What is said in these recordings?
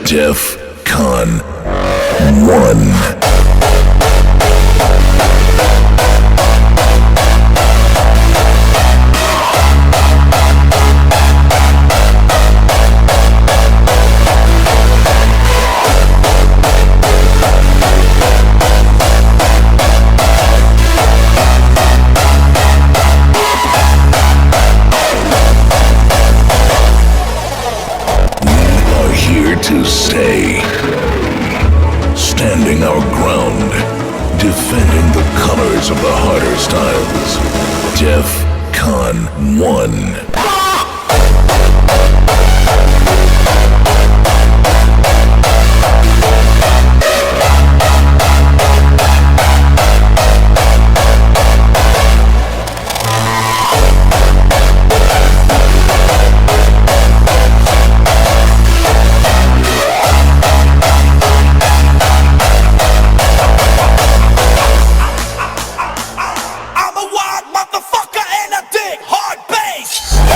Def Con 1. To stay, standing our ground, defending the colors of the harder styles. Def Con 1. I'm a wild motherfucker and I dig hard bass.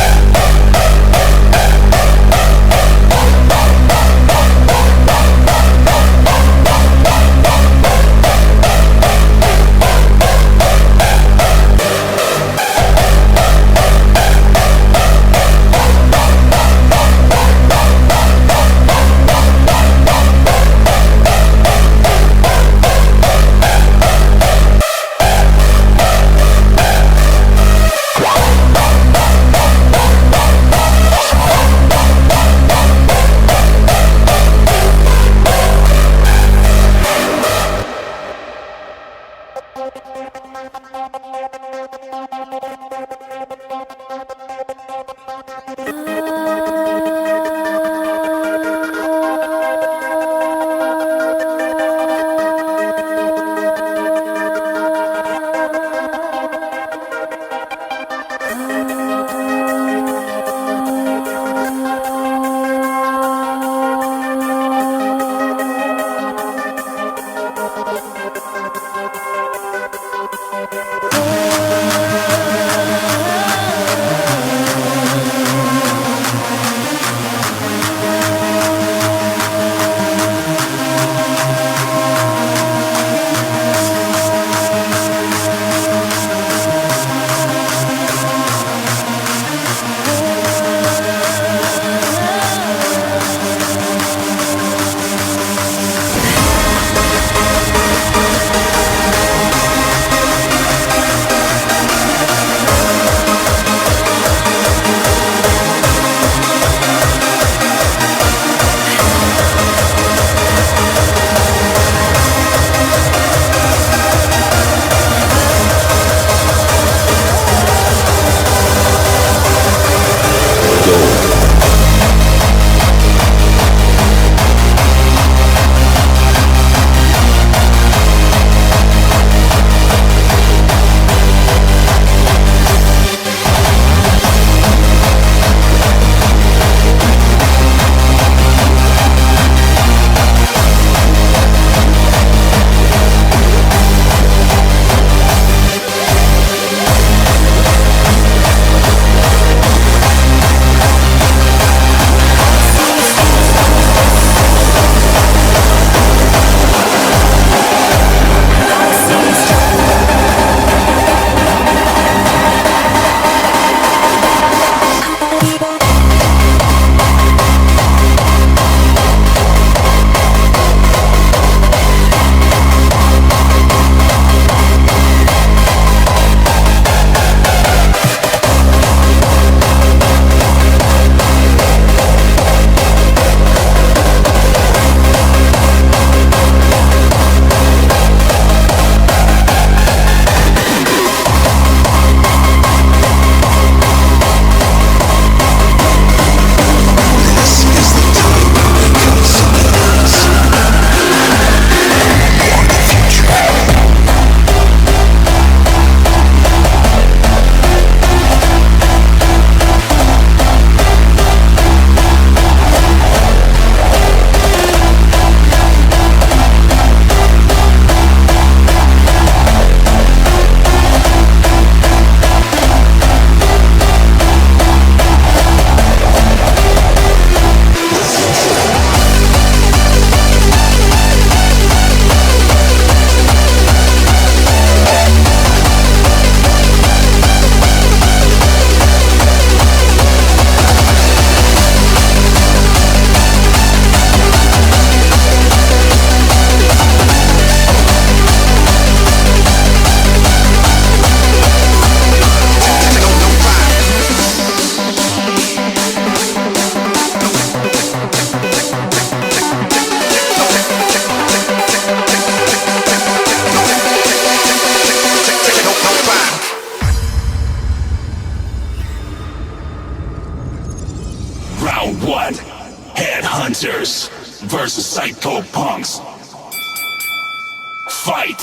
Hunters versus Psycho Punks. Fight!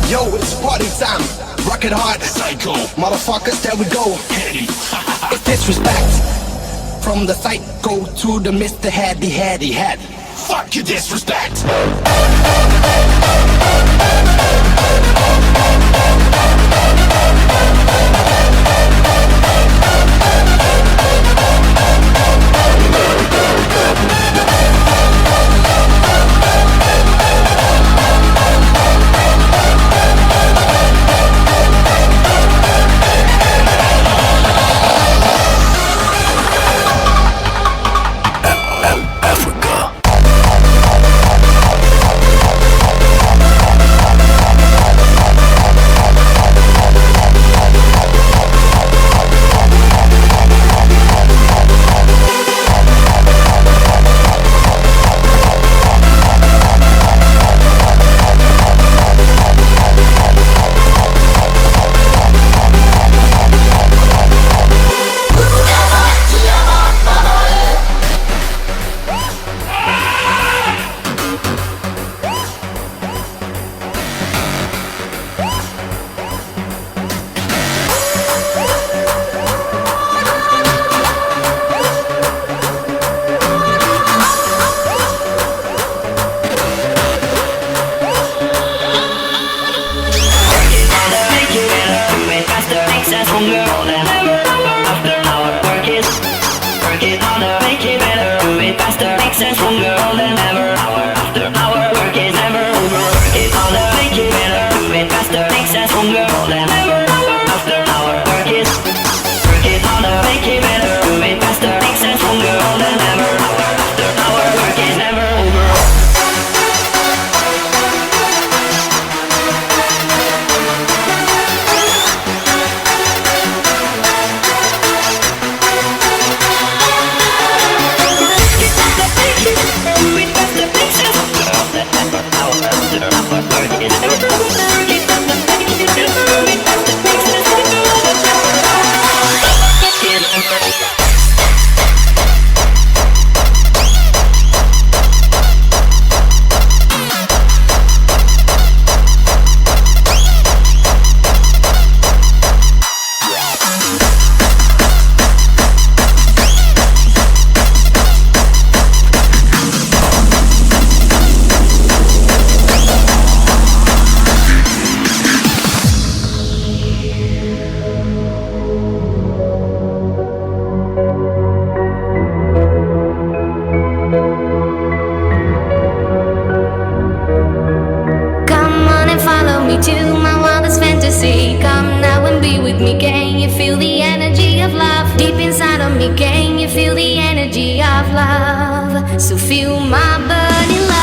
Yo, it's party time. Rock it hard. Psycho. Motherfuckers, there we go. Heady. It's disrespect. From the psycho to the Mr. Heady. Fuck your disrespect. So feel my burning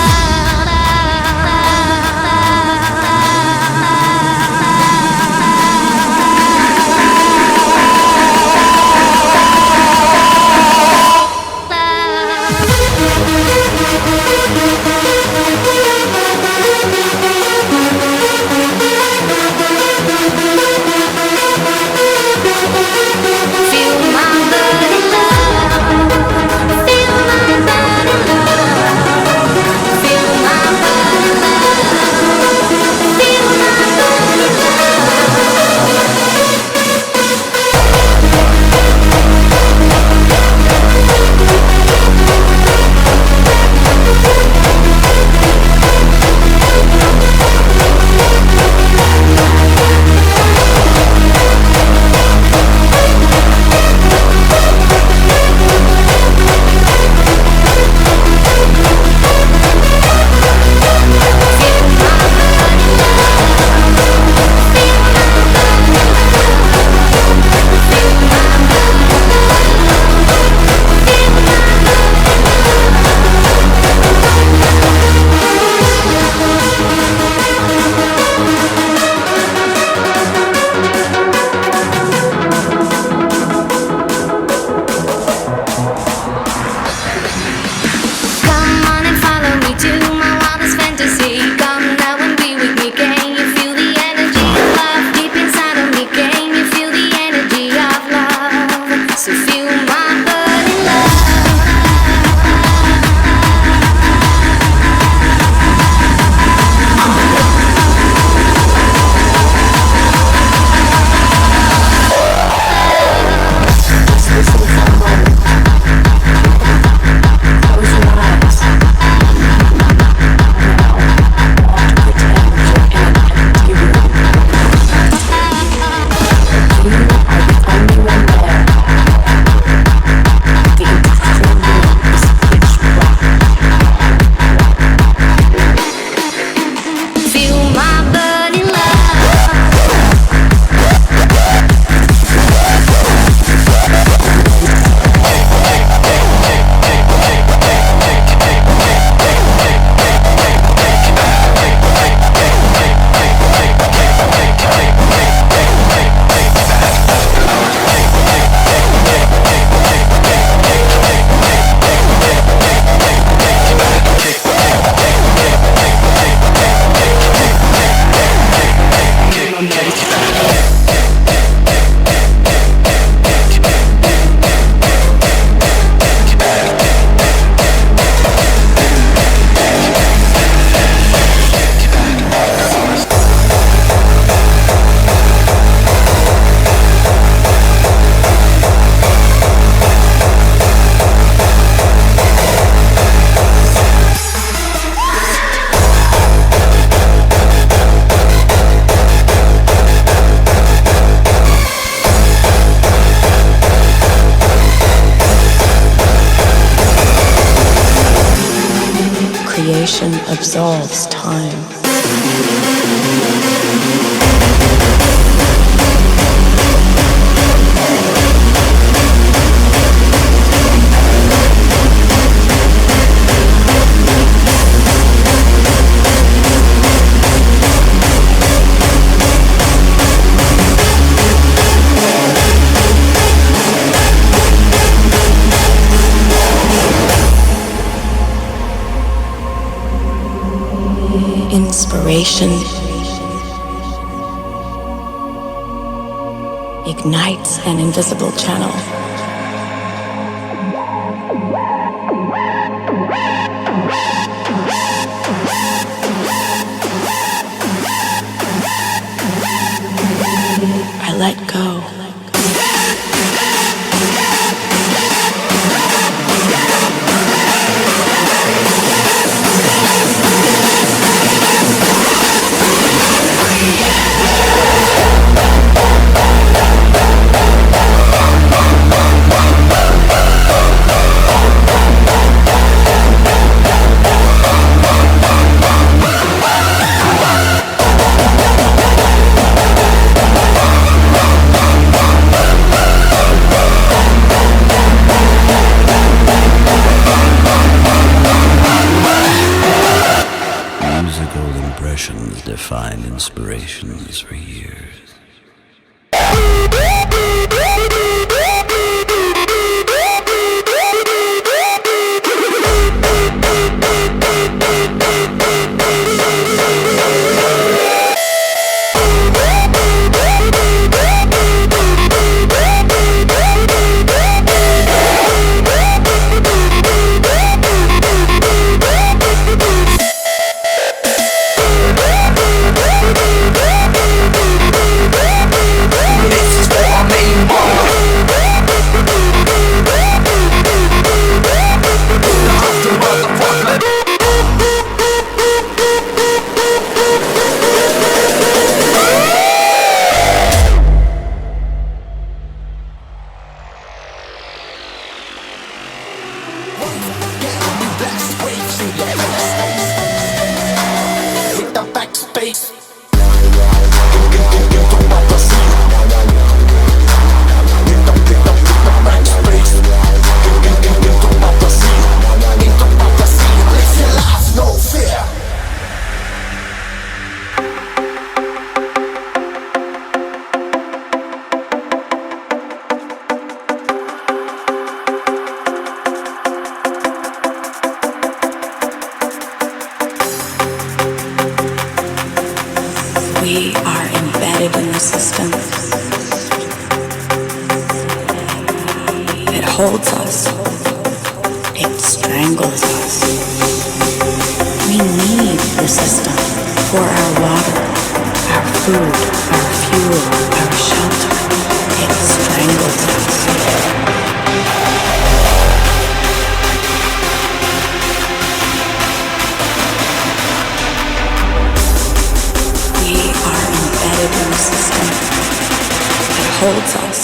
Inspiration absolves time. Inspiration ignites an invisible channel. I let go. Defined inspirations for years. We are embedded in the system. It holds us. It strangles us. We need the system for our water, our food, our fuel, our shelter. It strangles us. In the system. It holds us.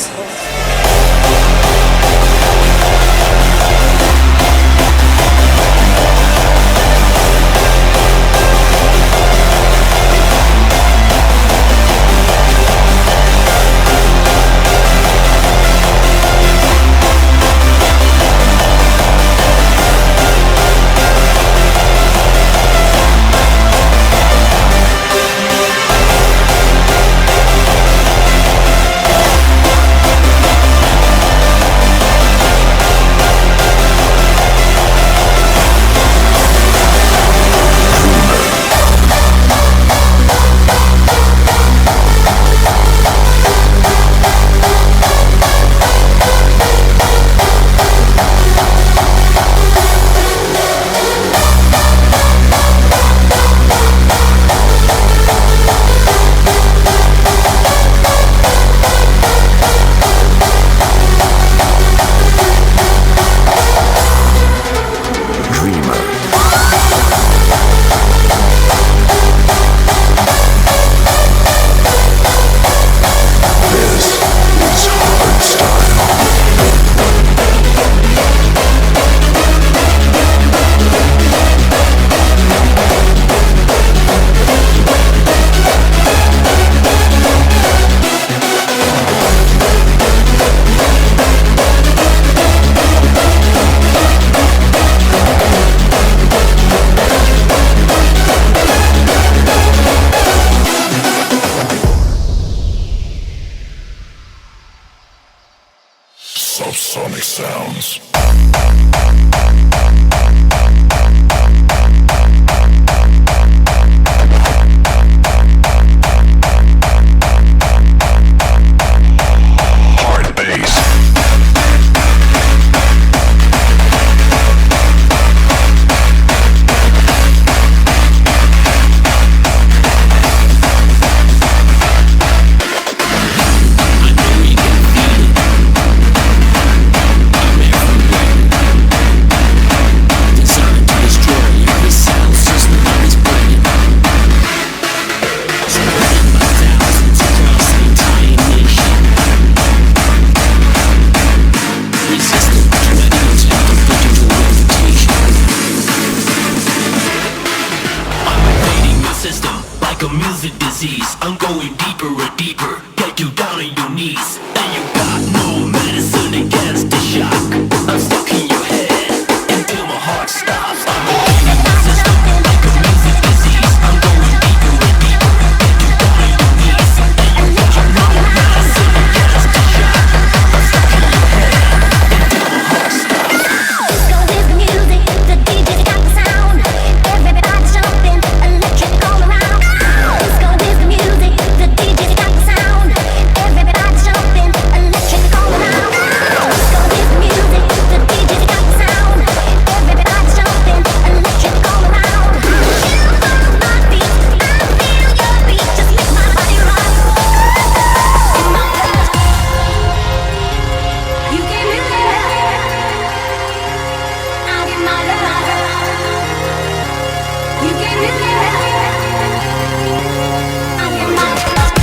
disease. I'm going deeper and deeper, get you down on your knees. And you got no medicine against the shock. I'm stuck in your head until my heart stops. I'm repeating the system like a music disease. I'm going deeper and deeper, get you down on your knees. And you got no medicine against the shock. I'm stuck in your head until my heart stops. Disco is the music, the DJ's got the sound. Everybody's jumping, electric all around. Disco is the music, the DJ's got the sound. Everybody's jumping, electric all around. Disco is the music, the DJ's got the sound. Everybody's jumping, electric all around. You move my feet, I feel your beat, just make my body rock. In my heart, you gave me love. I give my love. You gave me love. I give my love.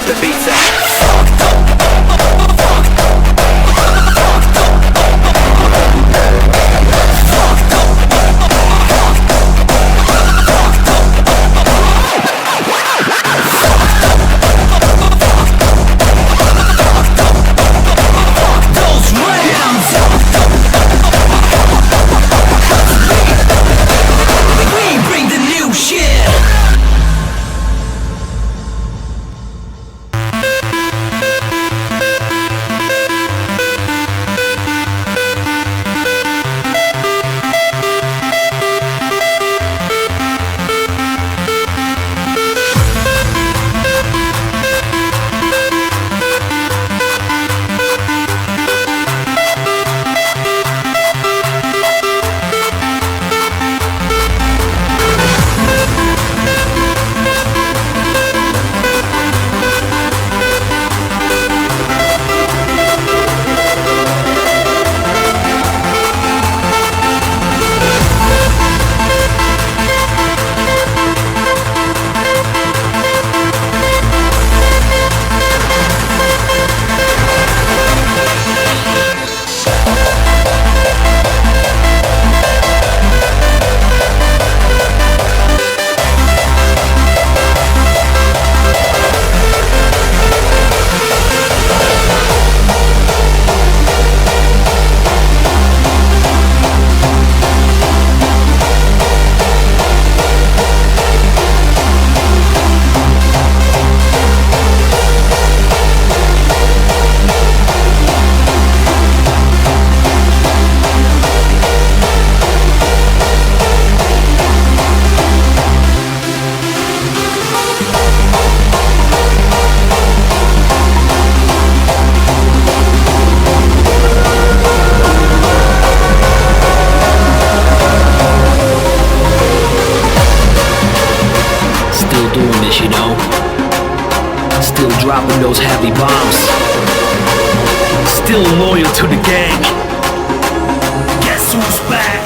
the beats at. dropping those heavy bombs. Still loyal to the gang. Guess who's back?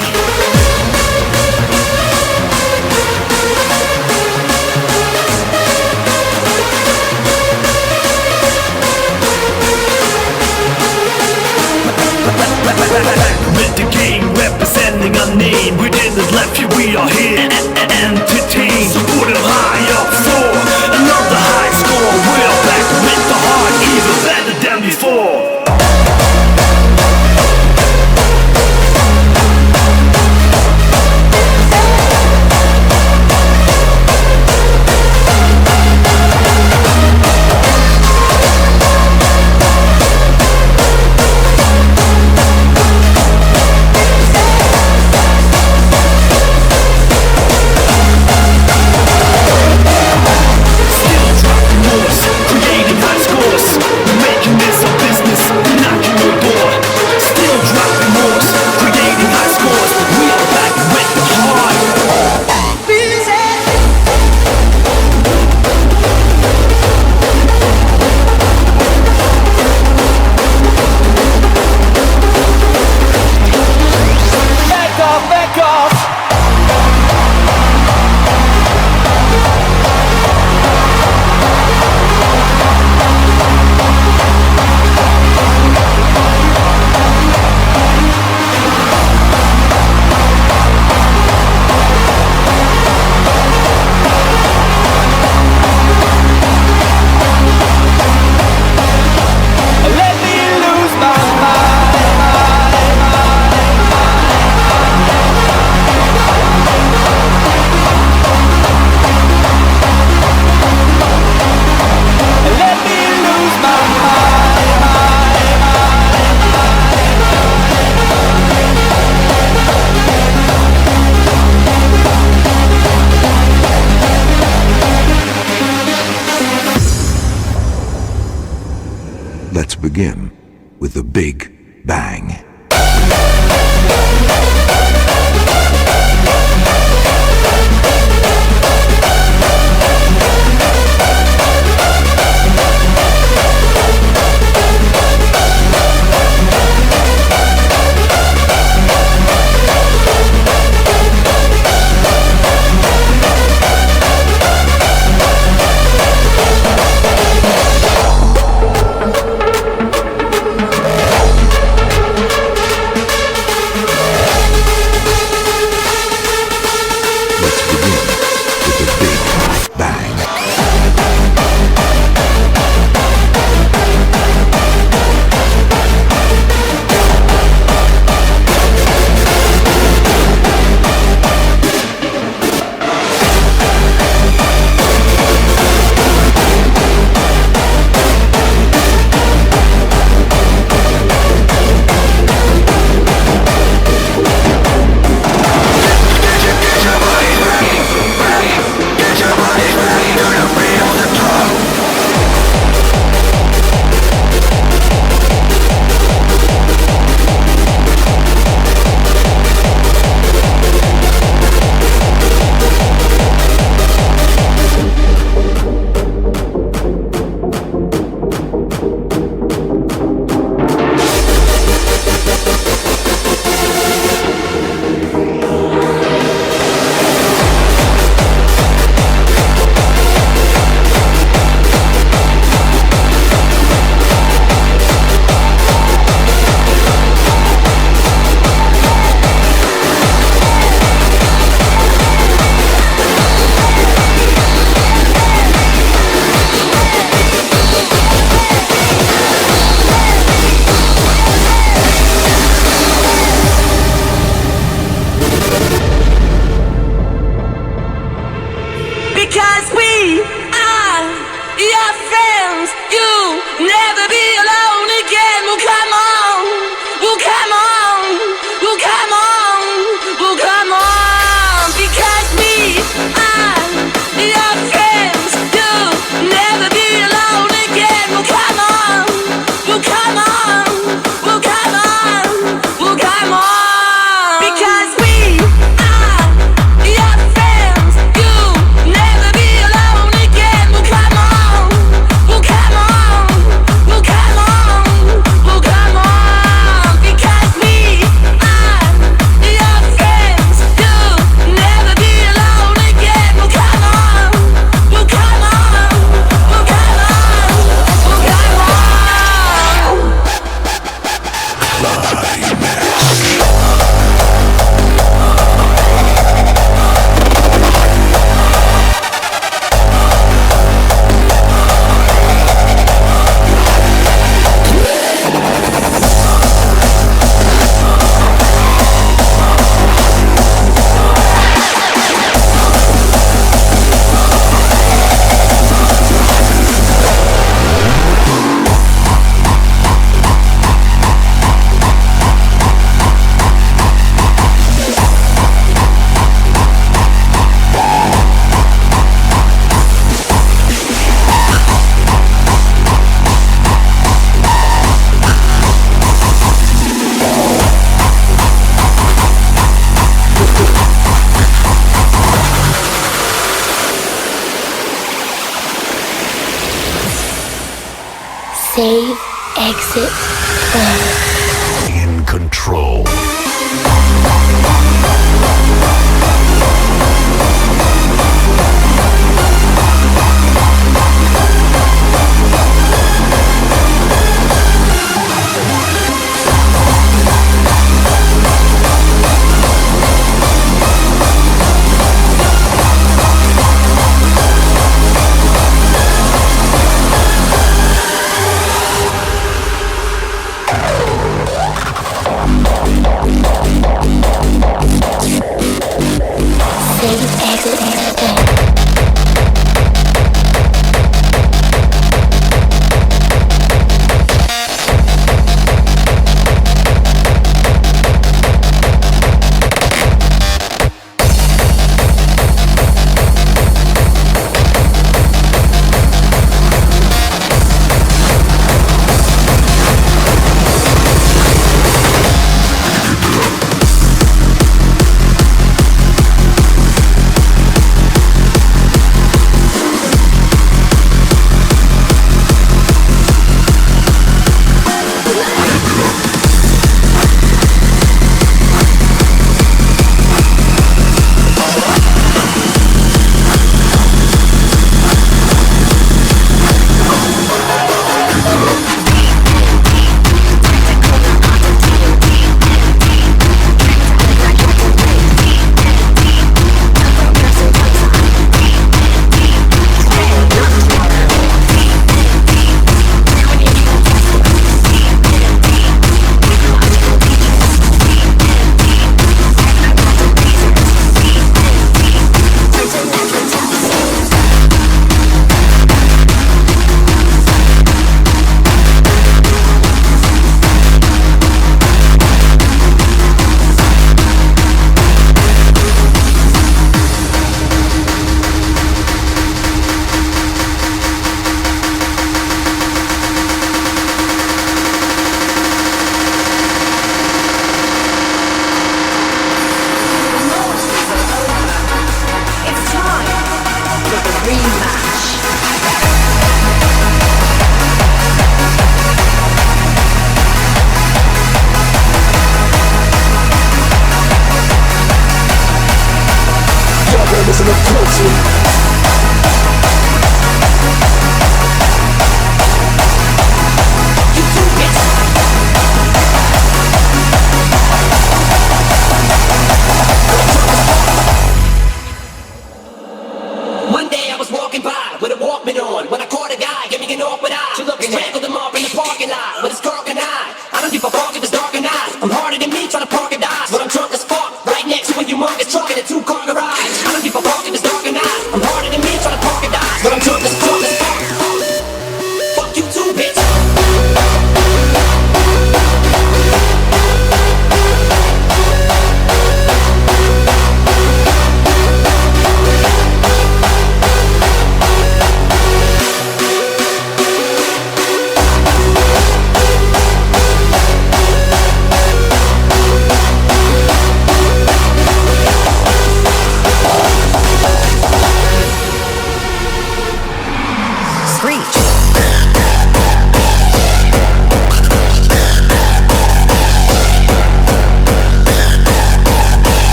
With the game representing our name, we didn't left you, we are here. Entertain, so put it high up for another high score. We're back with the heart, even better than before. Let's begin with the Big Bang. Save, exit, In control.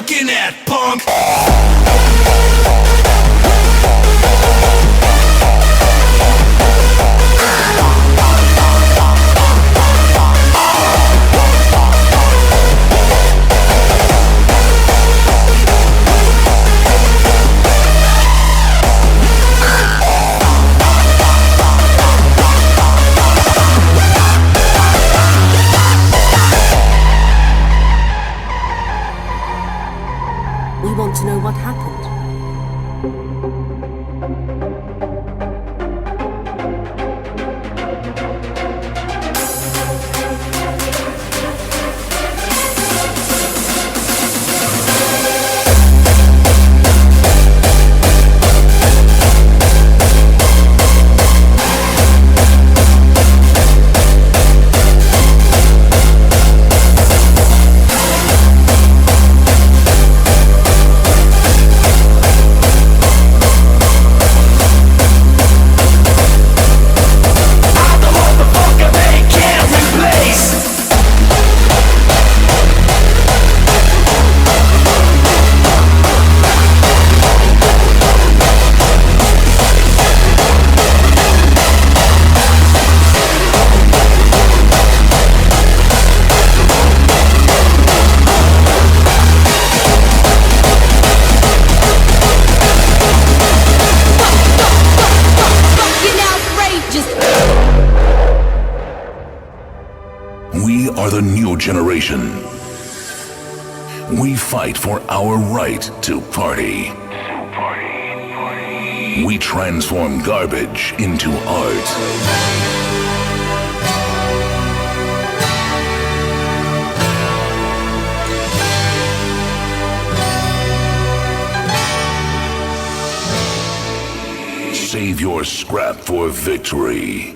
looking at, punk? We want to know what happened. We are the new generation. We fight for our right to party. We transform garbage into art. Save your scrap for victory.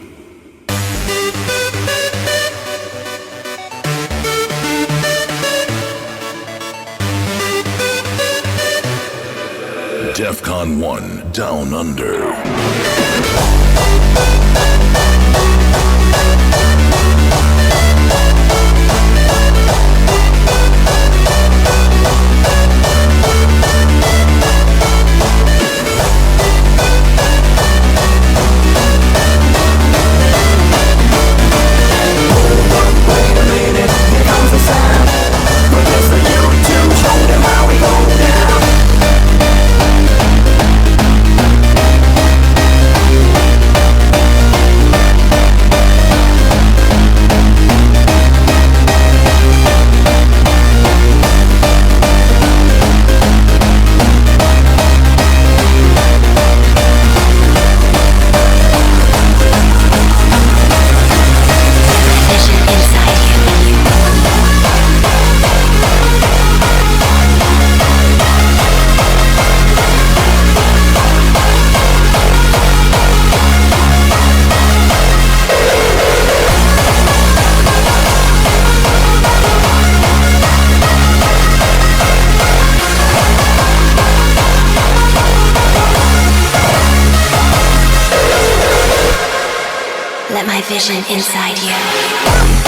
DEFCON 1 Down Under. Let my vision inside you.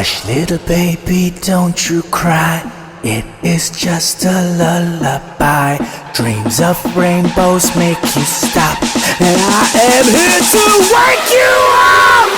Hush, little baby, don't you cry. It is just a lullaby. Dreams of rainbows make you stop. And I am here to wake you up.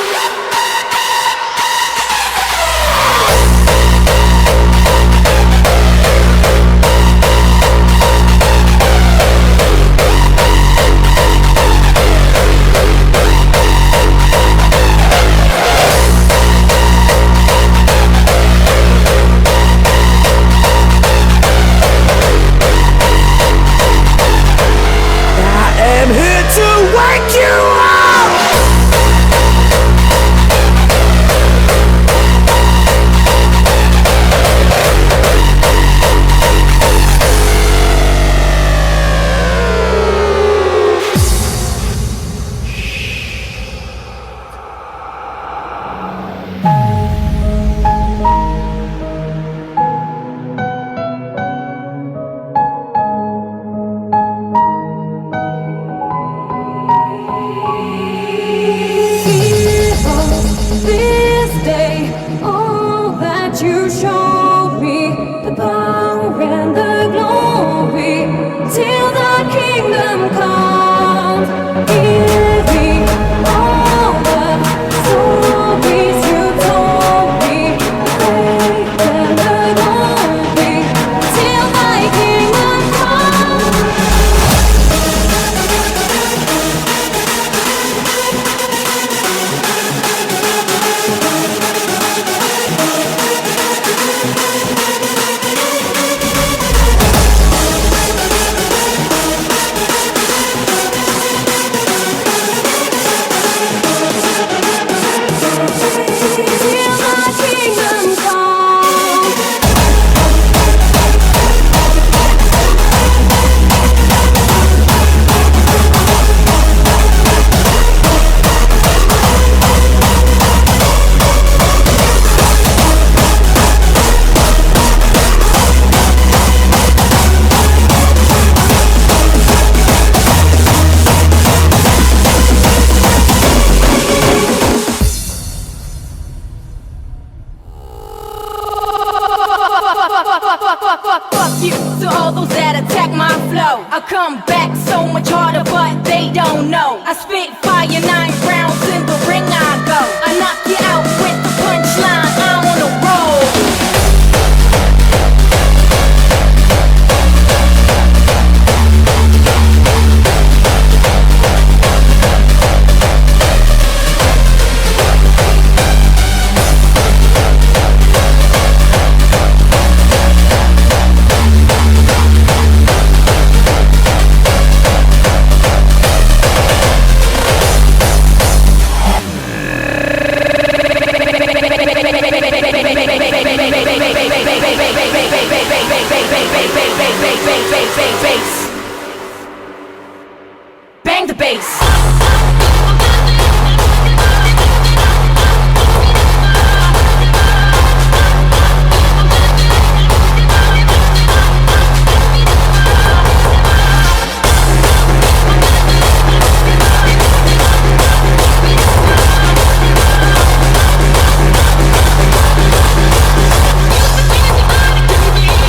I'm here to wake you up! This day, all that you showed me, the power and the glory, till the kingdom comes. Give me all the stories you told me, the faith and the glory, till thy kingdom comes. Fuck you to all those that attack my flow. I come back so much harder, but they don't know. I spit fire, 9 rounds in the ring I go. I knock you out with the punchline, I'm on a roll. Bang the bass.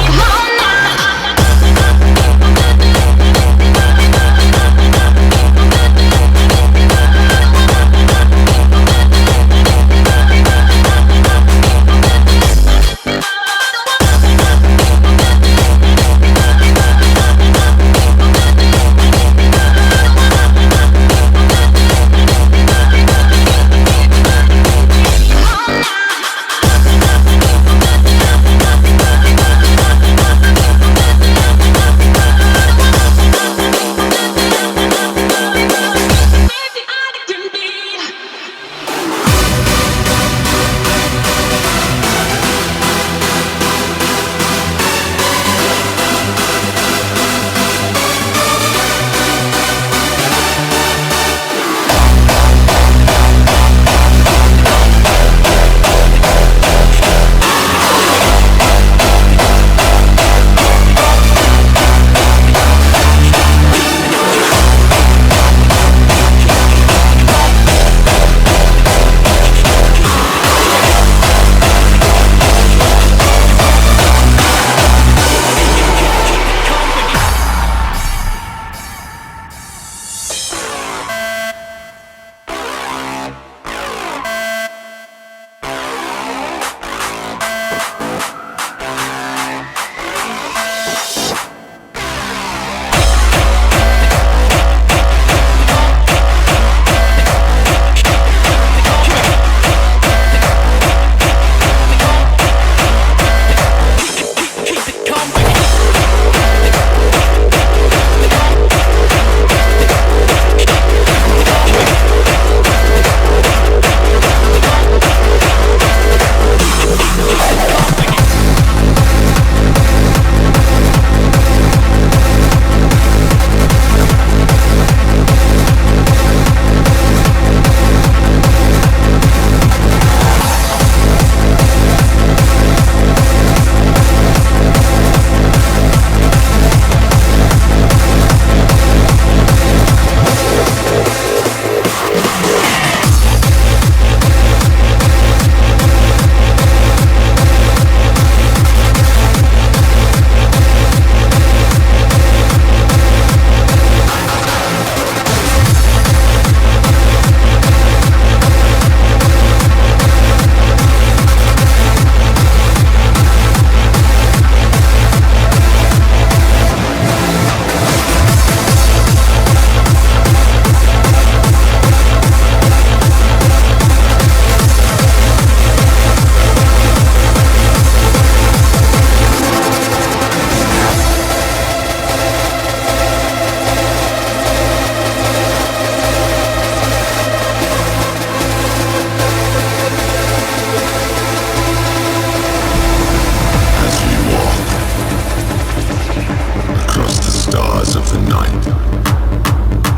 Come on now.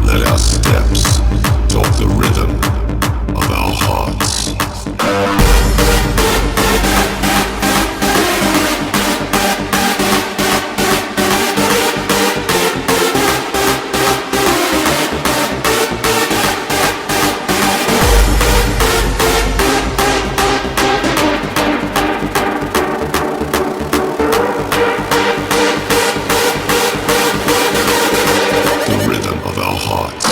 Let our steps talk the rhythm of our hearts. The rhythm of our hearts.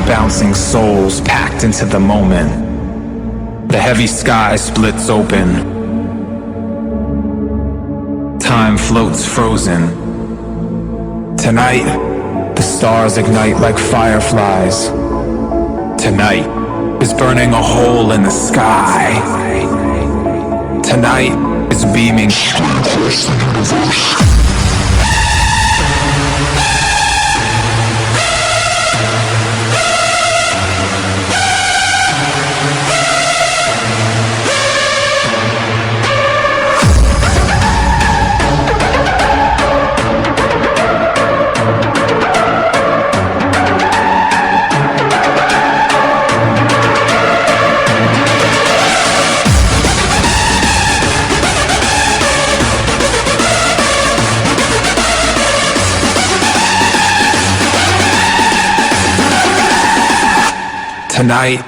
Bouncing souls packed into the moment. The heavy sky splits open. Time floats frozen. Tonight, the stars ignite like fireflies. Tonight is burning a hole in the sky. Tonight is beaming across the universe. Tonight,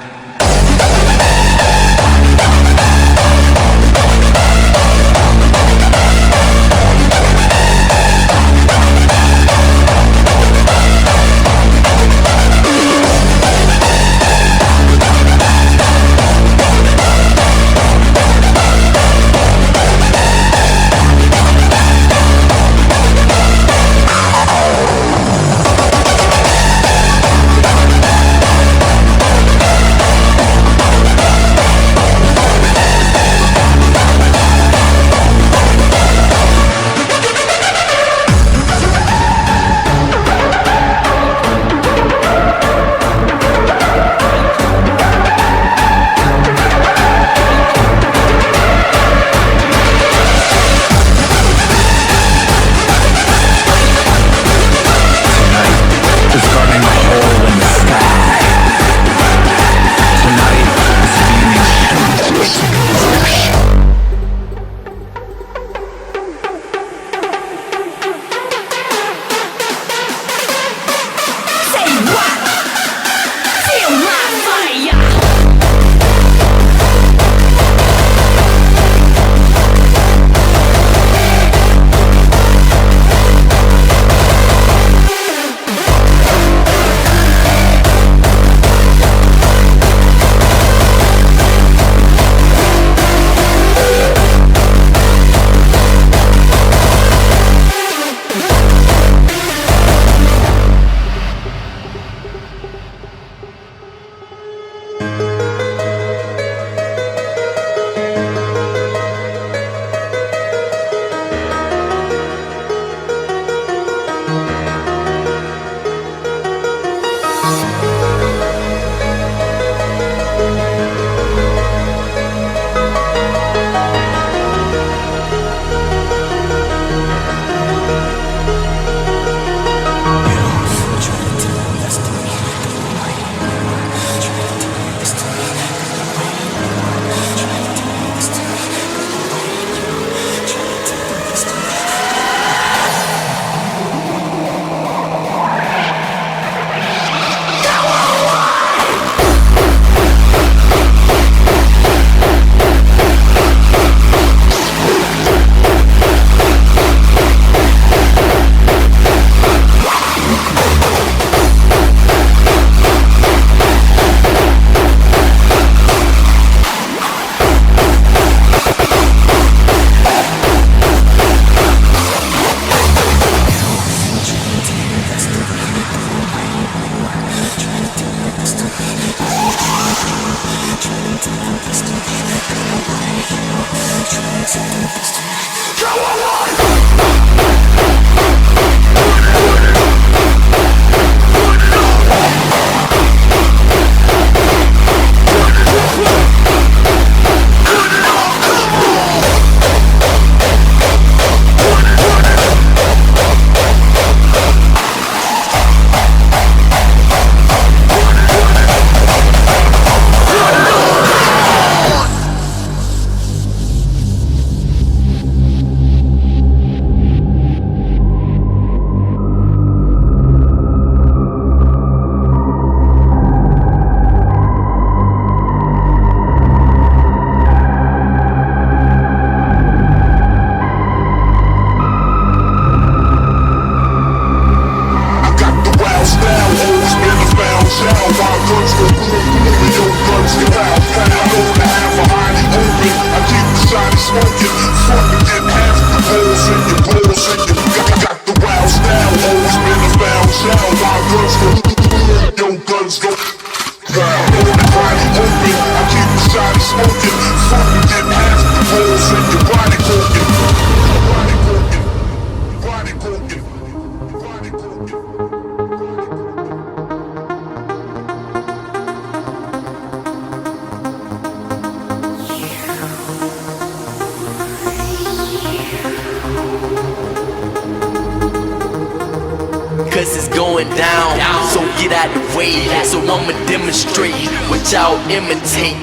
Cause it's going down, so get out the way. So I'ma demonstrate what y'all imitate.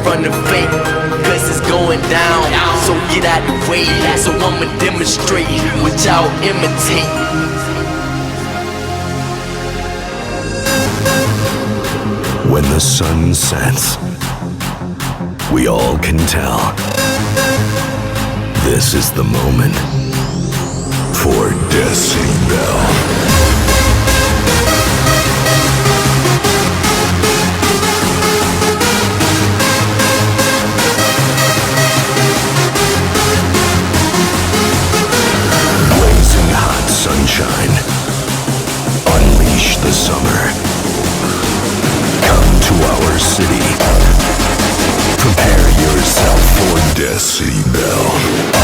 From the fake, cause it's going down, so get out the way. So I'ma demonstrate what y'all imitate. When the sun sets, we all can tell this is the moment for Decibel. Sunshine, unleash the summer. Come to our city. Prepare yourself for Decibel.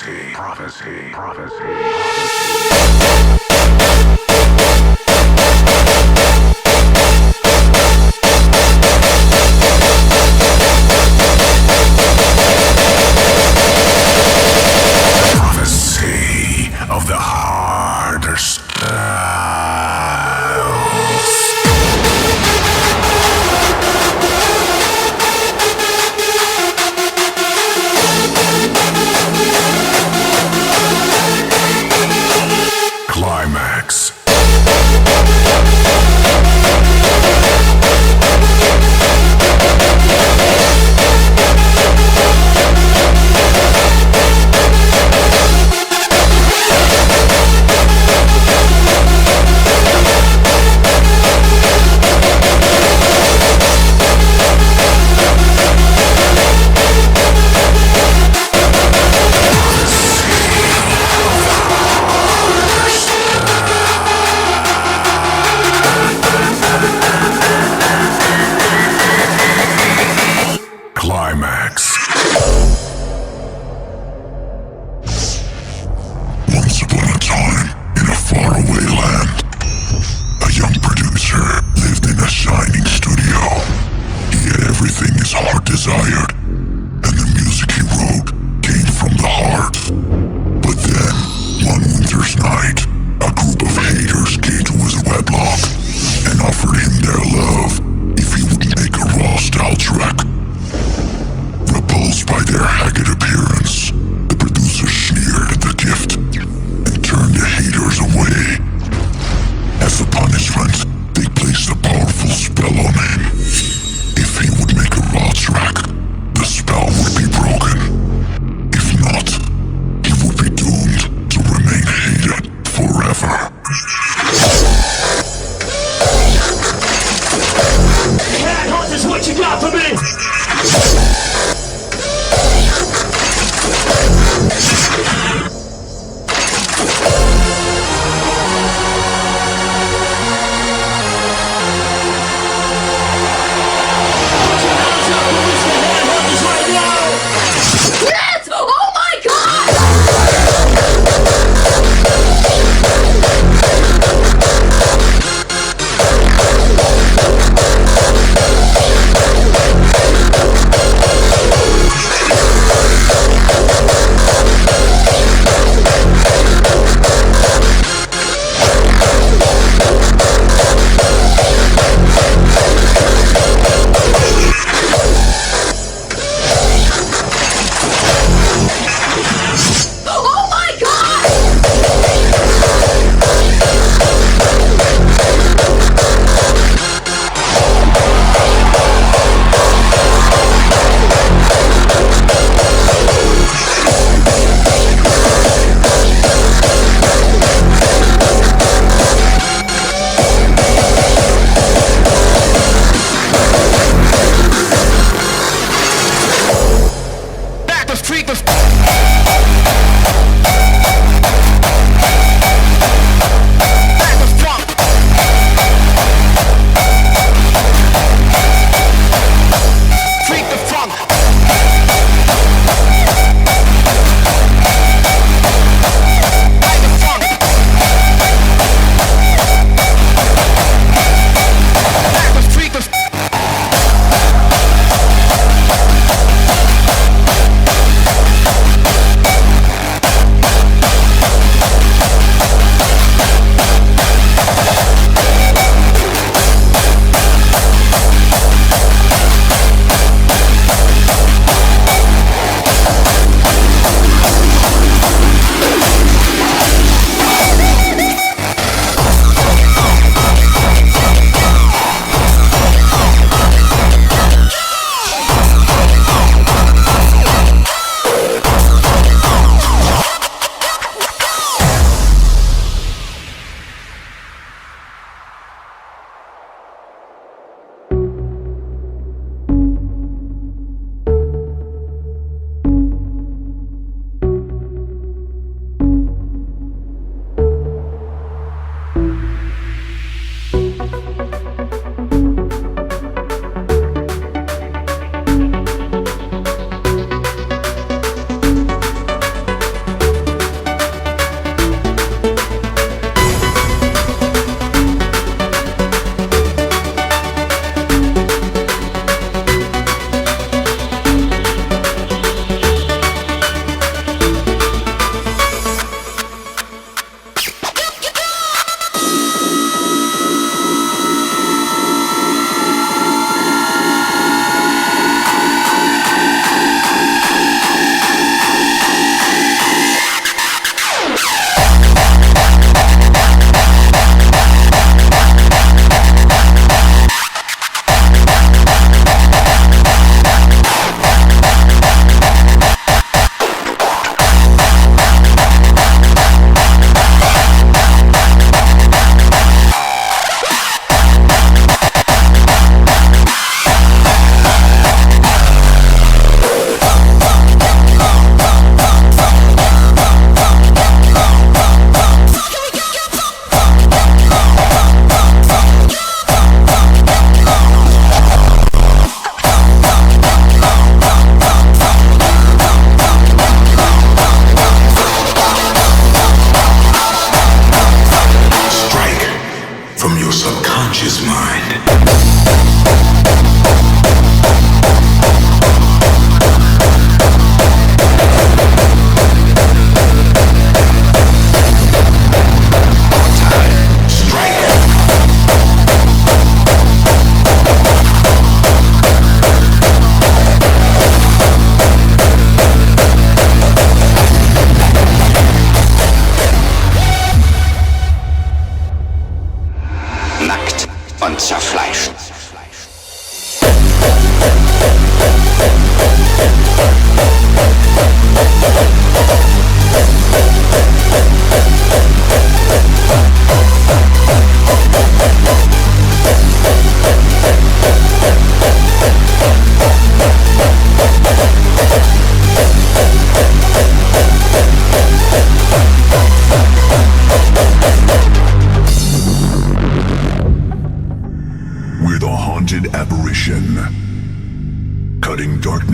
Prophecy, prophecy, prophecy. Prophecy of the harder Climax.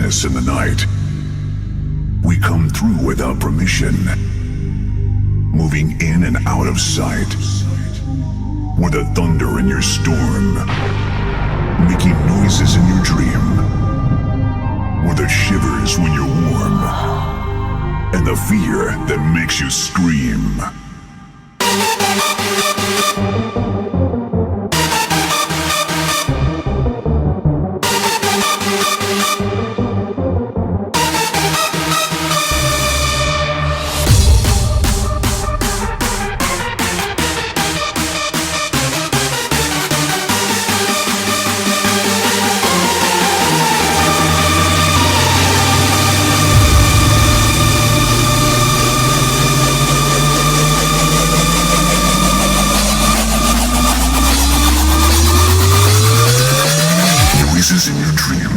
darkness in the night. We come through without permission, moving in and out of sight. We're the thunder in your storm, making noises in your dream. We're the shivers when you're warm, and the fear that makes you scream. In your dream.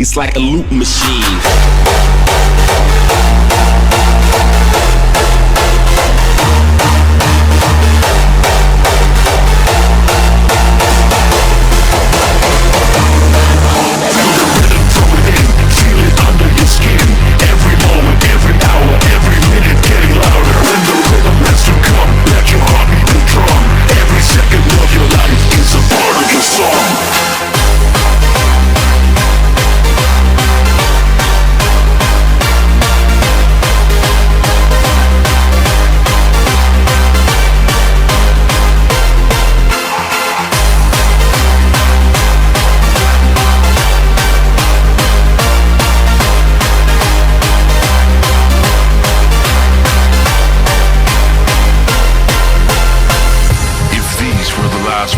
It's like a loop machine.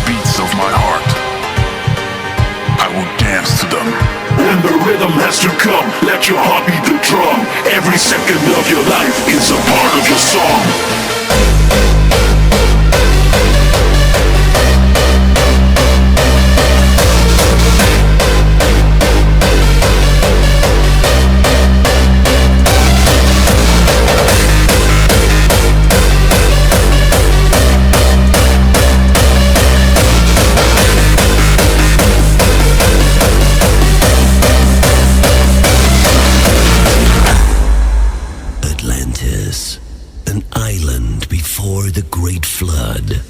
Beats of my heart, I will dance to them. When the rhythm has to come, let your heart beat the drum. Every second of your life is a part of your song. An island before the Great Flood.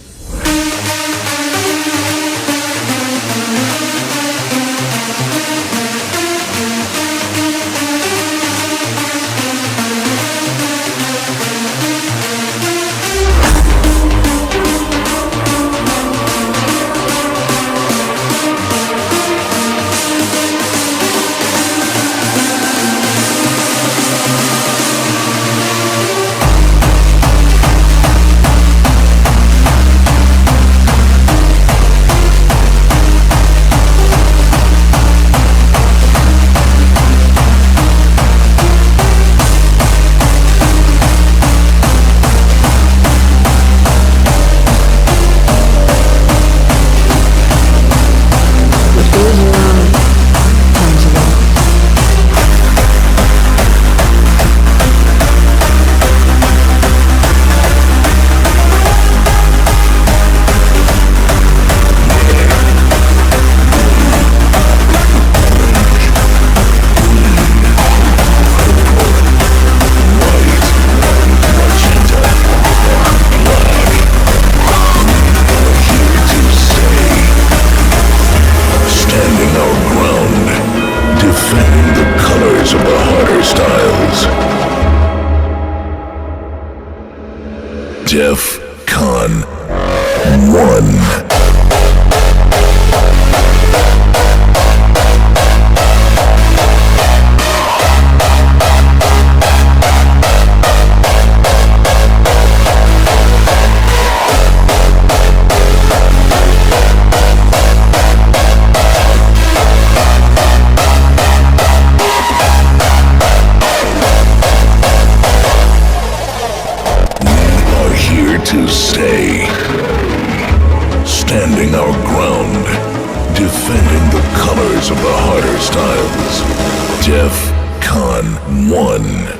Def Con 1. To stay, standing our ground, defending the colors of the harder styles. Def Con 1.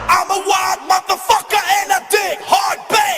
I'm a wild motherfucker and I dig hard bass.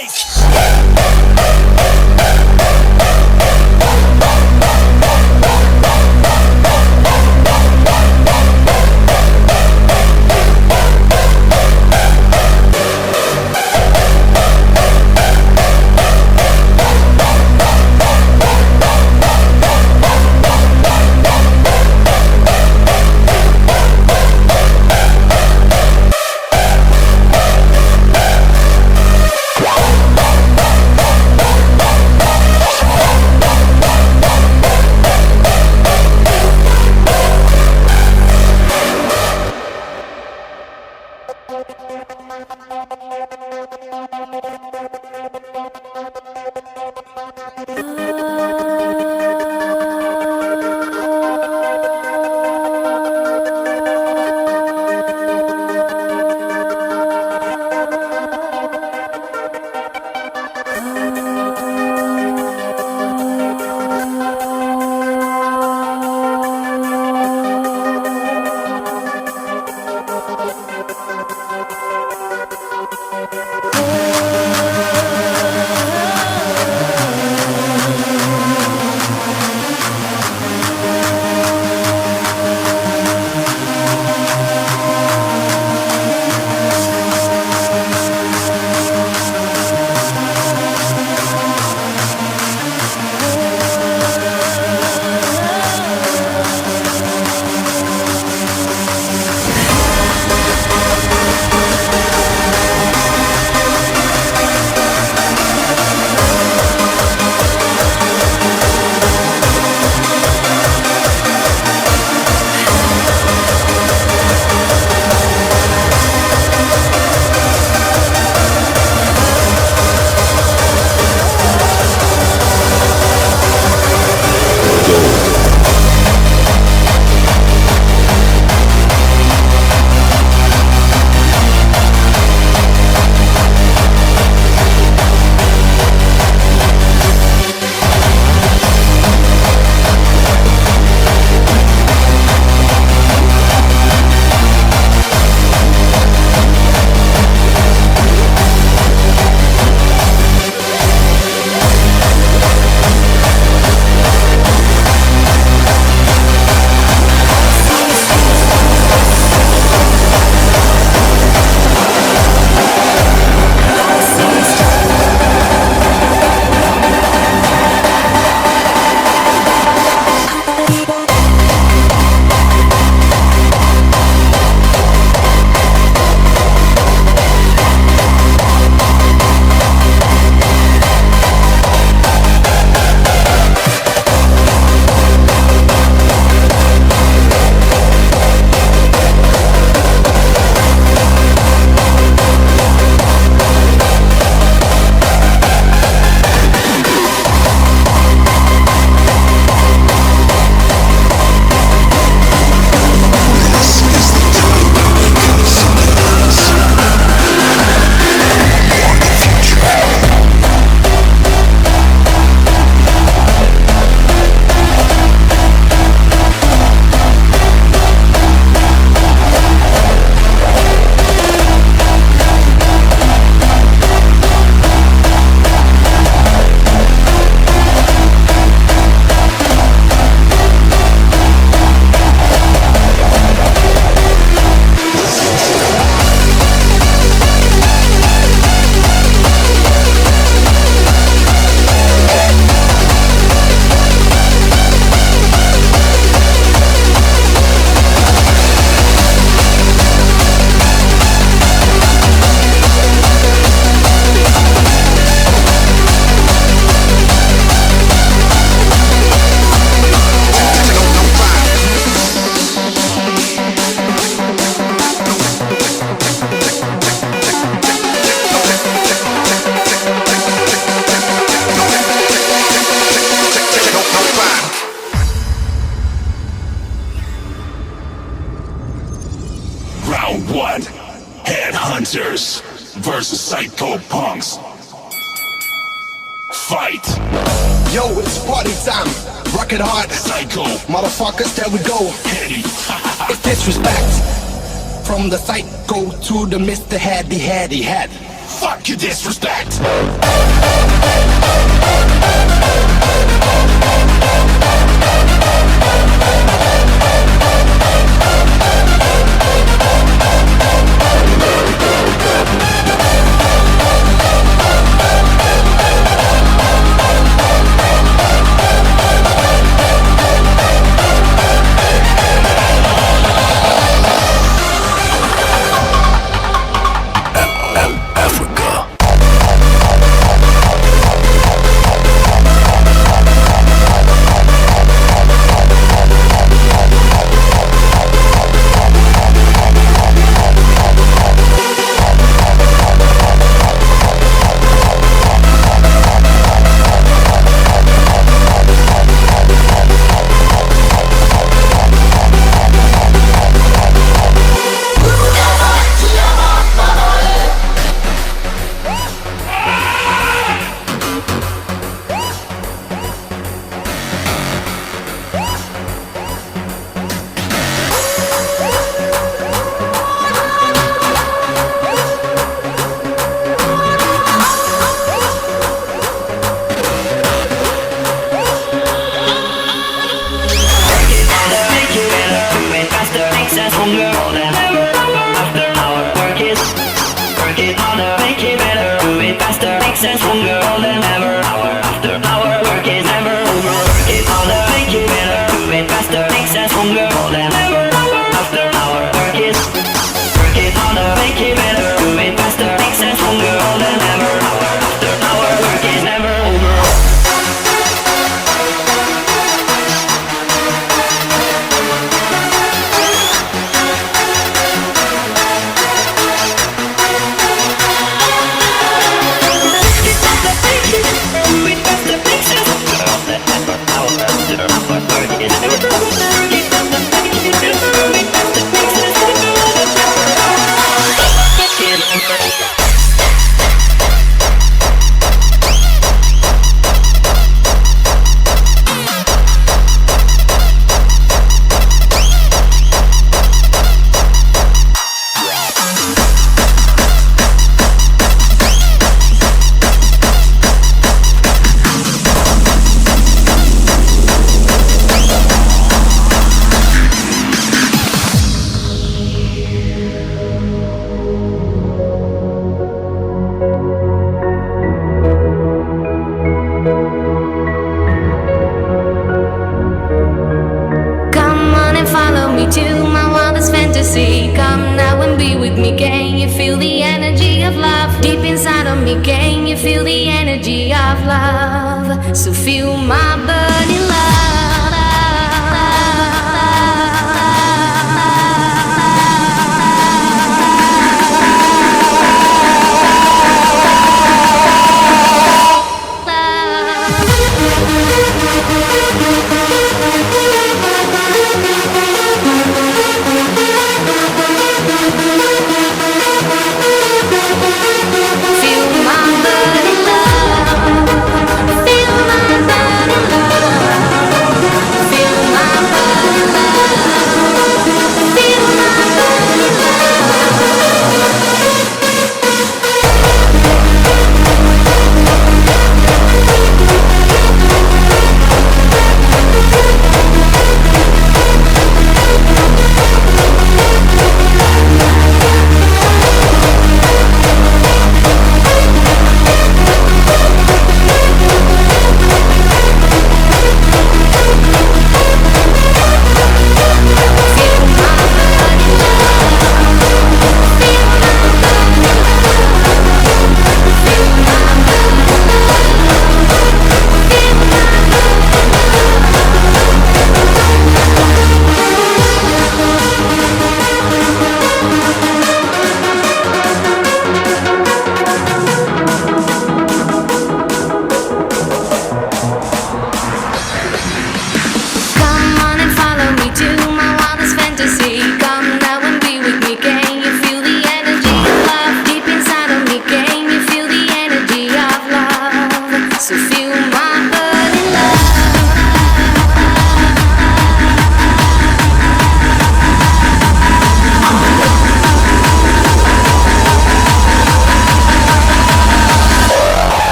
Headhunters versus Psycho Punks. Fight! Yo, it's party time. Rock it hard. Psycho. Motherfuckers, there we go. Heady. It's disrespect. From the psycho to the Mr. Haddy Haddy Head. Fuck your disrespect. Africa. makes us stronger than ever. Hour after hour, work is never over. Work it harder, make it better, do it faster, makes us stronger than ever. Hour after hour, work it harder, make it better, do it faster, makes us stronger than ever. Hour after hour, work is never over. Come now and be with me, can you feel the energy of love? Deep inside of me, can you feel the energy of love? So feel my burning love. Feel my burning love.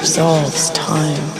absolves time.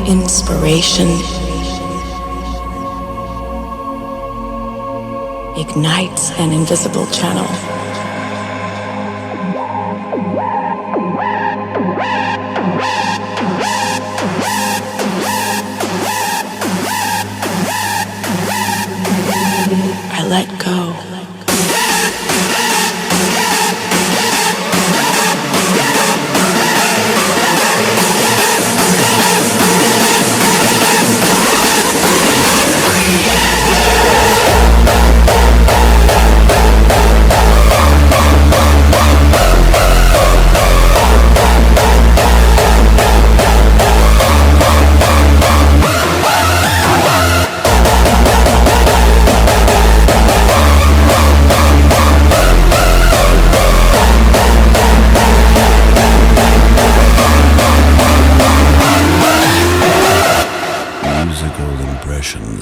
Inspiration ignites an invisible channel. I let go.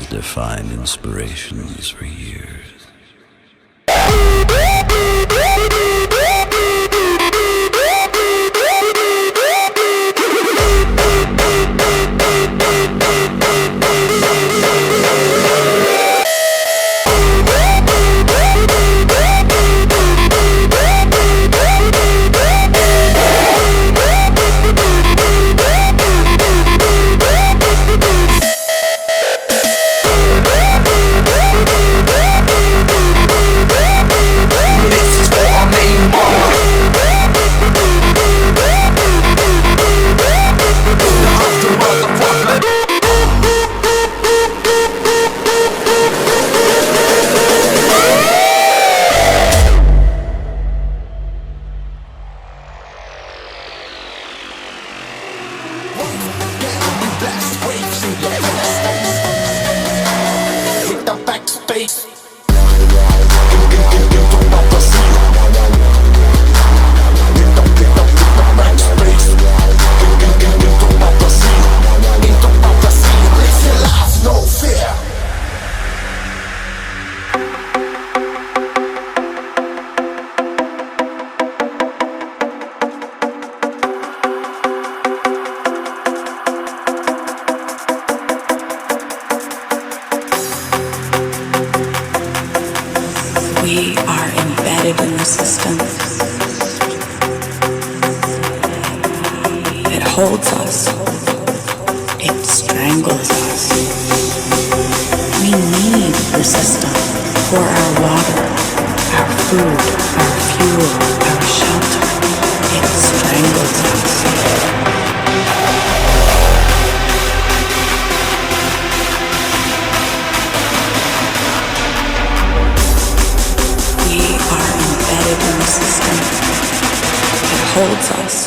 Defined inspirations for years. We are embedded in the system. It holds us. It strangles us. We need the system for our water, our food, our fuel, our shelter. It strangles us. In the system, it holds us.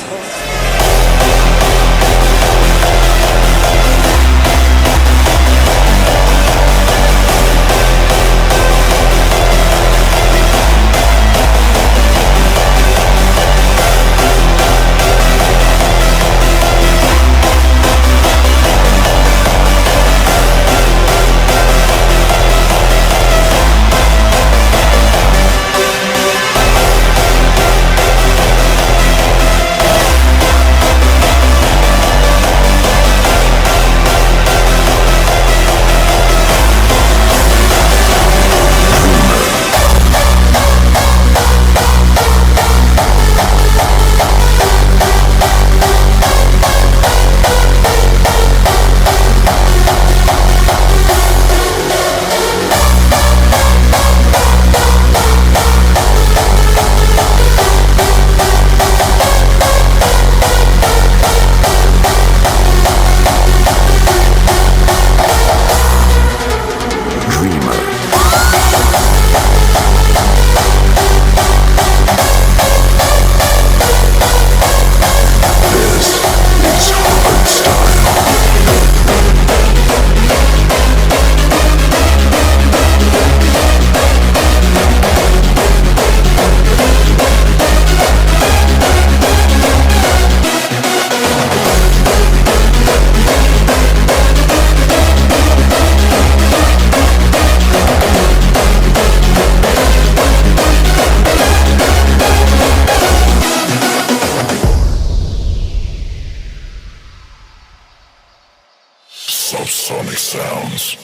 Subsonic sounds.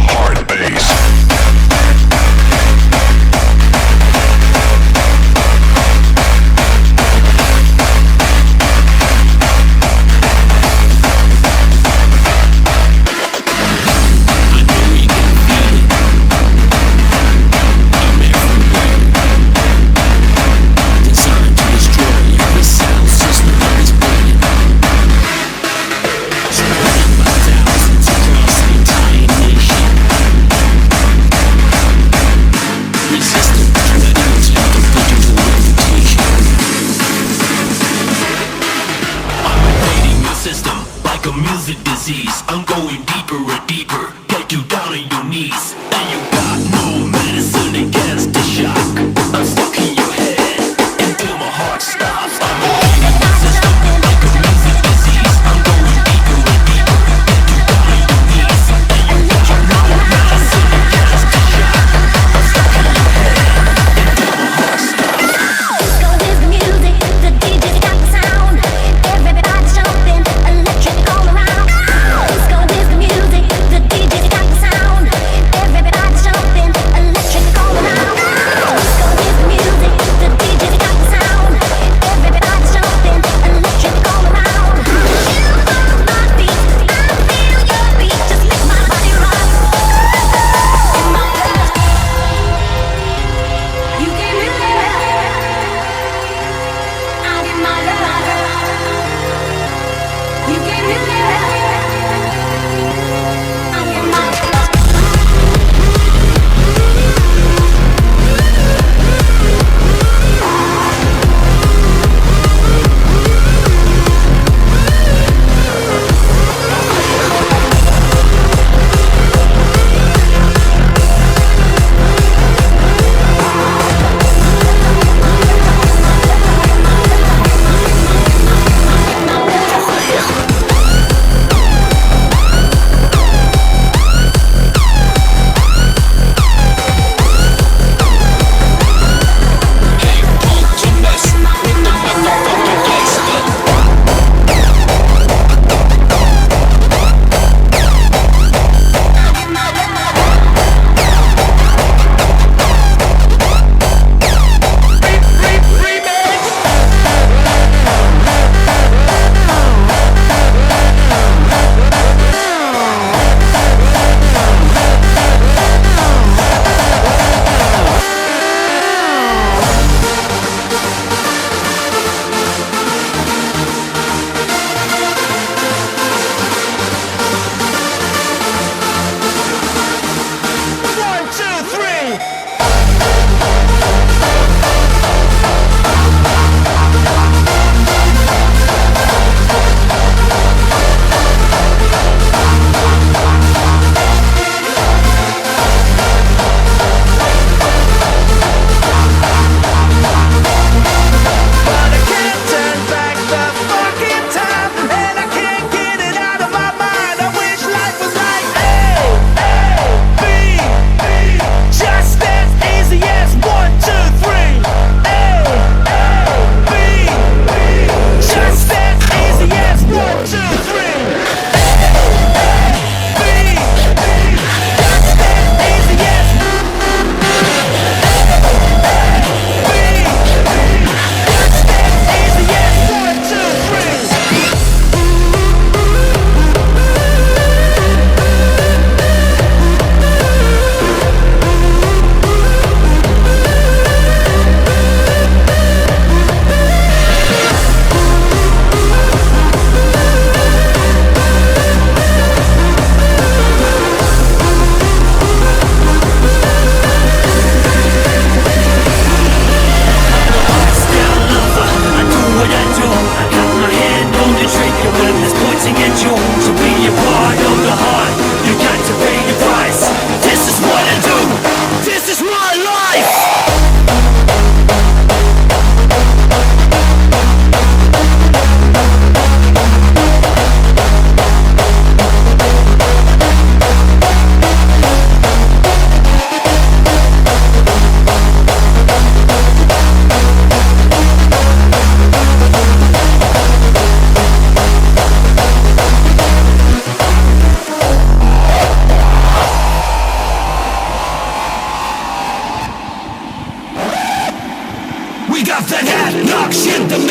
Hard bass. I'm going deeper and deeper, get you down on your knees. And you got no medicine against the shock. I'm stuck in your head until my heart stops. I'm invading your system like a music disease. I'm going deeper and deeper, get you down on your knees. And you got no medicine against the shock. I'm stuck in your head until my heart stops. Disco is the music, the DJ's got the sound. Everybody's jumping, electric all around. Disco is the music, the DJ's got the sound. Everybody's jumping, electric all around. Disco is the music, the DJ's got the sound.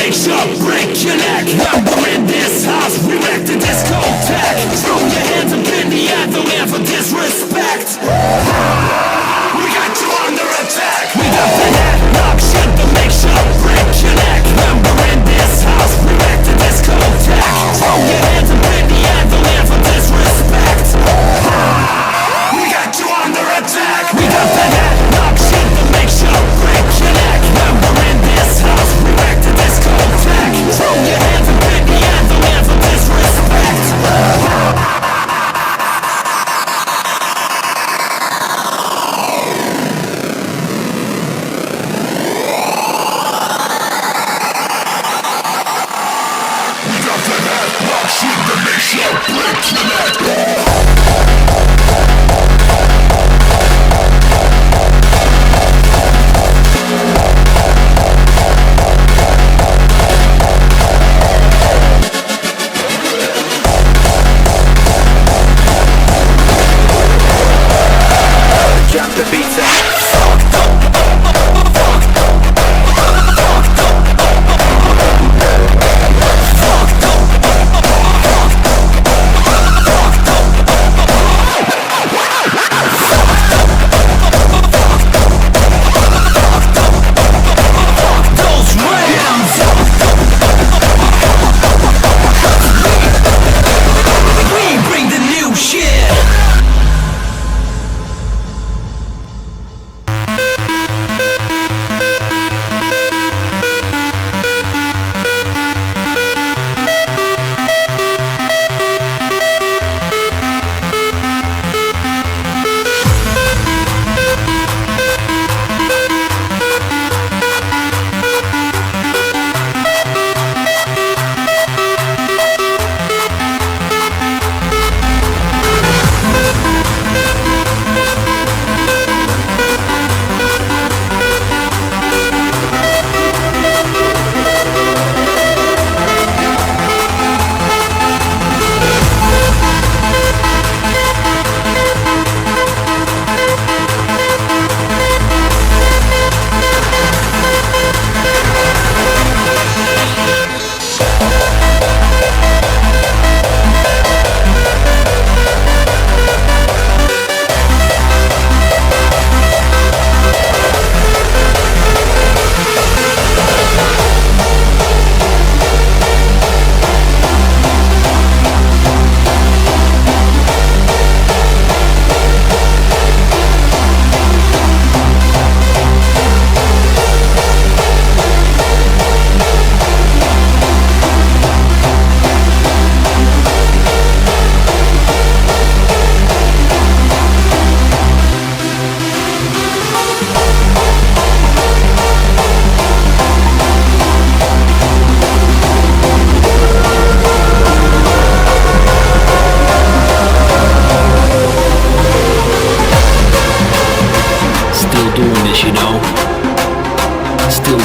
make sure break your neck. When we're in this house, we wreck the discotheque. Throw your hands up in the air, don't ever disrespect. We got you under attack. We got the headlock shit to make sure break your neck. When we're in this house, we wreck the discotheque. Throw your hands up in the air, don't ever disrespect. We got you under attack. We got the headlock shit to make sure break your neck. When we're in this house, we wreck the discotheque. Throw your hands up in the air, don't ever disrespect.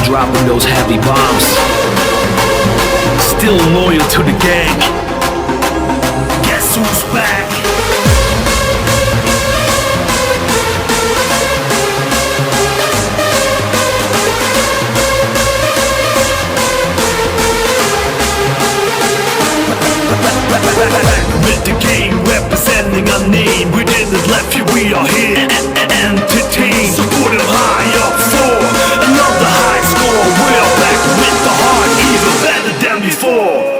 dropping those heavy bombs. Still loyal to the gang. Guess who's back? With the game representing our name, we didn't left you, we are here. Entertain, so put it high up for another high score. We're back with the heart, even better than before.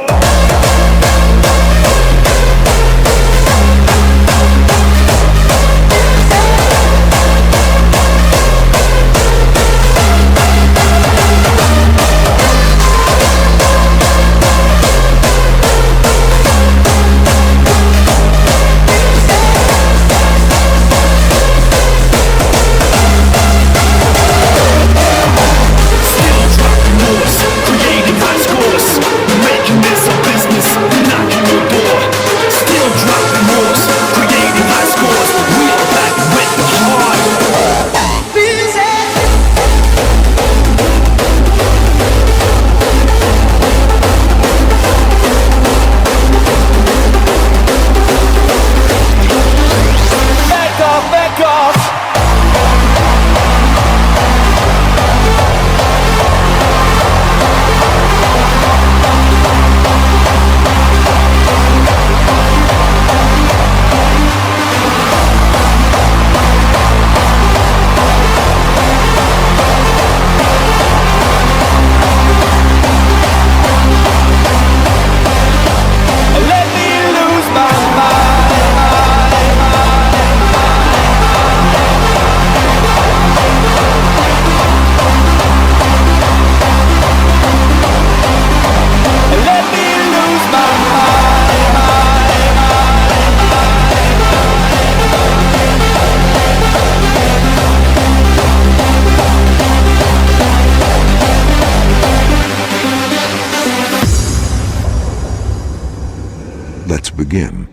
begin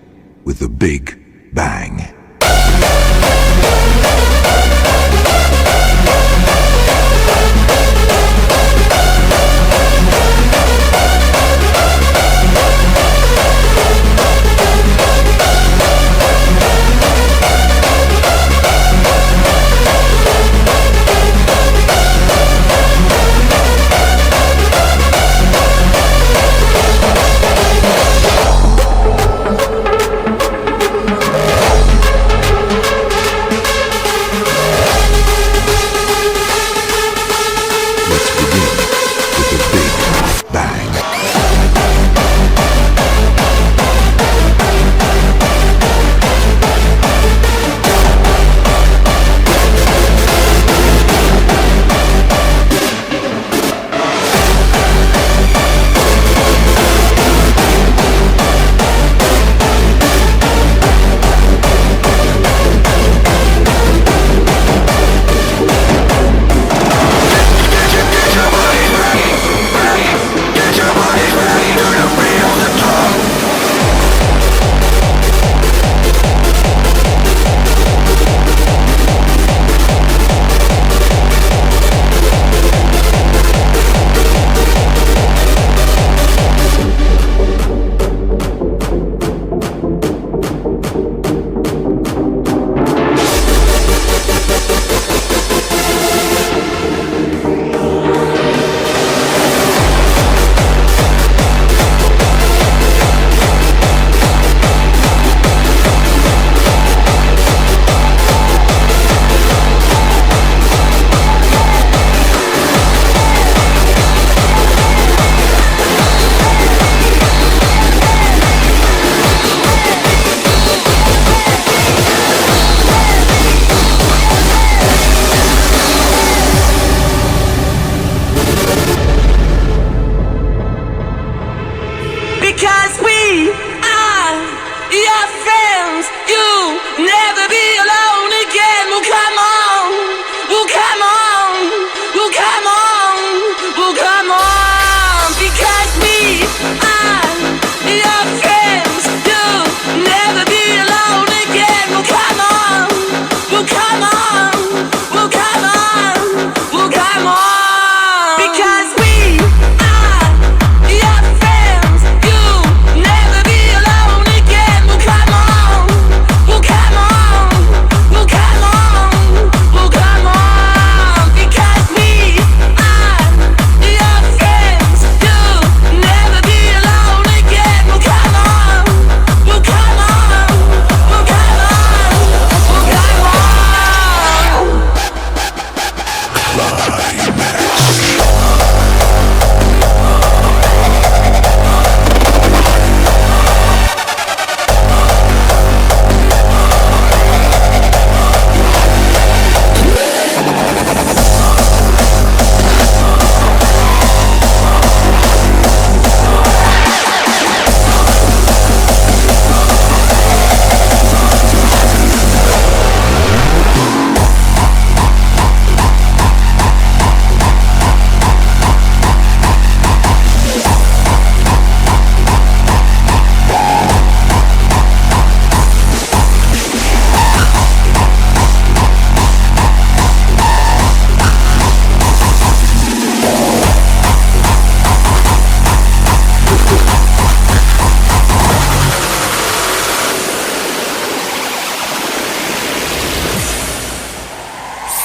with the Big Bang.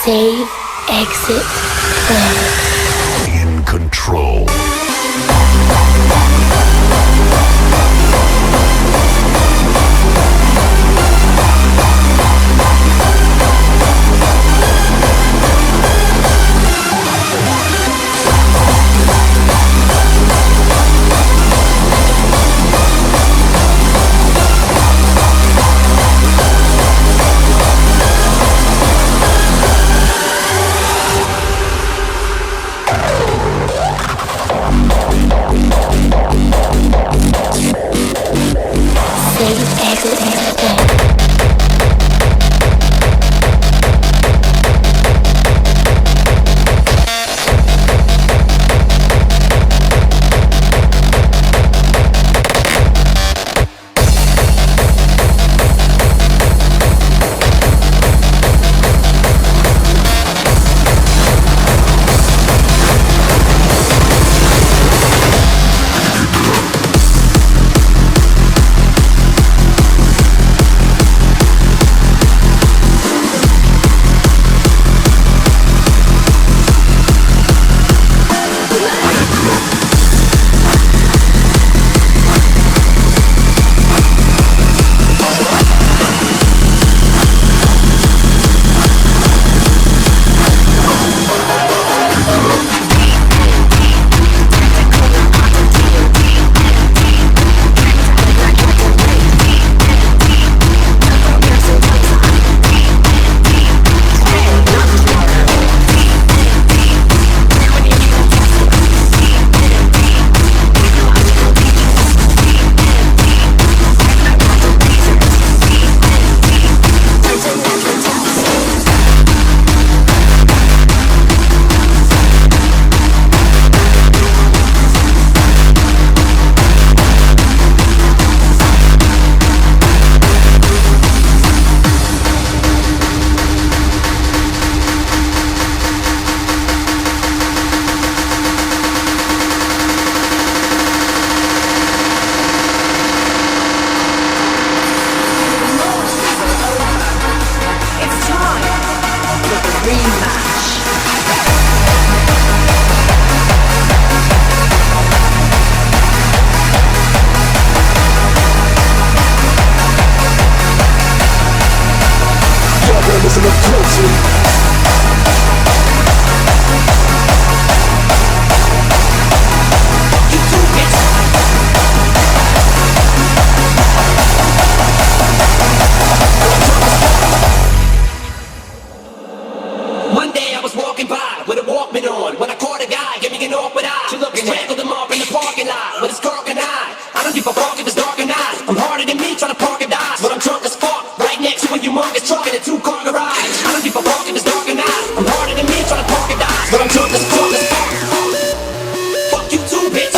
Save, exit, play. In control. Listen up closely. One day I was walking by with a Walkman on when I caught a guy, gave me an awkward eye. She looked and strangled him off in the parking lot with his cock and eye. I don't give a fuck if it's dark or not. I'm harder than me trying to park and dodge, but I'm drunk as fuck. Right next to a humongous truck in a two-car garage. I don't give a fuck if it's dark or not. I'm harder than me trying to park and dodge, but I'm drunk as fuck. Fuck you too, bitch.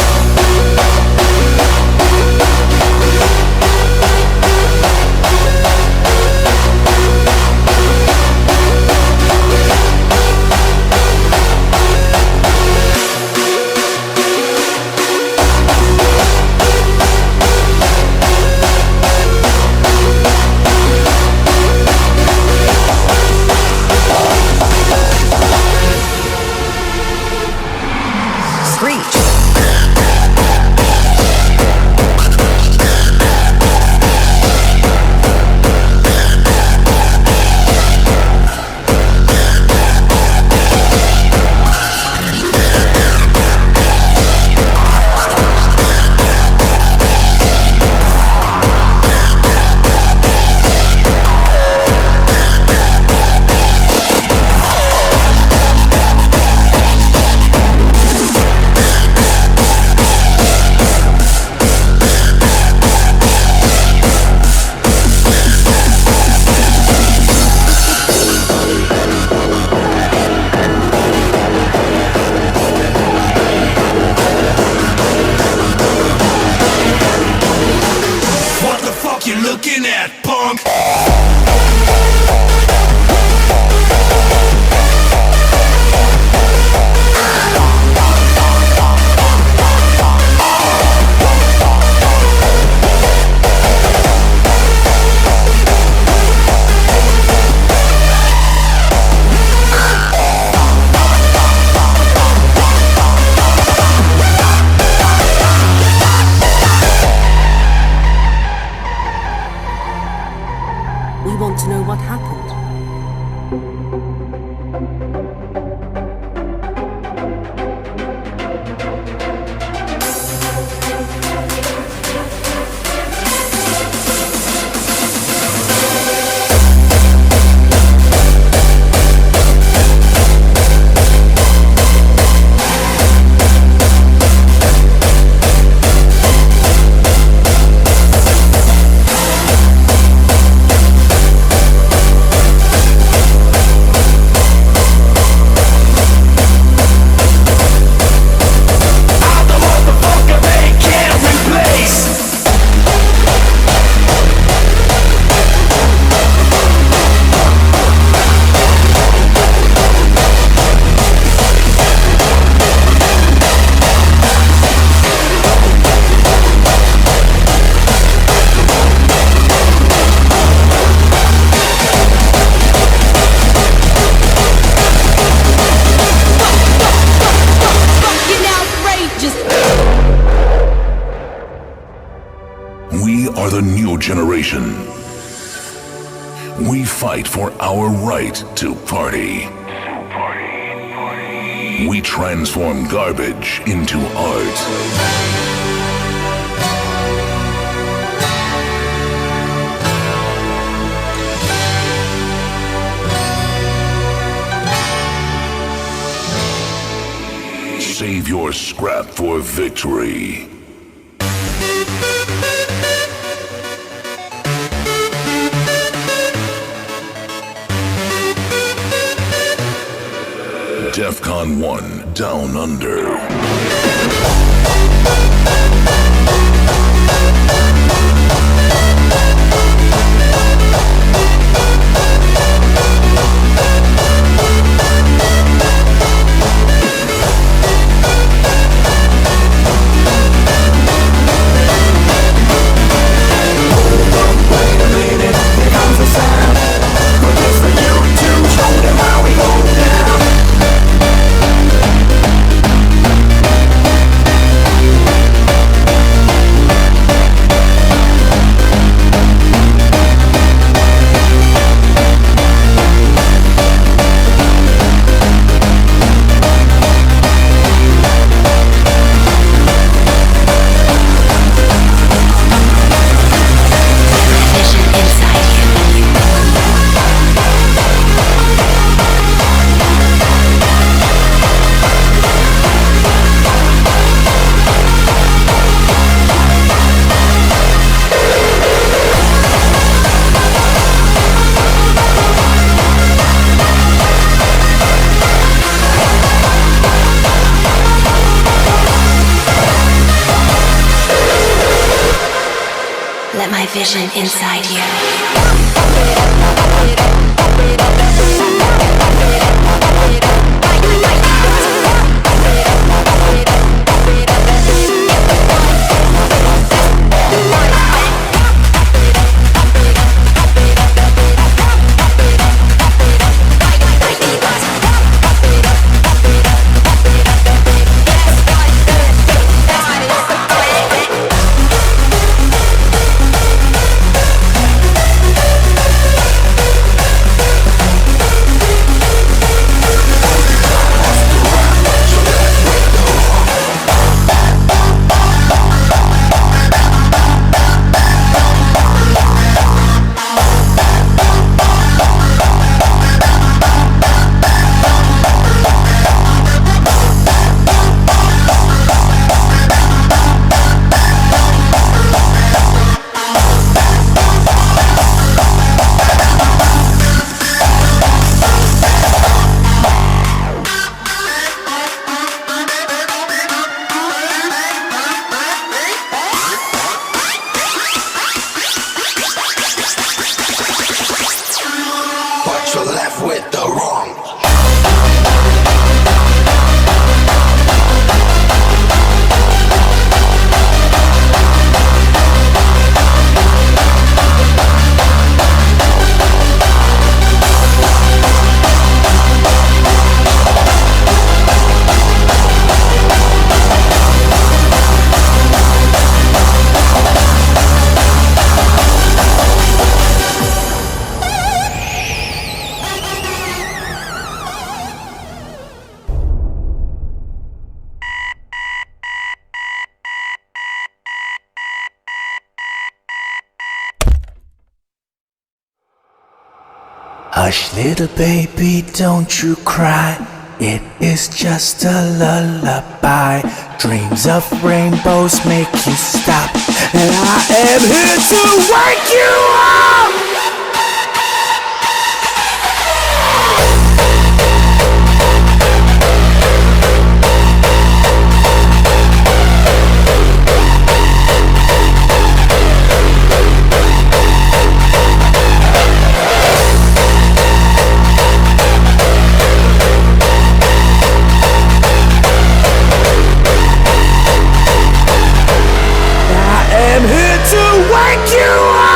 Looking at punk. We want to know what happened. We are the new generation. We fight for our right to party. We transform garbage into art. Save your scrap for victory. DEFCON 1 Down Under. Here comes the sound. But it's for you to show them how we go. vision inside you. Hush, little baby, don't you cry. It is just a lullaby. Dreams of rainbows make you stop, and I am here to wake you up. I'm here to wake you up!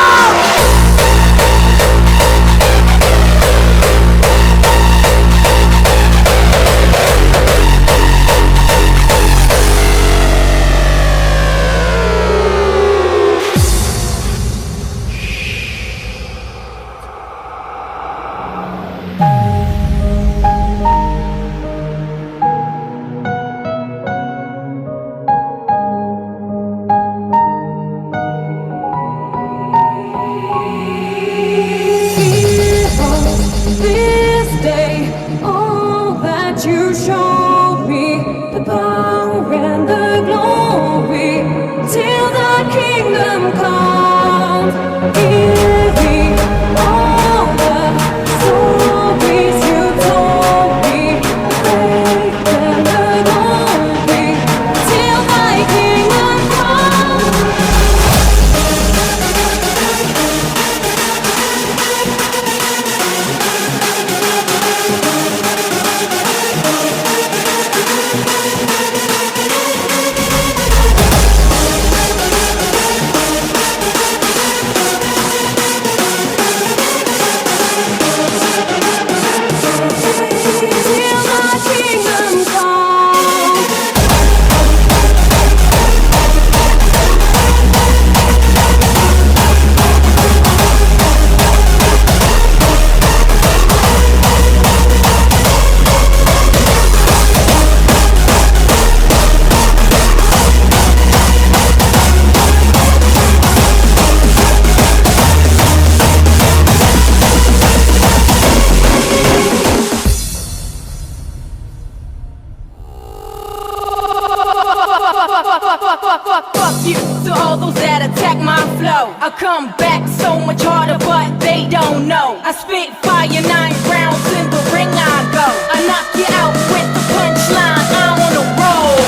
Fuck you to all those that attack my flow. I come back so much harder, but they don't know. I spit fire, 9 rounds in the ring I go. I knock you out with the punchline, I'm on a roll.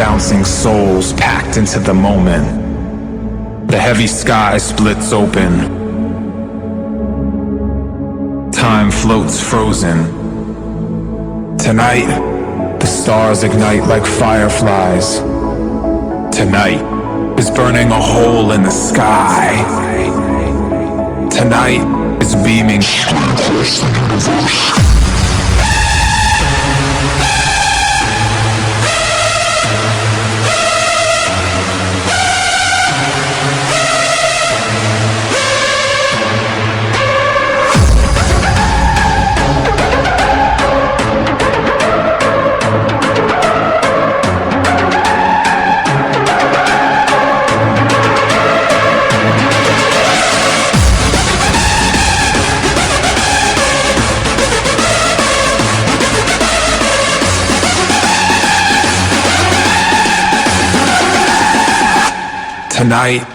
bouncing souls packed into the moment. The heavy sky splits open. Time floats frozen. Tonight, the stars ignite like fireflies. Tonight is burning a hole in the sky. Tonight is beaming across the universe. Tonight,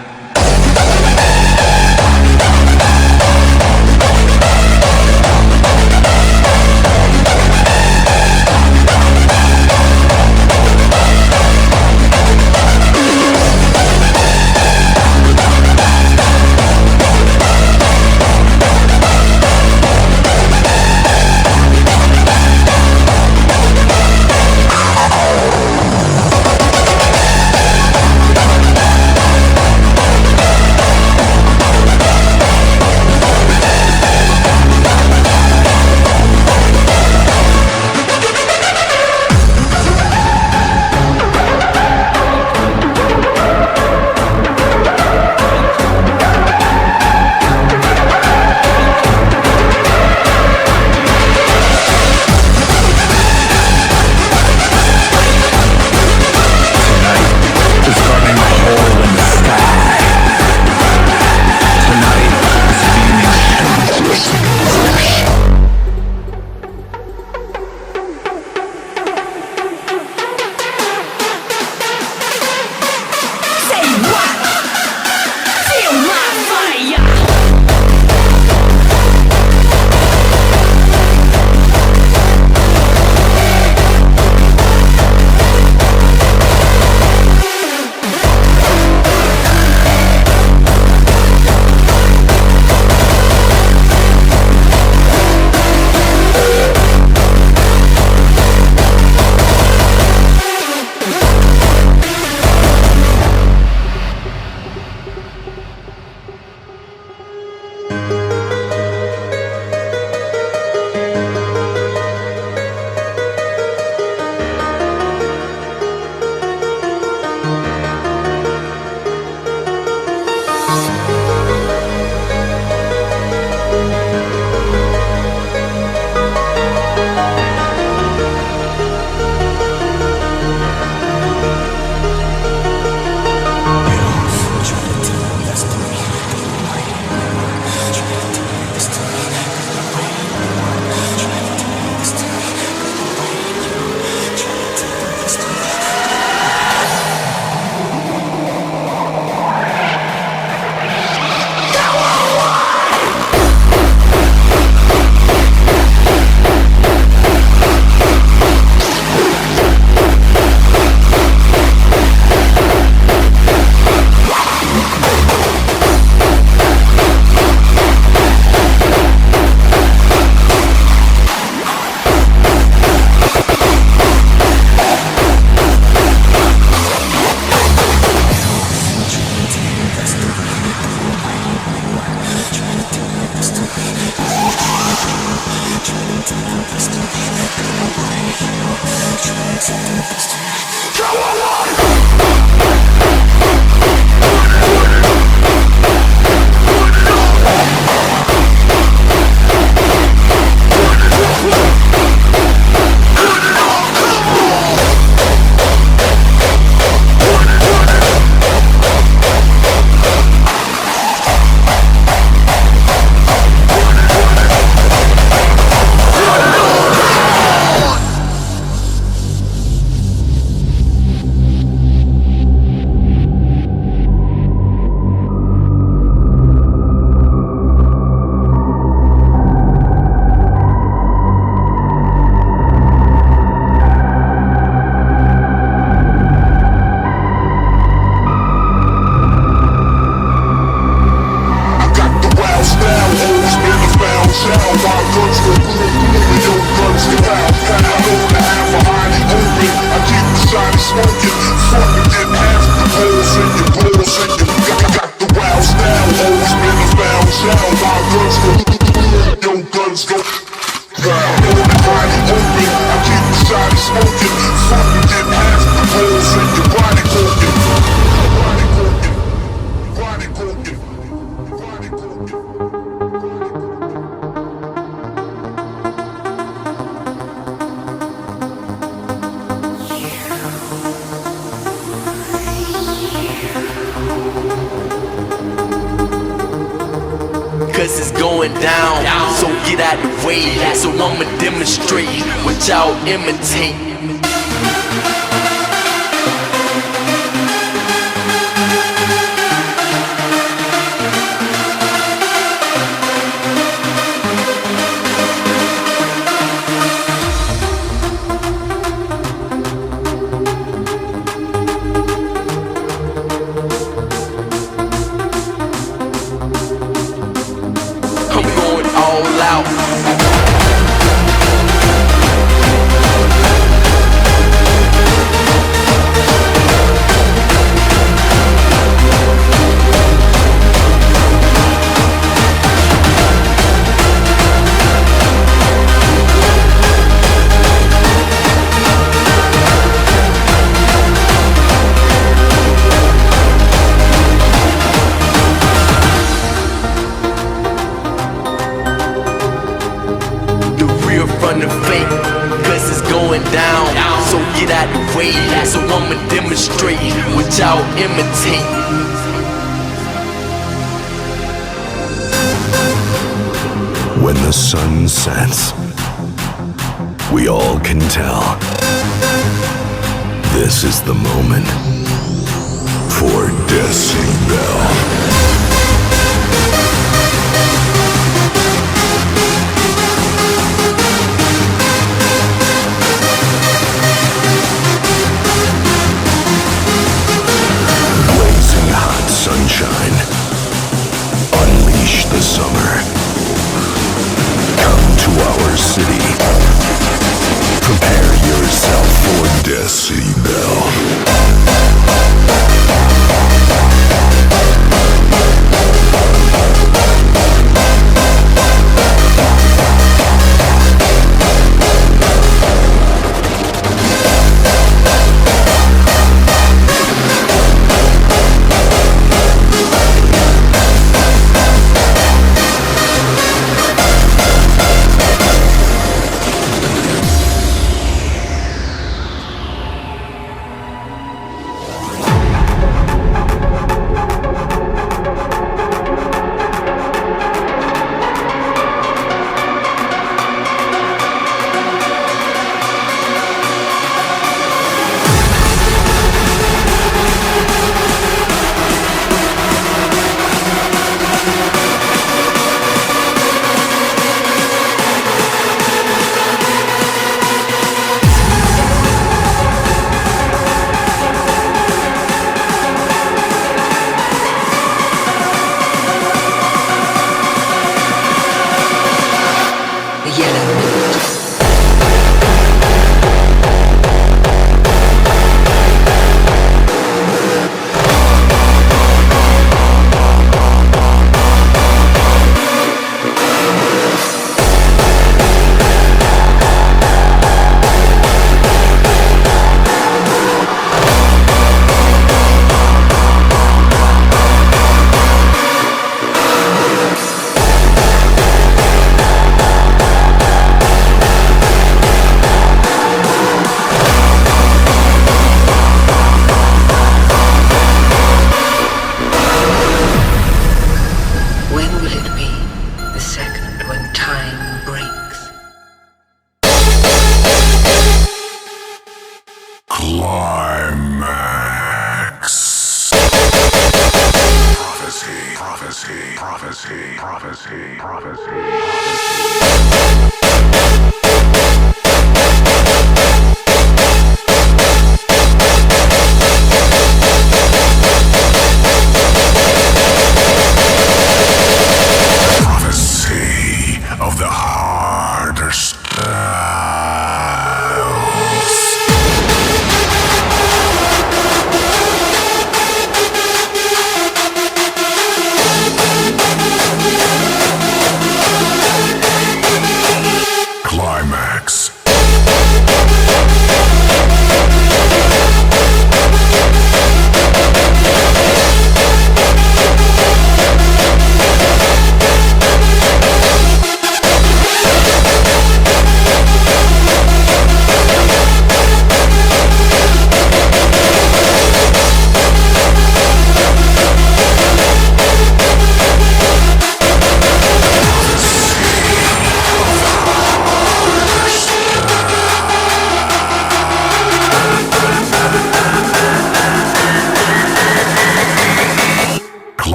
smoking. Fucking get half the balls in your balls and you got the wild style. Always been a foul child. My guns go, your guns go. Everybody open, I keep the shot smoking. Fucking get half the balls in your body broken. Body broken. Body broken. Cause it's going down, so get out the way. So I'ma demonstrate what y'all imitate. I'm going all out. The real from the fake, cause it's going down. So get out the way, so I'ma demonstrate what y'all imitate. When the sun sets, we all can tell this is the moment for Decibel. Blazing hot sunshine, unleash the summer. Come to our city. Prepare yourself for Decibel.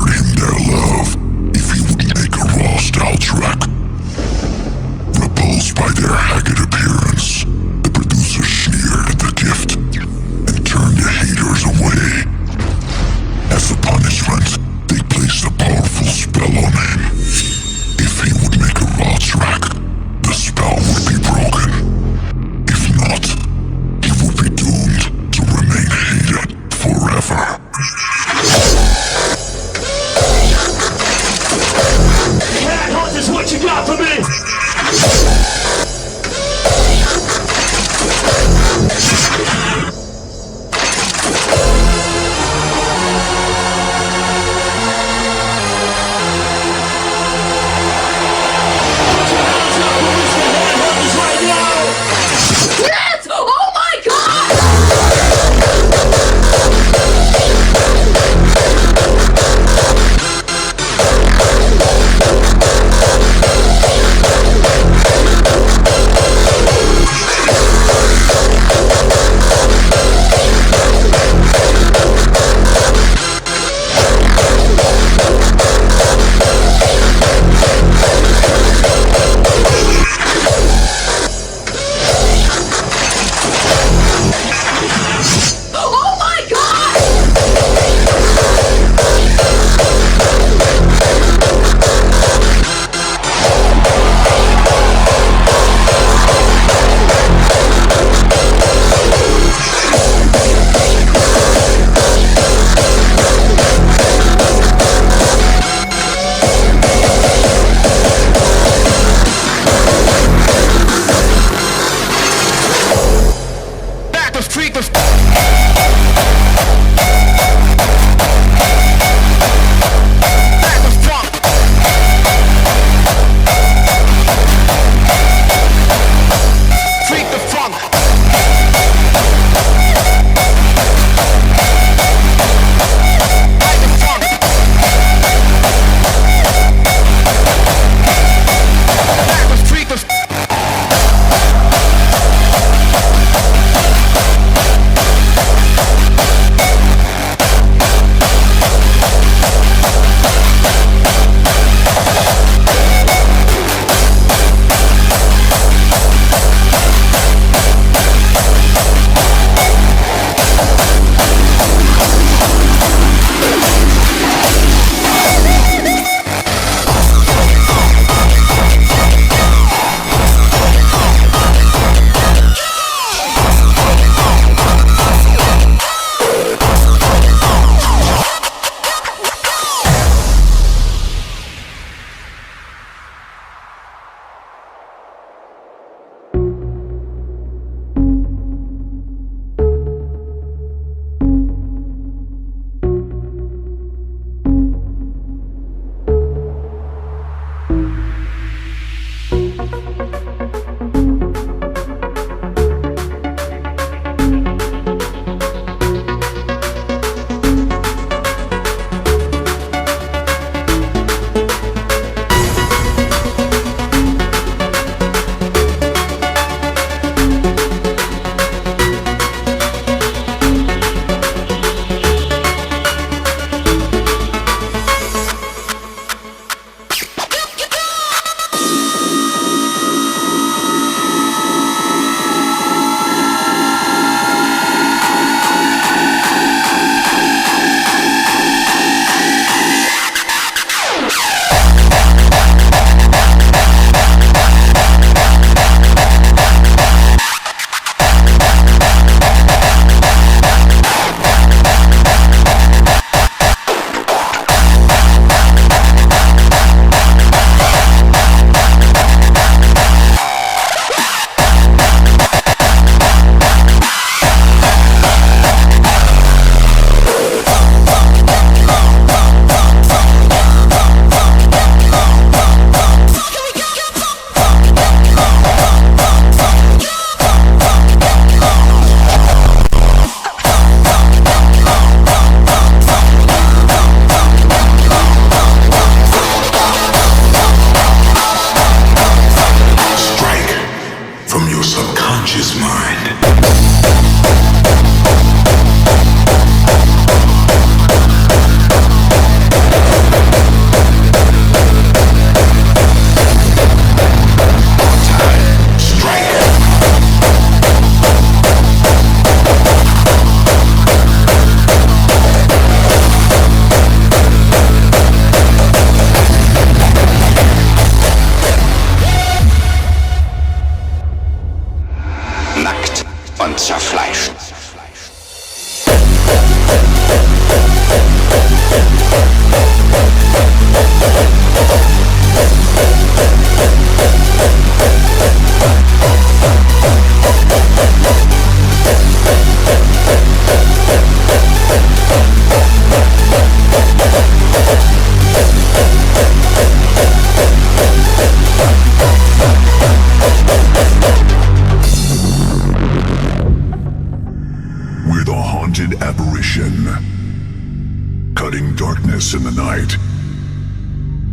offered him their love if he would make a raw style track. Repulsed by their haggard appearance, the producer sneered at the gift and turned the haters away. As a punishment, they placed a powerful spell on him. If he would make a raw track, the spell would be broken. If not, he would be doomed to remain hated forever. Cat Hunters, what you got for me? Yes! Oh my god!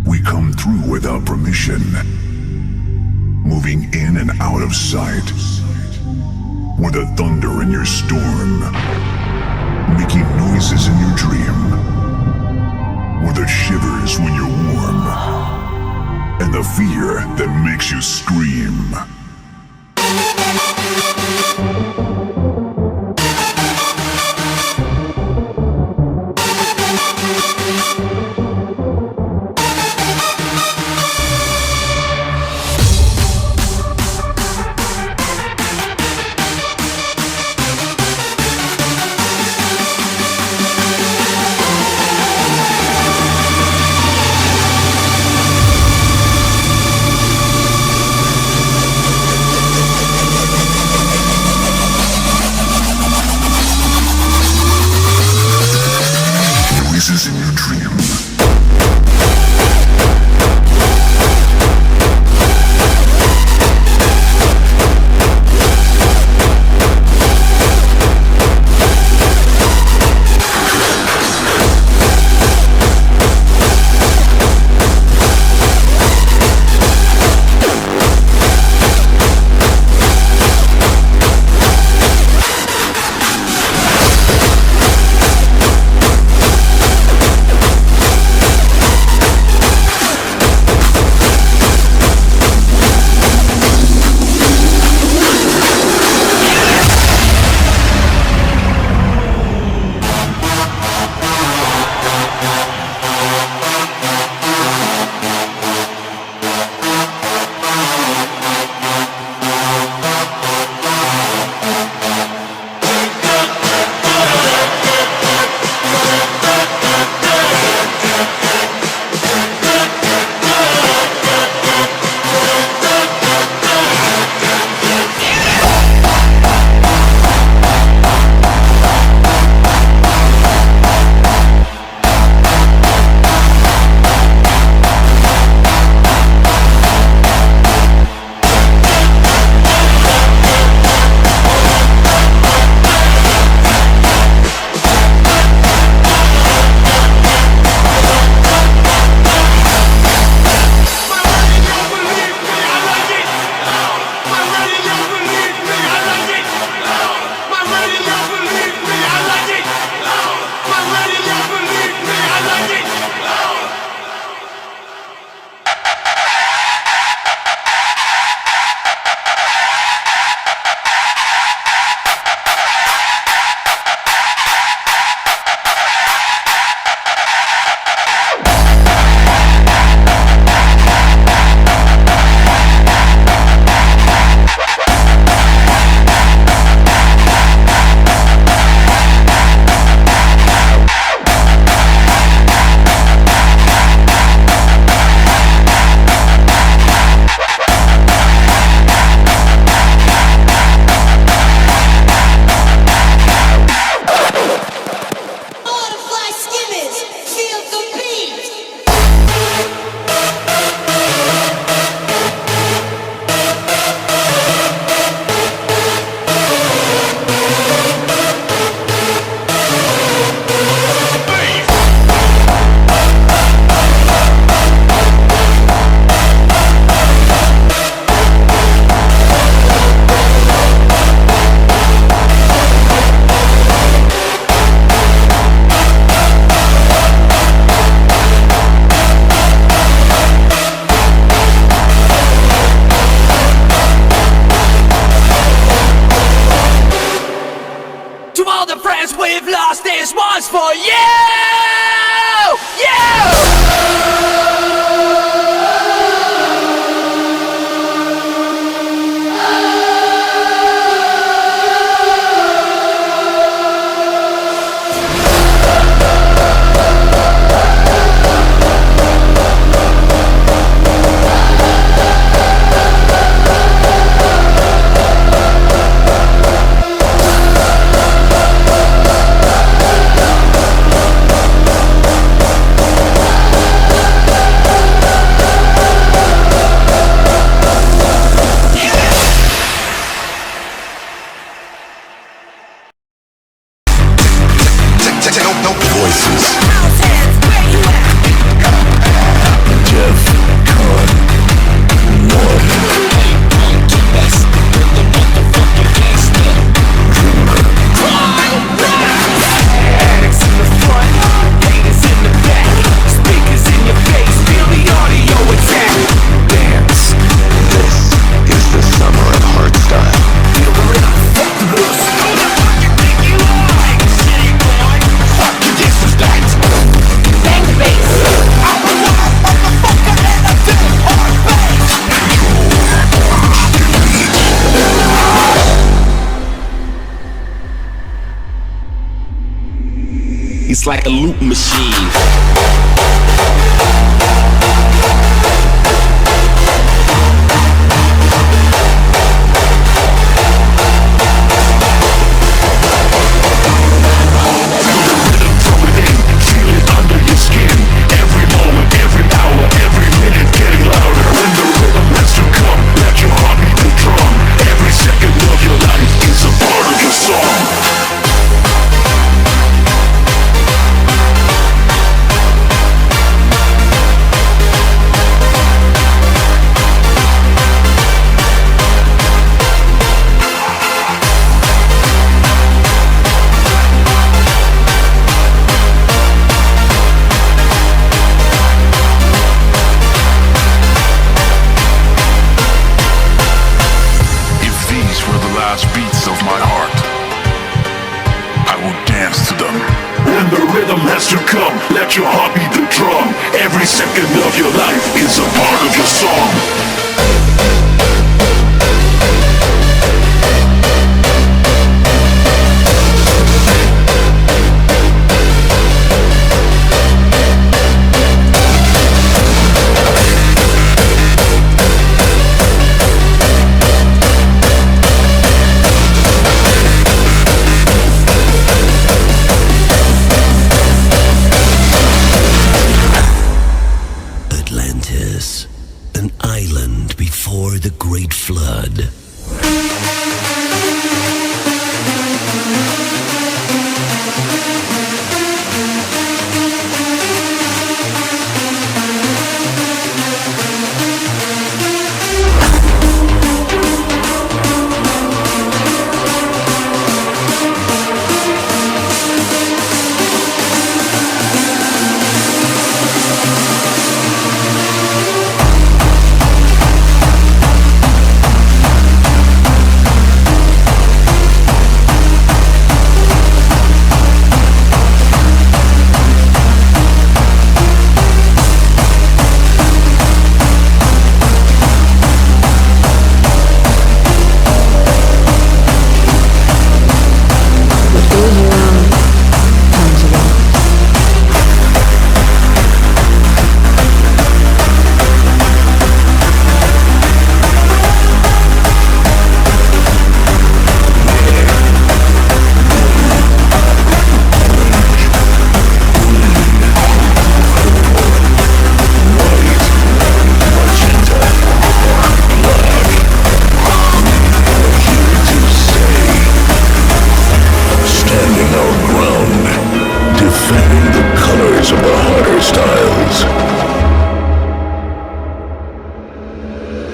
We come through without permission, moving in and out of sight. We're the thunder in your storm, making noises in your dream. We're the shivers when you're warm, and the fear that makes you scream. It's like a loop machine.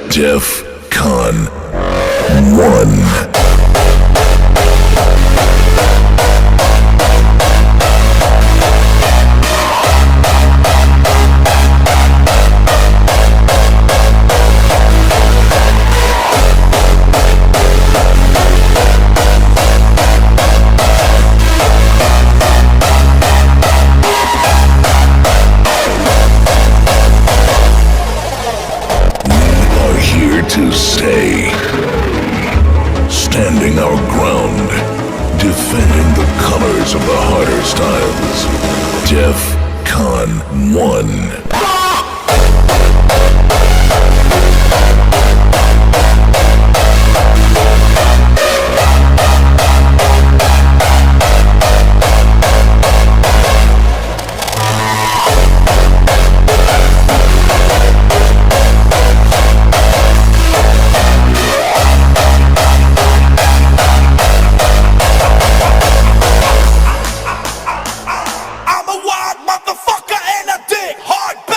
DEF CON 1. To stay, standing our ground, defending the colors of the harder styles. DEF CON 1. I'm a wild motherfucker and a dick hard.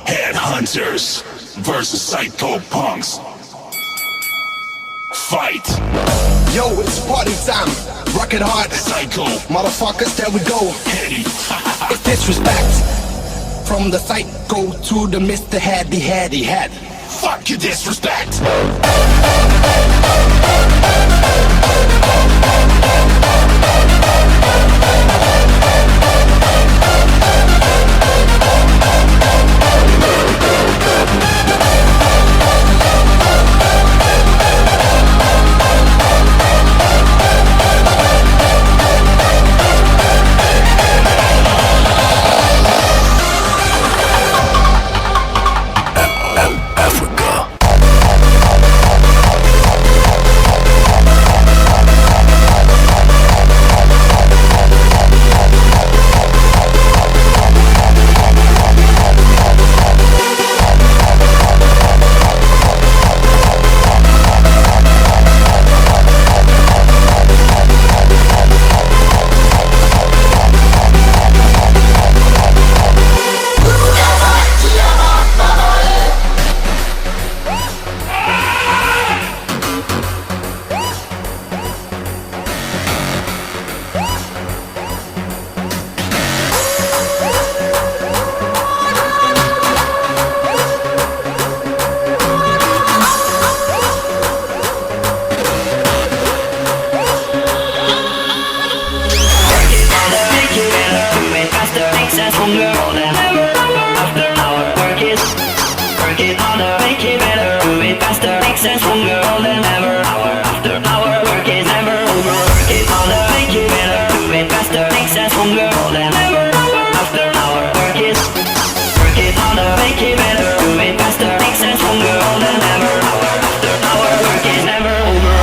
Headhunters versus Psychopunks. Fight! Yo, it's party time. Rock it hard. Psycho. Motherfuckers, there we go. Heady. It's disrespect. From the psycho to the Mr. Haddy Haddy Had. Fuck your disrespect. Africa. stronger than ever. Hour after hour, work is never over. Work is harder, make it better. Do it faster, makes us stronger than ever. Hour after hour, work is harder, make it better. Do it faster, makes us stronger than ever. Hour after hour, work is never over.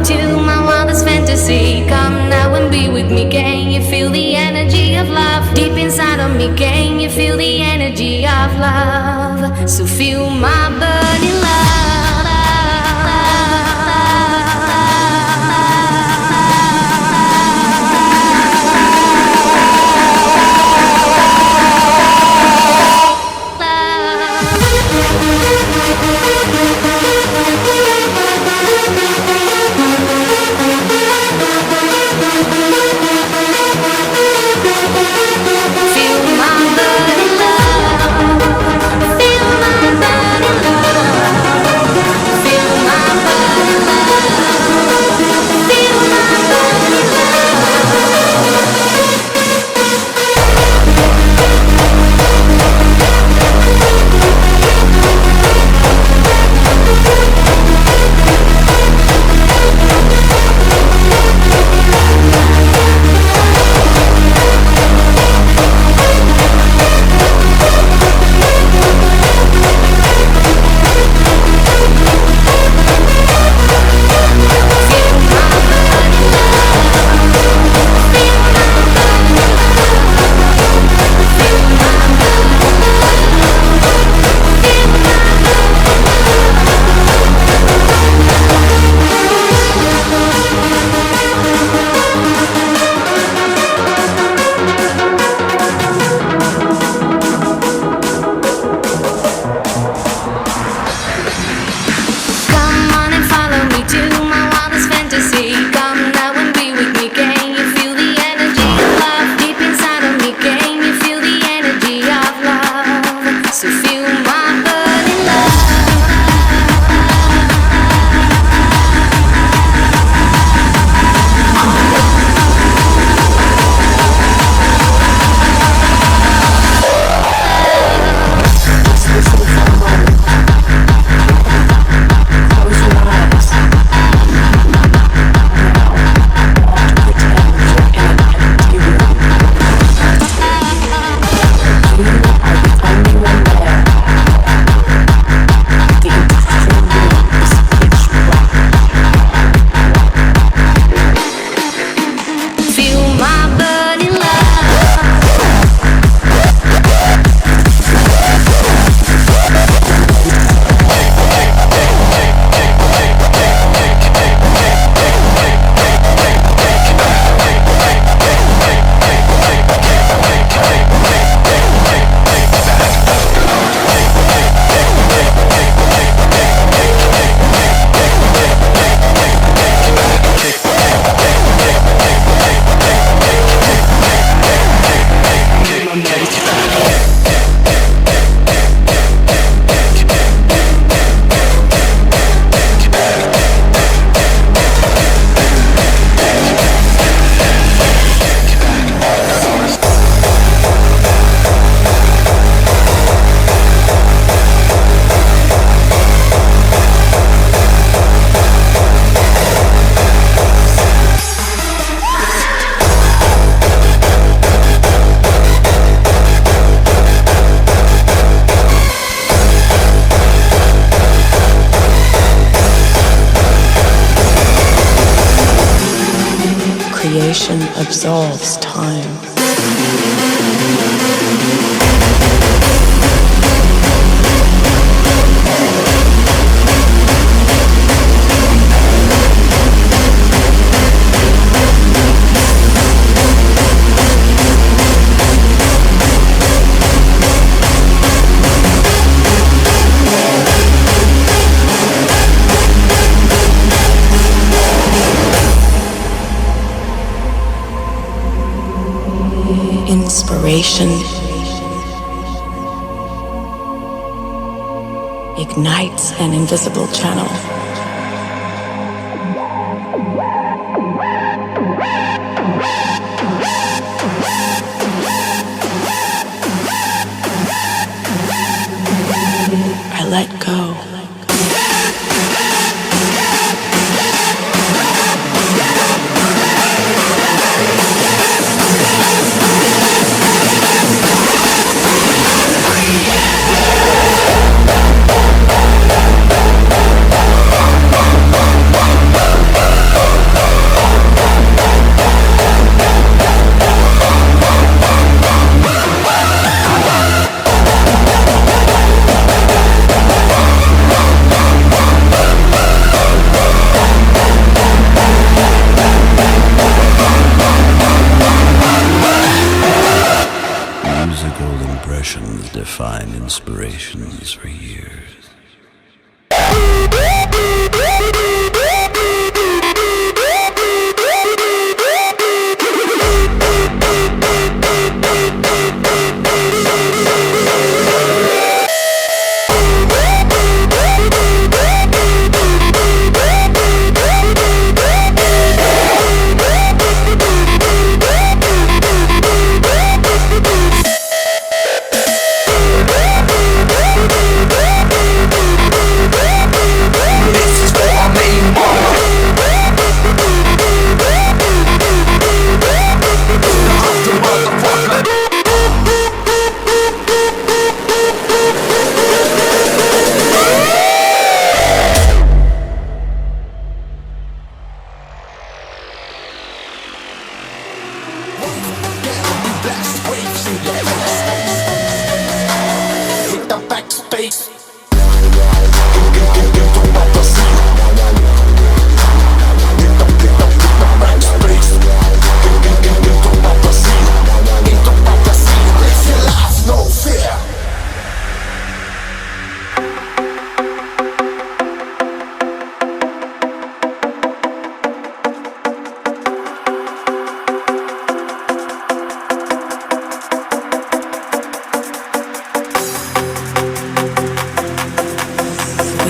To my wildest fantasy, come now and be with me. Can you feel the energy of love deep inside of me? Can you feel the energy of love? So feel my burning love. Feel my burning love. Feel my burning love. inspiration absolves time. Inspiration ignites an invisible channel. I let go. Define inspirations for years.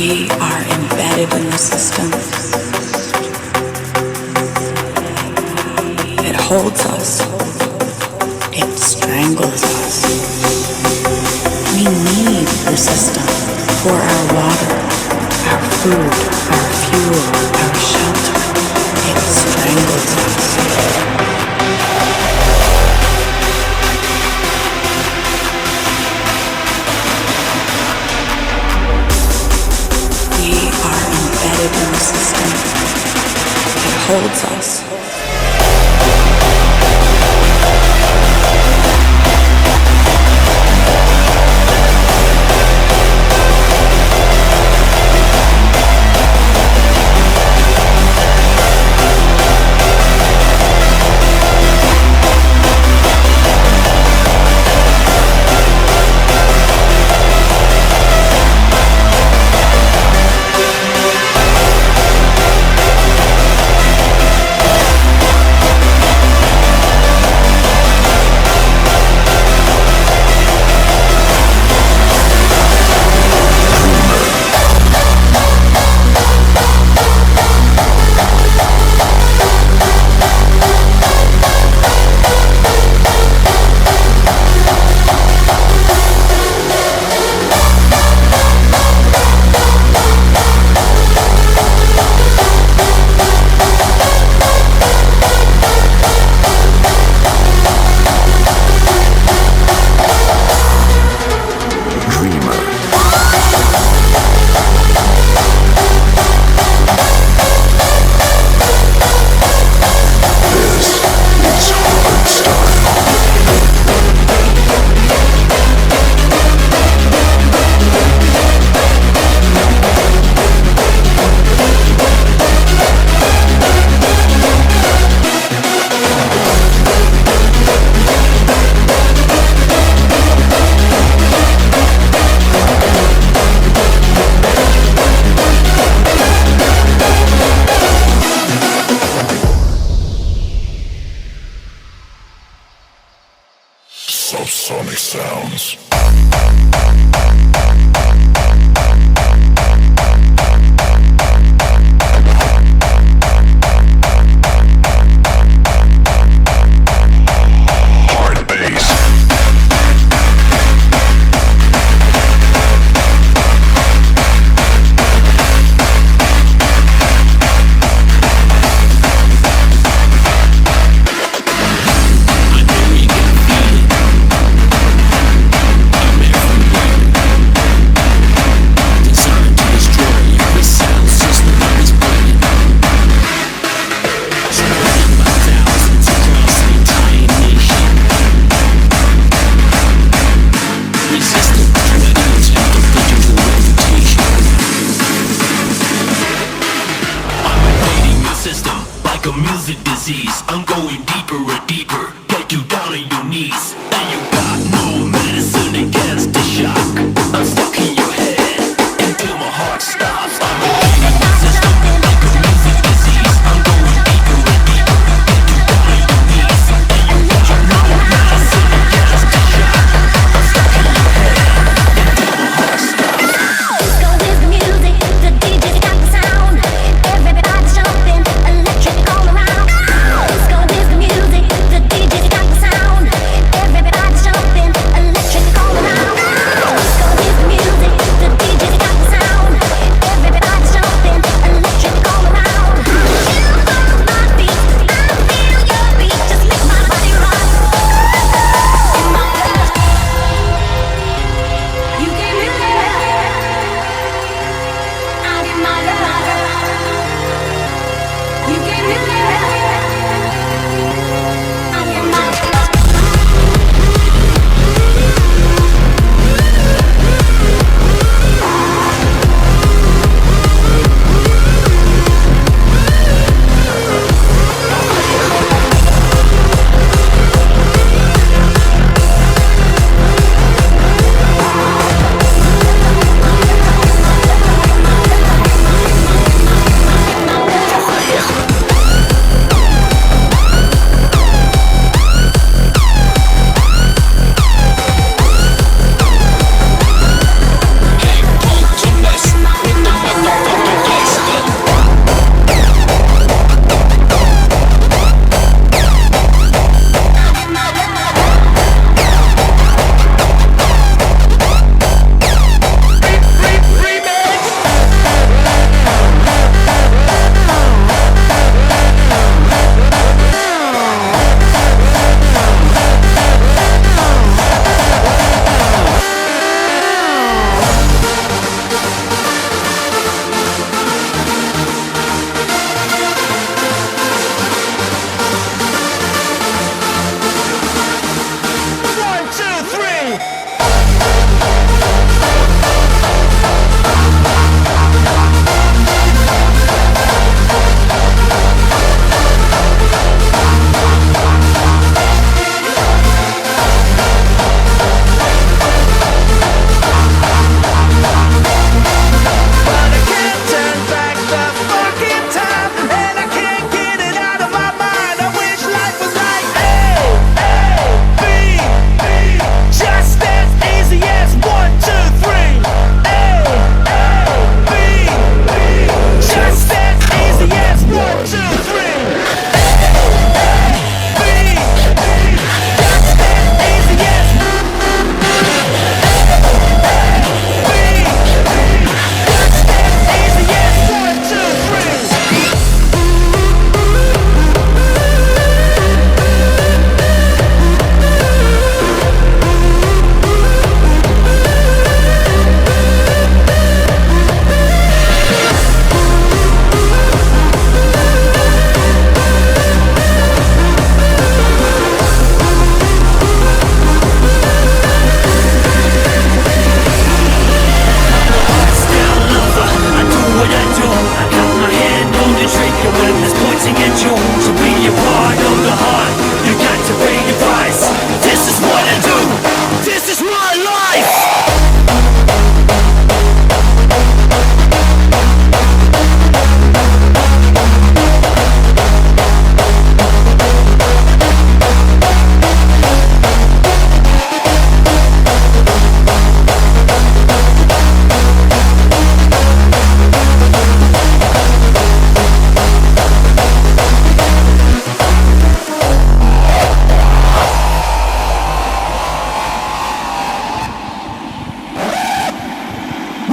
We are embedded in the system. It holds us. It strangles us. We need the system for our water, our food, our fuel, our shelter. It strangles us. Embedded in the system. It holds us.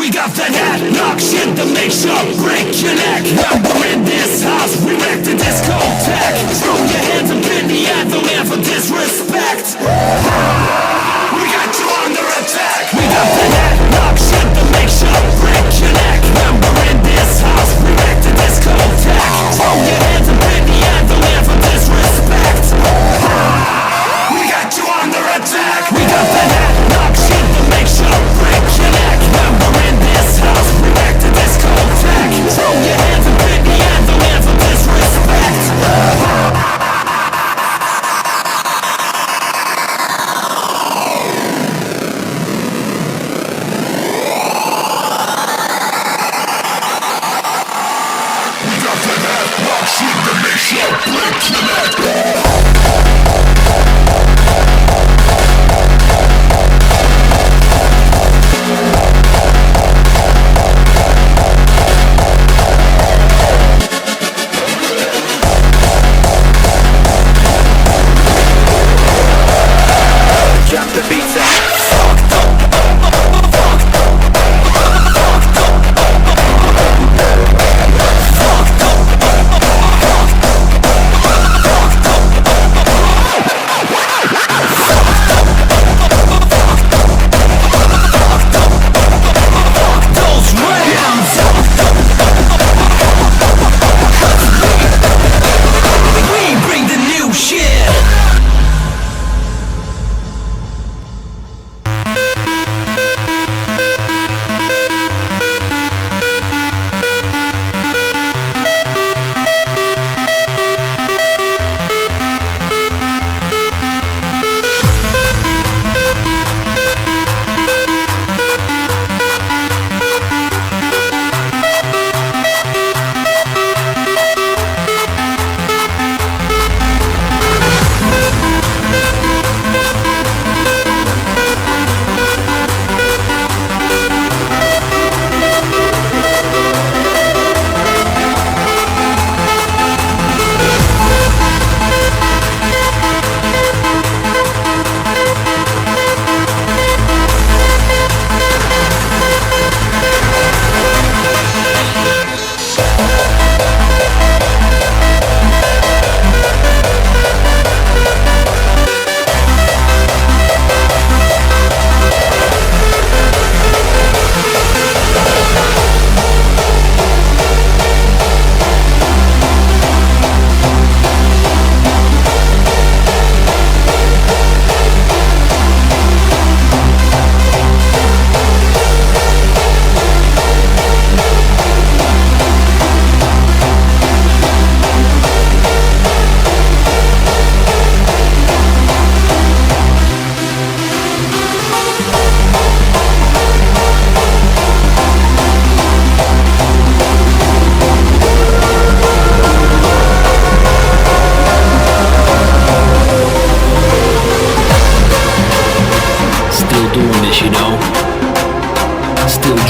We got that headlock shit that makes you break your neck. And we're in this house, we wreck the discotheque. Throw your hands up in the air, don't ever disrespect. We got you under attack. We got that headlock shit that makes you break your neck. And we're in this house, we wreck the discotheque. Throw your hands up in the air, don't ever disrespect. We got you under attack. We got that headlock shit that makes you break your neck. And we're in this house, we wreck the discotheque. Throw your hands up in the air, don't ever disrespect. Drop the beats out.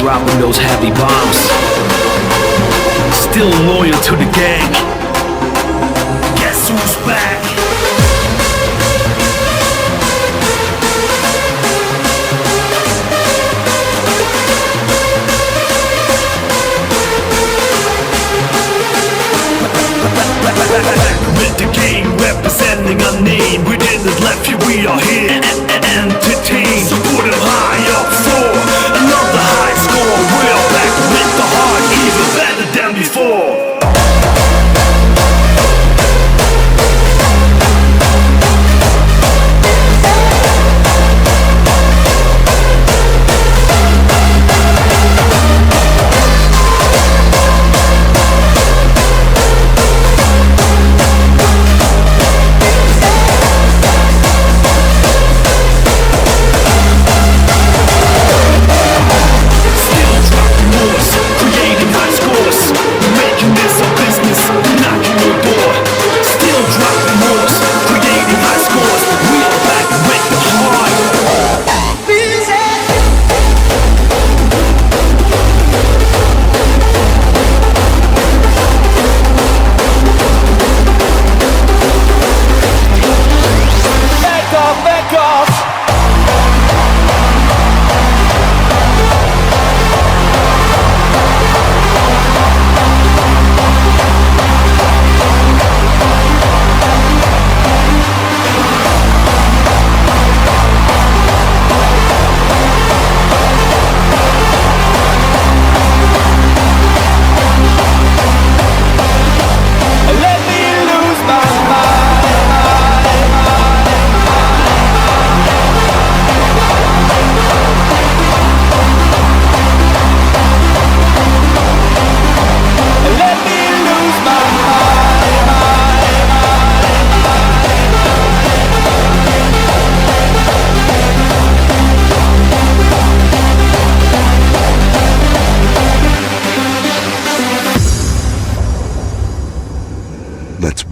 dropping those heavy bombs. Still loyal to the gang. Guess who's back? With the game representing our name, we didn't left you, we are here entertain. So put them high up for another high score. We're back with the heart, even better than before.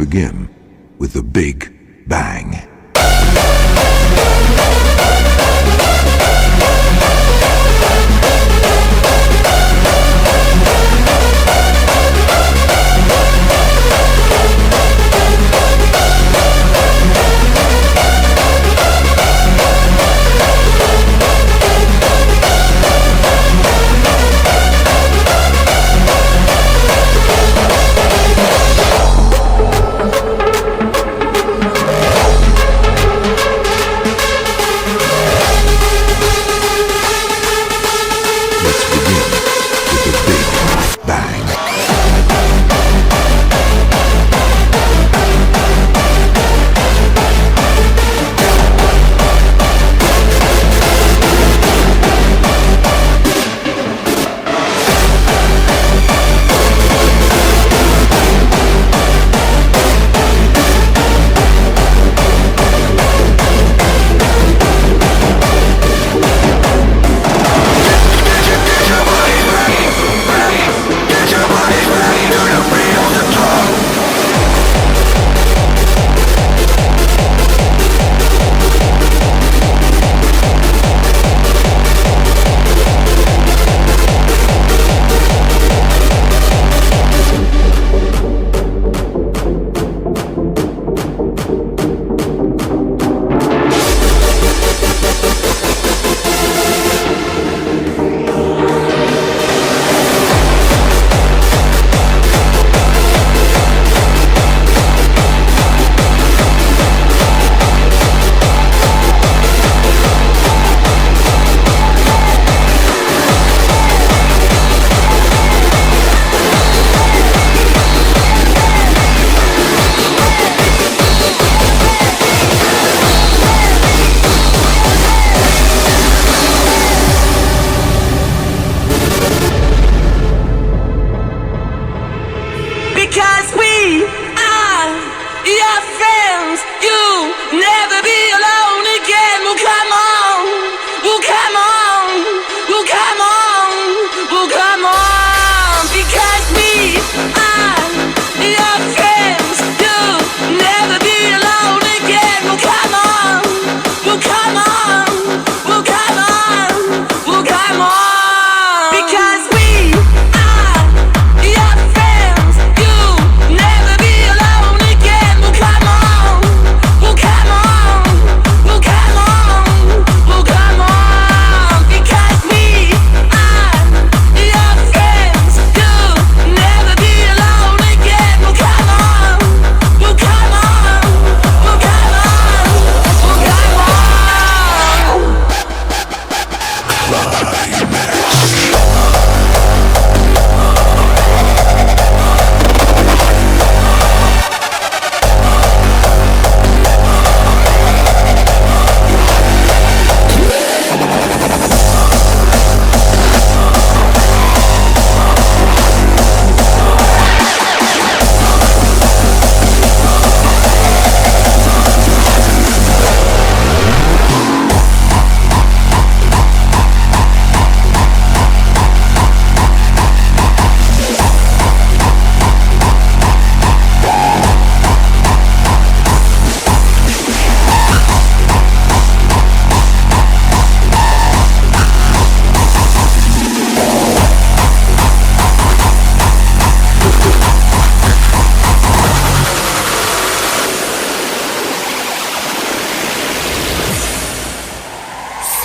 begin with the Big Bang.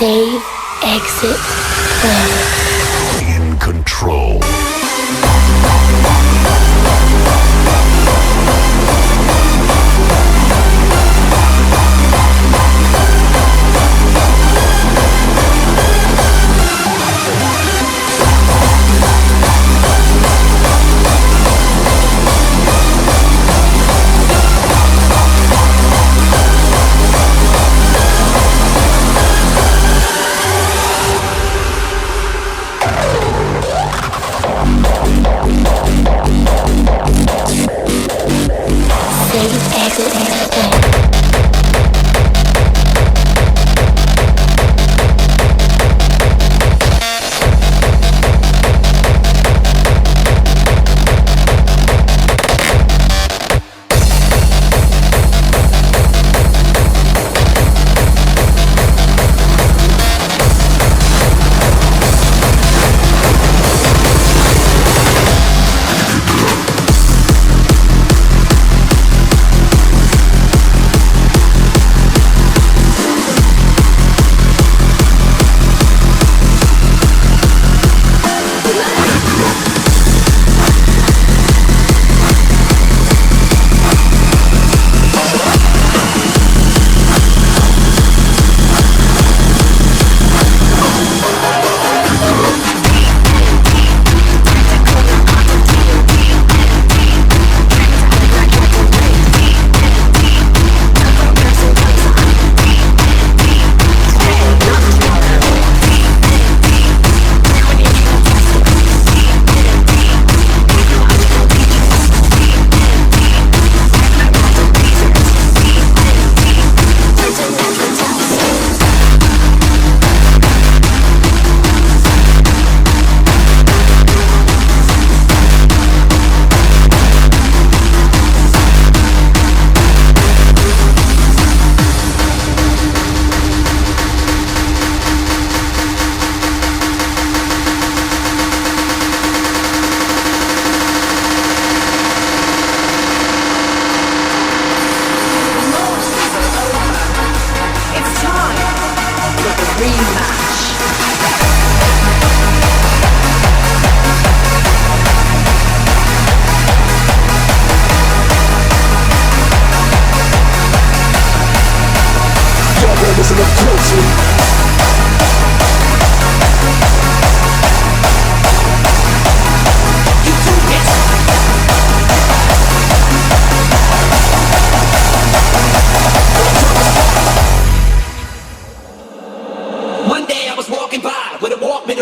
Save, exit, In control.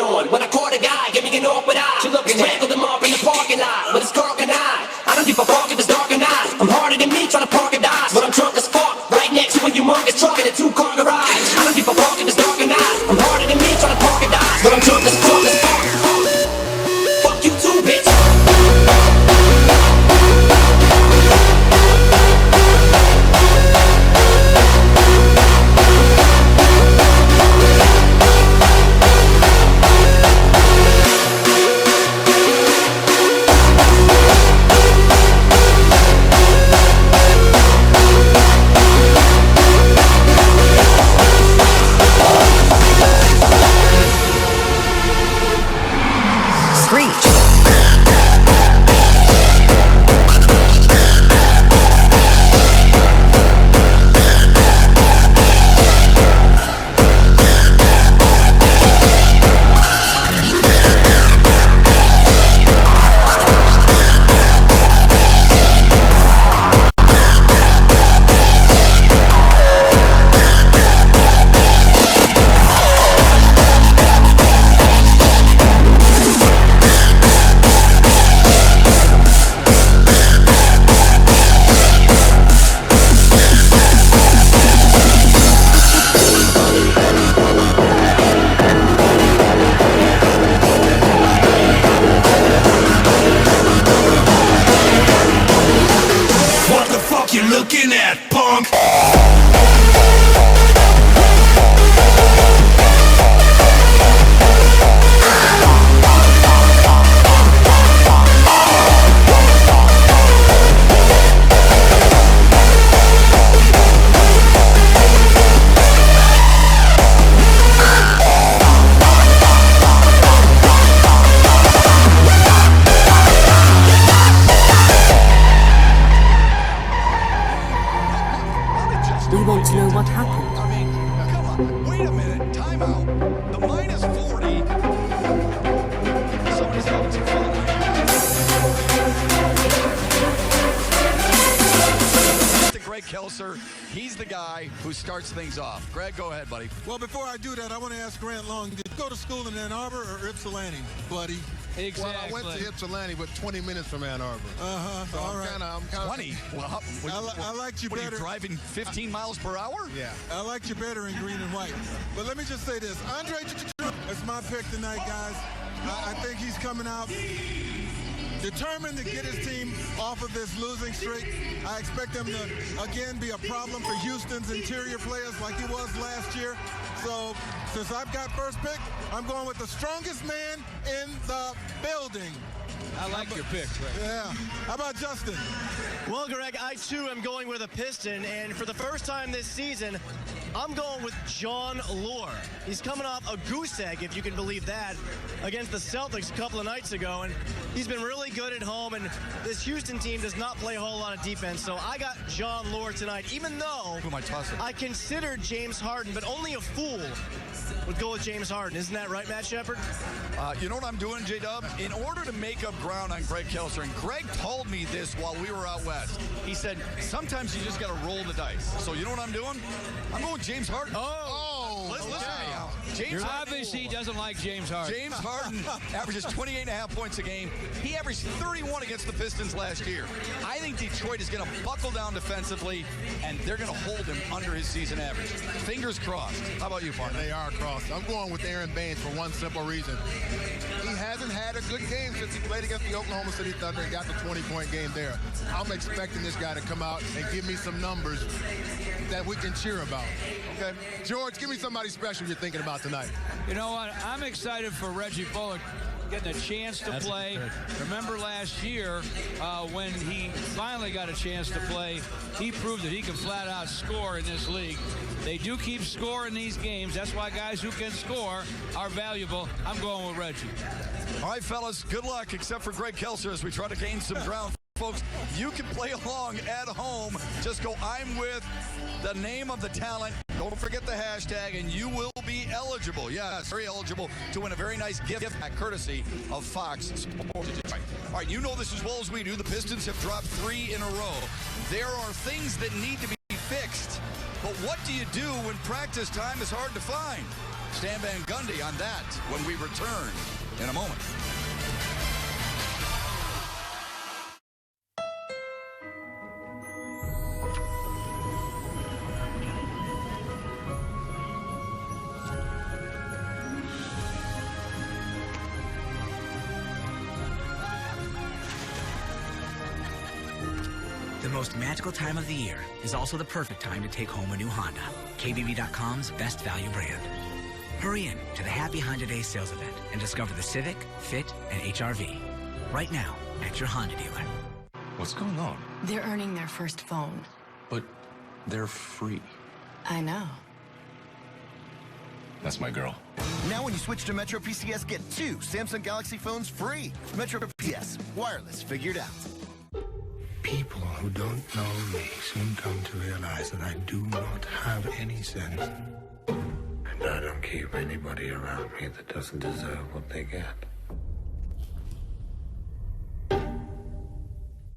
on. When I caught a guy, gave me an awkward eye. She looked strangled him off in the parking lot with his cock and eye. I don't give a fuck if it's dark or not. I'm harder than me trying to park a Dodge, but I'm drunk as fuck. Right next to a humongous truck in a 2-car garage. I don't give a fuck if it's dark or not. I'm harder than me trying to park a Dodge, but I'm drunk as fuck. Fuck you too, bitch. Looking at punk. We want to know what happened. I mean, come on. Wait a minute. Time out. The minus 40. Somebody's having some fun. Greg Kelser, he's the guy who starts things off. Greg, go ahead, buddy. Well, before I do that, I want to ask Grant Long, did you go to school in Ann Arbor or Ypsilanti, buddy? Exactly. Well, I went to Ypsilanti, but 20 minutes from Ann Arbor. So all I'm right. kinda, 20? Well, I liked you what, better. Are you driving 15 miles per hour? Yeah. I liked you better in green and white. But let me just say this. Andre, that's my pick tonight, guys. I think he's coming out determined to get his team off of this losing streak. I expect him to, again, be a problem for Houston's interior players like he was last year. So, since I've got first pick, I'm going with the strongest man in the building. I like your pick, Greg. Yeah. How about Justin? Well, Greg, I too am going with a Piston, and for the first time this season, I'm going with John Lure. He's coming off a goose egg, if you can believe that, against the Celtics a couple of nights ago, and he's been really good at home, and this Houston team does not play a whole lot of defense, so I got John Lure tonight, even though Who am I tossing? I considered James Harden, but only a fool would go with James Harden. Isn't that right, Matt Shepard? You know what I'm doing, J-Dub? In order to make up ground on Greg Kelser, and Greg told me this while we were out west, he said, sometimes you just got to roll the dice. So you know what I'm doing? I'm going with James Harden. Listen to me. James Harden, Obviously, he doesn't like James Harden. James Harden averages 28.5 points a game. He averaged 31 against the Pistons last year. I think Detroit is going to buckle down defensively, and they're going to hold him under his season average. Fingers crossed. How about you, partner? They are crossed. I'm going with Aaron Baines for one simple reason. He hasn't had a good game since he played against the Oklahoma City Thunder and got the 20-point game there. I'm expecting this guy to come out and give me some numbers that we can cheer about. Okay, George, give me somebody special you're thinking about tonight. You know what? I'm excited for Reggie Bullock getting a chance to play. Remember last year when he finally got a chance to play, he proved that he can flat out score in this league. They do keep scoring these games. That's why guys who can score are valuable. I'm going with Reggie. All right, fellas, good luck, except for Greg Kelser as we try to gain some ground. Folks, you can play along at home. Just go, I'm with the name of the talent. Don't forget the hashtag, and you will be eligible. Yes, very eligible to win a very nice gift courtesy of Fox Sports. All right, you know this as well as we do. The Pistons have dropped 3 in a row. There are things that need to be fixed, but what do you do when practice time is hard to find? Stan Van Gundy on that when we return in a moment. The most magical time of the year is also the perfect time to take home a new Honda, KBB.com's best value brand. Hurry in to the Happy Honda Days sales event and discover the Civic, Fit, and HR-V right now at your Honda dealer. What's going on? They're earning their first phone. But they're free. I know. That's my girl. Now when you switch to Metro PCS, get 2 Samsung Galaxy phones free. Metro PCS, wireless figured out. People who don't know me soon come to realize that I do not have any sense. And I don't keep anybody around me that doesn't deserve what they get.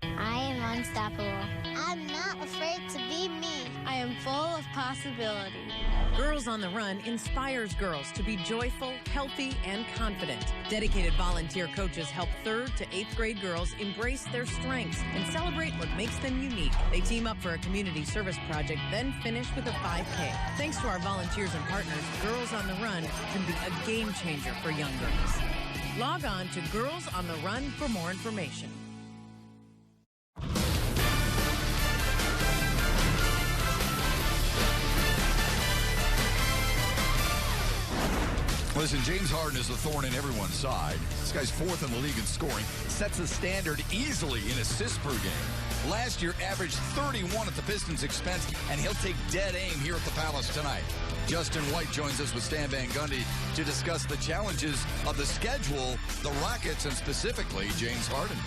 I am unstoppable. I'm not afraid to be me. I am full of possibility. Girls on the Run inspires girls to be joyful, healthy, and confident. Dedicated volunteer coaches help 3rd to 8th grade girls embrace their strengths and celebrate what makes them unique. They team up for a community service project, then finish with a 5K. Thanks to our volunteers and partners, Girls on the Run can be a game changer for young girls. Log on to Girls on the Run for more information. Listen, James Harden is a thorn in everyone's side. This guy's 4th in the league in scoring, sets the standard easily in assists per game. Last year averaged 31 at the Pistons' expense, and he'll take dead aim here at the Palace tonight. Justin White joins us with Stan Van Gundy to discuss the challenges of the schedule, the Rockets, and specifically James Harden.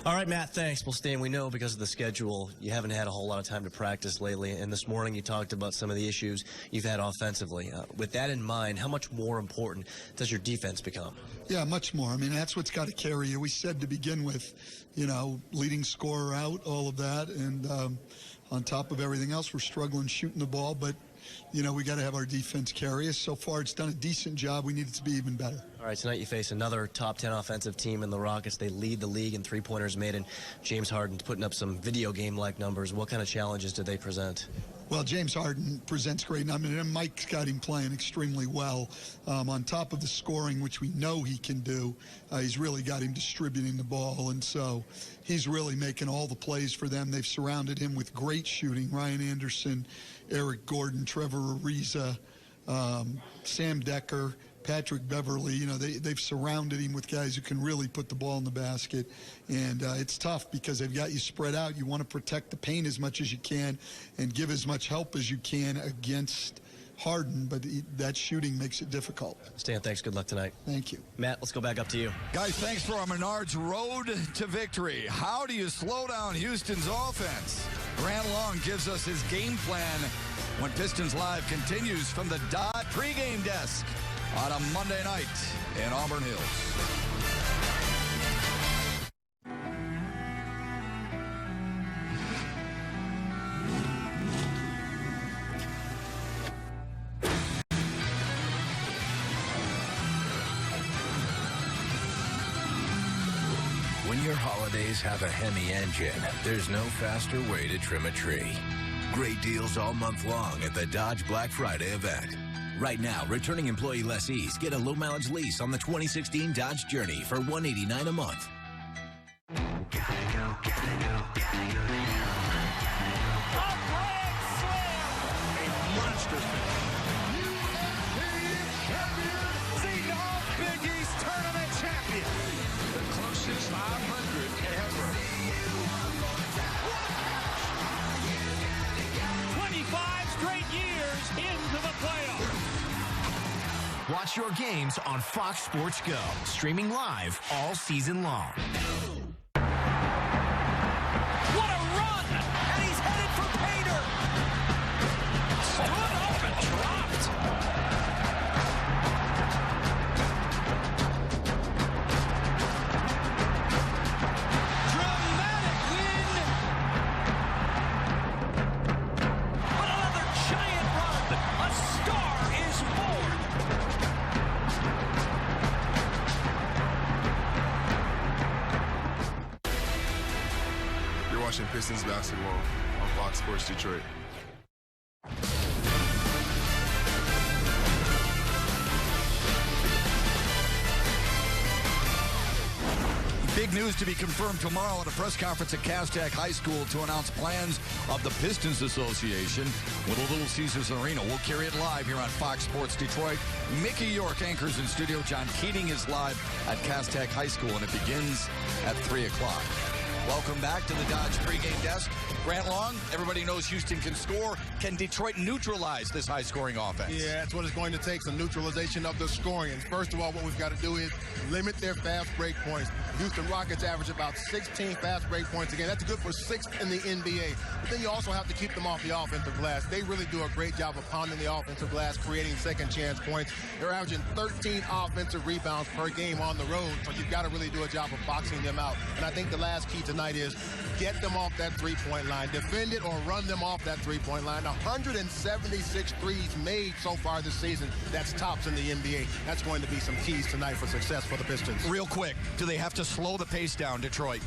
All right, Matt, thanks. Well, Stan, we know because of the schedule, you haven't had a whole lot of time to practice lately, and this morning you talked about some of the issues you've had offensively. With that in mind, how much more important does your defense become? Yeah, much more. I mean, that's what's got to carry you. We said to begin with, leading scorer out, all of that, and on top of everything else, we're struggling shooting the ball, but we got to have our defense carry us. So far, it's done a decent job. We need it to be even better. All right, tonight you face another top 10 offensive team in the Rockets. They lead the league in three-pointers made, and James Harden's putting up some video game-like numbers. What kind of challenges do they present? Well, James Harden presents great numbers, and Mike's got him playing extremely well. On top of the scoring, which we know he can do, he's really got him distributing the ball, and so he's really making all the plays for them. They've surrounded him with great shooting. Ryan Anderson, Eric Gordon, Trevor Ariza, Sam Decker, Patrick Beverly. They've surrounded him with guys who can really put the ball in the basket. And it's tough because they've got you spread out. You want to protect the paint as much as you can and give as much help as you can against Harden, but that shooting makes it difficult. Stan, thanks. Good luck tonight. Thank you. Matt, let's go back up to you. Guys, thanks for our Menards road to victory. How do you slow down Houston's offense? Grant Long gives us his game plan when Pistons Live continues from the Dodge pregame desk on a Monday night in Auburn Hills. When your holidays have a Hemi engine, there's no faster way to trim a tree. Great deals all month long at the Dodge Black Friday event. Right now, returning employee lessees get a low-mileage lease on the 2016 Dodge Journey for $189 a month. Closest 500 ever. 25 straight years into the playoffs. Watch your games on Fox Sports Go, streaming live all season long. What a run! And he's headed for Pater. Stood up and dropped. watching Pistons basketball on Fox Sports Detroit. Big news to be confirmed tomorrow at a press conference at Cass-Tech High School to announce plans of the Pistons Association with a Little Caesars Arena. We'll carry it live here on Fox Sports Detroit. Mickey York anchors in studio. John Keating is live at Cass-Tech High School, and it begins at 3 o'clock. Welcome back to the Dodge pregame desk. Grant Long, everybody knows Houston can score. Can Detroit neutralize this high-scoring offense? Yeah, that's what it's going to take, some neutralization of the scoring. And first of all, what we've got to do is limit their fast break points. Houston Rockets average about 16 fast break points a game. That's good for 6th in the NBA. But then you also have to keep them off the offensive glass. They really do a great job of pounding the offensive glass, creating second chance points. They're averaging 13 offensive rebounds per game on the road, so you've got to really do a job of boxing them out. And I think the last key tonight is get them off that three-point line. Defend it or run them off that three-point line. 176 threes made so far this season. That's tops in the NBA. That's going to be some keys tonight for success for the Pistons. Real quick, do they have to slow the pace down, Detroit?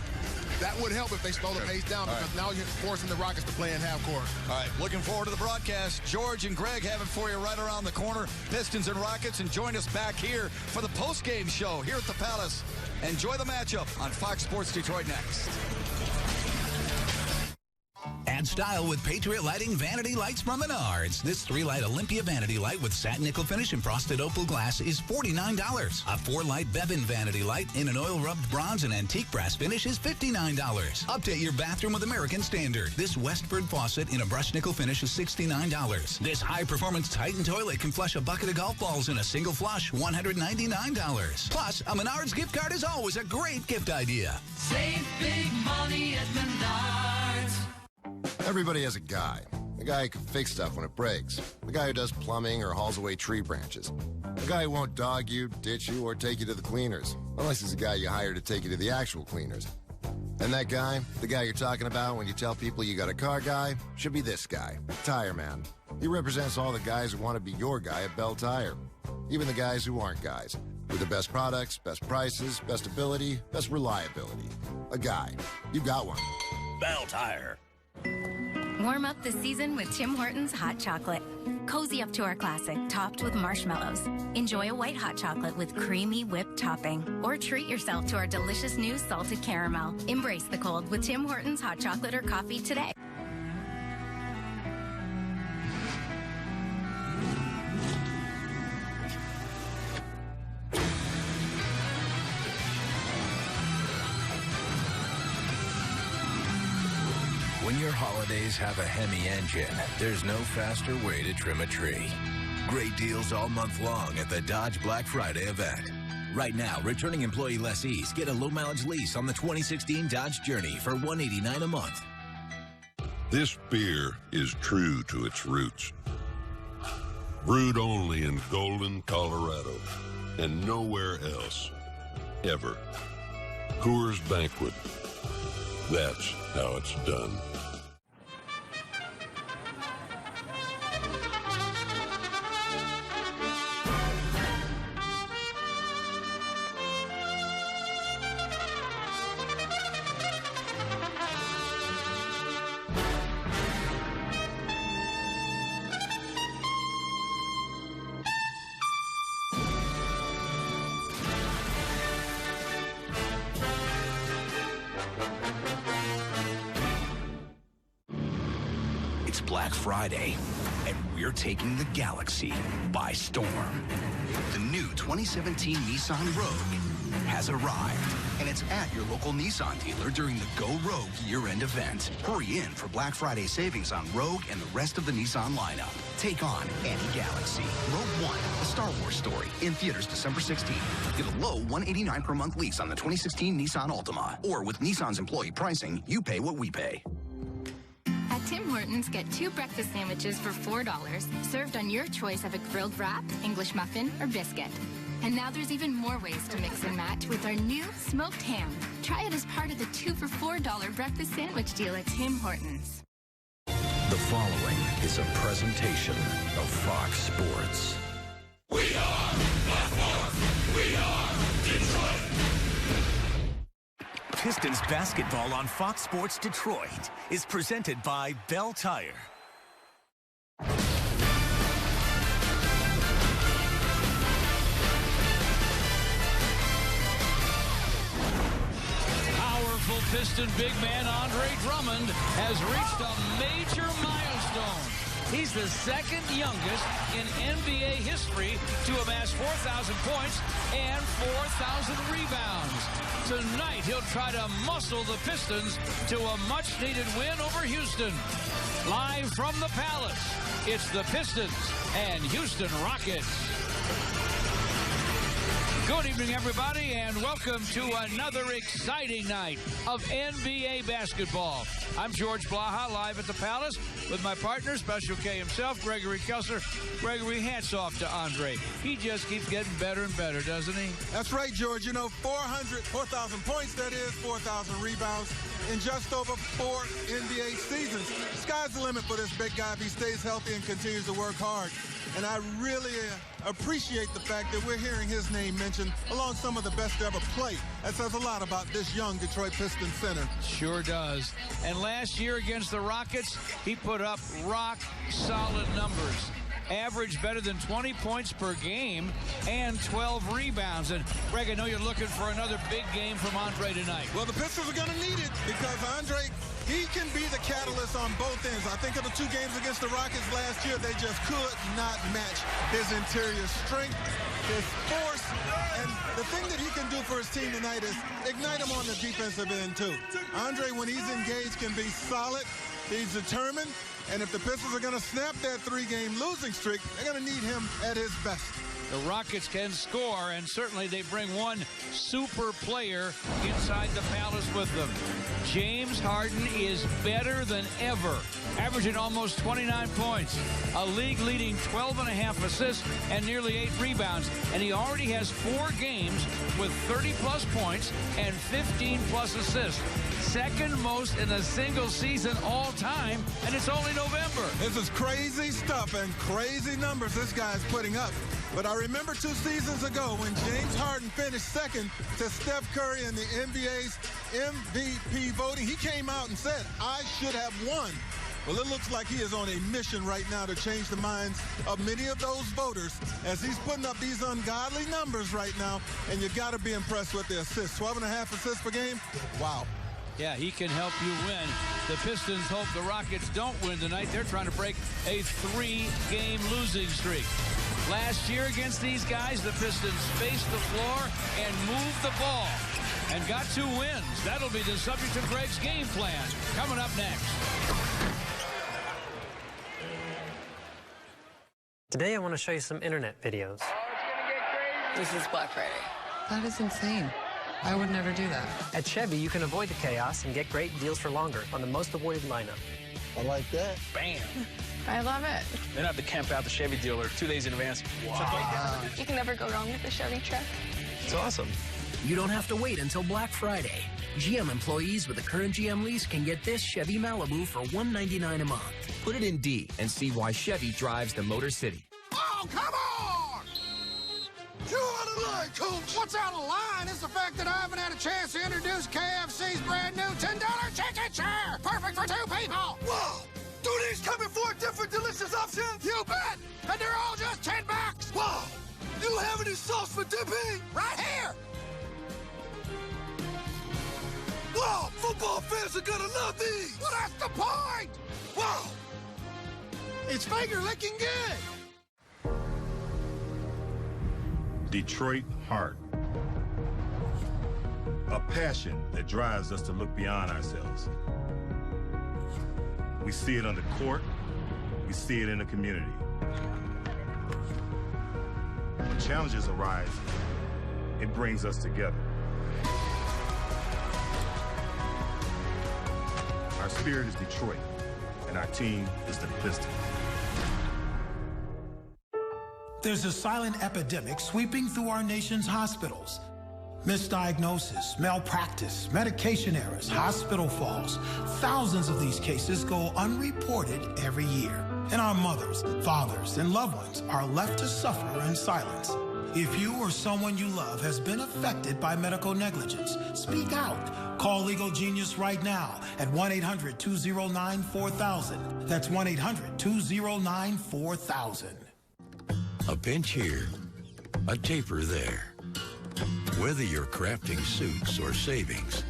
That would help if they slow the pace down, because now you're forcing the Rockets to play in half court. All right, looking forward to the broadcast. George and Greg have it for you right around the corner. Pistons and Rockets, and join us back here for the post-game show here at the Palace. Enjoy the matchup on Fox Sports Detroit next. Add style with Patriot Lighting Vanity Lights from Menards. This 3-light Olympia Vanity Light with satin nickel finish and frosted opal glass is $49. A 4-light Bevan Vanity Light in an oil-rubbed bronze and antique brass finish is $59. Update your bathroom with American Standard. This Westford faucet in a brushed nickel finish is $69. This high-performance Titan toilet can flush a bucket of golf balls in a single flush, $199. Plus, a Menards gift card is always a great gift idea. Save big money at Menards. Everybody has a guy who can fix stuff when it breaks. The guy who does plumbing or hauls away tree branches. The guy who won't dog you, ditch you, or take you to the cleaners. Unless he's the guy you hire to take you to the actual cleaners. And that guy, the guy you're talking about when you tell people you got a car guy, should be this guy, Tire Man. He represents all the guys who want to be your guy at Bell Tire. Even the guys who aren't guys. With the best products, best prices, best ability, best reliability. A guy. You got one. Bell Tire. Warm up the season with Tim Hortons hot chocolate. Cozy up to our classic, topped with marshmallows. Enjoy a white hot chocolate with creamy whipped topping. Or treat yourself to our delicious new salted caramel. Embrace the cold with Tim Hortons hot chocolate or coffee today. When your holidays have a Hemi engine, there's no faster way to trim a tree. Great deals all month long at the Dodge Black Friday event. Right now, returning employee lessees get a low-mileage lease on the 2016 Dodge Journey for $189 a month. This beer is true to its roots. Brewed only in Golden, Colorado, and nowhere else, ever. Coors Banquet. That's how it's done. Black Friday, and we're taking the galaxy by storm. The new 2017 Nissan Rogue has arrived, and it's at your local Nissan dealer during the Go Rogue year-end event. Hurry in for Black Friday savings on Rogue and the rest of the Nissan lineup. Take on any galaxy. Rogue One, a Star Wars story, in theaters December 16th. Get a low $189 per month lease on the 2016 Nissan Altima. Or with Nissan's employee pricing, you pay what we pay. At Tim Hortons, get 2 breakfast sandwiches for $4, served on your choice of a grilled wrap, English muffin, or biscuit. And now there's even more ways to mix and match with our new smoked ham. Try it as part of the 2 for $4 breakfast sandwich deal at Tim Hortons. The following is a presentation of Fox Sports. We are Fox Sports. We are Detroit. Pistons basketball on Fox Sports Detroit is presented by Bell Tire. Powerful Piston big man Andre Drummond has reached a major milestone. He's the second youngest in NBA history to amass 4,000 points and 4,000 rebounds. Tonight, he'll try to muscle the Pistons to a much-needed win over Houston. Live from the Palace, it's the Pistons and Houston Rockets. Good evening, everybody, and welcome to another exciting night of NBA basketball. I'm George Blaha, live at the Palace with my partner, Special K himself, Gregory Kelser. Gregory, hats off to Andre. He just keeps getting better and better, doesn't he? That's right, George. You know, 4,000 points, that is, 4,000 rebounds in just over 4 NBA seasons. Sky's the limit for this big guy if he stays healthy and continues to work hard. And I really appreciate the fact that we're hearing his name mentioned along some of the best to ever play. That says a lot about this young Detroit Pistons center. Sure does. And last year against the Rockets, he put up rock-solid numbers. Average better than 20 points per game and 12 rebounds. And, Greg, I know you're looking for another big game from Andre tonight. Well, the Pistons are going to need it because Andre, he can be the catalyst on both ends. I think of the 2 games against the Rockets last year, they just could not match his interior strength, his force, and the thing that he can do for his team tonight is ignite him on the defensive end, too. Andre, when he's engaged, can be solid. He's determined. And if the Pistons are going to snap that 3-game losing streak, they're going to need him at his best. The Rockets can score, and certainly they bring one super player inside the Palace with them. James Harden is better than ever, averaging almost 29 points, a league-leading 12.5 assists and nearly 8 rebounds. And he already has 4 games with 30-plus points and 15-plus assists. Second most in a single season all time, and it's only November. This is crazy stuff and crazy numbers this guy's putting up. But I remember 2 seasons ago when James Harden finished second to Steph Curry in the NBA's MVP voting. He came out and said, I should have won. Well, it looks like he is on a mission right now to change the minds of many of those voters as he's putting up these ungodly numbers right now. And you got to be impressed with the assists. 12.5 assists per game. Wow. Yeah, he can help you win. The Pistons hope the Rockets don't win tonight. They're trying to break a 3-game losing streak. Last year against these guys, the Pistons spaced the floor and moved the ball and got 2 wins. That'll be the subject of Greg's game plan. Coming up next. Today I want to show you some internet videos. This is Black Friday. That is insane. I would never do that. At Chevy, you can avoid the chaos and get great deals for longer on the most avoided lineup. I like that. Bam. I love it. Then I have to camp out the Chevy dealer 2 days in advance. Wow. You can never go wrong with the Chevy truck. It's awesome. You don't have to wait until Black Friday. GM employees with a current GM lease can get this Chevy Malibu for $199 a month. Put it in D and see why Chevy drives the Motor City. Oh, come on! You're out of line, Coach. What's out of line is the fact that I haven't had a chance to introduce KFC's brand new $10 chicken chair. Perfect for 2 people. Whoa! Do these come in 4 different delicious options? You bet! And they're all just $10. Wow! You have any sauce for dipping? Right here! Wow! Football fans are gonna love these! Well, that's the point! Wow! It's finger-licking good! Detroit Heart. A passion that drives us to look beyond ourselves. We see it on the court. We see it in the community. When challenges arise, it brings us together. Our spirit is Detroit, and our team is the Pistons. There's a silent epidemic sweeping through our nation's hospitals. Misdiagnosis, malpractice, medication errors, hospital falls. Thousands of these cases go unreported every year. And our mothers, fathers, and loved ones are left to suffer in silence. If you or someone you love has been affected by medical negligence, speak out. Call Legal Genius right now at 1-800-209-4000. That's 1-800-209-4000. A pinch here, a taper there. Whether you're crafting suits or savings,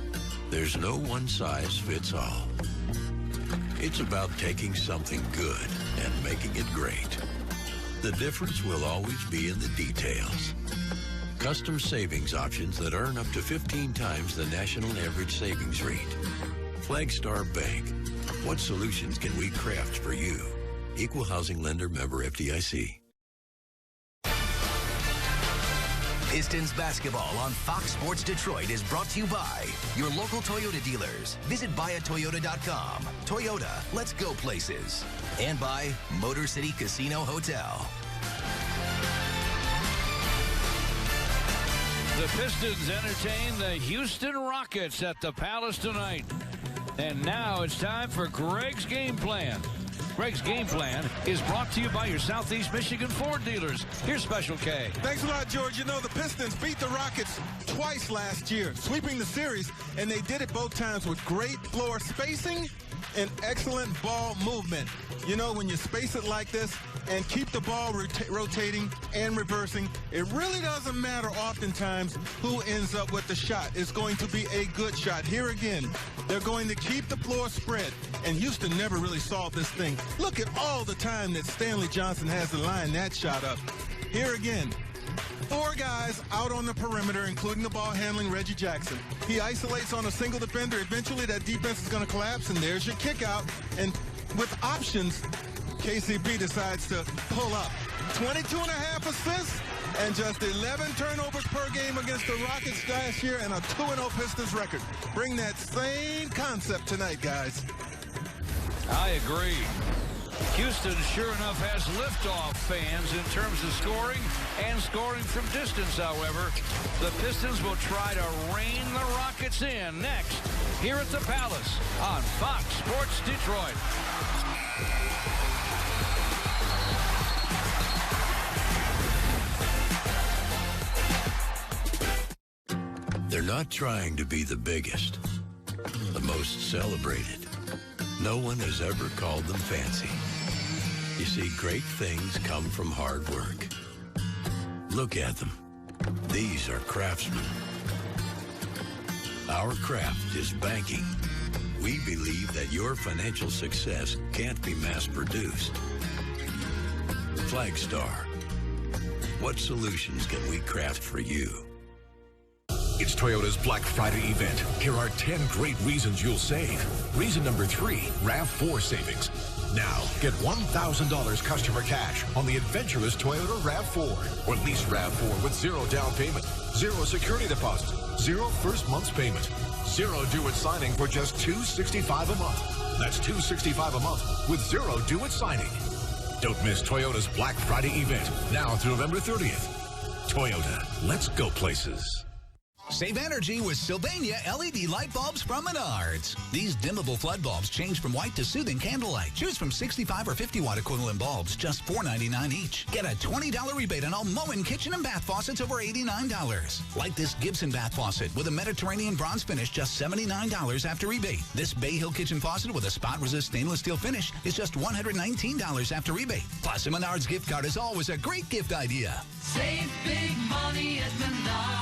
there's no one size fits all. It's about taking something good and making it great. The difference will always be in the details. Custom savings options that earn up to 15 times the national average savings rate. Flagstar Bank. What solutions can we craft for you? Equal housing lender, member FDIC. Pistons basketball on Fox Sports Detroit is brought to you by your local Toyota dealers. Visit buyatoyota.com. Toyota, let's go places. And by Motor City Casino Hotel. The Pistons entertain the Houston Rockets at the Palace tonight. And now it's time for Greg's Game Plan. Greg's Game Plan is brought to you by your Southeast Michigan Ford dealers. Here's Special K. Thanks a lot, George. You know, the Pistons beat the Rockets twice last year, sweeping the series, and they did it both times with great floor spacing and excellent ball movement. You know, when you space it like this and keep the ball rotating and reversing, it really doesn't matter oftentimes who ends up with the shot. It's going to be a good shot. Here again, they're going to keep the floor spread, and Houston never really solved this thing. Look at all the time that Stanley Johnson has to line that shot up. Here again, 4 guys out on the perimeter, including the ball handling Reggie Jackson. He isolates on a single defender. Eventually, that defense is going to collapse, and there's your kick out. And with options, KCP decides to pull up. 22.5 assists and just 11 turnovers per game against the Rockets last year, and a 2-0 Pistons record. Bring that same concept tonight, guys. I agree. Houston, sure enough, has liftoff fans in terms of scoring and scoring from distance, however. The Pistons will try to rein the Rockets in next here at the Palace on Fox Sports Detroit. They're not trying to be the biggest, the most celebrated. No one has ever called them fancy. You see, great things come from hard work. Look at them. These are craftsmen. Our craft is banking. We believe that your financial success can't be mass-produced. Flagstar. What solutions can we craft for you? It's Toyota's Black Friday event. Here are 10 great reasons you'll save. Reason number 3, RAV4 savings. Now, get $1,000 customer cash on the adventurous Toyota RAV4. Or lease RAV4 with 0 down payment, 0 security deposit, 0 first month's payment, 0 due at signing for just $265 a month. That's $265 a month with 0 due at signing. Don't miss Toyota's Black Friday event, now through November 30th. Toyota, let's go places. Save energy with Sylvania LED light bulbs from Menards. These dimmable flood bulbs change from white to soothing candlelight. Choose from 65 or 50 watt equivalent bulbs, just $4.99 each. Get a $20 rebate on all Moen kitchen and bath faucets over $89. Like this Gibson bath faucet with a Mediterranean bronze finish, just $79 after rebate. This Bay Hill kitchen faucet with a spot resist stainless steel finish is just $119 after rebate. Plus, a Menards gift card is always a great gift idea. Save big money at Menards.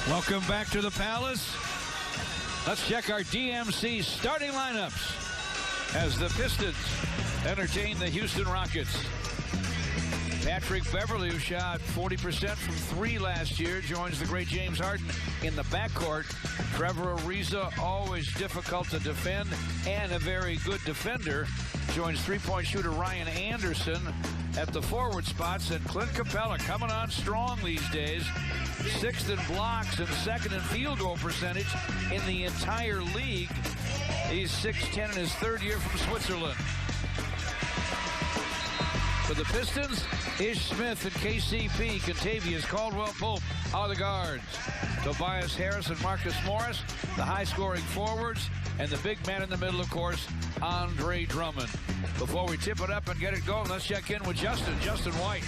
Welcome back to the Palace. Let's check our DMC starting lineups as the Pistons entertain the Houston Rockets. Patrick Beverley, who shot 40% from 3 last year, joins the great James Harden in the backcourt. Trevor Ariza, always difficult to defend and a very good defender, joins three-point shooter Ryan Anderson at the forward spots. And Clint Capella coming on strong these days. 6th in blocks and 2nd in field goal percentage in the entire league. He's 6'10" in his 3rd year from Switzerland. For the Pistons, Ish Smith and KCP, Contavious Caldwell-Pope are the guards. Tobias Harris and Marcus Morris the high-scoring forwards, and the big man in the middle, of course, Andre Drummond. Before we tip it up and get it going, let's check in with Justin White.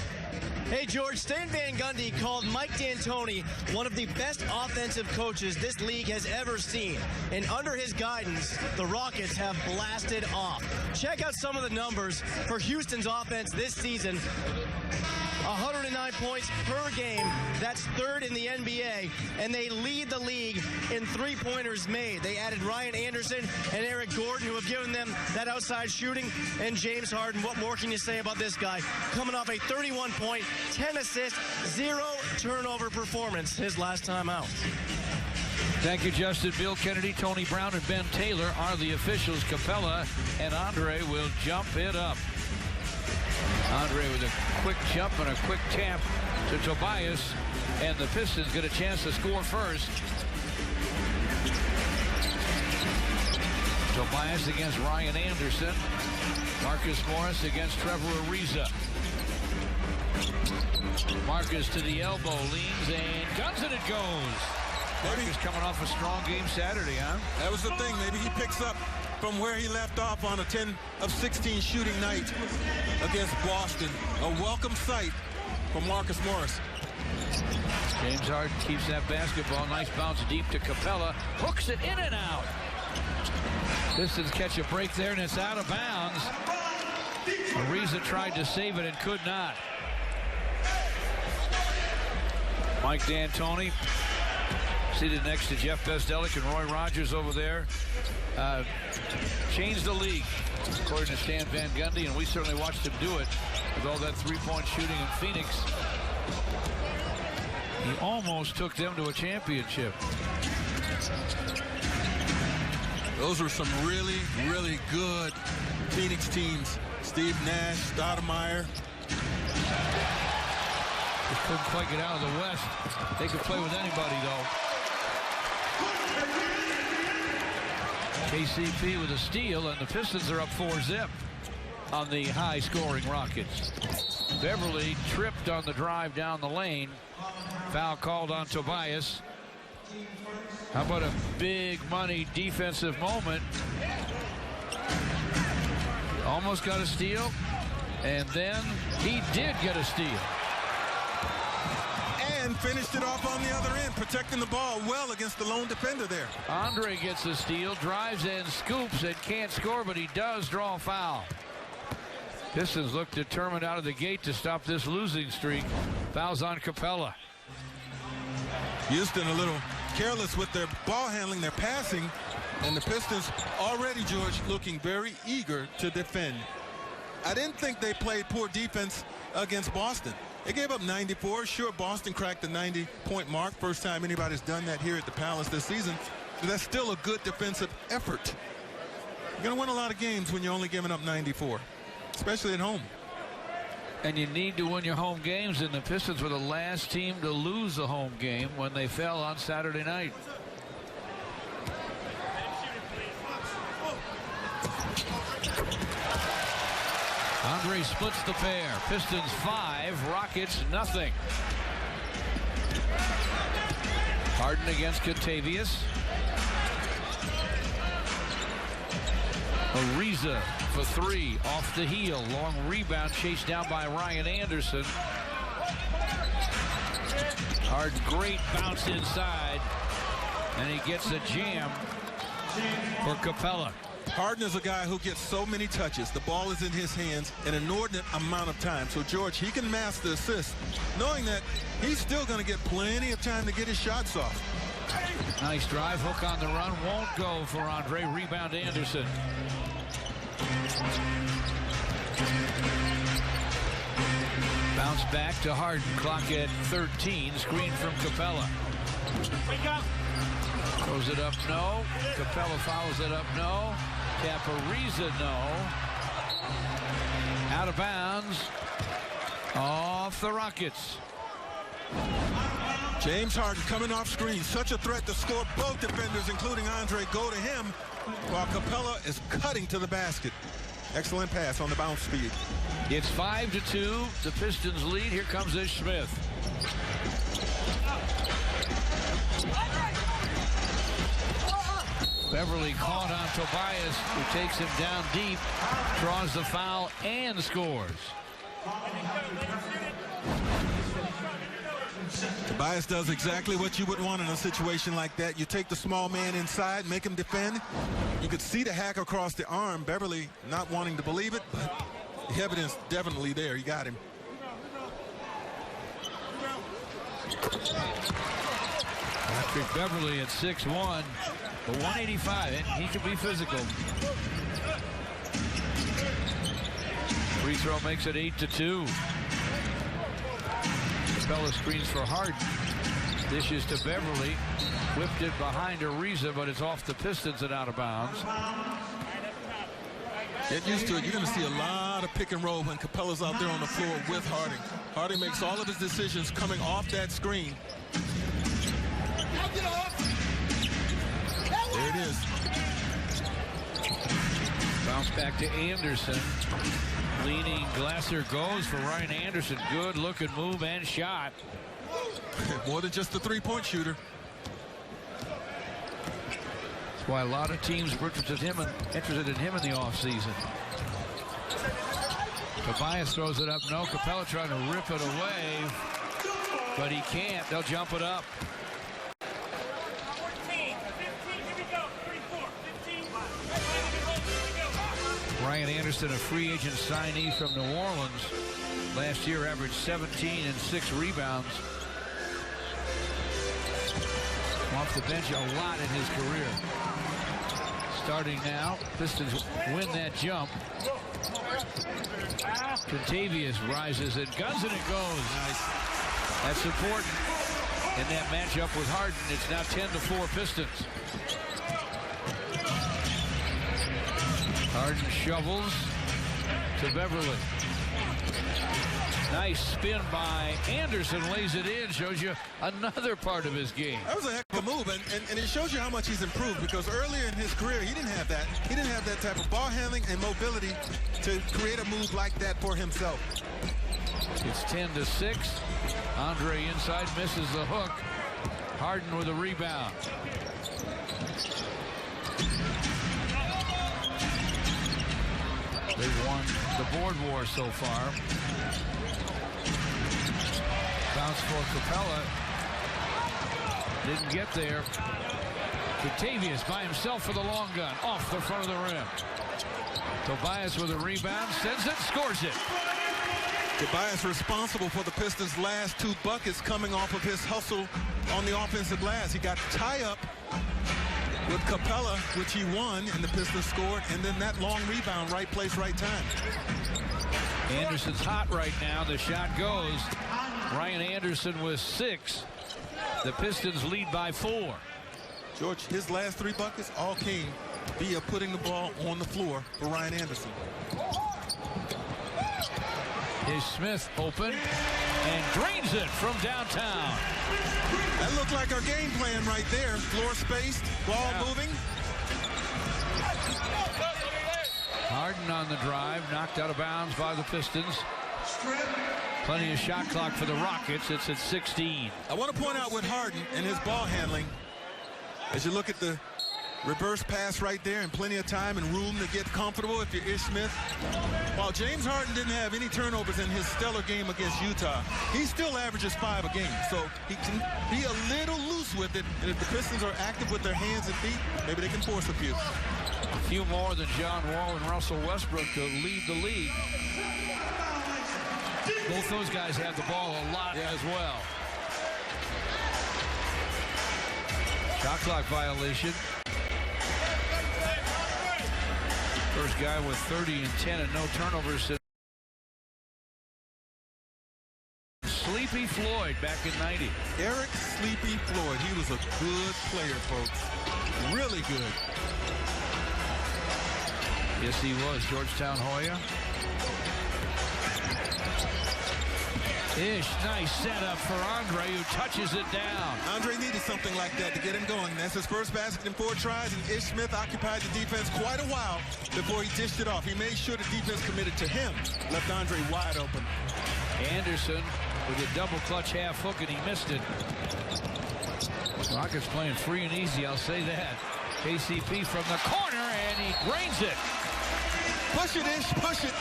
Hey, George, Stan Van Gundy called Mike D'Antoni one of the best offensive coaches this league has ever seen. And under his guidance, the Rockets have blasted off. Check out some of the numbers for Houston's offense this season. 109 points per game. That's third in the NBA. And they lead the league in three-pointers made. They added Ryan Anderson and Eric Gordon, who have given them that outside shooting, and James Harden. What more can you say about this guy? Coming off a 31-point, 10-assist, 0-turnover performance his last time out. Thank you, Justin. Bill Kennedy, Tony Brown, and Ben Taylor are the officials. Capella and Andre will jump it up. Andre with a quick jump and a quick tap to Tobias, and the Pistons get a chance to score first. Tobias against Ryan Anderson. Marcus Morris against Trevor Ariza. Marcus to the elbow, leans and guns, and it goes. Marcus coming off a strong game Saturday, huh? That was the thing. Maybe he picks up from where he left off on a 10 of 16 shooting night against Boston. A welcome sight for Marcus Morris. James Harden keeps that basketball. Nice bounce deep to Capella. Hooks it in and out. Pistons catch a break there, and it's out of bounds. Ariza tried to save it and could not. Mike D'Antoni seated next to Jeff Bezdelik and Roy Rogers over there. Changed the league, according to Stan Van Gundy, and we certainly watched him do it with all that three-point shooting in Phoenix. He almost took them to a championship. Those were some really, really good Phoenix teams. Steve Nash, Stoudemire. They couldn't quite get out of the West. They could play with anybody, though. KCP with a steal, and the Pistons are up 4-zip on the high-scoring Rockets. Beverly tripped on the drive down the lane. Foul called on Tobias. How about a big money defensive moment? Almost got a steal, and then he did get a steal. And finished it off on the other end, protecting the ball well against the lone defender there. Andre gets a steal, drives in, scoops, and can't score, but he does draw a foul. Pistons look determined out of the gate to stop this losing streak. Fouls on Capella. Houston a little careless with their ball handling, their passing, and the Pistons already, George, looking very eager to defend. I didn't think they played poor defense against Boston. They gave up 94. Sure, Boston cracked the 90-point mark. First time anybody's done that here at the Palace this season. But that's still a good defensive effort. You're going to win a lot of games when you're only giving up 94, especially at home. And you need to win your home games, and the Pistons were the last team to lose a home game when they fell on Saturday night. Andre splits the pair. Pistons 5, Rockets nothing. Harden against Kentavious. Ariza for 3 off the heel. Long rebound chased down by Ryan Anderson. Harden, great bounce inside, and he gets a jam for Capella. Harden is a guy who gets so many touches. The ball is in his hands an inordinate amount of time. So, George, he can mask the assist, knowing that he's still going to get plenty of time to get his shots off. Nice drive, hook on the run, won't go for Andre. Rebound Anderson. Bounce back to Harden, clock at 13, screen from Capella. Wake up! Throws it up, no. Capella fouls it up, no. Ariza, no. Out of bounds. Off the Rockets. James Harden coming off screen. Such a threat to score. Both defenders, including Andre, go to him while Capella is cutting to the basket. Excellent pass on the bounce speed. It's 5-2. The Pistons lead. Here comes Ish Smith. Beverly caught on Tobias, who takes him down deep, draws the foul, and scores. Tobias does exactly what you would want in a situation like that. You take the small man inside, make him defend. You could see the hack across the arm. Beverly not wanting to believe it, but the evidence definitely there. He got him. Patrick Beverly at 6'1", but 185, and he can be physical. Free throw makes it 8-2. Capella screens for Harden. Dishes to Beverly. Whipped it behind Ariza, but it's off the Pistons and out of bounds. Get used to it. You're going to see a lot of pick and roll when Capella's out there on the floor with Harding. Harding makes all of his decisions coming off that screen. There it is. Bounce back to Anderson. Leaning Glasser goes for Ryan Anderson. Good looking move and shot. More than just a three-point shooter. That's why a lot of teams were interested in him in the offseason. Tobias throws it up. No, Capella trying to rip it away, but he can't. They'll jump it up. Ryan Anderson, a free agent signee from New Orleans. Last year averaged 17 and 6 rebounds. Off the bench a lot in his career. Starting now, Pistons win that jump. Contavious rises and guns and it goes. Nice. That's important in that matchup with Harden. It's now 10-4 Pistons. Harden shovels to Beverly. Nice spin by Anderson, lays it in, shows you another part of his game. That was a heck of a move, and it shows you how much he's improved, because earlier in his career, he didn't have that. He didn't have that type of ball handling and mobility to create a move like that for himself. It's 10-6. Andre inside, misses the hook. Harden with a rebound. They've won the board war so far. Bounce for Capella. Didn't get there. Contavious by himself for the long gun. Off the front of the rim. Tobias with a rebound. Sends it, scores it. Tobias responsible for the Pistons' last 2 buckets coming off of his hustle on the offensive glass. He got tie up with Capella, which he won, and the Pistons scored, and then that long rebound, right place, right time. Anderson's hot right now. The shot goes. Ryan Anderson with 6. The Pistons lead by 4. George, his last 3 buckets all came via putting the ball on the floor for Ryan Anderson. Is Smith open and drains it from downtown. That looked like our game plan right there. Floor spaced, ball moving. Harden on the drive, knocked out of bounds by the Pistons. Plenty of shot clock for the Rockets. It's at 16. I want to point out with Harden and his ball handling, as you look at the reverse pass right there, and plenty of time and room to get comfortable if you're Ish Smith. While James Harden didn't have any turnovers in his stellar game against Utah, he still averages 5 a game. So he can be a little loose with it, and if the Pistons are active with their hands and feet, maybe they can force a few. A few more than John Wall and Russell Westbrook to lead the league. Both those guys have the ball a lot as well. Shot clock violation. First guy with 30 and 10 and no turnovers since Sleepy Floyd back in 90. Eric Sleepy Floyd. He was a good player, folks. Really good. Yes, he was. Georgetown Hoya. Ish, nice setup for Andre, who touches it down. Andre needed something like that to get him going. That's his first basket in 4 tries, and Ish Smith occupied the defense quite a while before he dished it off. He made sure the defense committed to him, left Andre wide open. Anderson with a double clutch half hook, and he missed it. Rockets playing free and easy, I'll say that. KCP from the corner, and he drains it. Push it, Ish, push it.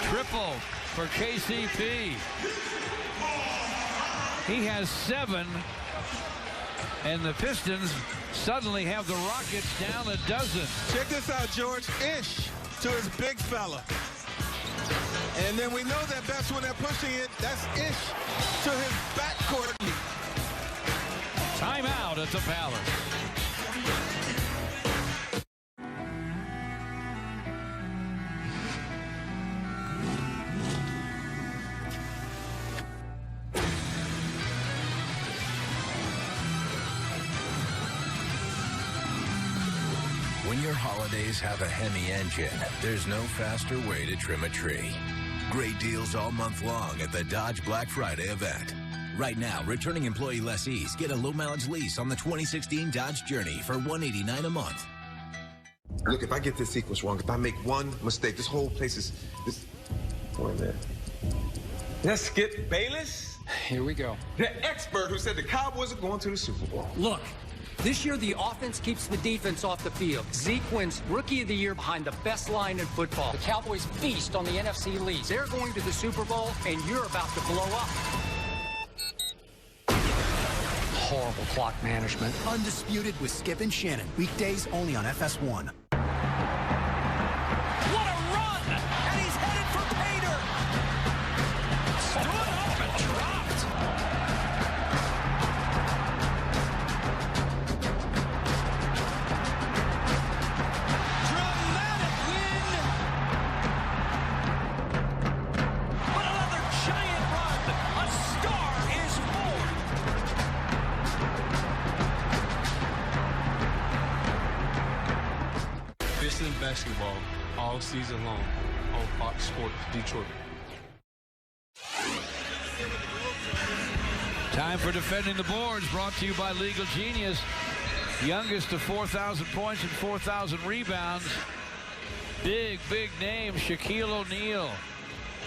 Triple for KCP. He has 7, and the Pistons suddenly have the Rockets down a dozen. Check this out, George. Ish to his big fella. And then we know that best when they're pushing it. That's Ish to his backcourt. Timeout at the Palace. When your holidays have a Hemi engine, there's no faster way to trim a tree. Great deals all month long at the Dodge Black Friday event. Right now, returning employee lessees get a low-mileage lease on the 2016 Dodge Journey for $189 a month. Look, if I get this sequence wrong, if I make one mistake, this whole place is... Wait a minute. That's Skip Bayless? Here we go. The expert who said the Cowboys are going to the Super Bowl. Look, this year the offense keeps the defense off the field. Zeke wins Rookie of the Year behind the best line in football. The Cowboys feast on the NFC leads. They're going to the Super Bowl, and you're about to blow up. Horrible clock management. Undisputed with Skip and Shannon. Weekdays only on FS1. What a run! And he's headed for Pater! Stood up and dropped! Dramatic win! But another giant run! A star is born! Pistons basketball all season long on Fox Sports Detroit. Time for Defending the Boards, brought to you by Legal Genius. Youngest to 4,000 points and 4,000 rebounds. Big name, Shaquille O'Neal.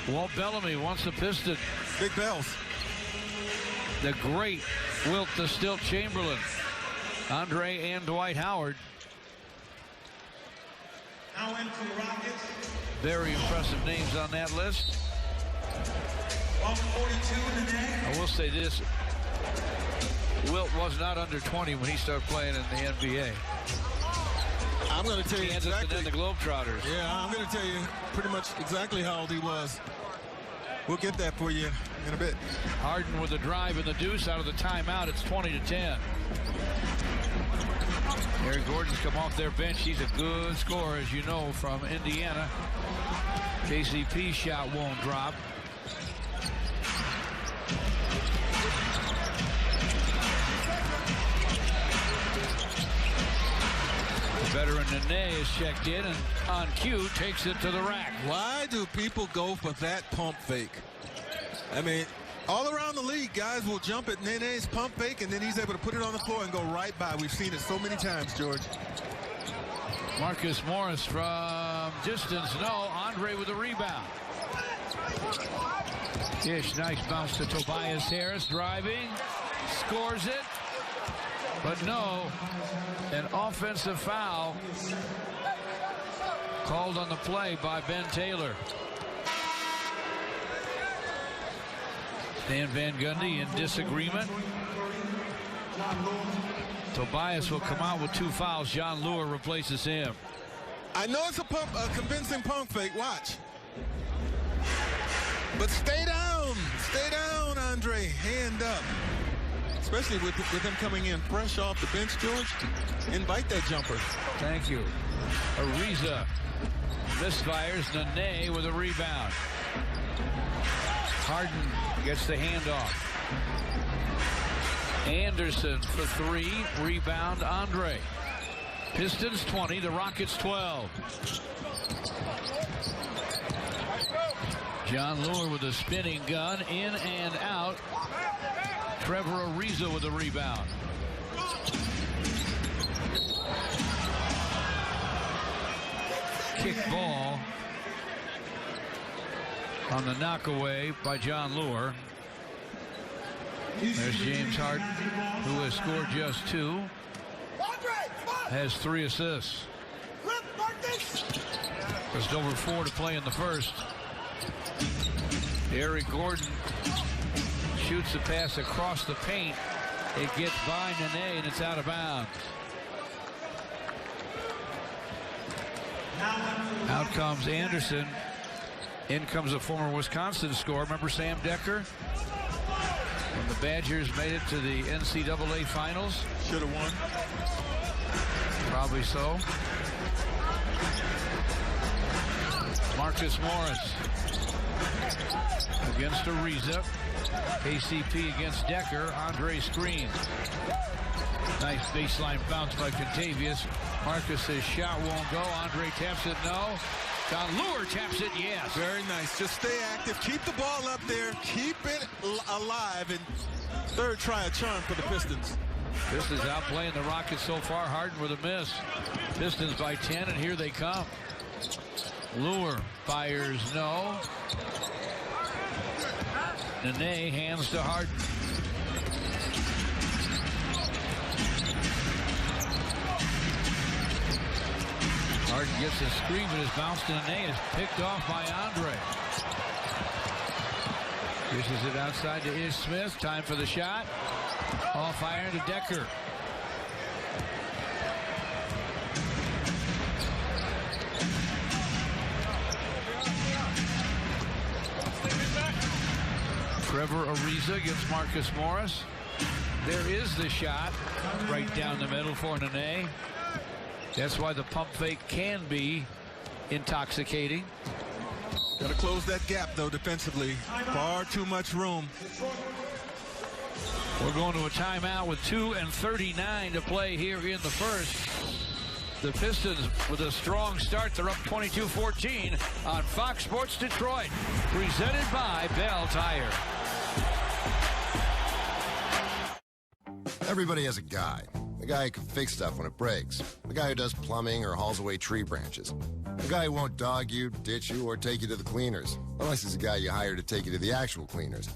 Walt Bellamy, once a Piston. Big bells. The great Wilt the Stilt Chamberlain. Andre and Dwight Howard. Very impressive names on that list. I will say this. Wilt was not under 20 when he started playing in the NBA. I'm going to tell you Kansas exactly. and then the Globetrotters. Yeah, I'm going to tell you pretty much exactly how old he was. We'll get that for you in a bit. Harden with a drive and the deuce out of the timeout. It's 20-10. Eric Gordon's come off their bench. He's a good scorer, as you know, from Indiana. KCP shot won't drop. The veteran Nene is checked in and on cue takes it to the rack. Why do people go for that pump fake? I mean, all around the league, guys will jump at Nene's pump fake, and then he's able to put it on the floor and go right by. We've seen it so many times, George. Marcus Morris from distance. No, Andre with a rebound. Ish, nice bounce to Tobias Harris, driving, scores it. But no, an offensive foul called on the play by Ben Taylor. Stan Van Gundy in disagreement. Tobias will come out with 2 fouls. John Lure replaces him. I know it's a convincing pump fake. Watch. But stay down, Andre. Hand up. Especially with him coming in fresh off the bench, George. Invite that jumper. Thank you. Ariza misfires. Nene with a rebound. Harden gets the handoff. Anderson for 3. Rebound, Andre. Pistons 20, the Rockets 12. John Lure with a spinning gun, in and out. Trevor Ariza with a rebound. Kick ball on the knockaway by John Lure. There's James Harden, who has scored just 2. has 3 assists. Just over 4 to play in the first. Eric Gordon shoots the pass across the paint. It gets by Nene, and it's out of bounds. Out comes Anderson. In comes a former Wisconsin scorer. Remember Sam Decker? When the Badgers made it to the NCAA finals. Should have won. Probably so. Marcus Morris against Ariza. KCP against Decker. Andre screens. Nice baseline bounce by Contavious. Marcus's shot won't go. Andre taps it, no. John Lure taps it, yes. Very nice. Just stay active. Keep the ball up there. Keep it alive. And third try a charm for the Pistons. Pistons outplaying the Rockets so far. Harden with a miss. Pistons by 10, and here they come. Lure fires, no. Nene hands to Harden. Harden gets a screen, but is bounced to Nene. Is picked off by Andre. Dishes it outside to Ish Smith. Time for the shot. Off iron to Decker. Trevor Ariza against Marcus Morris. There is the shot right down the middle for Nene. That's why the pump fake can be intoxicating. Got to close that gap, though, defensively. Far too much room. We're going to a timeout with 2:39 to play here in the first. The Pistons with a strong start. They're up 22-14 on Fox Sports Detroit. Presented by Bell Tire. Everybody has a guy. The guy who can fix stuff when it breaks. The guy who does plumbing or hauls away tree branches. The guy who won't dog you, ditch you, or take you to the cleaners. Unless he's a guy you hire to take you to the actual cleaners.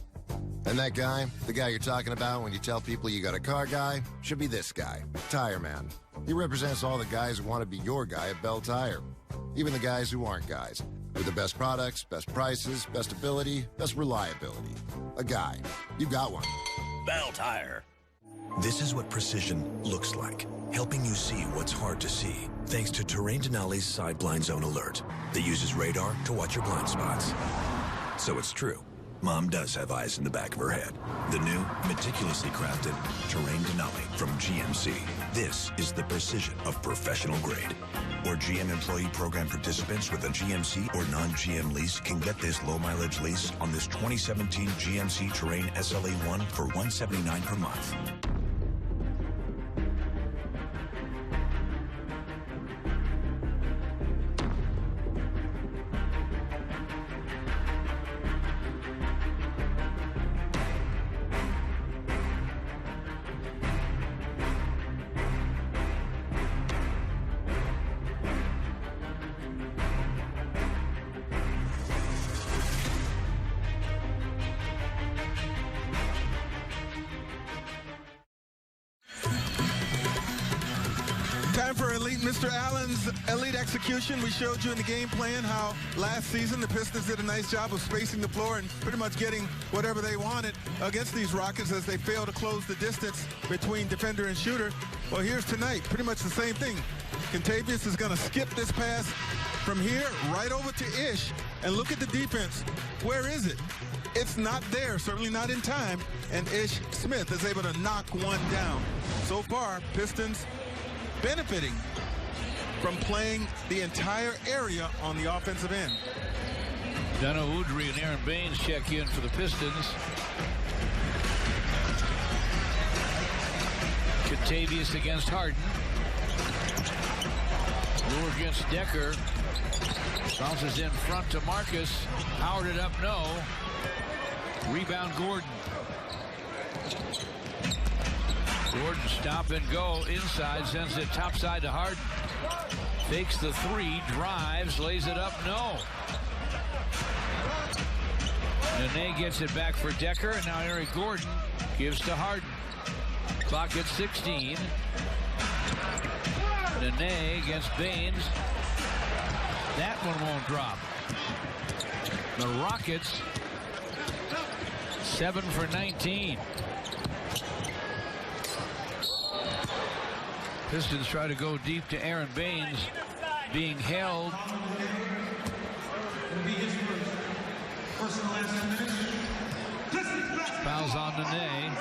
And that guy, the guy you're talking about when you tell people you got a car guy, should be this guy, Tire Man. He represents all the guys who want to be your guy at Bell Tire. Even the guys who aren't guys. With the best products, best prices, best ability, best reliability. A guy. You got one. Bell Tire. This is what precision looks like, helping you see what's hard to see, thanks to Terrain Denali's Side Blind Zone Alert that uses radar to watch your blind spots. So it's true. Mom does have eyes in the back of her head. The new, meticulously crafted Terrain Denali from GMC. This is the precision of professional grade. Or GM employee program participants with a GMC or non-GM lease can get this low-mileage lease on this 2017 GMC Terrain SLA1 for $179 per month. Time for Mr. Allen's elite execution. We showed you in the game plan how last season the Pistons did a nice job of spacing the floor and pretty much getting whatever they wanted against these Rockets as they failed to close the distance between defender and shooter. Well, here's tonight, pretty much the same thing. Contavious is going to skip this pass from here right over to Ish, and look at the defense. Where is it? It's not there, certainly not in time, and Ish Smith is able to knock one down. So far, Pistons benefiting from playing the entire area on the offensive end. Dana Udry and Aaron Baines check in for the Pistons. Contavious against Harden. Lure against Decker. Bounces in front to Marcus. Powered it up, no. Rebound Gordon. Gordon stop and go inside, sends it topside to Harden. Fakes the three, drives, lays it up, no. Nene gets it back for Decker, and now Eric Gordon gives to Harden. Clock at 16. Nene against Baines. That one won't drop. The Rockets 7 for 19. Pistons try to go deep to Aaron Baines, being held. Fouls on Nene.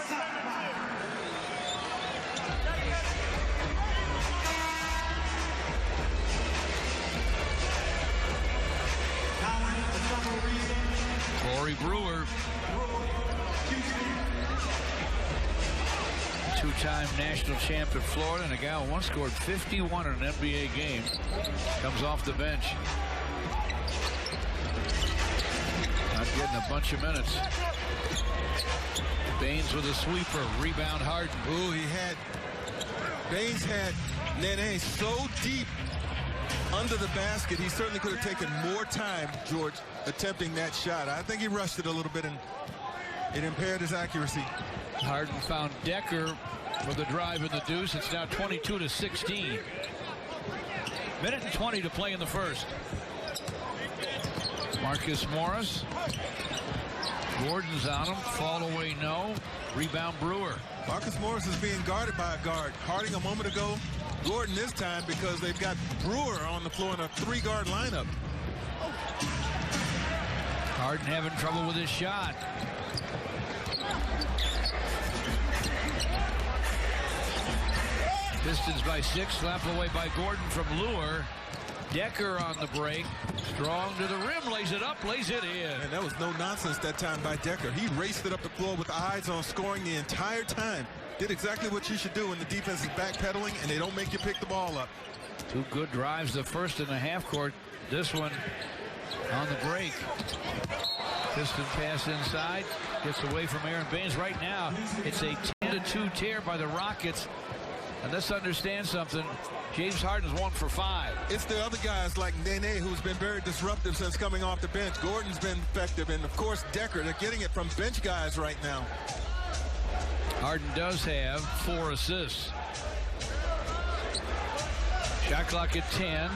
Corey Brewer, two-time national champ at Florida, and a guy who once scored 51 in an NBA game, comes off the bench. Not getting a bunch of minutes. Baines with a sweeper, rebound Harden. Ooh, Baines had Nene so deep under the basket, he certainly could have taken more time, George, attempting that shot. I think he rushed it a little bit, and it impaired his accuracy. Harden found Decker with the drive in the deuce. It's now 22-16. Minute and 20 to play in the first. Marcus Morris. Gordon's on him. Fall away, no. Rebound Brewer. Marcus Morris is being guarded by a guard. Harding a moment ago. Gordon this time because they've got Brewer on the floor in a three-guard lineup. Harden having trouble with his shot. Pistons by 6, slapped away by Gordon from Lure. Decker on the break. Strong to the rim, lays it up, lays it in. And that was no nonsense that time by Decker. He raced it up the floor with eyes on scoring the entire time. Did exactly what you should do when the defense is backpedaling and they don't make you pick the ball up. Two good drives, the first in the half court. This one on the break. Piston pass inside, gets away from Aaron Baines. Right now, it's a 10-2 tear by the Rockets. And let's understand something. James Harden's 1 for 5. It's the other guys like Nene, who's been very disruptive since coming off the bench. Gordon's been effective, and of course Decker. They're getting it from bench guys right now. Harden does have 4 assists. Shot clock at 10.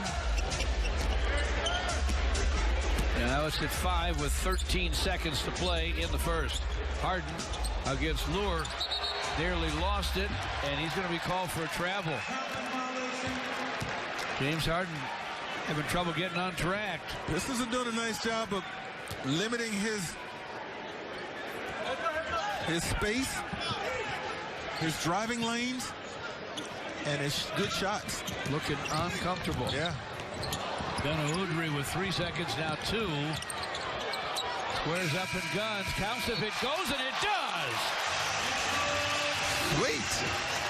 Now it's at 5 with 13 seconds to play in the first. Harden against Lure. Nearly lost it, and he's going to be called for a travel. James Harden having trouble getting on track. Pistons are doing a nice job of limiting his space, his driving lanes, and his good shots. Looking uncomfortable. Yeah. Ben-Udry with 3 seconds, now 2. Squares up and guns. Counts if it goes, and it does. Wait.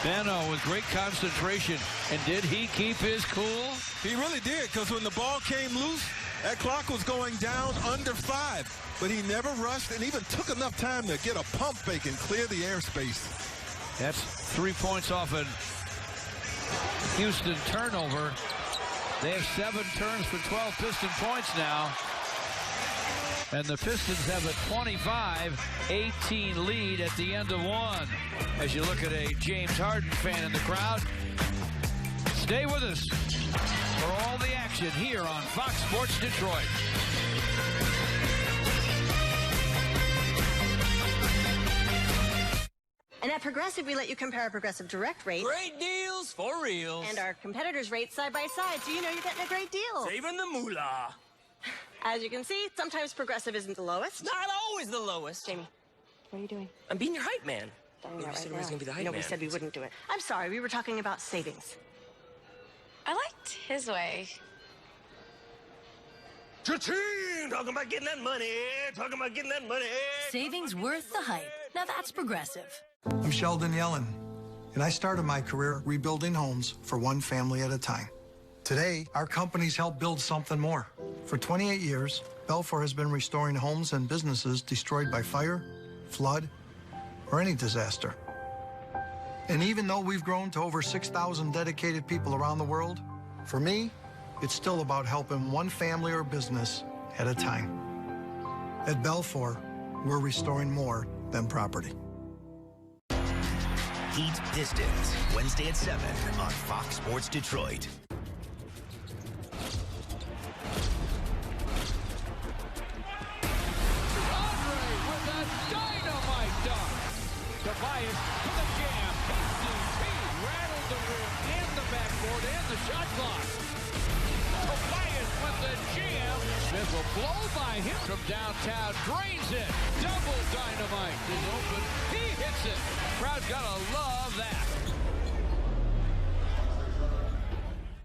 Beno with great concentration. And did he keep his cool? He really did, because when the ball came loose, that clock was going down under 5. But he never rushed and even took enough time to get a pump fake and clear the airspace. That's 3 points off a Houston turnover. They have 7 turns for 12 Piston points now. And the Pistons have a 25-18 lead at the end of 1. As you look at a James Harden fan in the crowd, stay with us for all the action here on Fox Sports Detroit. And at Progressive, we let you compare our Progressive Direct rate. Great deals for reals. And our competitors' rates side by side, so you know you're getting a great deal. Saving the moolah. As you can see, sometimes Progressive isn't the lowest. Not always the lowest. Jamie, what are you doing? I'm being your hype man. We said we was gonna be the hype man. man. We said we wouldn't do it. I'm sorry, we were talking about savings. I liked his way. Cha-ching! Talking about getting that money. Talking about getting that money. Savings worth the hype. Now that's Progressive. I'm Sheldon Yellen, and I started my career rebuilding homes for one family at a time. Today, our companies help build something more. For 28 years, Belfor has been restoring homes and businesses destroyed by fire, flood, or any disaster. And even though we've grown to over 6,000 dedicated people around the world, for me, it's still about helping one family or business at a time. At Belfor, we're restoring more than property. Heat Pistons, Wednesday at 7 on Fox Sports Detroit. Tobias to the jam. He rattled the rim and the backboard and the shot clock. Tobias with the jam. Smith will blow by him from downtown. Drains it. Double dynamite is open. He hits it. Crowd's gotta love that.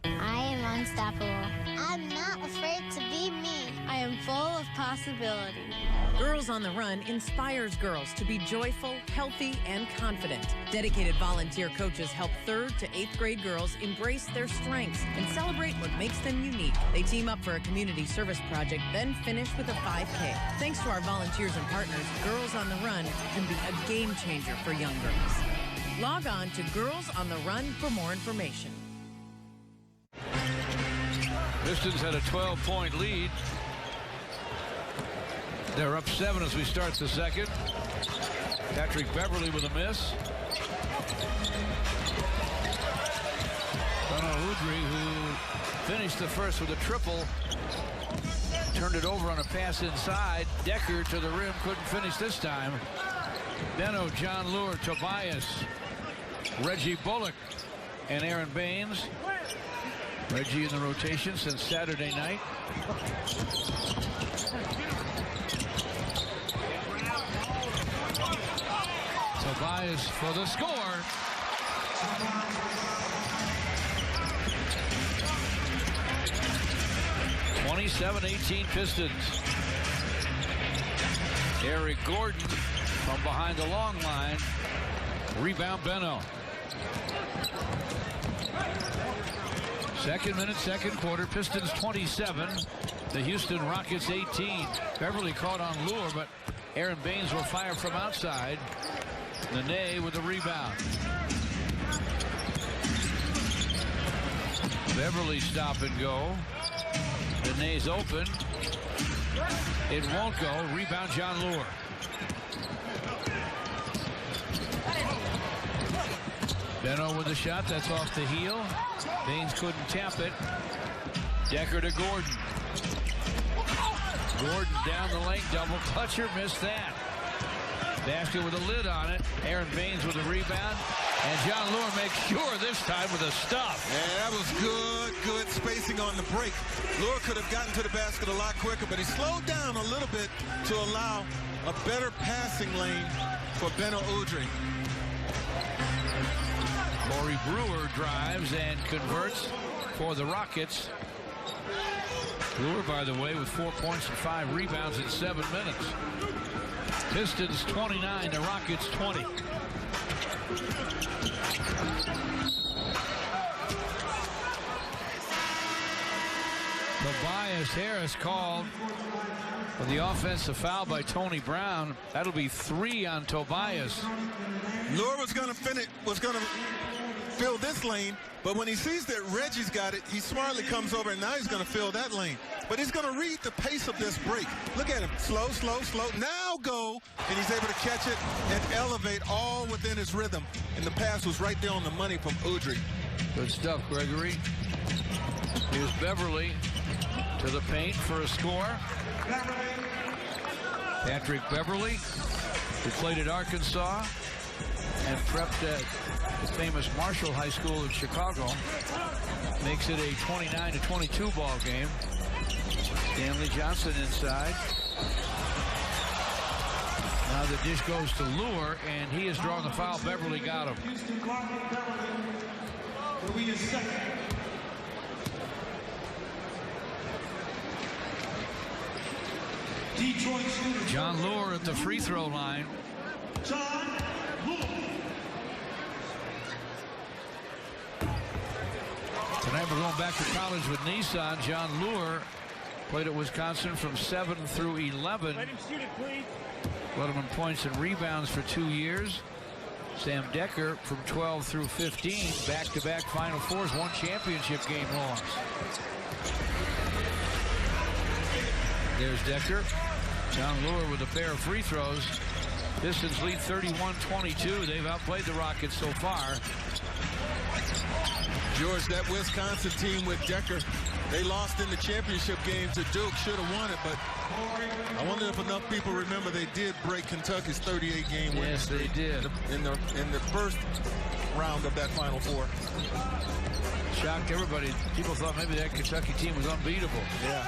I am unstoppable. I'm not afraid to be me. I am full of possibility. Girls on the Run inspires girls to be joyful, healthy, and confident. Dedicated volunteer coaches help 3rd to 8th grade girls embrace their strengths and celebrate what makes them unique. They team up for a community service project, then finish with a 5K. Thanks to our volunteers and partners, Girls on the Run can be a game changer for young girls. Log on to Girls on the Run for more information. Pistons had a 12-point lead. They're up 7 as we start the second. Patrick Beverly with a miss. Beno Udrih, who finished the first with a triple, turned it over on a pass inside. Decker to the rim, couldn't finish this time. Beno, John Leuer, Tobias, Reggie Bullock, and Aaron Baines. Reggie in the rotation since Saturday night. Tobias for the score. (27-18) Pistons. Eric Gordon from behind the long line. Rebound Beno. Second minute, second quarter. Pistons 27. The Houston Rockets 18. Beverly caught on Leuer, but Aaron Baines will fire from outside. Nene with the rebound. Beverly stop and go. Nene's open. It won't go. Rebound John Leuer. Beno with the shot. That's off the heel. Baines couldn't tap it. Decker to Gordon. Gordon down the lane. Double clutcher. Missed that. Basket with a lid on it. Aaron Baines with a rebound. And John Leuer makes sure this time with a stop. Yeah, that was good spacing on the break. Leuer could have gotten to the basket a lot quicker, but he slowed down a little bit to allow a better passing lane for Beno Udrih. Corey Brewer drives and converts for the Rockets. Brewer, by the way, with 4 points and 5 rebounds in 7 minutes. Pistons 29, the Rockets 20. Tobias Harris called for the offensive foul by Tony Brown. That'll be 3 on Tobias. Leuer was going to fill this lane, but when he sees that Reggie's got it, he smartly comes over, and now he's going to fill that lane. But he's going to read the pace of this break. Look at him. Slow, slow, slow. Now go. And he's able to catch it and elevate all within his rhythm. And the pass was right there on the money from Udrih. Good stuff, Gregory. Here's Beverly to the paint for a score. Patrick Beverly, who played at Arkansas and prepped at the famous Marshall High School in Chicago, makes it a 29-22 ball game. Stanley Johnson inside. Now the dish goes to Leuer, and he has drawn the foul. Beverly got him. John Leuer at the free throw line. Tonight we're going back to college with Nissan. John Leuer played at Wisconsin from 7 through 11. Let him shoot it, please. Led him in points and rebounds for 2 years. Sam Decker from 12 through 15. Back-to-back Final Fours, 1 championship game loss. There's Decker. John Leuer with a pair of free throws. Pistons lead 31-22. They've outplayed the Rockets so far. George, that Wisconsin team with Decker, they lost in the championship game to Duke. Should have won it, but I wonder if enough people remember they did break Kentucky's 38-game win. Yes, they did. In the first round of that Final Four. Shocked everybody. People thought maybe that Kentucky team was unbeatable. Yeah.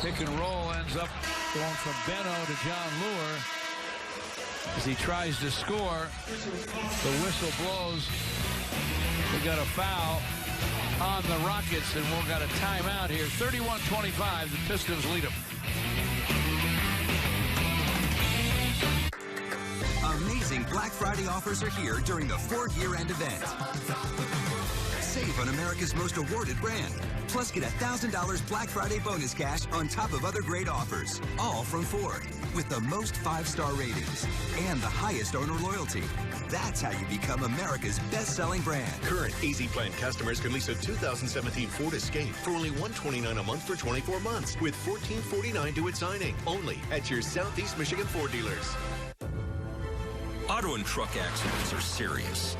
Pick and roll ends up going from Benno to John Lure. As he tries to score, the whistle blows. We got a foul on the Rockets, and we've got a timeout here. 31-25, the Pistons lead them. Amazing Black Friday offers are here during the Ford year-end event. Save on America's most awarded brand. Plus, get $1,000 Black Friday bonus cash on top of other great offers. All from Ford. With the most 5-star ratings and the highest owner loyalty. That's how you become America's best-selling brand. Current Easy Plan customers can lease a 2017 Ford Escape for only $129 a month for 24 months with $1,449 due at signing. Only at your Southeast Michigan Ford dealers. Auto and truck accidents are serious,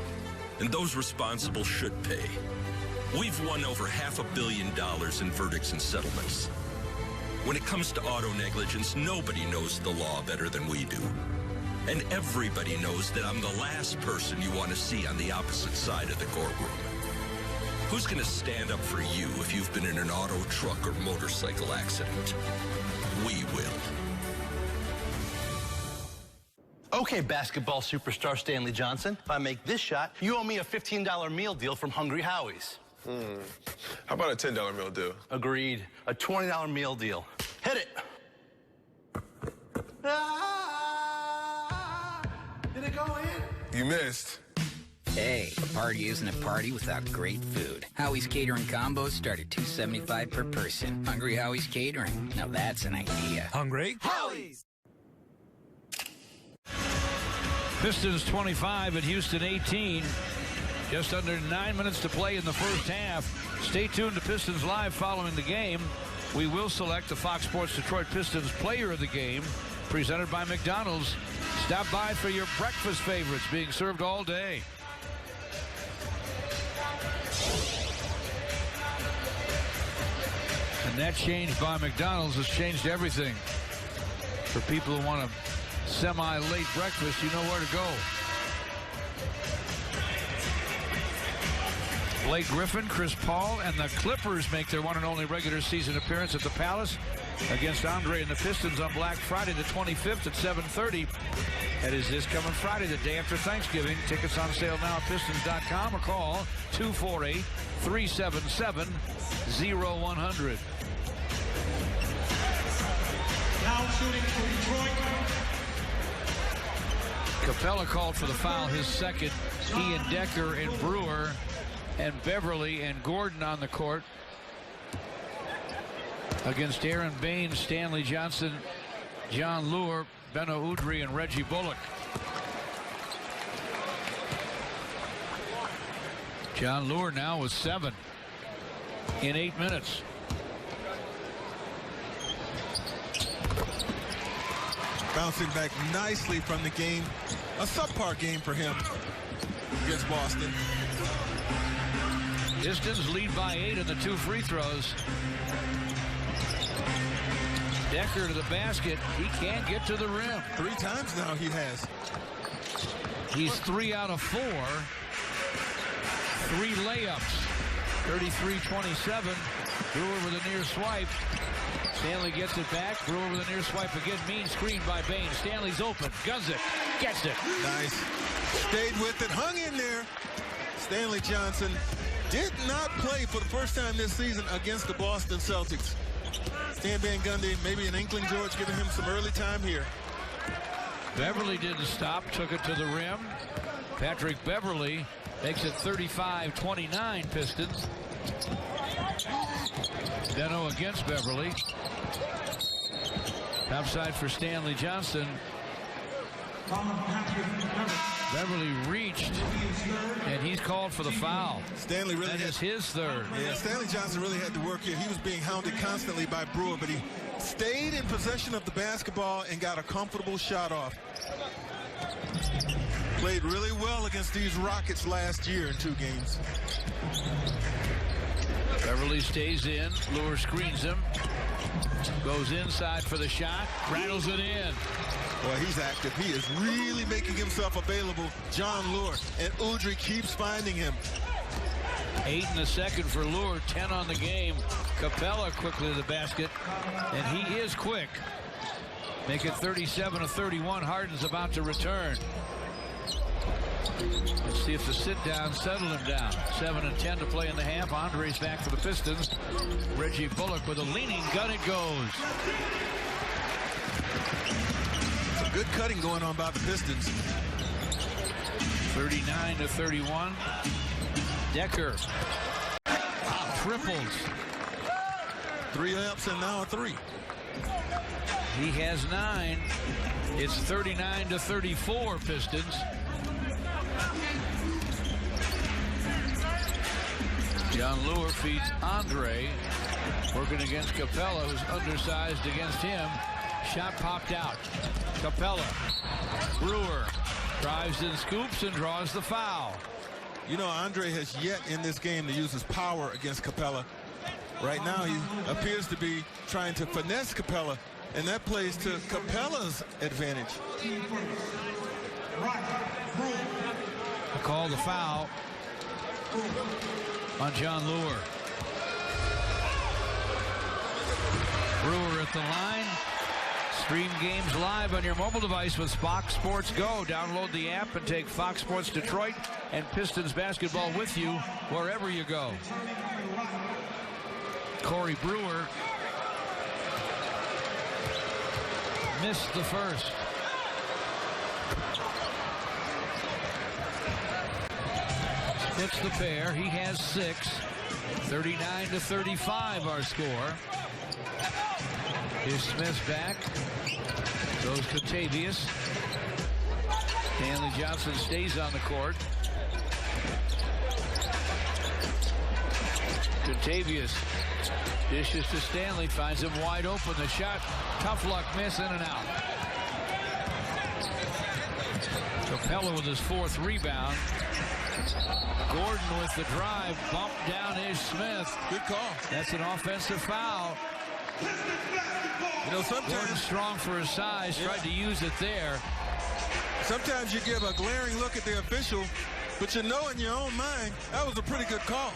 and those responsible should pay. We've won over $500 million in verdicts and settlements. When it comes to auto negligence, nobody knows the law better than we do. And everybody knows that I'm the last person you want to see on the opposite side of the courtroom. Who's going to stand up for you if you've been in an auto, truck, or motorcycle accident? We will. Okay, basketball superstar Stanley Johnson, if I make this shot, you owe me a $15 meal deal from Hungry Howie's. How about a $10 meal deal? Agreed. A $20 meal deal. Hit it. Did it go in? You missed. Hey, a party isn't a party without great food. Howie's Catering combos start at $2.75 per person. Hungry Howie's Catering. Now that's an idea. Hungry? Howie's! Pistons 25 at Houston 18. Just under 9 minutes to play in the first half. Stay tuned to Pistons Live following the game. We will select the Fox Sports Detroit Pistons Player of the Game, presented by McDonald's. Stop by for your breakfast favorites being served all day. And that change by McDonald's has changed everything. For people who want a semi-late breakfast, you know where to go. Blake Griffin, Chris Paul, and the Clippers make their one and only regular season appearance at the Palace against Andre and the Pistons on Black Friday the 25th at 7:30. That is this coming Friday, the day after Thanksgiving. Tickets on sale now at Pistons.com or call 248-377-0100. Now shooting for Detroit. Capella called for the foul, his second. He and Decker and Brewer and Beverly and Gordon on the court against Aaron Baines, Stanley Johnson, John Lure, Benno Udrih, and Reggie Bullock. John Lure now with 7 in 8 minutes. Bouncing back nicely from the game. A subpar game for him against Boston. Pistons lead by 8 in the 2 free throws. Decker to the basket. He can't get to the rim. 3 times now he has. He's 3 out of 4. 3 layups. 33-27. Brewer with a near swipe. Stanley gets it back. Brewer with a near swipe again. Mean screen by Baines. Stanley's open. Guns it. Gets it. Nice. Stayed with it. Hung in there. Stanley Johnson did not play for the first time this season against the Boston Celtics. Stan Van Gundy, maybe an inkling, George, giving him some early time here. Beverly didn't stop. Took it to the rim. Patrick Beverly makes it 35-29 Pistons. Benno against Beverly. Outside for Stanley Johnson. Beverly reached, and he's called for the foul. Stanley really that is his third. Yeah, Stanley Johnson really had to work here. He was being hounded constantly by Brewer, but he stayed in possession of the basketball and got a comfortable shot off. Played really well against these Rockets last year in 2 games. Beverly stays in. Lure screens him. Goes inside for the shot. Rattles it in. Well, he's active. He is really making himself available. John Lure. And Udrih keeps finding him. 8 in the second for Lure. 10 on the game. Capella quickly to the basket. And he is quick. Make it 37-31. Harden's about to return. Let's see if the sit-down settled him down. 7:10 to play in the half. Andre's back for the Pistons. Reggie Bullock with a leaning gun. It goes. Some good cutting going on by the Pistons. 39-31. Decker. Triples. 3 layups and now a 3. He has 9. It's 39-34 Pistons. John Lure feeds Andre. Working against Capella, who's undersized against him. Shot popped out. Capella. Brewer drives and scoops and draws the foul. You know, Andre has yet in this game to use his power against Capella. Right now, he appears to be trying to finesse Capella, and that plays to Capella's advantage. I call the foul on John Lure. Brewer at the line. Stream games live on your mobile device with Fox Sports Go. Download the app and take Fox Sports Detroit and Pistons basketball with you wherever you go. Corey Brewer missed the first. Hits the pair. He has 6. 39-35 our score. Here's Smith back. Goes Kentavious. Stanley Johnson stays on the court. Kentavious dishes to Stanley. Finds him wide open. The shot. Tough luck miss, in and out. Capella with his 4th rebound. Gordon with the drive. Bumped down Ish Smith. Good call. That's an offensive foul. You know, sometimes Gordon strong for his size. Tried to use it there. Sometimes you give a glaring look at the official, but you know in your own mind, that was a pretty good call.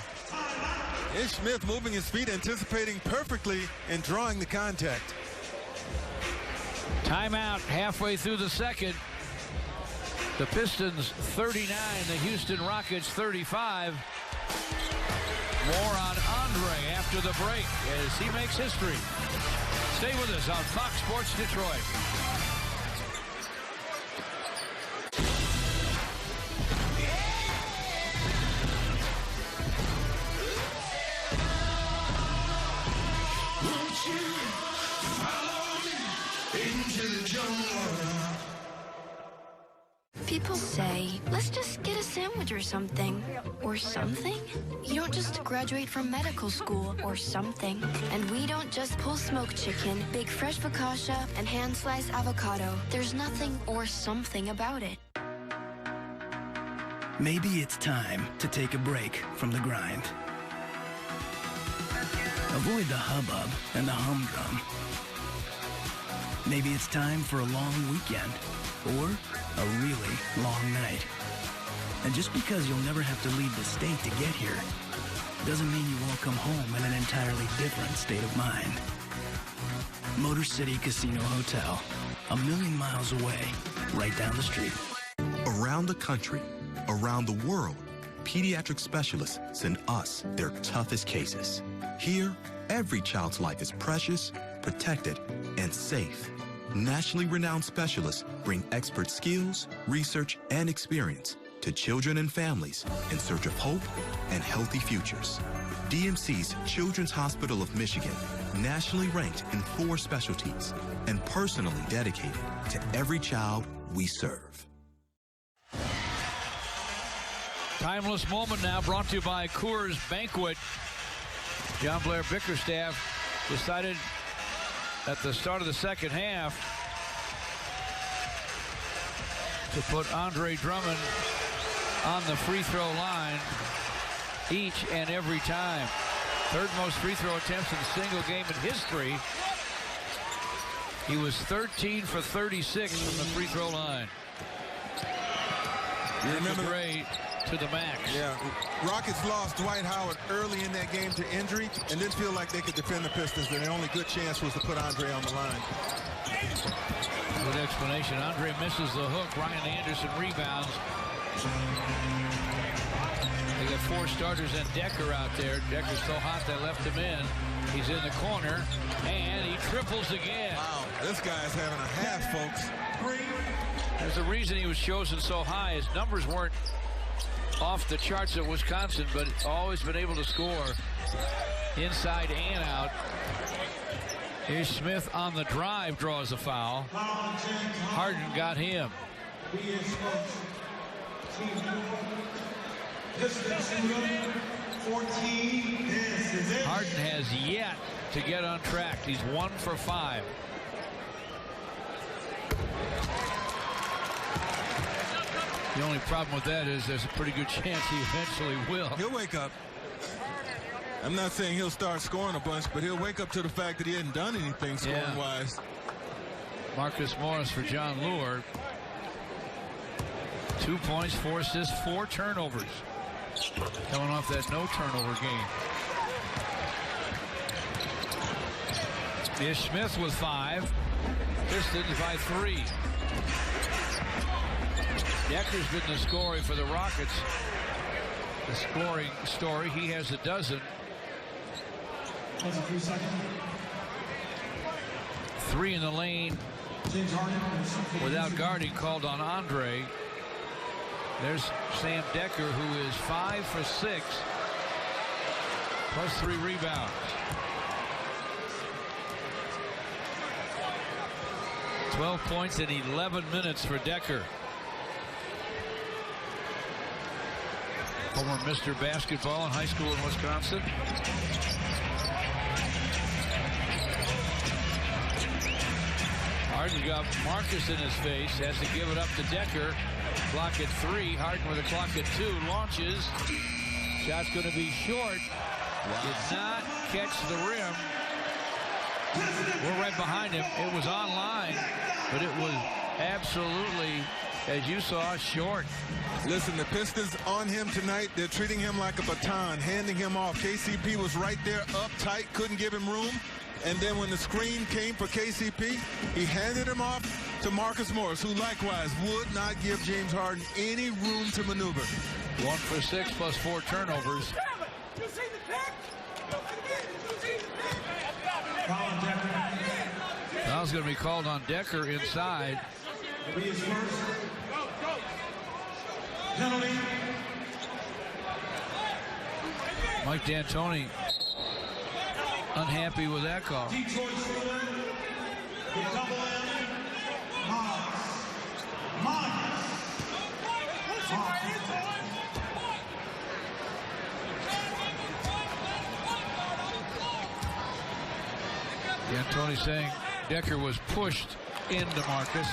Ish Smith moving his feet, anticipating perfectly and drawing the contact. Timeout halfway through the second. The Pistons 39, the Houston Rockets 35. More on Andre after the break as he makes history. Stay with us on Fox Sports Detroit. Won't you follow me into the jungle? People say, let's just get a sandwich or something. Or something? You don't just graduate from medical school or something. And we don't just pull smoked chicken, bake fresh focaccia, and hand-sliced avocado. There's nothing or something about it. Maybe it's time to take a break from the grind. Avoid the hubbub and the humdrum. Maybe it's time for a long weekend or a really long night. And just because you'll never have to leave the state to get here doesn't mean you won't come home in an entirely different state of mind. Motor City Casino Hotel, 1,000,000 miles away, right down the street. Around the country, around the world, pediatric specialists send us their toughest cases. Here, every child's life is precious, protected, and safe. Nationally renowned specialists bring expert skills, research, and experience to children and families in search of hope and healthy futures. DMC's Children's Hospital of Michigan, nationally ranked in 4 specialties and personally dedicated to every child we serve. Timeless moment now brought to you by Coors Banquet. John Blair Bickerstaff decided at the start of the second half to put Andre Drummond on the free throw line each and every time. Third most free throw attempts in a single game in history. He was 13 for 36 from the free throw line. You remember Gray to the max. Yeah, Rockets lost Dwight Howard early in that game to injury and didn't feel like they could defend the Pistons. And the only good chance was to put Andre on the line. Good explanation. Andre misses the hook. Ryan Anderson rebounds. They got 4 starters and Decker out there. Decker's so hot they left him in. He's in the corner, and he triples again. Wow, this guy's having a half, folks. There's a reason he was chosen so high. His numbers weren't off the charts at Wisconsin, but always been able to score inside and out. Here's Smith on the drive, draws a foul. Harden got him. Harden has yet to get on track. He's 1 for 5. The only problem with that is there's a pretty good chance he eventually will. He'll wake up. I'm not saying he'll start scoring a bunch, but he'll wake up to the fact that he hadn't done anything scoring-wise. Marcus Morris for John Lure. 2 points, 4 assists, 4 turnovers. Coming off that no turnover game. Ish Smith with 5. Pistons by 3. Decker's been the scoring for the Rockets. The scoring story. He has a dozen. 3 in the lane without guarding called on Andre. There's Sam Decker, who is 5 for 6, plus 3 rebounds. 12 points in 11 minutes for Decker. Former Mr. Basketball in high school in Wisconsin. Harden got Marcus in his face, has to give it up to Decker. Clock at 3. Harden with a clock at 2. Launches. Shot's going to be short. Did not catch the rim. We're right behind him. It was online, but it was absolutely, as you saw, short. Listen, the Pistons on him tonight. They're treating him like a baton, handing him off. KCP was right there, up tight, couldn't give him room. And then when the screen came for KCP, he handed him off to Marcus Morris, who likewise would not give James Harden any room to maneuver. 1 for 6 plus 4 turnovers. Foul's going to be called on Decker inside. Mike D'Antoni unhappy with that call. D'Antoni saying Decker was pushed into Marcus.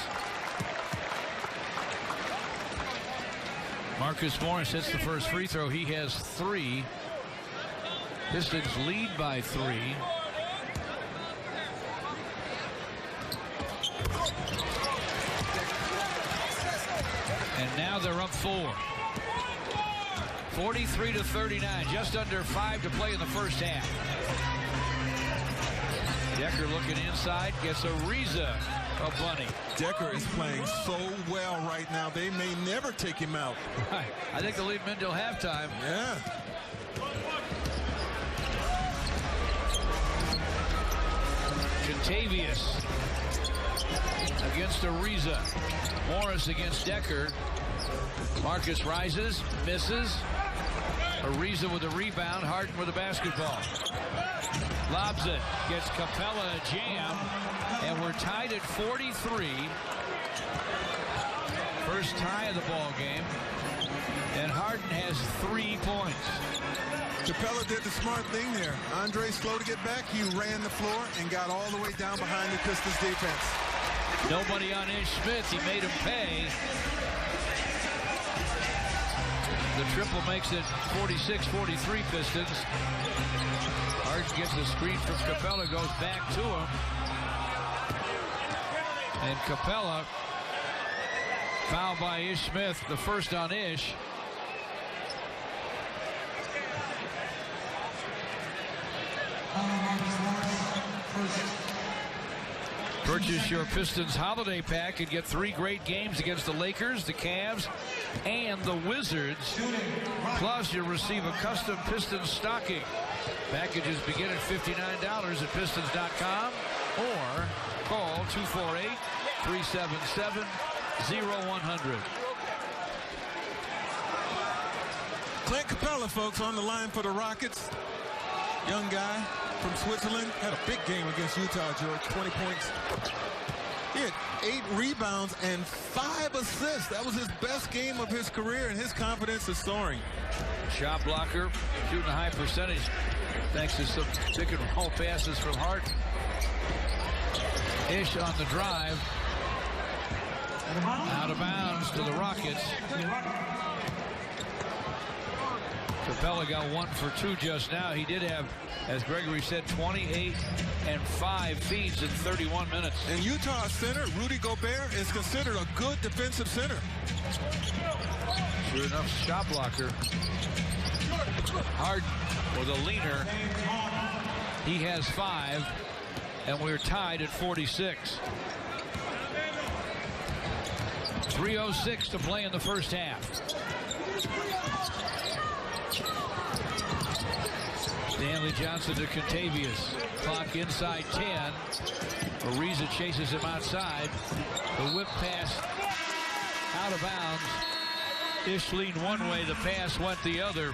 Marcus Morris hits the first free throw. He has 3. Pistons lead by 3. And now they're up 4. 43-39, just under 5 to play in the first half. Decker looking inside, gets Ariza a bunny. Decker is playing so well right now. They may never take him out. Right. I think they'll leave him until halftime. Yeah. Contavious against Ariza. Morris against Decker. Marcus rises, misses. Ariza with a rebound. Harden with a basketball. Lobs it. Gets Capella a jam. And we're tied at 43. First tie of the ball game. And Harden has 3 points. Capella did the smart thing there. Andre slow to get back. He ran the floor and got all the way down behind the Pistons defense. Nobody on Ish Smith. He made him pay. The triple makes it 46-43 Pistons. Harden gets a screen from Capella, goes back to him. And Capella, fouled by Ish Smith, the first on Ish. Purchase your Pistons holiday pack and get 3 great games against the Lakers, the Cavs, and the Wizards. Plus, you'll receive a custom Pistons stocking. Packages begin at $59 at Pistons.com or call 248-377-0100. Clint Capella, folks, on the line for the Rockets. Young guy from Switzerland. Had a big game against Utah, George. 20 points. He had 8 rebounds and 5 assists. That was his best game of his career, and his confidence is soaring. Shot blocker, shooting a high percentage thanks to some pick and roll passes from Harden. Ish on the drive. Out of bounds to the Rockets. Capella got 1 for 2 just now. He did have, as Gregory said, 28 and 5 feeds in 31 minutes. And Utah center Rudy Gobert is considered a good defensive center. Sure enough, shot blocker. Harden with a leaner. He has 5, and we're tied at 46. 3:06 to play in the first half. Stanley Johnson to Contavious. Clock inside 10. Ariza chases him outside. The whip pass out of bounds. Ish leaned one way, the pass went the other.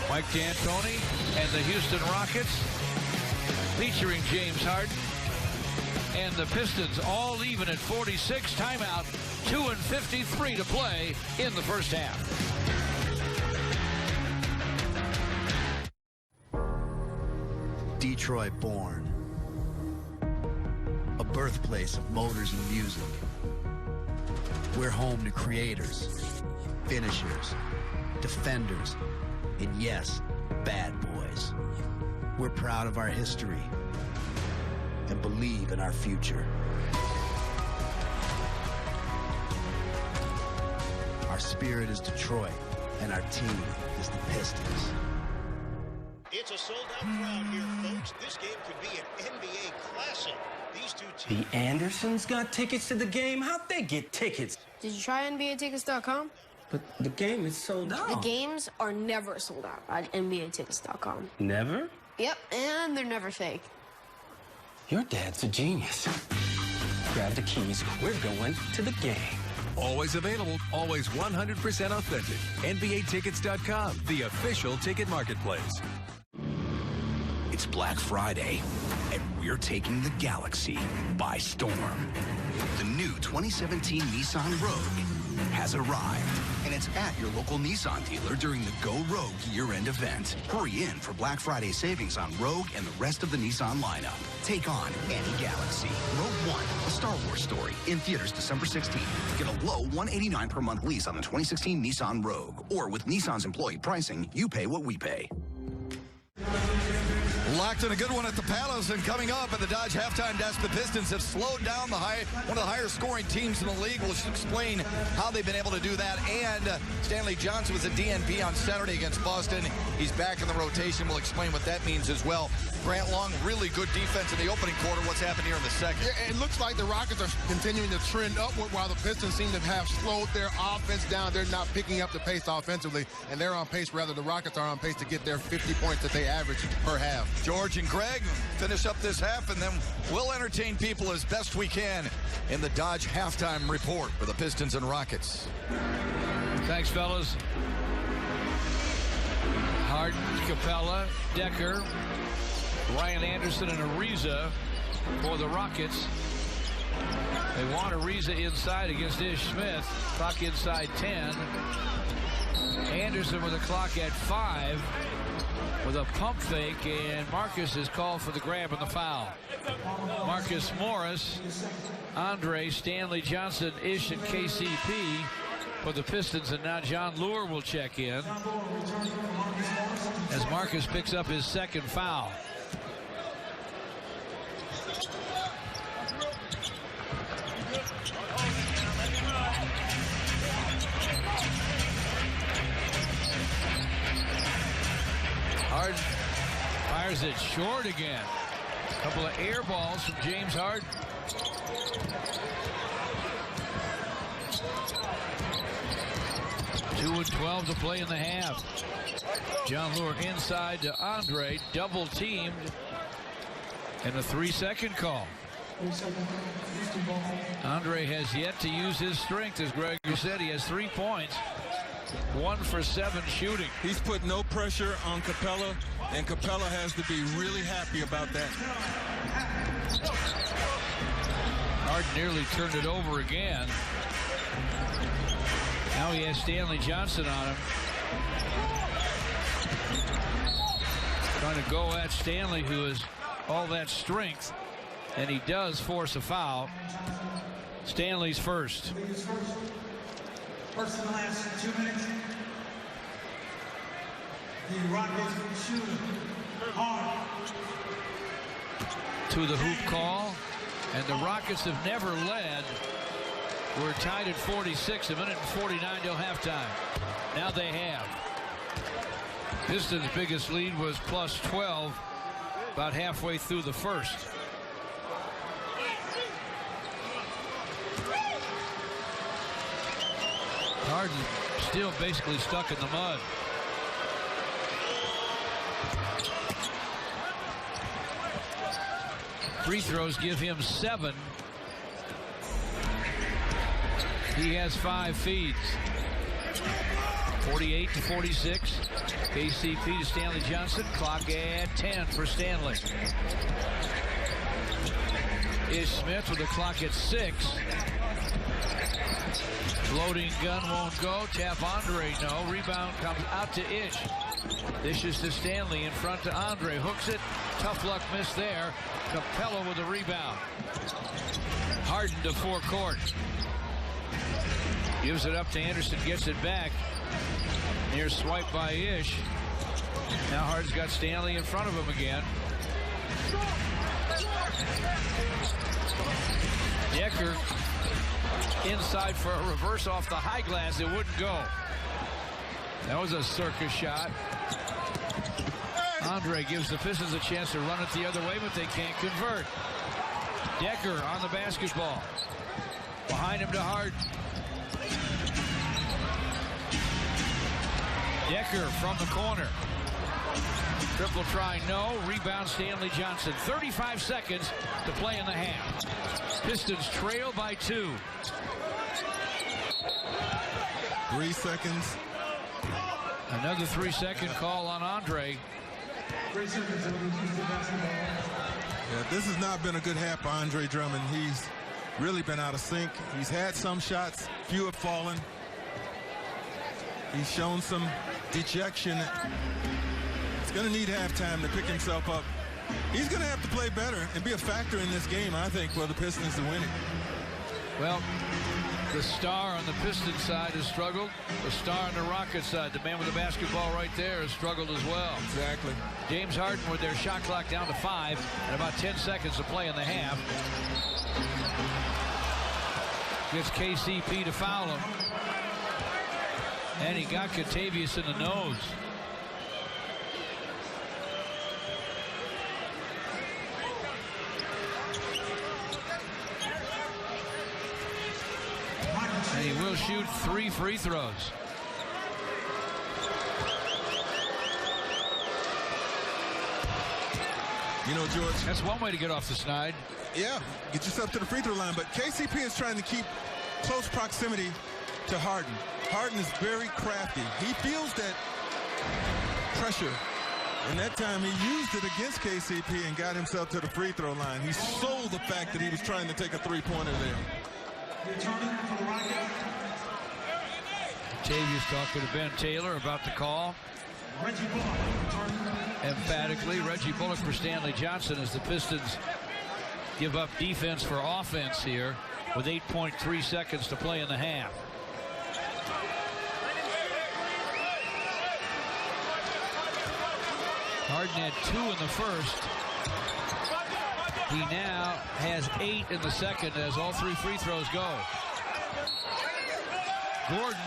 Mike D'Antoni and the Houston Rockets featuring James Harden. And the Pistons all even at 46. Timeout. 2:53 to play in the first half. Detroit born, a birthplace of motors and music. We're home to creators, finishers, defenders, and yes, bad boys. We're proud of our history and believe in our future. Our spirit is Detroit, and our team is the Pistons. It's a sold-out crowd here, folks. This game could be an NBA classic. These two teams... The Andersons got tickets to the game? How'd they get tickets? Did you try NBAtickets.com? But the game is sold out. The games are never sold out at NBAtickets.com. Never? Yep, and they're never fake. Your dad's a genius. Grab the keys. We're going to the game. Always available, always 100% authentic. NBAtickets.com, the official ticket marketplace. It's Black Friday, and we're taking the galaxy by storm. The new 2017 Nissan Rogue has arrived, and it's at your local Nissan dealer during the Go Rogue year-end event. Hurry in for Black Friday savings on Rogue and the rest of the Nissan lineup. Take on any galaxy. Rogue One, a Star Wars story, in theaters December 16th. Get a low $189 per month lease on the 2016 Nissan Rogue. Or with Nissan's employee pricing, you pay what we pay. Locked in a good one at the Palace, and coming up at the Dodge halftime desk, the Pistons have slowed down one of the higher scoring teams in the league. We'll explain how they've been able to do that. And Stanley Johnson was a DNP on Saturday against Boston. He's back in the rotation. We'll explain what that means as well. Grant Long, really good defense in the opening quarter. What's happened here in the second? Yeah, it looks like the Rockets are continuing to trend upward while the Pistons seem to have slowed their offense down. They're not picking up the pace offensively, and they're on pace, rather the Rockets are on pace to get their 50 points that they average per half. George and Greg finish up this half, and then we'll entertain people as best we can in the Dodge halftime report for the Pistons and Rockets. Thanks, fellas. Harden, Capella, Decker, Ryan Anderson, and Ariza for the Rockets. They want Ariza inside against Ish Smith. Clock inside 10. Anderson with a clock at 5. with a pump fake, and Marcus is called for the grab and the foul. Marcus Morris, Andre, Stanley Johnson, Ish, and KCP for the Pistons, and now John Lure will check in as Marcus picks up his second foul. Harden fires it short again. A couple of air balls from James Harden. Two and 12 to play in the half. John Lure inside to Andre, double teamed, and a 3-second call. Andre has yet to use his strength, as Greg said. He has 3 points. 1 for 7 shooting. He's put no pressure on Capella, and Capella has to be really happy about that. Harden nearly turned it over again. Now he has Stanley Johnson on him. Trying to go at Stanley, who has all that strength, and he does force a foul. Stanley's first. First in the last 2 minutes. The Rockets shoot hard. To the hoop call, and the Rockets have never led. We're tied at 46, a minute and 49 till halftime. Now they have. Pistons' biggest lead was plus 12 about halfway through the first. Harden still basically stuck in the mud. Free throws give him 7. He has 5 feeds. 48 to 46. KCP to Stanley Johnson. Clock at 10 for Stanley. Ish Smith with the clock at 6. Floating gun won't go. Tap Andre, no. Rebound comes out to Ish. Dishes to Stanley in front to Andre. Hooks it. Tough luck miss there. Capella with the rebound. Harden to forecourt. Gives it up to Anderson. Gets it back. Near swipe by Ish. Now Harden's got Stanley in front of him again. Decker inside for a reverse off the high glass. It wouldn't go. That was a circus shot. Andre gives the Pistons a chance to run it the other way, but they can't convert. Decker on the basketball. Behind him to Harden. Decker from the corner. Triple try, no. Rebound Stanley Johnson. 35 seconds to play in the half. Pistons trail by 2. 3 seconds. Another 3-second call on Andre. 3 seconds. Yeah, this has not been a good half for Andre Drummond. He's really been out of sync. He's had some shots. Few have fallen. He's shown some dejection. He's going to need halftime to pick himself up. He's going to have to play better and be a factor in this game, I think, for the Pistons to win it. Well, the star on the Pistons side has struggled. The star on the Rockets side, the man with the basketball right there, has struggled as well. Exactly. James Harden with their shot clock down to 5 and about 10 seconds to play in the half. Gets KCP to foul him. And he got Kentavious in the nose. And he will shoot 3 free throws. You know, George, that's one way to get off the snide. Yeah, get yourself to the free throw line. But KCP is trying to keep close proximity to Harden. Harden is very crafty. He feels that pressure. And that time he used it against KCP and got himself to the free throw line. He sold the fact that he was trying to take a three-pointer there. Kentavious talking to Ben Taylor about the call. Emphatically, Reggie Bullock for Stanley Johnson as the Pistons give up defense for offense here with 8.3 seconds to play in the half. Harden had 2 in the first. He now has 8 in the second as all 3 free throws go. Gordon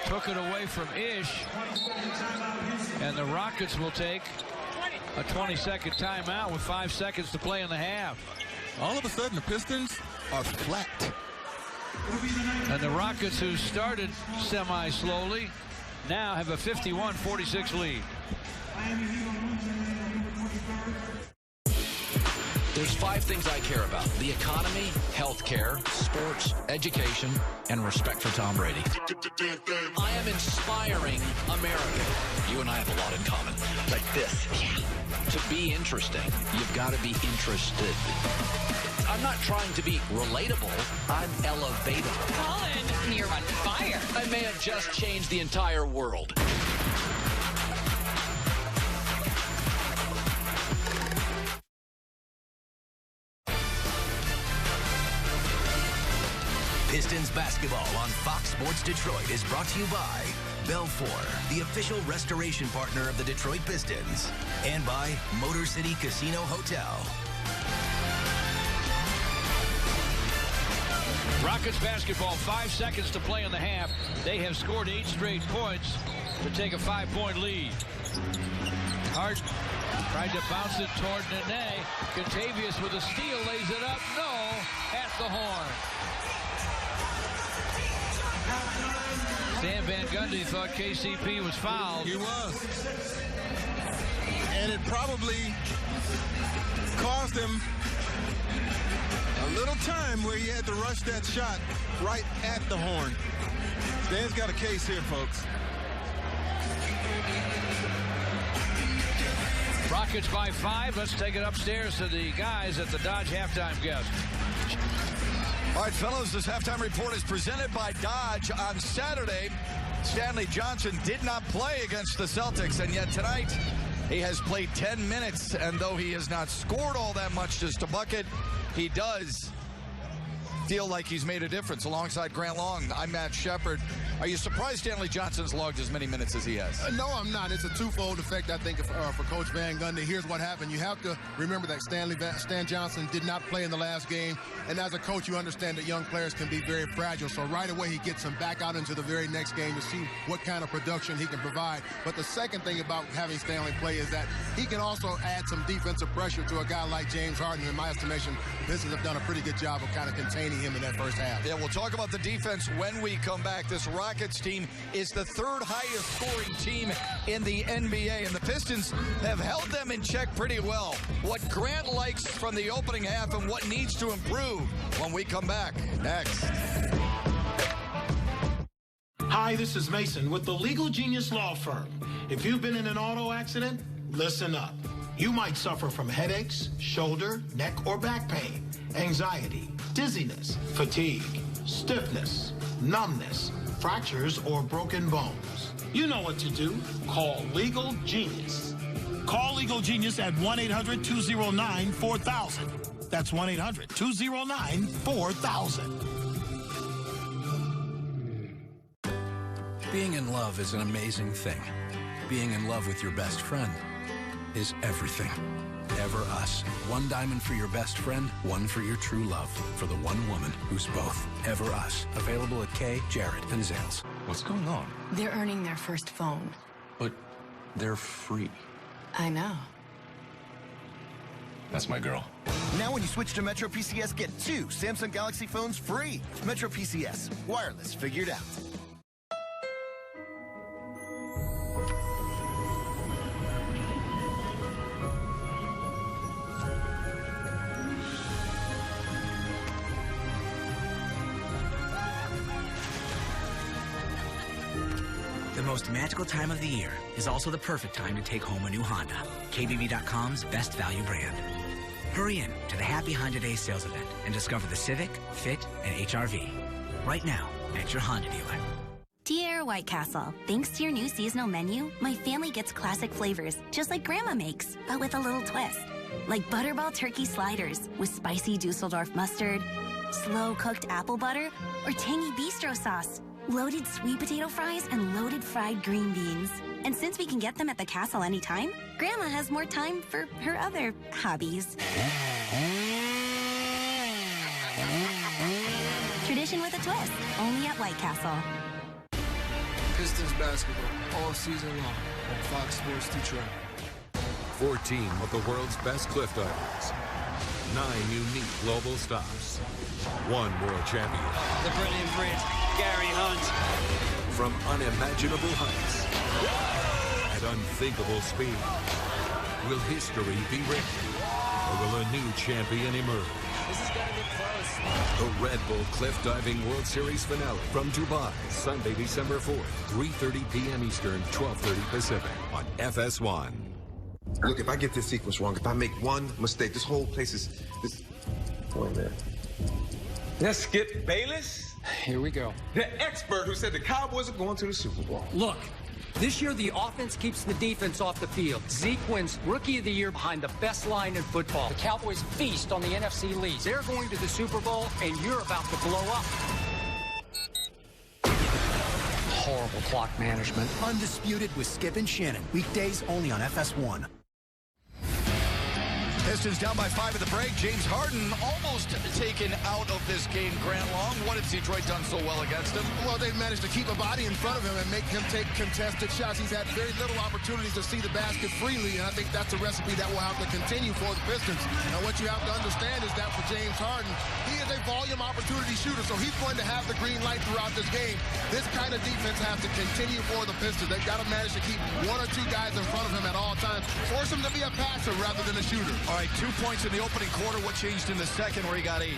took it away from Ish, and the Rockets will take a 20-second timeout with 5 seconds to play in the half. All of a sudden, the Pistons are flat. And the Rockets, who started semi-slowly, now have a 51-46 lead. There's 5 things I care about: the economy, healthcare, sports, education, and respect for Tom Brady. I am inspiring America. You and I have a lot in common. Like this. To be interesting, you've got to be interested. I'm not trying to be relatable. I'm elevatable. Colin, you're on fire. I may have just changed the entire world. Pistons basketball on Fox Sports Detroit is brought to you by Belfour, the official restoration partner of the Detroit Pistons, and by Motor City Casino Hotel. Rockets basketball, 5 seconds to play in the half. They have scored 8 straight points to take a 5-point lead. Harden tried to bounce it toward Nene. Contavious with a steal, lays it up. No, at the horn. Stan Van Gundy thought KCP was fouled. He was. And it probably caused him a little time where he had to rush that shot right at the horn. Stan's got a case here, folks. Rockets by 5. Let's take it upstairs to the guys at the Dodge halftime guest. All right, fellas, this halftime report is presented by Dodge. On Saturday, Stanley Johnson did not play against the Celtics, and yet tonight he has played 10 minutes, and though he has not scored all that much just a bucket, he does feel like he's made a difference alongside Grant Long. I'm Matt Shepard. Are you surprised Stanley Johnson's logged as many minutes as he has? No, I'm not. It's a twofold effect, I think, for Coach Van Gundy. Here's what happened. You have to remember that Stan Johnson did not play in the last game. And as a coach, you understand that young players can be very fragile. So right away, he gets him back out into the very next game to see what kind of production he can provide. But the second thing about having Stanley play is that he can also add some defensive pressure to a guy like James Harden. In my estimation, the Pistons have done a pretty good job of kind of containing him in that first half. Yeah, we'll talk about the defense when we come back. This Rockets team is the 3rd highest scoring team in the NBA, and the Pistons have held them in check pretty well. What Grant likes from the opening half and what needs to improve when we come back next. Hi, this is Mason with the Legal Genius Law Firm. If you've been in an auto accident, listen up. You might suffer from headaches, shoulder, neck, or back pain, anxiety, dizziness, fatigue, stiffness, numbness, fractures, or broken bones. You know what to do. Call Legal Genius. Call Legal Genius at 1-800-209-4000. That's 1-800-209-4000. Being in love is an amazing thing. Being in love with your best friend is everything. Ever Us. One diamond for your best friend, one for your true love. For the one woman who's both. Ever Us. Available at Kay, Jared, and Zales. What's going on? They're earning their first phone. But they're free. I know. That's my girl. Now when you switch to Metro PCS, get 2 Samsung Galaxy phones free. Metro PCS. Wireless figured out. The most magical time of the year is also the perfect time to take home a new Honda. KBB.com's best value brand. Hurry in to the Happy Honda Day sales event and discover the Civic, Fit, and HR-V. Right now at your Honda dealer. Dear Dear White Castle, thanks to your new seasonal menu, my family gets classic flavors, just like Grandma makes, but with a little twist. Like Butterball turkey sliders with spicy Dusseldorf mustard, slow-cooked apple butter, or tangy bistro sauce, loaded sweet potato fries, and loaded fried green beans. And since we can get them at the castle anytime, Grandma has more time for her other hobbies. Tradition with a twist, only at White Castle. Pistons basketball all season long on Fox Sports Detroit. 14 of the world's best cliff divers. 9 unique global stops. 1 world champion. The brilliant Brit, Gary Hunt. From unimaginable heights at unthinkable speed. Will history be written? Or will a new champion emerge? This is going to be close. The Red Bull Cliff Diving World Series finale from Dubai, Sunday, December 4th, 3:30 p.m. Eastern, 12:30 Pacific on FS1. Look, if I get this sequence wrong, if I make one mistake, this whole place is this. Boy, man. That's Skip Bayless? Here we go. The expert who said the Cowboys are going to the Super Bowl. Look, this year the offense keeps the defense off the field. Zeke wins Rookie of the Year behind the best line in football. The Cowboys feast on the NFC lead. They're going to the Super Bowl, and you're about to blow up. Horrible clock management. Undisputed with Skip and Shannon. Weekdays only on FS1. Pistons down by 5 at the break. James Harden almost taken out of this game. Grant Long, what has Detroit done so well against him? Well, they've managed to keep a body in front of him and make him take contested shots. He's had very little opportunities to see the basket freely, and I think that's a recipe that will have to continue for the Pistons. Now, what you have to understand is that for James Harden, he is a volume opportunity shooter, so he's going to have the green light throughout this game. This kind of defense has to continue for the Pistons. They've got to manage to keep 1 or 2 guys in front of him at all times. Force him to be a passer rather than a shooter. All right, 2 points in the opening quarter. What changed in the second where he got 8?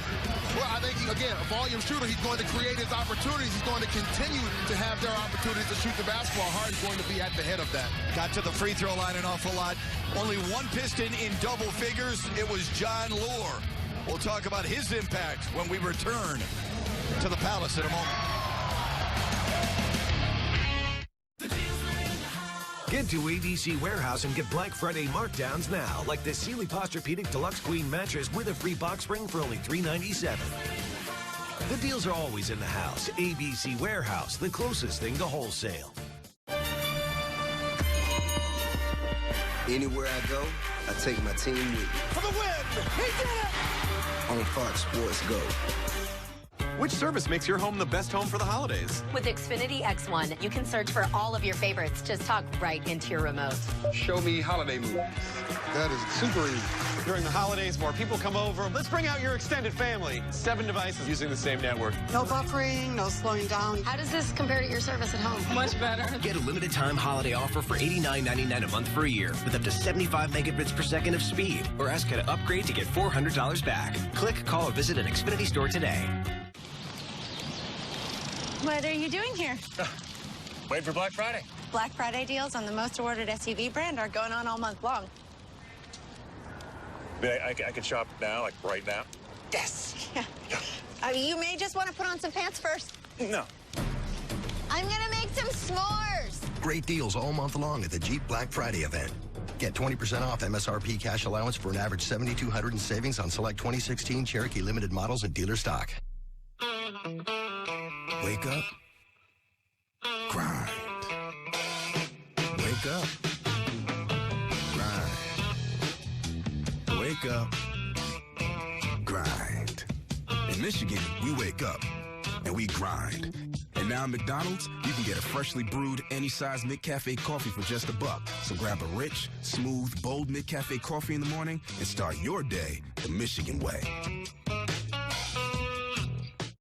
Well, I think, again, a volume shooter, he's going to create his opportunities. He's going to continue to have their opportunities to shoot the basketball. Harden's going to be at the head of that. Got to the free throw line an awful lot. Only 1 Piston in double figures. It was John Lure. We'll talk about his impact when we return to the Palace in a moment. Get to ABC Warehouse and get Black Friday markdowns now, like the Sealy Posturepedic Deluxe Queen mattress with a free box spring for only $397. The deals are always in the house. ABC Warehouse, the closest thing to wholesale. Anywhere I go, I take my team with me. For the win! He did it! On Fox Sports Go. Which service makes your home the best home for the holidays? With Xfinity X1, you can search for all of your favorites. Just talk right into your remote. Show me holiday movies. That is super easy. During the holidays, more people come over. Let's bring out your extended family. 7 devices using the same network. No buffering, no slowing down. How does this compare to your service at home? Much better. Get a limited time holiday offer for $89.99 a month for a year with up to 75 megabits per second of speed. Or ask how to upgrade to get $400 back. Click, call, or visit an Xfinity store today. What are you doing here? Waiting for Black Friday. Black Friday deals on the most awarded SUV brand are going on all month long. I can shop now, like right now? Yes. Yeah. You may just want to put on some pants first. No. I'm going to make some s'mores. Great deals all month long at the Jeep Black Friday event. Get 20% off MSRP cash allowance for an average $7,200 in savings on select 2016 Cherokee Limited models and dealer stock. Wake up. Grind. Wake up. Grind. Wake up. Grind. In Michigan, we wake up and we grind. And now at McDonald's, you can get a freshly brewed any size McCafe coffee for just $1. So grab a rich, smooth, bold McCafe coffee in the morning and start your day the Michigan way.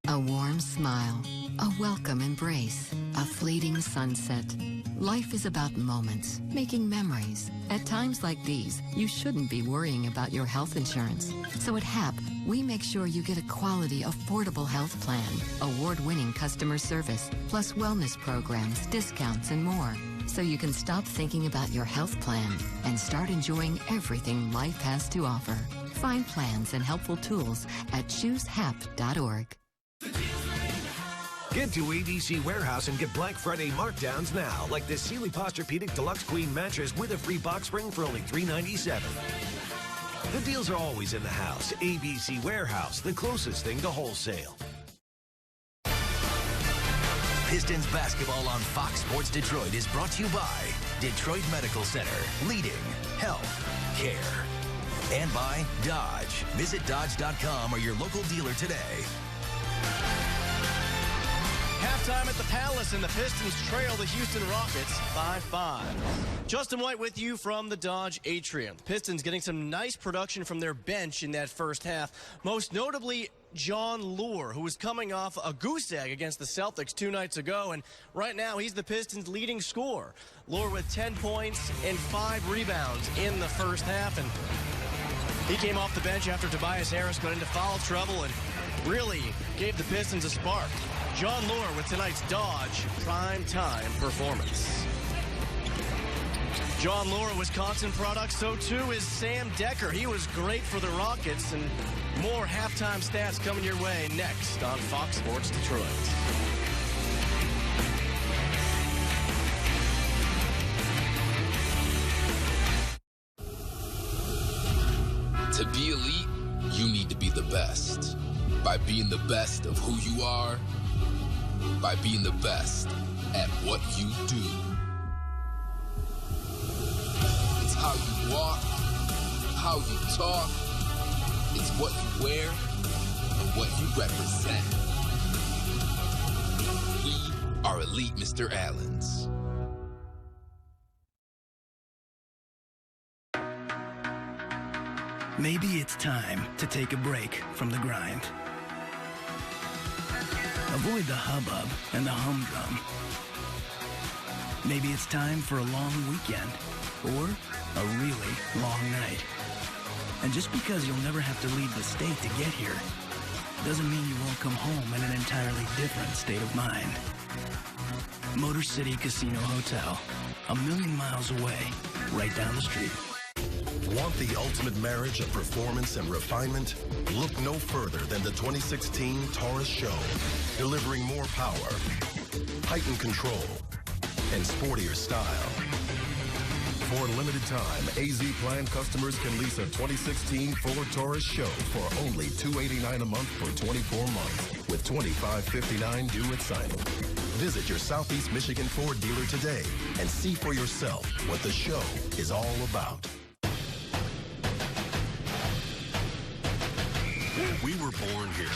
A warm smile, a welcome embrace, a fleeting sunset. Life is about moments, making memories. At times like these, you shouldn't be worrying about your health insurance. So at HAP, we make sure you get a quality, affordable health plan, award-winning customer service, plus wellness programs, discounts, and more. So you can stop thinking about your health plan and start enjoying everything life has to offer. Find plans and helpful tools at choosehap.org. Get to ABC Warehouse and get Black Friday markdowns now, like this Sealy Posturepedic Deluxe Queen mattress with a free box spring for only $397. The deals are always in the house. ABC Warehouse, the closest thing to wholesale. Pistons basketball on Fox Sports Detroit is brought to you by Detroit Medical Center, leading health care. And by Dodge. Visit Dodge.com or your local dealer today. Halftime at the Palace, and the Pistons trail the Houston Rockets 5-5. Justin White with you from the Dodge Atrium. Pistons getting some nice production from their bench in that first half. Most notably, Jon Leuer, who was coming off a goose egg against the Celtics 2 nights ago, and right now he's the Pistons' leading scorer. Leuer with 10 points and 5 rebounds in the first half, and he came off the bench after Tobias Harris got into foul trouble and really gave the Pistons a spark. Jon Leuer with tonight's Dodge prime-time performance. Jon Leuer, Wisconsin product. So too is Sam Decker. He was great for the Rockets, and more halftime stats coming your way next on Fox Sports Detroit. To be elite, you need to be the best. By being the best of who you are, by being the best at what you do. It's how you walk, how you talk, it's what you wear, and what you represent. We are Elite Mr. Allens. Maybe it's time to take a break from the grind. Avoid the hubbub and the humdrum. Maybe it's time for a long weekend or a really long night. And just because you'll never have to leave the state to get here doesn't mean you won't come home in an entirely different state of mind. Motor City Casino Hotel, 1,000,000 miles away, right down the street. Want the ultimate marriage of performance and refinement? Look no further than the 2016 Taurus Show, delivering more power, heightened control, and sportier style. For a limited time, AZ Plan customers can lease a 2016 Ford Taurus Show for only $289 a month for 24 months, with $25.59 due at signing. Visit your Southeast Michigan Ford dealer today and see for yourself what the show is all about. We were born here.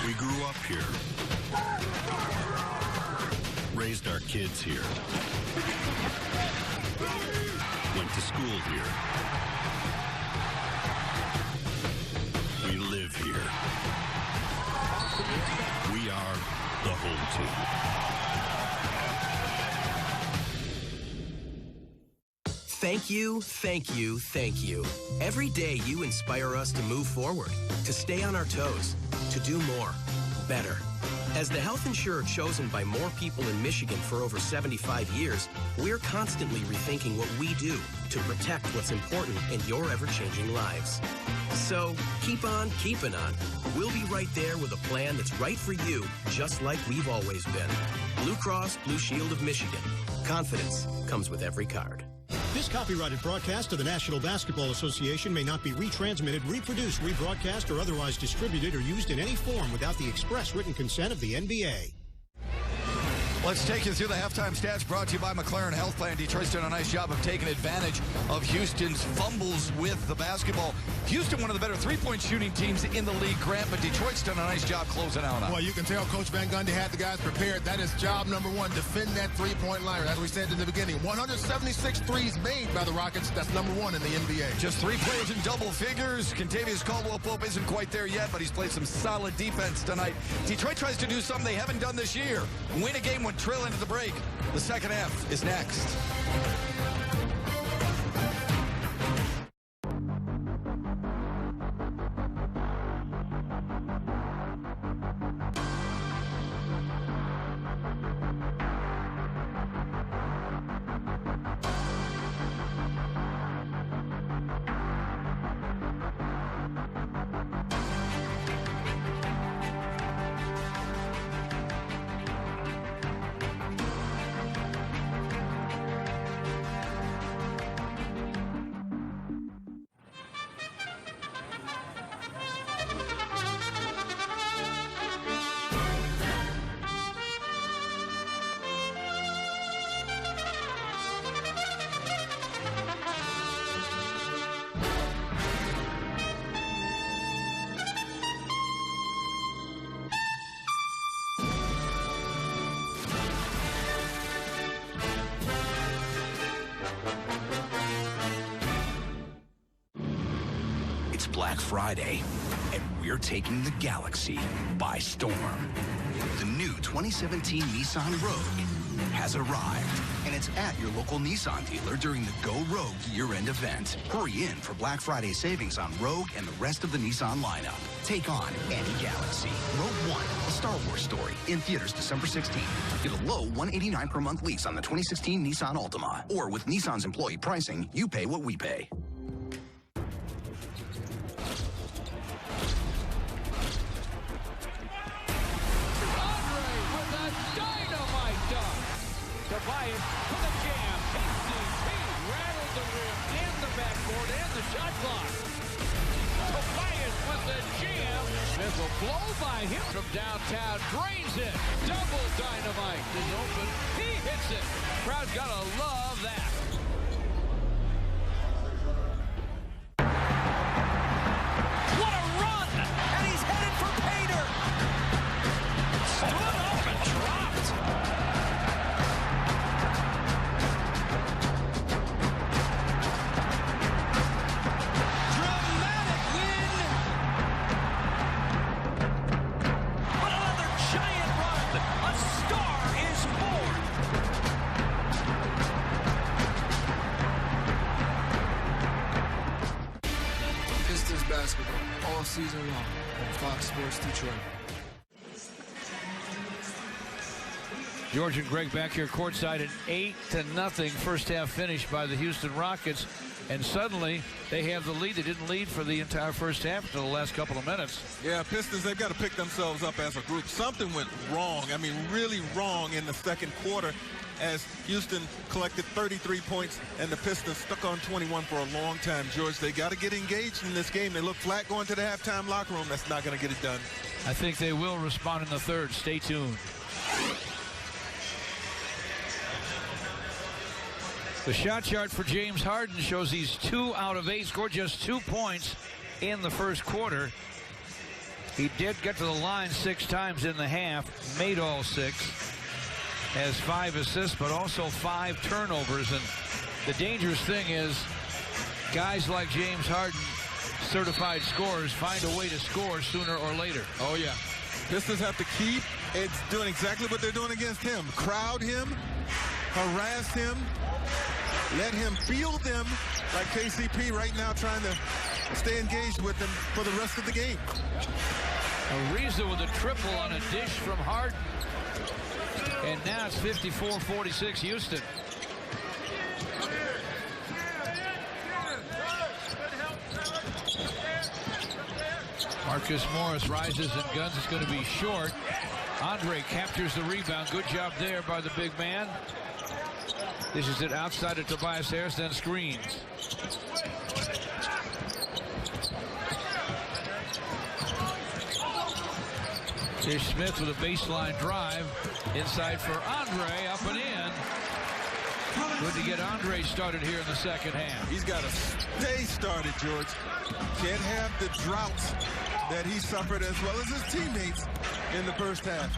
We grew up here. Raised our kids here. Went to school here. We live here. We are the home team. Thank you, thank you, thank you. Every day you inspire us to move forward, to stay on our toes, to do more, better. As the health insurer chosen by more people in Michigan for over 75 years, we're constantly rethinking what we do to protect what's important in your ever-changing lives. So keep on keeping on. We'll be right there with a plan that's right for you, just like we've always been. Blue Cross Blue Shield of Michigan. Confidence comes with every card. This copyrighted broadcast of the National Basketball Association may not be retransmitted, reproduced, rebroadcast, or otherwise distributed or used in any form without the express written consent of the NBA. Let's take you through the halftime stats brought to you by McLaren Health Plan. Detroit's done a nice job of taking advantage of Houston's fumbles with the basketball. Houston, one of the better three-point shooting teams in the league, Grant, but Detroit's done a nice job closing out on. Well, you can tell Coach Van Gundy had the guys prepared. That is job number one, defend that three-point line. As we said in the beginning, 176 threes made by the Rockets. That's number one in the NBA. Just 3 players in double figures. Contavious Caldwell-Pope isn't quite there yet, but he's played some solid defense tonight. Detroit tries to do something they haven't done this year. Win a game when trail into the break. The second half is next. It's Black Friday, and we're taking the galaxy by storm. The new 2017 Nissan Rogue has arrived, and it's at your local Nissan dealer during the Go Rogue year-end event. Hurry in for Black Friday savings on Rogue and the rest of the Nissan lineup. Take on any galaxy. Rogue One, a Star Wars story, in theaters December 16th. Get a low $189 per month lease on the 2016 Nissan Altima. Or with Nissan's employee pricing, you pay what we pay. Tobias for the jam. KCP rattled the rim and the backboard and the shot clock. Tobias with the jam. Smith will blow by him from downtown. Drains it. Double dynamite is open. He hits it. Crowd's gotta love that. What a run! And he's headed for Painter. Stood up and dropped. Basketball all season long on Fox Sports Detroit. George and Greg back here courtside, an 8-0 first half finish by the Houston Rockets, and suddenly they have the lead. They didn't lead for the entire first half until the last couple of minutes. Yeah, Pistons, they've got to pick themselves up as a group. Something went wrong, I mean really wrong in the second quarter, as Houston collected 33 points and the Pistons stuck on 21 for a long time. George, they got to get engaged in this game. They look flat going to the halftime locker room. That's not going to get it done. I think they will respond in the third. Stay tuned. The shot chart for James Harden shows he's 2 out of 8, scored just 2 points in the first quarter. He did get to the line 6 times in the half, made all 6. Has 5 assists, but also 5 turnovers. And the dangerous thing is guys like James Harden, certified scorers, find a way to score sooner or later. Oh, yeah. Pistons have to keep doing exactly what they're doing against him. Crowd him, harass him, let him field them like KCP right now trying to stay engaged with them for the rest of the game. Ariza with a triple on a dish from Harden. And now it's 54-46 Houston. Marcus Morris rises and guns. It's going to be short. Andre captures the rebound. Good job there by the big man. This is it outside of Tobias Harris, then screens. Here's Smith with a baseline drive. Inside for Andre, up and in. Good to get Andre started here in the second half. He's got to stay started, George. Can't have the droughts that he suffered as well as his teammates in the first half.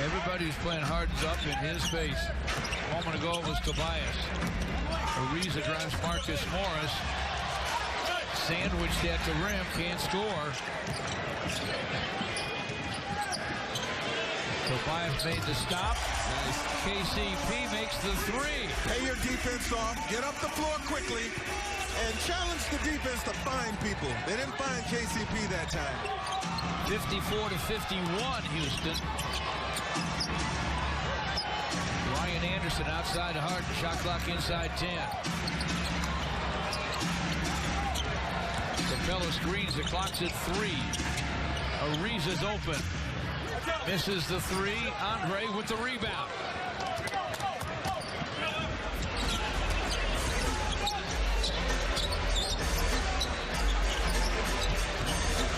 Everybody who's playing Harden's up in his face. A moment ago it was Tobias. Ariza drives Marcus Morris. Sandwiched at the rim, can't score. Tobias made the stop. Nice. KCP makes the 3. Pay your defense off, get up the floor quickly, and challenge the defense to find people. They didn't find KCP that time. 54-51, Houston. Ryan Anderson outside of Harden. Shot clock inside 10. Capella screens. The clock's at 3. Ariza's open. Misses the 3. Andre with the rebound.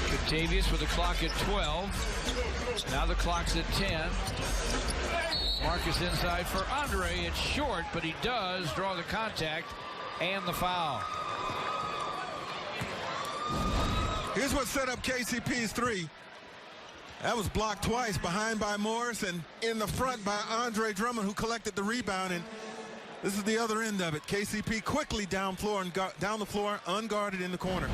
Contavious with the clock at 12. Now the clock's at 10. Marcus inside for Andre. It's short, but he does draw the contact and the foul. Here's what set up KCP's 3. That was blocked twice, behind by Morris and in the front by Andre Drummond, who collected the rebound. And This is the other end of it. KCP quickly down the floor, unguarded in the corner.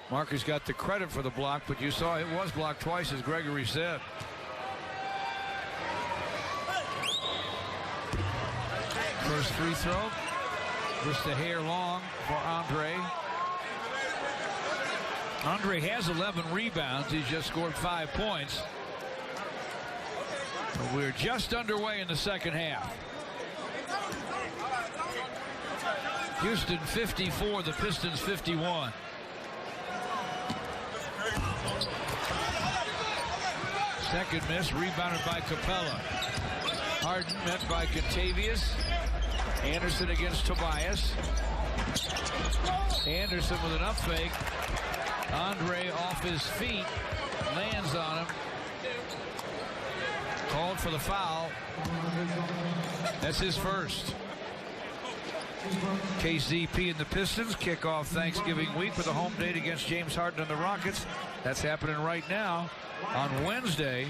Marcus got the credit for the block, but you saw it was blocked twice, as Gregory said. First free throw, just a hair long for Andre. Andre has 11 rebounds. He's just scored 5 points. But we're just underway in the second half. Houston 54, the Pistons 51. Second miss, rebounded by Capella. Harden met by Kentavious. Anderson against Tobias. Anderson with an up fake. Andre off his feet, lands on him. Called for the foul. That's his first. KCP and the Pistons kick off Thanksgiving week with a home date against James Harden and the Rockets. That's happening right now. On Wednesday,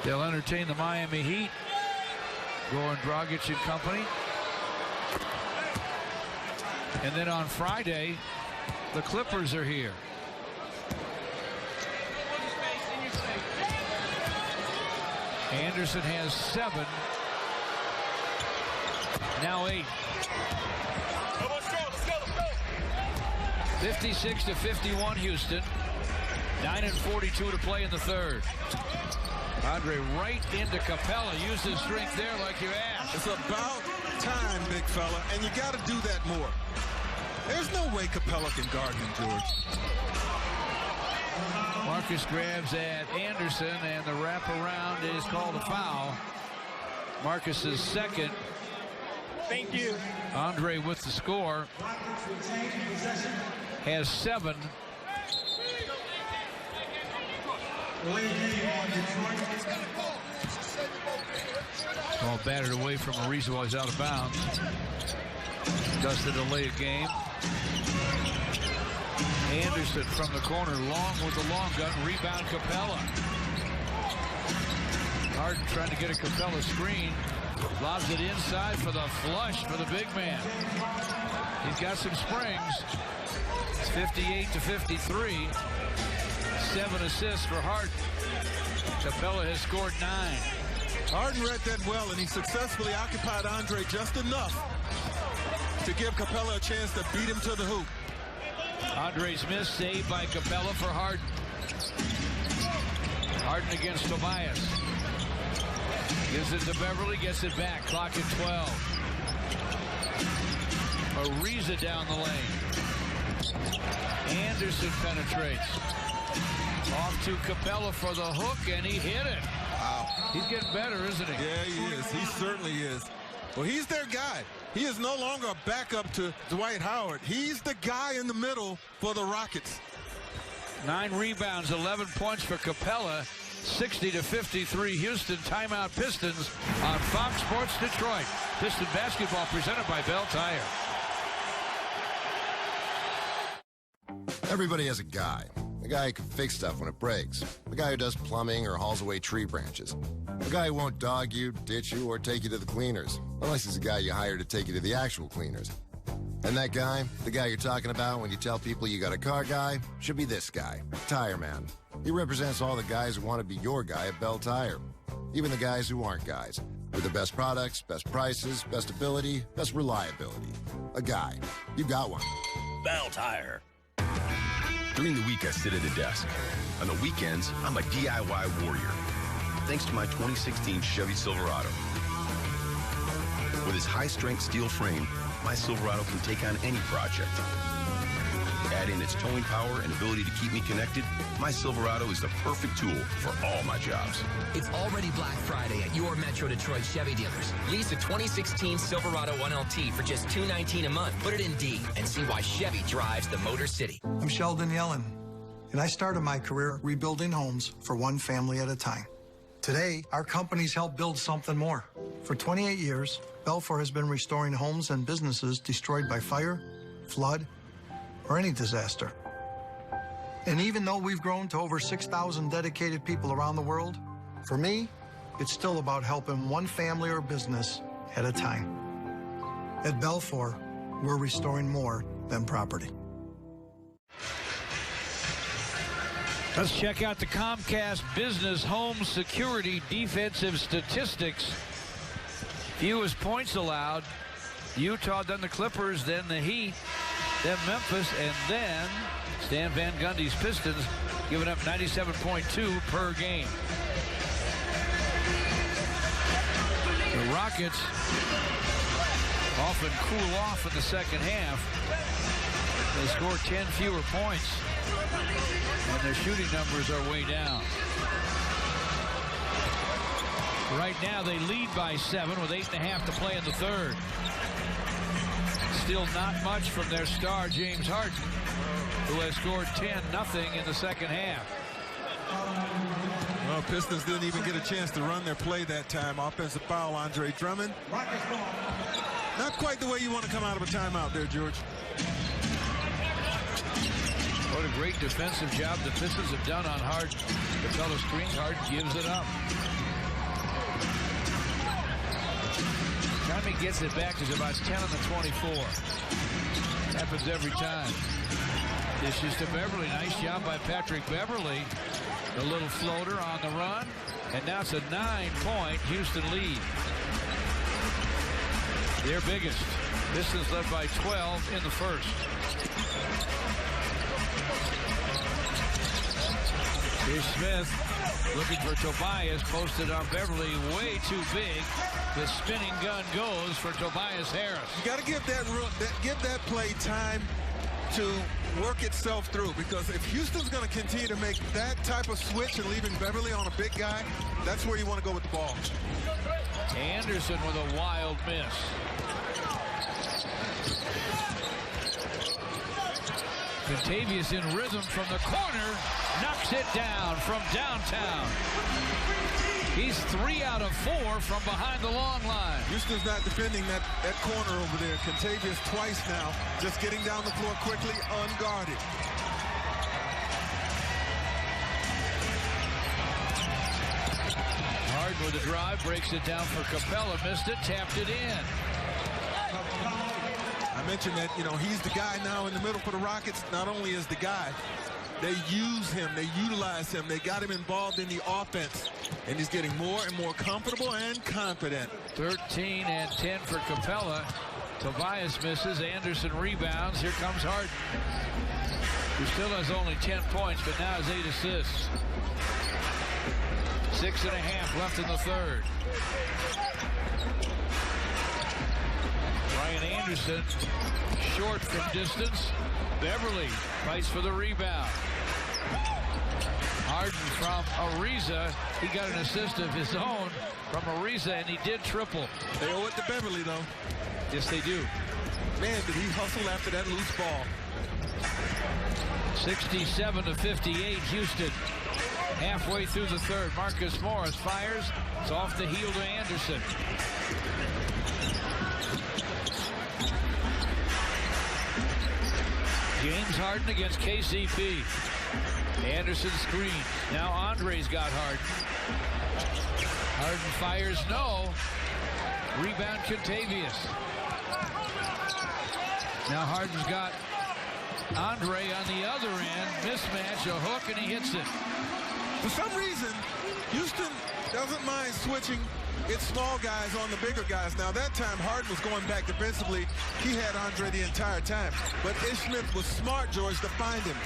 they'll entertain the Miami Heat. Goran Dragic and company. And then on Friday, the Clippers are here. Anderson has 7. Now 8. 56-51 Houston. 9:42 to play in the third. Andre right into Capella. Use his strength there like you asked. It's about time, big fella, and you got to do that more. There's no way Capella can guard him, George. Marcus grabs at Anderson, and the wraparound is called a foul. Marcus's second. Thank you. Andre with the score. Has 7. Ball batted away from Ariza while he's out of bounds. Does the delay of game. Anderson from the corner, long with the long gun. Rebound Capella. Harden trying to get a Capella screen. Lobs it inside for the flush for the big man. He's got some springs. It's 58-53. 7 assists for Harden. Capella has scored 9. Harden read that well, and he successfully occupied Andre just enough to give Capella a chance to beat him to the hoop. Andre's miss, saved by Capella for Harden. Harden against Tobias. Gives it to Beverly, gets it back. Clock at 12. Ariza down the lane. Anderson penetrates. Off to Capella for the hook, and he hit it. Wow. He's getting better, isn't he? Yeah, he is. He certainly is. Well, he's their guy. He is no longer a backup to Dwight Howard. He's the guy in the middle for the Rockets. 9 rebounds, 11 points for Capella. 60-53 Houston. Timeout Pistons on Fox Sports Detroit. Piston basketball presented by Bell Tire. Everybody has a guy. The guy who can fix stuff when it breaks. The guy who does plumbing or hauls away tree branches. The guy who won't dog you, ditch you, or take you to the cleaners. Unless he's the guy you hire to take you to the actual cleaners. And that guy, the guy you're talking about when you tell people you got a car guy, should be this guy, Tire Man. He represents all the guys who want to be your guy at Bell Tire. Even the guys who aren't guys. With the best products, best prices, best ability, best reliability. A guy. You got one. Bell Tire. During the week, I sit at a desk. On the weekends, I'm a DIY warrior. Thanks to my 2016 Chevy Silverado. With its high-strength steel frame, my Silverado can take on any project. Add in its towing power and ability to keep me connected, my Silverado is the perfect tool for all my jobs. It's already Black Friday at your Metro Detroit Chevy dealers. Lease a 2016 Silverado 1LT for just $219 a month. Put it in D and see why Chevy drives the Motor City. I'm Sheldon Yellen, and I started my career rebuilding homes for one family at a time. Today, our companies help build something more. For 28 years, Belfor has been restoring homes and businesses destroyed by fire, flood, or any disaster. And even though we've grown to over 6,000 dedicated people around the world, for me, it's still about helping one family or business at a time. At Belfor, we're restoring more than property. Let's check out the Comcast Business Home Security defensive statistics. Fewest points allowed. Utah, then the Clippers, then the Heat, then Memphis, and then Stan Van Gundy's Pistons, giving up 97.2 per game. The Rockets often cool off in the second half. They score 10 fewer points, and their shooting numbers are way down. Right now, they lead by 7 with 8.5 to play in the third. Still not much from their star, James Harden, who has scored 10-0 in the second half. Well, Pistons didn't even get a chance to run their play that time. Offensive foul, Andre Drummond. Not quite the way you want to come out of a timeout there, George. What a great defensive job the Pistons have done on Harden. Capella screens, Harden gives it up. Time he gets it back is about 10 on the 24. Happens every time. Dishes to Beverly. Nice job by Patrick Beverly. The little floater on the run. And now it's a 9-point Houston lead. Their biggest. Pistons led by 12 in the first. Here's Smith looking for Tobias, posted on Beverly, way too big. The spinning gun goes for Tobias Harris. You got to give that play time to work itself through, because if Houston's going to continue to make that type of switch and leaving Beverly on a big guy, that's where you want to go with the ball. Anderson with a wild miss. Contavious in rhythm from the corner, knocks it down from downtown. He's 3 out of 4 from behind the long line. Houston's not defending that corner over there. Contavious twice now, just getting down the floor quickly, unguarded. Harden with a drive, breaks it down for Capella, missed it, tapped it in. I mentioned that, he's the guy now in the middle for the Rockets. Not only is the guy, they use him, they utilize him, they got him involved in the offense, and he's getting more and more comfortable and confident. 13 and 10 for Capella. Tobias misses, Anderson rebounds. Here comes Harden, who still has only 10 points, but now has 8 assists. 6.5 left in the third. Ryan Anderson, short from distance. Beverly fights for the rebound. Harden from Ariza. He got an assist of his own from Ariza, and he did triple. They owe it to Beverly, though. Yes, they do. Man, did he hustle after that loose ball. 67-58, Houston. Halfway through the third, Marcus Morris fires. It's off the heel to Anderson. James Harden against KCP. Anderson screens. Now Andre's got Harden. Harden fires no. Rebound Contavious. Now Harden's got Andre on the other end. Mismatch, a hook, and he hits it. For some reason, Houston doesn't mind switching its small guys on the bigger guys. Now that time Harden was going back defensively. He had Andre the entire time. But Ish Smith was smart, George, to find him.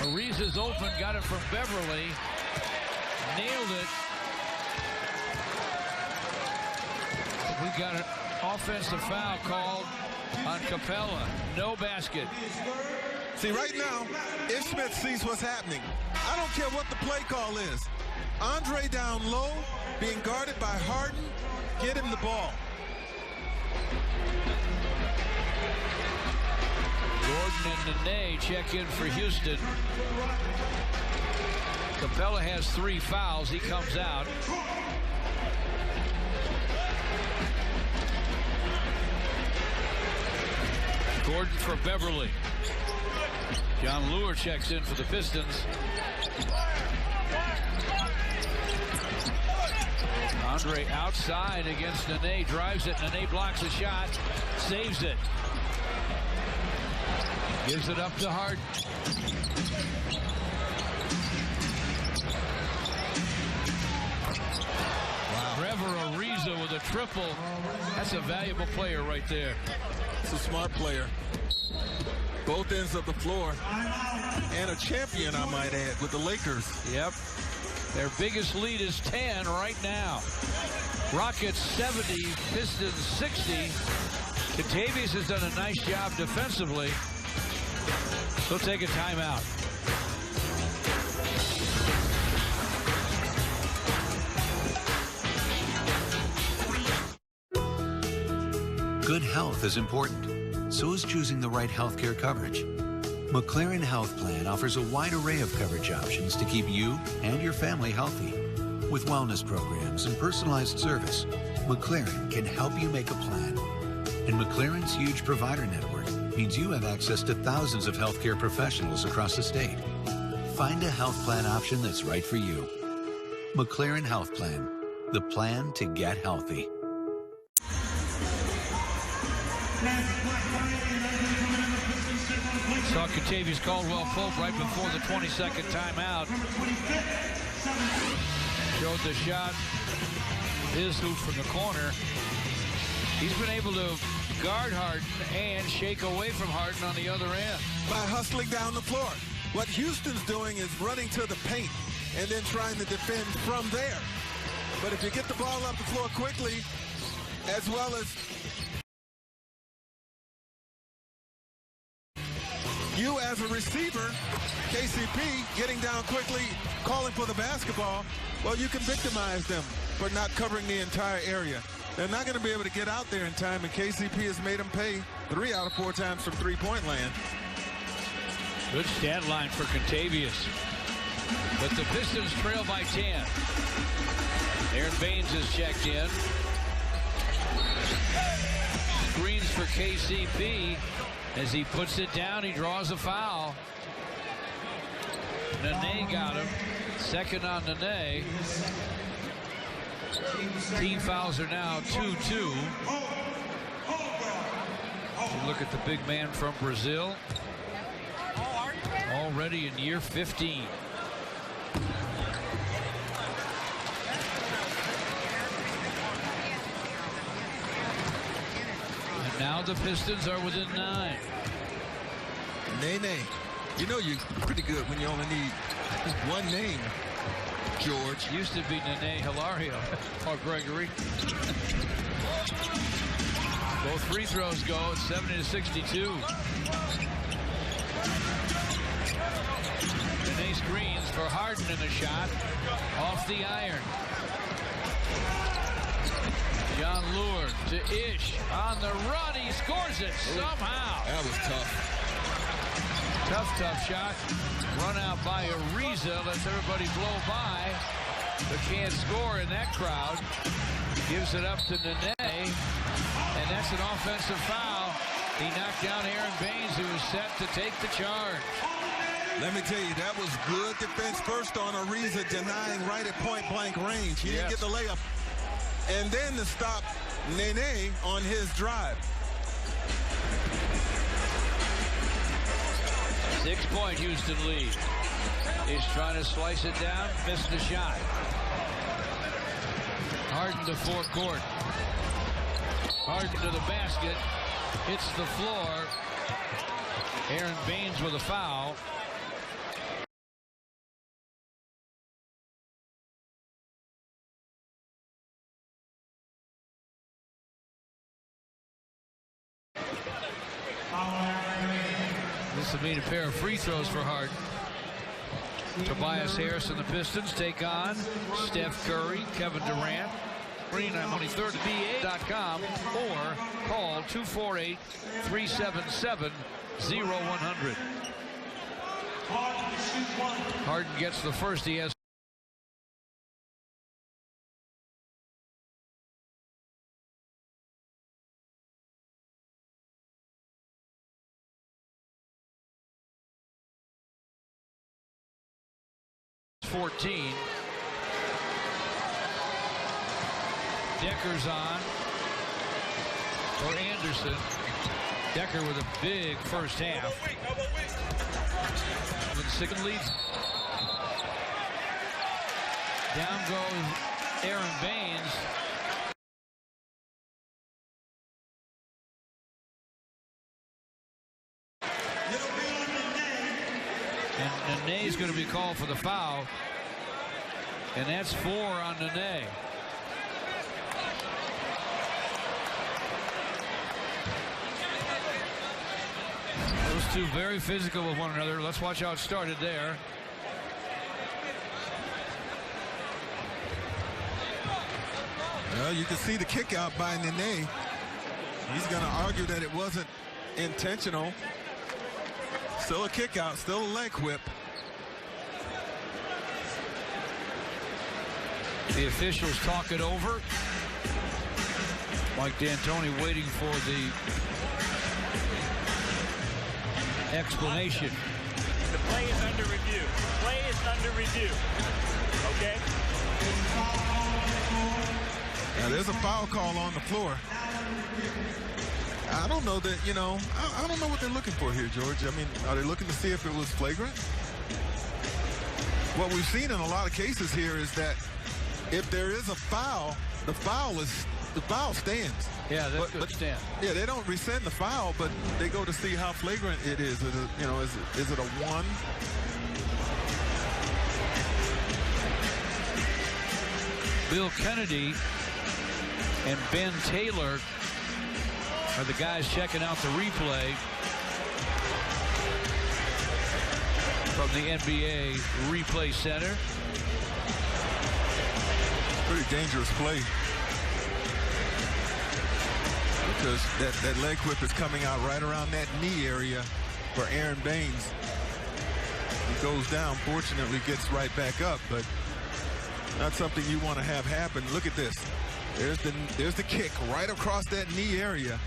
Ariza's open, got it from Beverly. Nailed it. We got an offensive foul called on Capella. No basket. See, right now, Ish Smith sees what's happening. I don't care what the play call is. Andre down low, being guarded by Harden, get him the ball. Gordon and Nene check in for Houston. Capella has 3 fouls. He comes out. Gordon for Beverly. John Lure checks in for the Pistons. Andre outside against Nene, drives it. Nene blocks a shot, saves it. Gives it up to Harden. Wow. Trevor Ariza with a triple. That's a valuable player right there. It's a smart player. Both ends of the floor. And a champion, I might add, with the Lakers. Yep. Their biggest lead is 10 right now. Rockets 70, Pistons 60. Kentavious has done a nice job defensively. He'll take a timeout. Good health is important. So is choosing the right healthcare coverage. McLaren Health Plan offers a wide array of coverage options to keep you and your family healthy. With wellness programs and personalized service, McLaren can help you make a plan. And McLaren's huge provider network means you have access to thousands of healthcare professionals across the state. Find a health plan option that's right for you. McLaren Health Plan, the plan to get healthy. Saw Kentavious Caldwell-Pope right before the 22nd timeout. Showed the shot. His hoop from the corner. He's been able to guard Harden and shake away from Harden on the other end. By hustling down the floor. What Houston's doing is running to the paint and then trying to defend from there. But if you get the ball up the floor quickly, as well as you as a receiver, KCP, getting down quickly, calling for the basketball, well, you can victimize them for not covering the entire area. They're not going to be able to get out there in time, and KCP has made them pay 3 out of 4 times from three-point land. Good stat line for Kentavious. But the Pistons trail by 10. Aaron Baines is checked in. Screens for KCP. As he puts it down, he draws a foul. Nene got him. Second on Nene. Team fouls are now 2-2. Look at the big man from Brazil. Already in year 15. And now the Pistons are within 9. Nene, you know you're pretty good when you only need one name, George. Used to be Nene Hilario or Gregory. Both free throws go at 70-62. Nene screens for Harden in the shot. Off the iron. John Lure to Ish on the run. He scores it somehow. That was tough. Tough shot. Run out by Ariza. Lets everybody blow by. But can't score in that crowd. Gives it up to Nene. And that's an offensive foul. He knocked down Aaron Baines, who was set to take the charge. Let me tell you, that was good defense first on Ariza, denying right at point-blank range. He didn't get the layup. And then to stop Nene on his drive. 6-point Houston lead. He's trying to slice it down. Missed the shot. Harden to forecourt. Harden to the basket. Hits the floor. Aaron Baines with a foul. This will mean a pair of free throws for Harden. Tobias Harris and the Pistons take on Steph Curry, Kevin Durant. I'm only third at BA.com or call 248-377-0100. Harden gets the first. He has Decker's on for Anderson. Decker with a big first half. With the second lead. Down goes Aaron Baines. And Nene's going to be called for the foul. And that's 4 on Nene. Those two very physical with one another. Let's watch how it started there. Well, you can see the kick out by Nene. He's going to argue that it wasn't intentional. Still a kick out, still a leg whip. The officials talk it over. Mike D'Antoni waiting for the explanation. The play is under review. The play is under review. Okay? Now there's a foul call on the floor. I don't know that, you know, I don't know what they're looking for here, George. I mean, are they looking to see if it was flagrant? What we've seen in a lot of cases here is that if there is a foul, the foul stands. Yeah, that's good stand. Yeah, they don't rescind the foul, but they go to see how flagrant it is. You know, is it a 1? Bill Kennedy and Ben Taylor are the guys checking out the replay from the NBA Replay Center. Pretty dangerous play because that leg whip is coming out right around that knee area for Aaron Baines. He goes down, fortunately gets right back up, but not something you want to have happen. Look at this. There's the kick right across that knee area.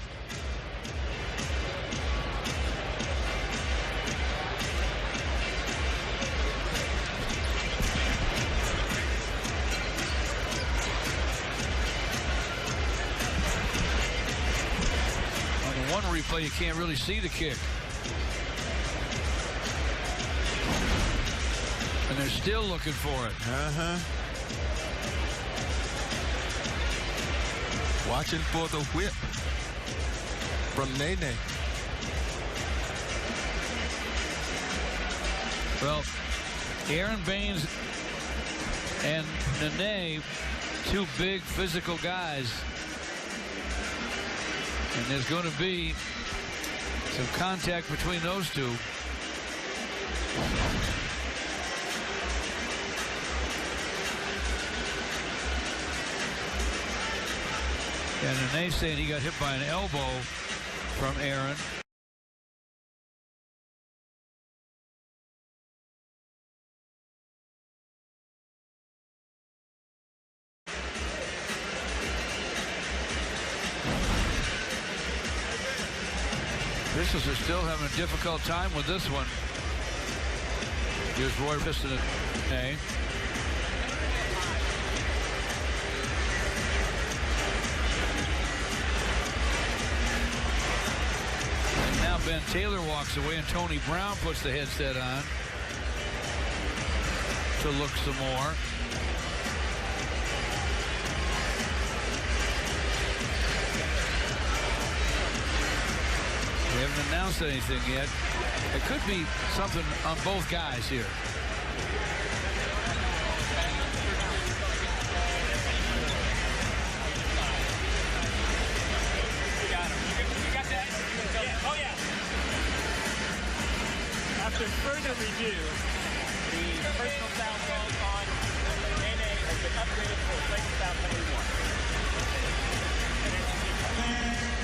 One replay, you can't really see the kick. And they're still looking for it. Watching for the whip from Nene. Well, Aaron Baines and Nene, two big physical guys. And there's going to be some contact between those two. And Nene saying he got hit by an elbow from Aaron. Pistons are still having a difficult time with this one. Here's Roy Piston at Nene. And now Ben Taylor walks away and Tony Brown puts the headset on to look some more. They haven't announced anything yet. It could be something on both guys here. You got him. You got that? Yeah. Oh, yeah. After further review, the personal foul call on Nene has been upgraded for a flagrant foul number 1.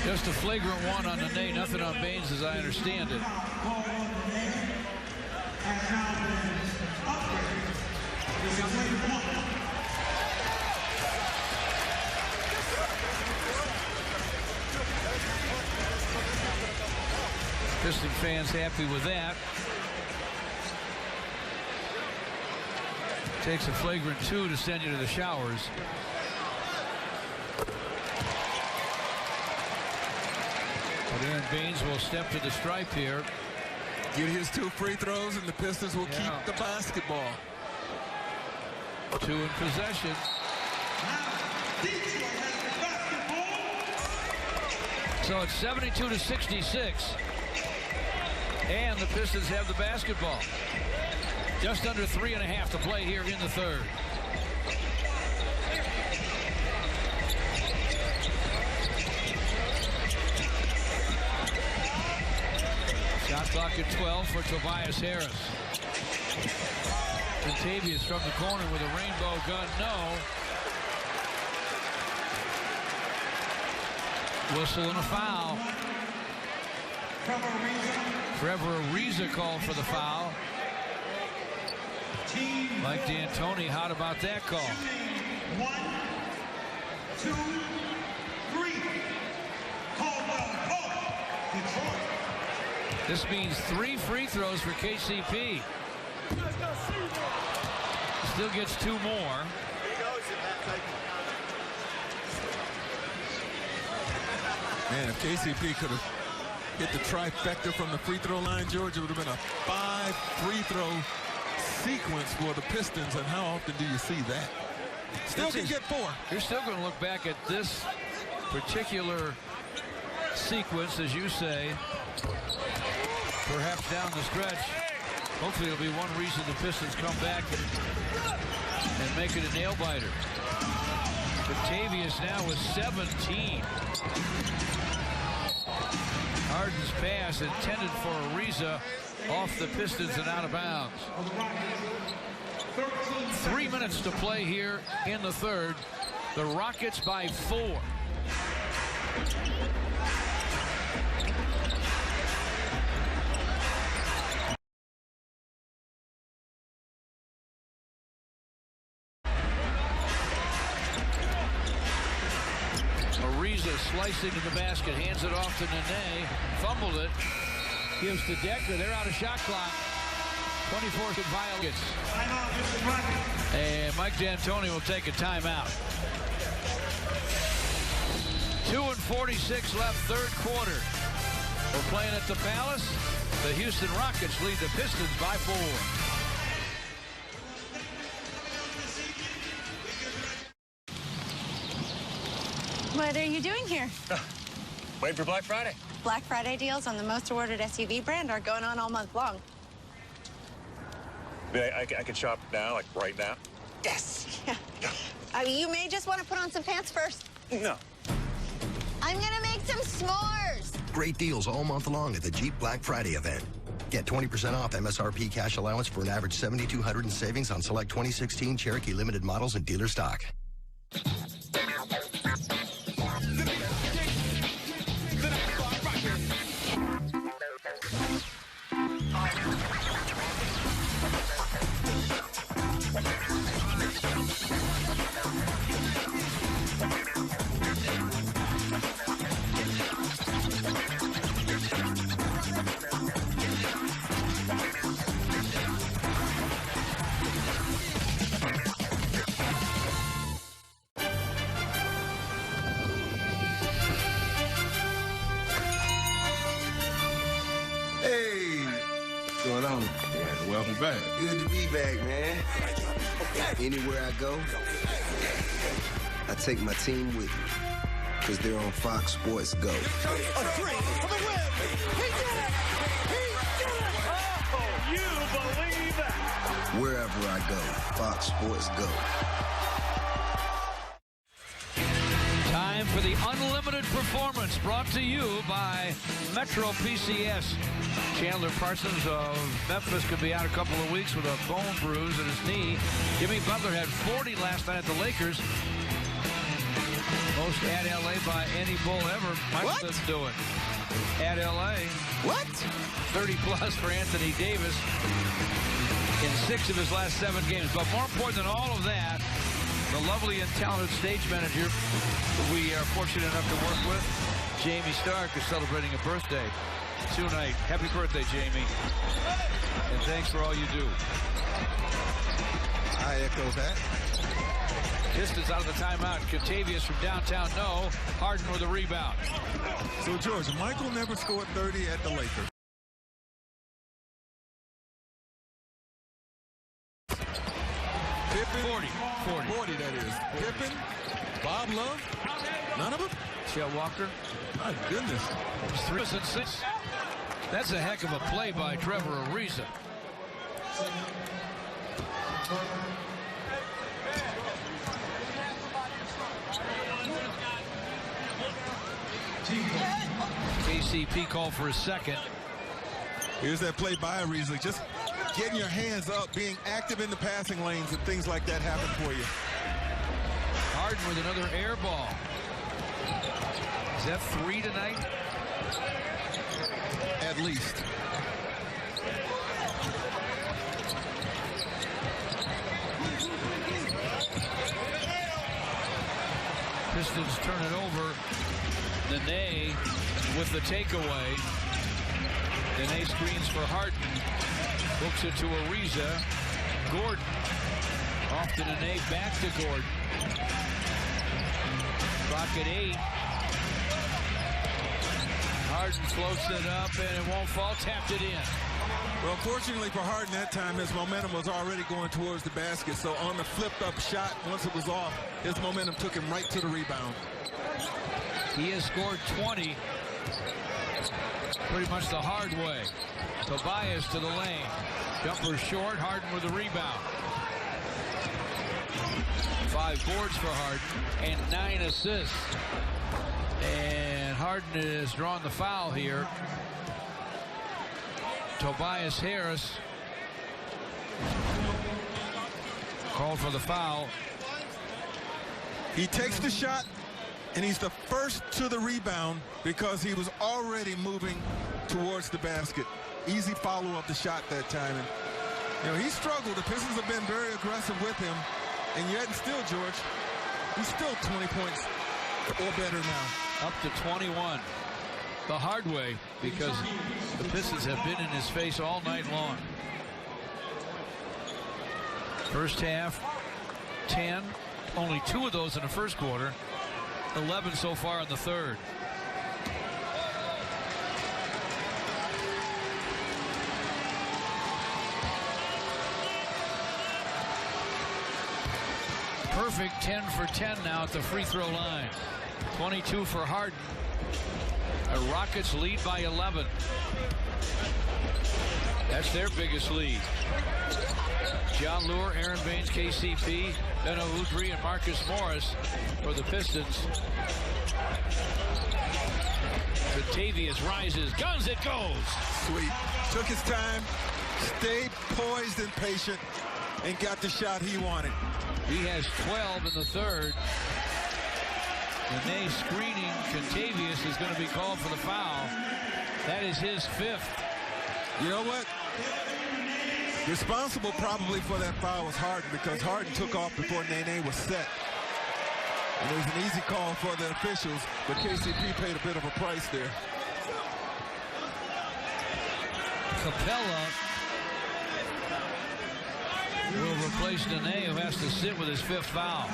Just a flagrant one on Nene, nothing on Baines as I understand it. Piston fans happy with that. Takes a flagrant 2 to send you to the showers. But Aaron Baines will step to the stripe here. Get his 2 free throws, and the Pistons will keep the basketball. 2 in possession. So it's 72-66. And the Pistons have the basketball. Just under 3.5 to play here in the third. Shot clock at 12 for Tobias Harris. Contavious from the corner with a rainbow gun. No. Whistle and a foul. Trevor Ariza called for the foul. Mike D'Antoni, how about that call? 1, 2, 3. Caldwell, Detroit. This means 3 free throws for KCP. Still gets 2 more. Man, if KCP could have hit the trifecta from the free throw line, George, it would have been a 5 free throw sequence for the Pistons. And how often do you see that? Still can get 4. You're still going to look back at this particular sequence, as you say, perhaps down the stretch. Hopefully it'll be one reason the Pistons come back and make it a nail-biter. Contavious now with 17. Harden's pass intended for Ariza off the Pistons and out of bounds. 3 minutes to play here in the third. The Rockets by 4. Ariza slicing to the basket, hands it off to Nene, fumbled it, gives to Decker. They're out of shot clock. 24 to Violets. And Mike D'Antoni will take a timeout. 2:46 left, third quarter. We're playing at the Palace. The Houston Rockets lead the Pistons by 4. What are you doing here? Wait for Black Friday. Black Friday deals on the most awarded SUV brand are going on all month long. I could shop now, like right now. Yes. You may just want to put on some pants first. No. I'm going to make some s'mores. Great deals all month long at the Jeep Black Friday event. Get 20% off MSRP cash allowance for an average $7,200 in savings on select 2016 Cherokee Limited models and dealer stock. Anywhere I go, I take my team with me, because they're on Fox Sports Go. A three for the win! He did it! He did it! Oh, you believe that? Wherever I go, Fox Sports Go. Time for the Unlimited Performance, brought to you by Metro PCS. Chandler Parsons of Memphis could be out a couple of weeks with a bone bruise in his knee. Jimmy Butler had 40 last night at the Lakers. Most at LA by any Bull ever. Mike Smith's doing. At LA. What? 30 plus for Anthony Davis in 6 of his last 7 games. But more important than all of that, the lovely and talented stage manager we are fortunate enough to work with, Jamie Stark, is celebrating a birthday tonight. Happy birthday, Jamie. And thanks for all you do. I echo that. Pistons out of the timeout. Contavious from downtown, no. Harden with a rebound. So, George, Michael never scored 30 at the Lakers. Pippen, 40 that is. Pippen, Bob Love, none of them? Chet Walker. My goodness. 3 and 6. That's a heck of a play by Trevor Ariza. KCP called for a second. Here's that play by Ariza. Just getting your hands up, being active in the passing lanes, and things like that happen for you. Harden with another air ball. Is that 3 tonight? At least. Pistons turn it over. Nene with the takeaway. Nene screens for Harden. Hooks it to Ariza. Gordon. Off to Nene, back to Gordon. Clock at 8. Harden floats it up and it won't fall. Tapped it in. Well, fortunately for Harden that time, his momentum was already going towards the basket. So on the flipped up shot, once it was off, his momentum took him right to the rebound. He has scored 20 pretty much the hard way. Tobias to the lane. Jumper short. Harden with a rebound. 5 boards for Harden and 9 assists. And Harden has drawn the foul here. Tobias Harris called for the foul. He takes the shot, and he's the first to the rebound because he was already moving towards the basket. Easy follow up the shot that time. And, you know, he struggled. The Pistons have been very aggressive with him, and yet and still, George, he's still 20 points or better now. Up to 21. The hard way, because the Pistons have been in his face all night long. First half, 10. Only 2 of those in the first quarter. 11 so far in the third. Perfect 10 for 10 now at the free throw line. 22 for Harden. The Rockets lead by 11. That's their biggest lead. John Lure, Aaron Baines, KCP, Beno Udrih, and Marcus Morris for the Pistons. Contavious rises, guns, it goes. Sweet. Took his time, stayed poised and patient, and got the shot he wanted. He has 12 in the third. Nene screening. Contavious is going to be called for the foul. That is his 5th. You know what? Responsible probably for that foul was Harden, because Harden took off before Nene was set. And it was an easy call for the officials, but KCP paid a bit of a price there. Capella will replace Nene, who has to sit with his 5th foul.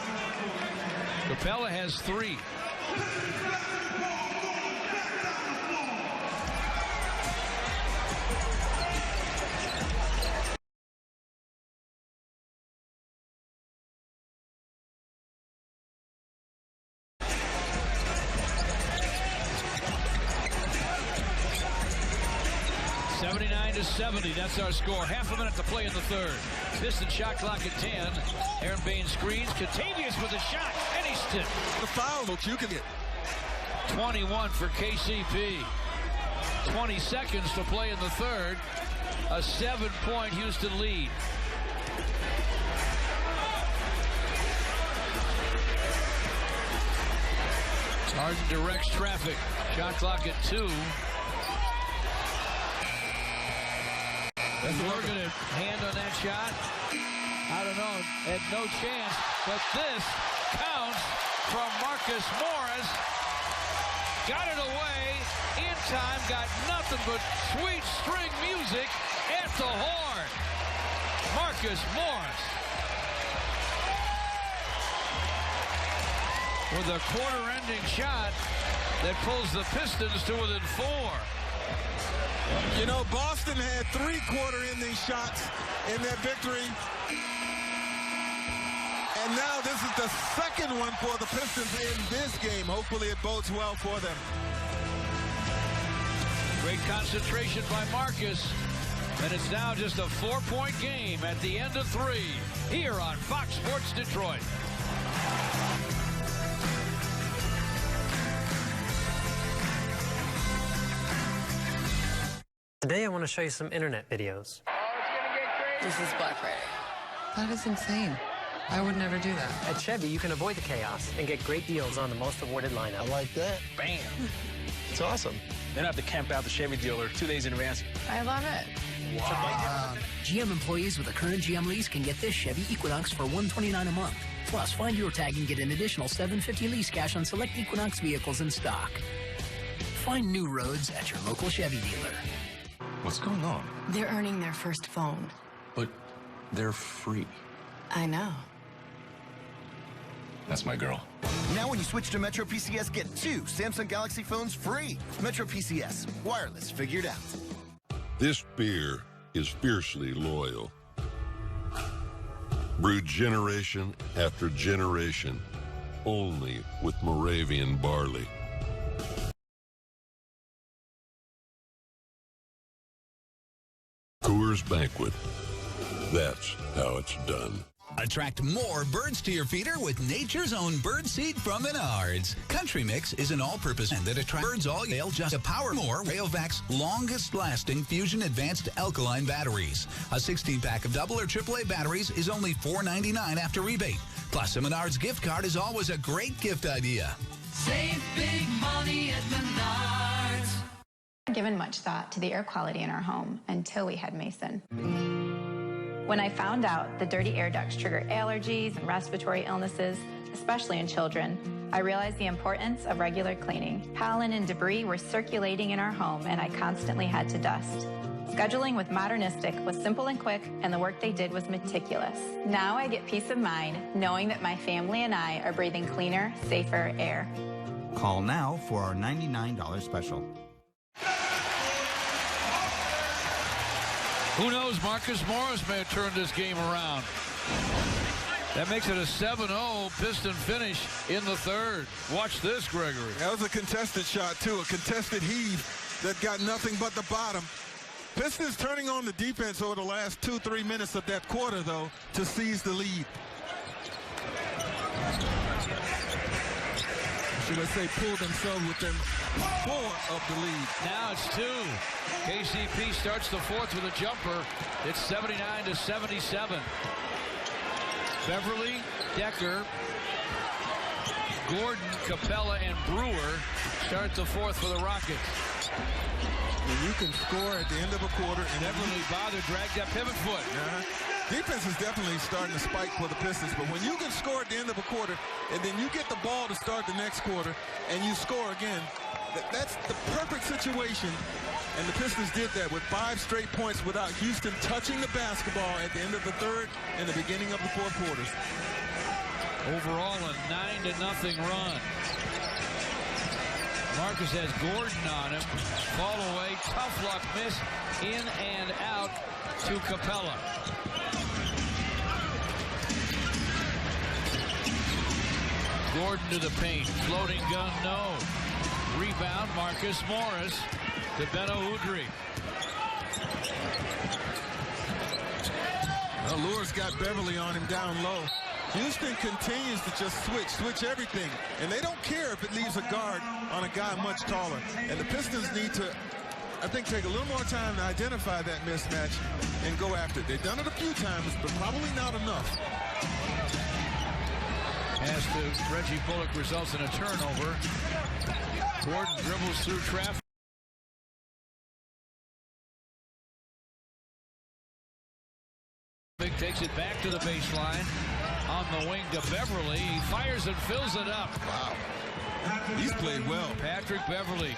Capella has 3. to 70. That's our score. Half a minute to play in the third. Pistons shot clock at 10. Aaron Baines screens. Contavious with a shot. And he's stiff. The foul, look, you can get 21 for KCP. 20 seconds to play in the third. A 7-point Houston lead. Harden directs traffic. Shot clock at 2. Morgan a hand on that shot. I don't know. Had no chance. But this counts from Marcus Morris. Got it away. In time. Got nothing but sweet string music at the horn. Marcus Morris. with a quarter-ending shot that pulls the Pistons to within 4. You know, Boston had 3 quarter-ending shots in their victory. And now this is the second one for the Pistons in this game. Hopefully it bodes well for them. Great concentration by Marcus. And it's now just a 4-point game at the end of 3 here on Fox Sports Detroit. Today I want to show you some internet videos. This is Black Friday. That is insane. I would never do that. At Chevy, you can avoid the chaos and get great deals on the most awarded lineup. I like that. Bam. It's awesome. Then I have to camp out the Chevy dealer 2 days in advance. I love it. Wow. GM employees with a current GM lease can get this Chevy Equinox for $129 a month. Plus, find your tag and get an additional $750 lease cash on select Equinox vehicles in stock. Find new roads at your local Chevy dealer. What's going on? They're earning their first phone. But they're free. I know. That's my girl. Now when you switch to Metro PCS, get 2 Samsung Galaxy phones free. Metro PCS. Wireless figured out. This beer is fiercely loyal. Brewed generation after generation, only with Moravian barley. Coors Banquet. That's how it's done. Attract more birds to your feeder with nature's own bird seed from Menards. Country Mix is an all-purpose and that attracts birds all year just to power more Rayovac longest-lasting fusion advanced alkaline batteries. A 16-pack of double or AAA batteries is only $4.99 after rebate. Plus, a Menards gift card is always a great gift idea. Save big money at Menards. Given much thought to the air quality in our home until we had Mason. When I found out the dirty air ducts trigger allergies and respiratory illnesses, especially in children, I realized the importance of regular cleaning. Pollen and debris were circulating in our home, and I constantly had to dust. Scheduling with Modernistic was simple and quick, and the work they did was meticulous. Now I get peace of mind knowing that my family and I are breathing cleaner, safer air. Call now for our $99 special. Who knows, Marcus Morris may have turned this game around. That makes it a 7-0 Piston finish in the third. Watch this, Gregory. That was a contested shot, too, a contested heave that got nothing but the bottom. Pistons turning on the defense over the last 2-3 minutes of that quarter, though, to seize the lead. Should I say pull themselves within 4 of the lead. Now it's 2. KCP starts the fourth with a jumper. It's 79-77. Beverly, Decker, Gordon, Capella, and Brewer start the fourth for the Rockets. When you can score at the end of a quarter and Beverly bother dragged that pivot foot. Defense is definitely starting to spike for the Pistons, but when you can score at the end of a quarter and then you get the ball to start the next quarter and you score again, that's the perfect situation. And the Pistons did that with 5 straight points without Houston touching the basketball at the end of the third and the beginning of the fourth quarters. Overall, a 9-0 run. Marcus has Gordon on him. Fall away, tough luck miss, in and out to Capella. Gordon to the paint, floating gun, no. Rebound, Marcus Morris to Beno Udrih. Lewis got Beverly on him down low. Houston continues to just switch everything, and they don't care if it leaves a guard on a guy much taller. And the Pistons need to, I think, take a little more time to identify that mismatch and go after it. They've done it a few times, but probably not enough. As to Reggie Bullock results in a turnover. Gordon dribbles through traffic. Takes it back to the baseline. On the wing to Beverly. He fires and fills it up. Wow. He's played well. Patrick Beverly.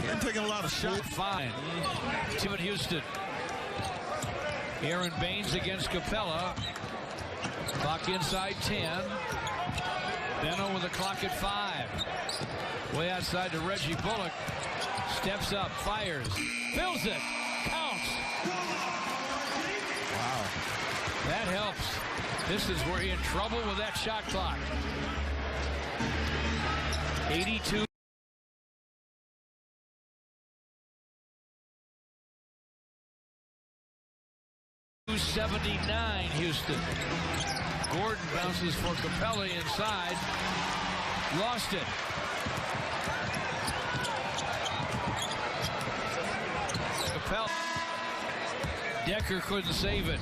Been taking a lot of shots. Fine. Tim Houston. Aaron Baines against Capella. Clock inside 10. Benno with the clock at 5. Way outside to Reggie Bullock. Steps up, fires, fills it, counts. Wow. That helps. Pistons were in trouble with that shot clock. 82. .79 Houston. Gordon bounces for Capella inside. Lost it. Capella. Decker couldn't save it.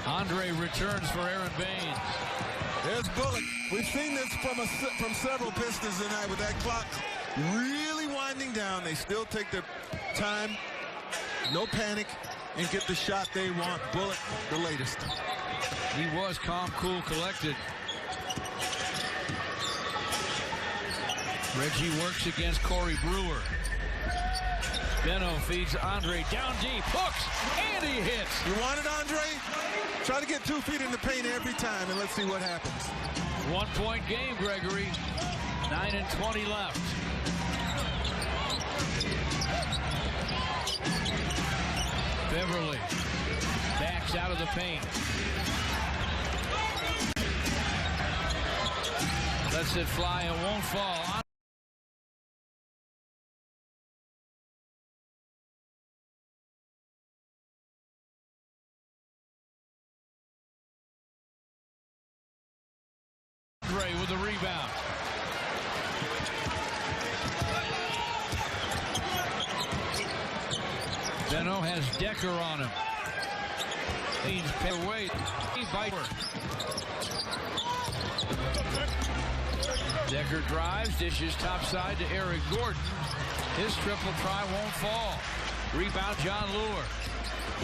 Andre returns for Aaron Baines. There's Bullock. We've seen this from several Pistons tonight with that clock really winding down. They still take their time, no panic, and get the shot they want. Bullock, the latest. He was calm, cool, collected. Reggie works against Corey Brewer. Benno feeds Andre down deep, hooks, and he hits. You want it, Andre? Try to get 2 feet in the paint every time, and let's see what happens. 1-point game, Gregory. 9:20 left. Beverly backs out of the paint. Lets it fly, it won't fall. Andre with the rebound. Benno has Decker on him. He's pay away. Decker drives, dishes topside to Eric Gordon. His triple try won't fall. Rebound John Lure.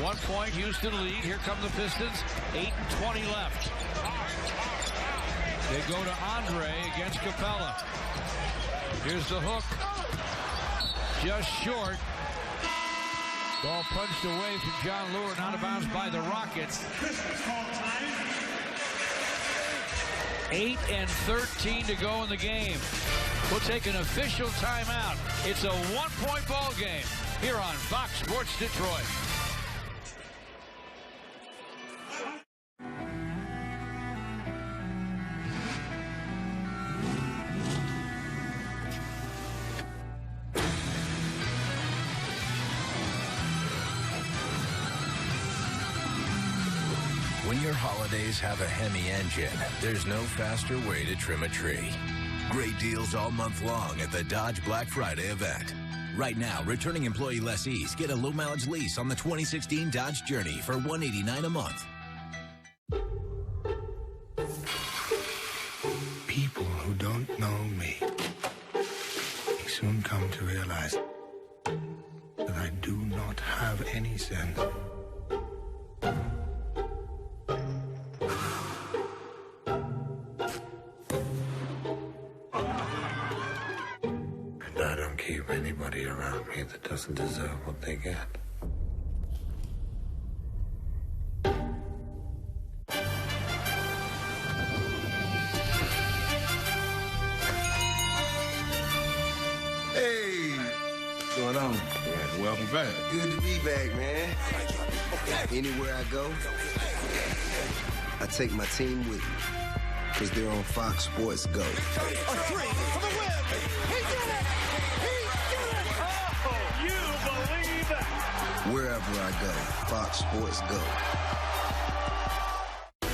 1 point Houston lead. Here come the Pistons. 8:20 left. They go to Andre against Capella. Here's the hook. Just short. Ball punched away from John Lure, and out of bounds by the Rockets. 8:13 to go in the game. We'll take an official timeout. It's a 1-point ball game here on Fox Sports Detroit. When your holidays have a Hemi engine, there's no faster way to trim a tree. Great deals all month long at the Dodge Black Friday event. Right now, returning employee lessees get a low-mileage lease on the 2016 Dodge Journey for $189 a month. People who don't know me may soon come to realize that I do not have any sense. Keep anybody around me that doesn't deserve what they get. Hey, what's going on? Yeah, welcome back. Good to be back, man. Anywhere I go, I take my team with me, because they're on Fox Sports Go. A three for the win. He did it! You believe that? Wherever I go, Fox Sports Go.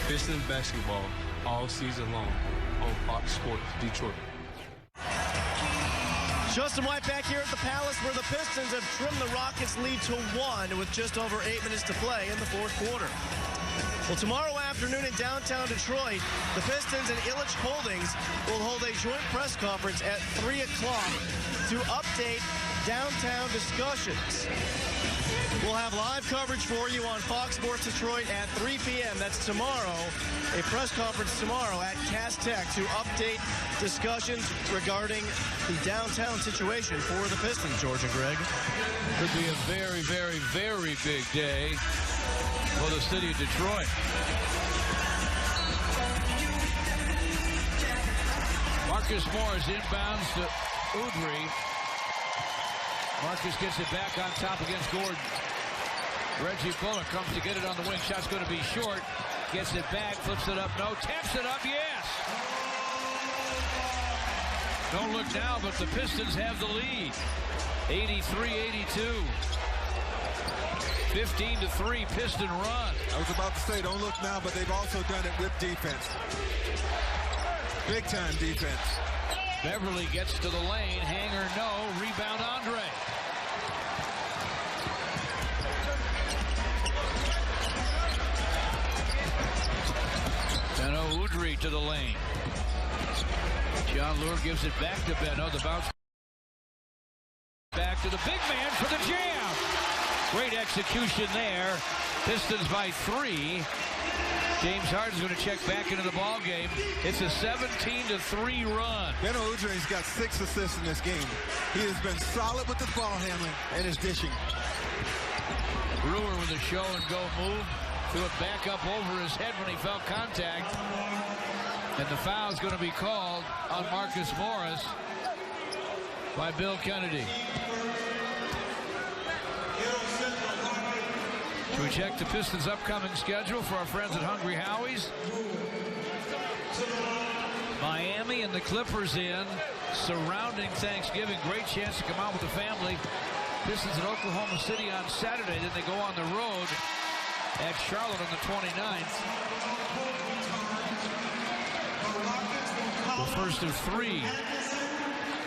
Pistons basketball all season long on Fox Sports Detroit. Justin White back here at the Palace, where the Pistons have trimmed the Rockets' lead to 1 with just over 8 minutes to play in the fourth quarter. Well, tomorrow afternoon in downtown Detroit, the Pistons and Illich Holdings will hold a joint press conference at 3 o'clock to update downtown discussions. We'll have live coverage for you on Fox Sports Detroit at 3 p.m. That's tomorrow. A press conference tomorrow at Cass Tech to update discussions regarding the downtown situation for the Pistons, George and Greg. Could be a very, very, very big day for the city of Detroit. Marcus Morris inbounds to Udry. Marcus gets it back on top against Gordon. Reggie Bullock comes to get it on the wing. Shot's going to be short. Gets it back, flips it up, no. Taps it up, yes! Don't look now, but the Pistons have the lead. 83-82. 15-3 Piston run. I was about to say, don't look now, but they've also done it with defense. Big time defense. Beverly gets to the lane. Hanger, no. Rebound, Andre. Beno Udry to the lane. John Lure gives it back to Beno. The bounce back to the big man for the jam. Great execution there. Pistons by 3. James Harden's going to check back into the ball game. It's a 17-3 run. Beno Udry's got 6 assists in this game. He has been solid with the ball handling and his dishing. Brewer with a show and go move. Threw it back up over his head when he felt contact. And the foul's going to be called on Marcus Morris by Bill Kennedy. Should we check the Pistons' upcoming schedule for our friends at Hungry Howie's? Miami and the Clippers in surrounding Thanksgiving. Great chance to come out with the family. Pistons at Oklahoma City on Saturday. Then they go on the road at Charlotte on the 29th. The first of 3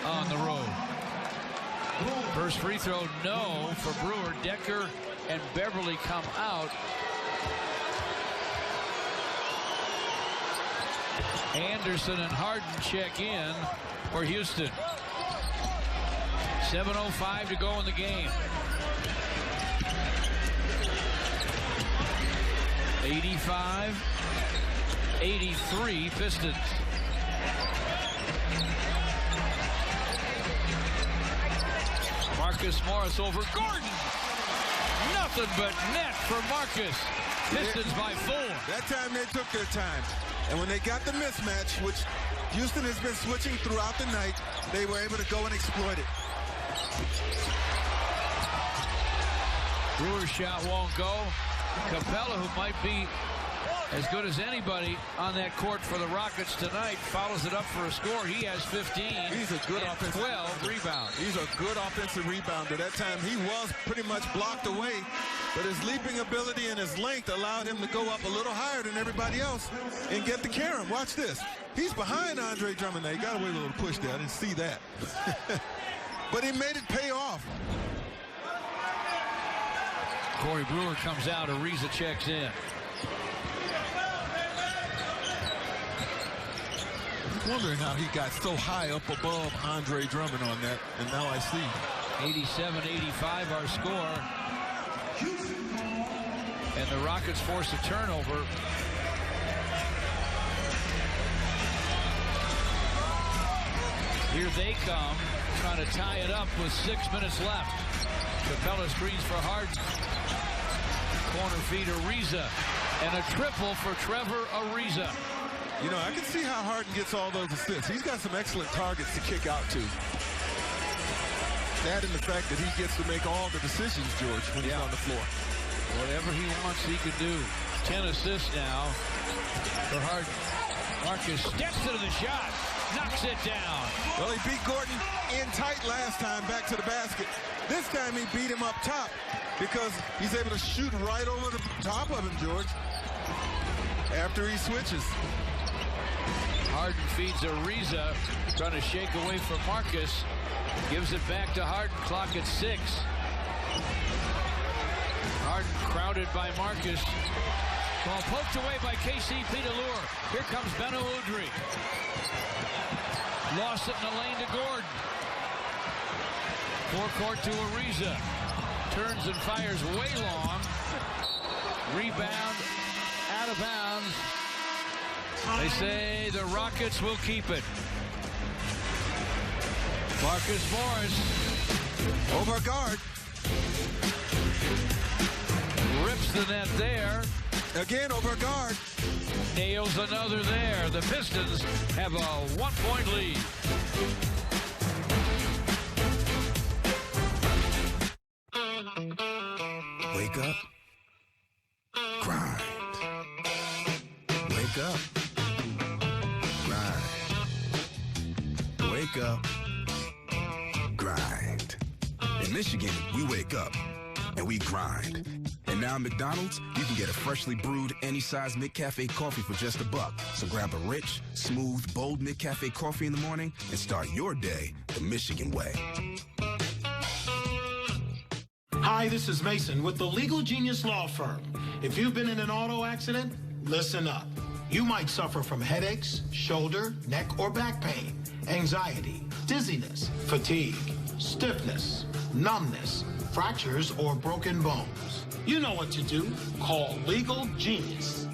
on the road. First free throw, no for Brewer. Decker and Beverly come out. Anderson and Harden check in for Houston. 7:05 to go in the game. 85-83 Pistons. Marcus Morris over Gordon. Nothing but net for Marcus. Pistons by 4. That time they took their time. And when they got the mismatch, which Houston has been switching throughout the night, they were able to go and exploit it. Brewer's shot won't go. Capella, who might be as good as anybody on that court for the Rockets tonight, follows it up for a score. He has 15. He's a good offensive 12 rebounds. He's a good offensive rebounder. That time he was pretty much blocked away, but his leaping ability and his length allowed him to go up a little higher than everybody else and get the carom. Watch this. He's behind Andre Drummond. Now, he got away with a little push there. I didn't see that. But he made it pay off. Corey Brewer comes out. Ariza checks in. Wondering how he got so high up above Andre Drummond on that, and now I see. 87-85 our score. And the Rockets force a turnover. Here they come, trying to tie it up with 6 minutes left. Capella screens for Harden. Corner feed Ariza. And a triple for Trevor Ariza. You know, I can see how Harden gets all those assists. He's got some excellent targets to kick out to. That and the fact that he gets to make all the decisions, George, when he's on the floor. Whatever he wants, he can do. 10 assists now for Harden. Marcus steps into the shot, knocks it down. Well, he beat Gordon in tight last time back to the basket. This time he beat him up top because he's able to shoot right over the top of him, George, after he switches. Harden feeds Ariza, trying to shake away from Marcus. Gives it back to Harden, clock at 6. Harden crowded by Marcus. Ball poked away by KCP to Lure. Here comes Beno Udry. Lost it in the lane to Gordon. Forecourt to Ariza. Turns and fires way long. Rebound out of bounds. They say the Rockets will keep it. Marcus Morris. Over guard. Rips the net there. Again over guard. nails another there. The Pistons have a 1-point lead. Wake up. Grind. Wake up. Grind. Wake up. Grind. In Michigan, we wake up and we grind. And now at McDonald's, you can get a freshly brewed any-size McCafe coffee for just $1. So grab a rich, smooth, bold McCafe coffee in the morning and start your day the Michigan way. Hi, this is Mason with the Legal Genius Law Firm. If you've been in an auto accident, listen up. You might suffer from headaches, shoulder, neck, or back pain, anxiety, dizziness, fatigue, stiffness, numbness, fractures, or broken bones. You know what to do. Call Legal Genius.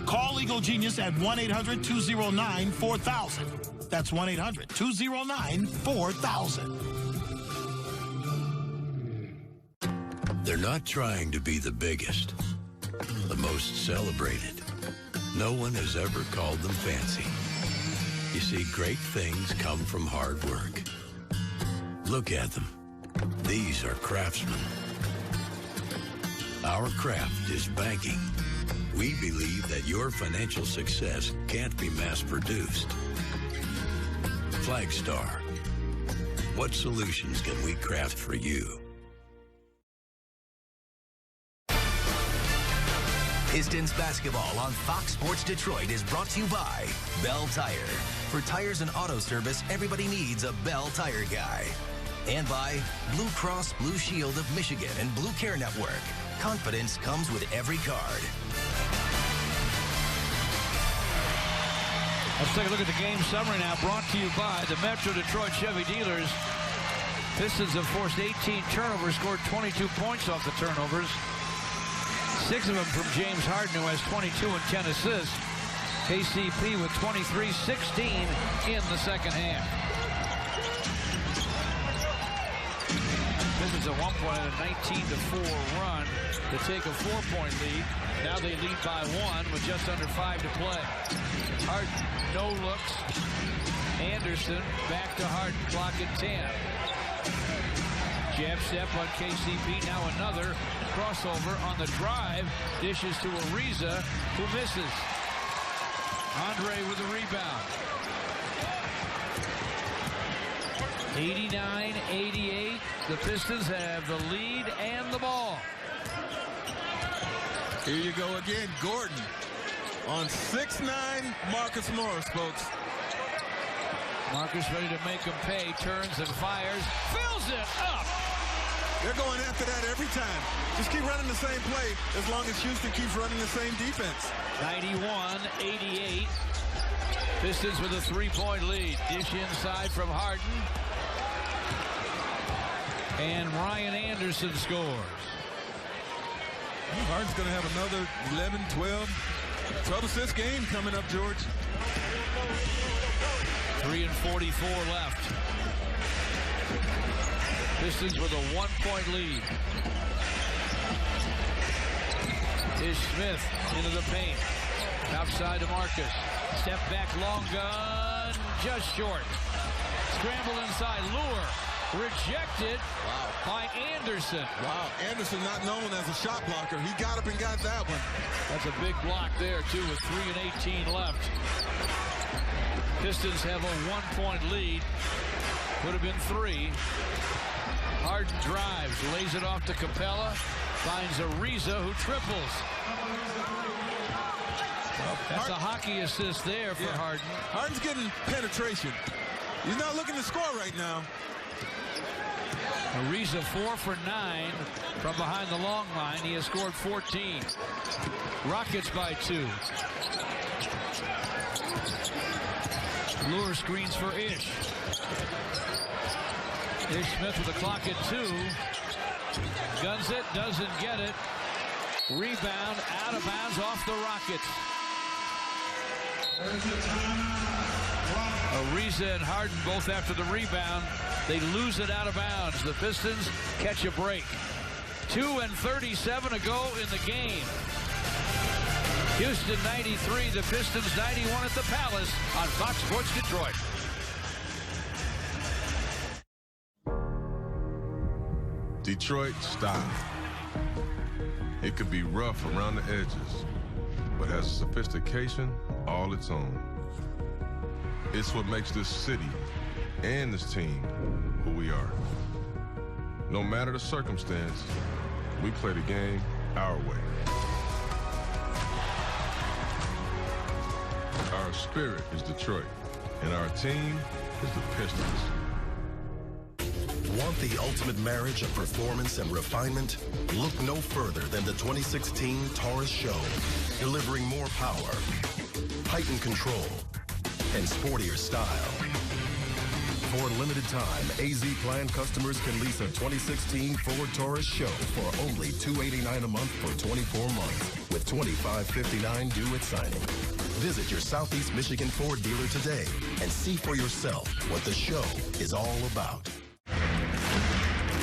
Call Legal Genius at 1-800-209-4000. That's 1-800-209-4000. They're not trying to be the biggest, the most celebrated. No one has ever called them fancy. You see, great things come from hard work. Look at them. These are craftsmen. Our craft is banking. We believe that your financial success can't be mass-produced. Flagstar. What solutions can we craft for you? Pistons basketball on Fox Sports Detroit is brought to you by Bell Tire. For tires and auto service, everybody needs a Bell Tire guy. And by Blue Cross Blue Shield of Michigan and Blue Care Network. Confidence comes with every card. Let's take a look at the game summary now, brought to you by the Metro Detroit Chevy dealers. Pistons have forced 18 turnovers, scored 22 points off the turnovers. 6 of them from James Harden, who has 22 and 10 assists. KCP with 23-16 in the second half. Pistons at one point had a 19-4 run to take a 4-point lead. Now they lead by 1 with just under 5 to play. Harden, no looks. Anderson back to Harden, clock at 10. Jab step on KCP, now another crossover on the drive. Dishes to Ariza, who misses. Andre with the rebound. 89-88. The Pistons have the lead and the ball. Here you go again, Gordon on 6'9", Marcus Morris, folks. Marcus ready to make him pay, turns and fires, fills it up. They're going after that every time. Just keep running the same play as long as Houston keeps running the same defense. 91-88. Pistons with a 3-point lead. Dish inside from Harden. And Ryan Anderson scores. Harden's going to have another 11, 12, 12-assist game coming up, George. 3:44 left. Pistons with a 1-point lead. Ish Smith into the paint. Outside to Marcus. Step back, long gun, just short. Scramble inside, Lure. Rejected by Anderson. Wow, Anderson not known as a shot blocker. He got up and got that one. That's a big block there, too, with 3:18 left. Pistons have a 1-point lead. Could have been 3. Harden drives, lays it off to Capella. Finds Ariza, who triples. That's a hockey assist there for Harden. Harden's getting penetration. He's not looking to score right now. Ariza 4 for 9 from behind the long line. He has scored 14. Rockets by 2. Lure screens for Ish. Ish Smith with the clock at 2. Guns it, doesn't get it. Rebound out of bounds off the Rockets. Ariza and Harden both after the rebound. They lose it out of bounds. The Pistons catch a break. 2:37 to go in the game. Houston 93, the Pistons 91 at the Palace on Fox Sports Detroit. Detroit style. It could be rough around the edges, but has a sophistication all its own. It's what makes this city and this team who we are. No matter the circumstance, we play the game our way. Our spirit is Detroit, and our team is the Pistons. Want the ultimate marriage of performance and refinement? Look no further than the 2016 Taurus Show, delivering more power, heightened control, and sportier style. For a limited time, AZ Plan customers can lease a 2016 Ford Taurus Show for only $289 a month for 24 months, with $25.59 due at signing. Visit your Southeast Michigan Ford dealer today and see for yourself what the show is all about.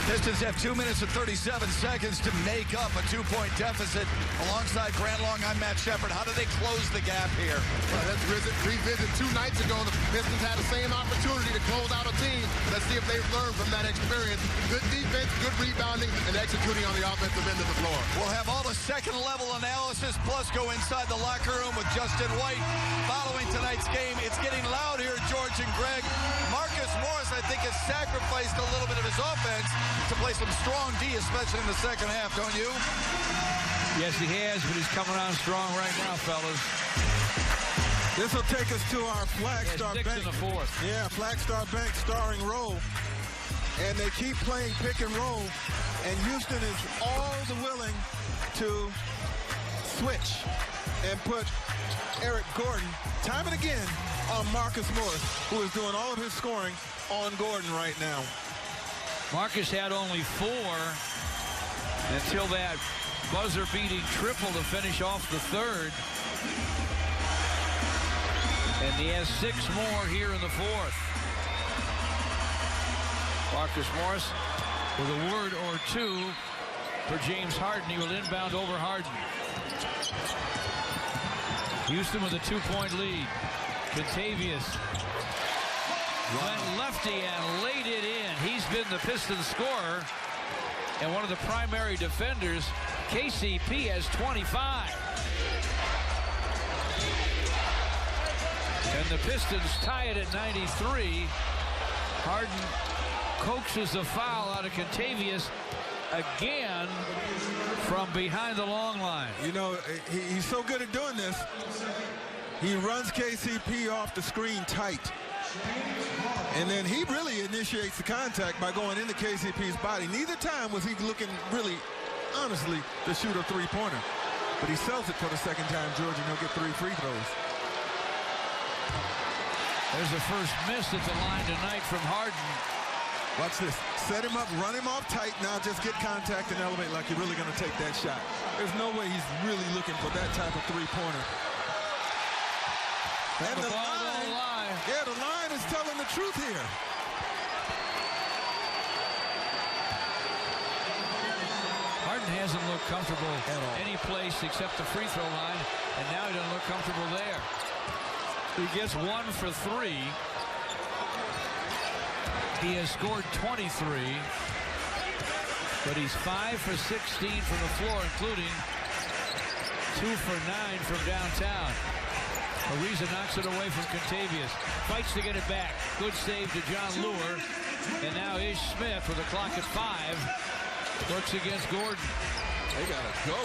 Pistons have 2 minutes and 37 seconds to make up a 2-point deficit. Alongside Grant Long, I'm Matt Shepard. How do they close the gap here? Let's revisit 2 nights ago. The Pistons had the same opportunity to close out a team. Let's see if they've learned from that experience. Good defense, good rebounding, and executing on the offensive end of the floor. We'll have all the second-level analysis, plus go inside the locker room with Justin White. Following tonight's game, it's getting loud here, George and Greg. Marcus Morris, I think, has sacrificed a little bit of his offense to play some strong D, especially in the second half, don't you? Yes, he has, but he's coming on strong right now, fellas. This will take us to our Flagstar Bank. In the fourth. Yeah, Flagstar Bank starring role. And they keep playing pick and roll. And Houston is all the willing to switch and put Eric Gordon, time and again, on Marcus Morris, who is doing all of his scoring on Gordon right now. Marcus had only 4 until that buzzer-beating triple to finish off the third. And he has 6 more here in the fourth. Marcus Morris with a word or two for James Harden. He will inbound over Harden. Houston with a 2-point lead. Contavious went lefty and laid it in. He's been the Pistons scorer and one of the primary defenders. KCP has 25. And the Pistons tie it at 93. Harden coaxes a foul out of Contavious again from behind the long line. You know, he's so good at doing this. He runs KCP off the screen tight. And then he really initiates the contact by going into KCP's body. Neither time was he looking really, honestly, to shoot a three-pointer. But he sells it for the second time, George, and he'll get 3 free throws. There's the first miss at the line tonight from Harden. Watch this. Set him up, run him off tight. Now just get contact and elevate like you're really going to take that shot. There's no way he's really looking for that type of three-pointer. And the line, yeah, the line is telling the truth here. Harden hasn't looked comfortable any place except the free throw line, and now he doesn't look comfortable there. He gets 1 for 3. He has scored 23, but he's 5 for 16 from the floor, including 2 for 9 from downtown. Ariza knocks it away from Contavious. Fights to get it back. Good save to John Lure. And now Ish Smith with a clock at 5. Looks against Gordon. They gotta go.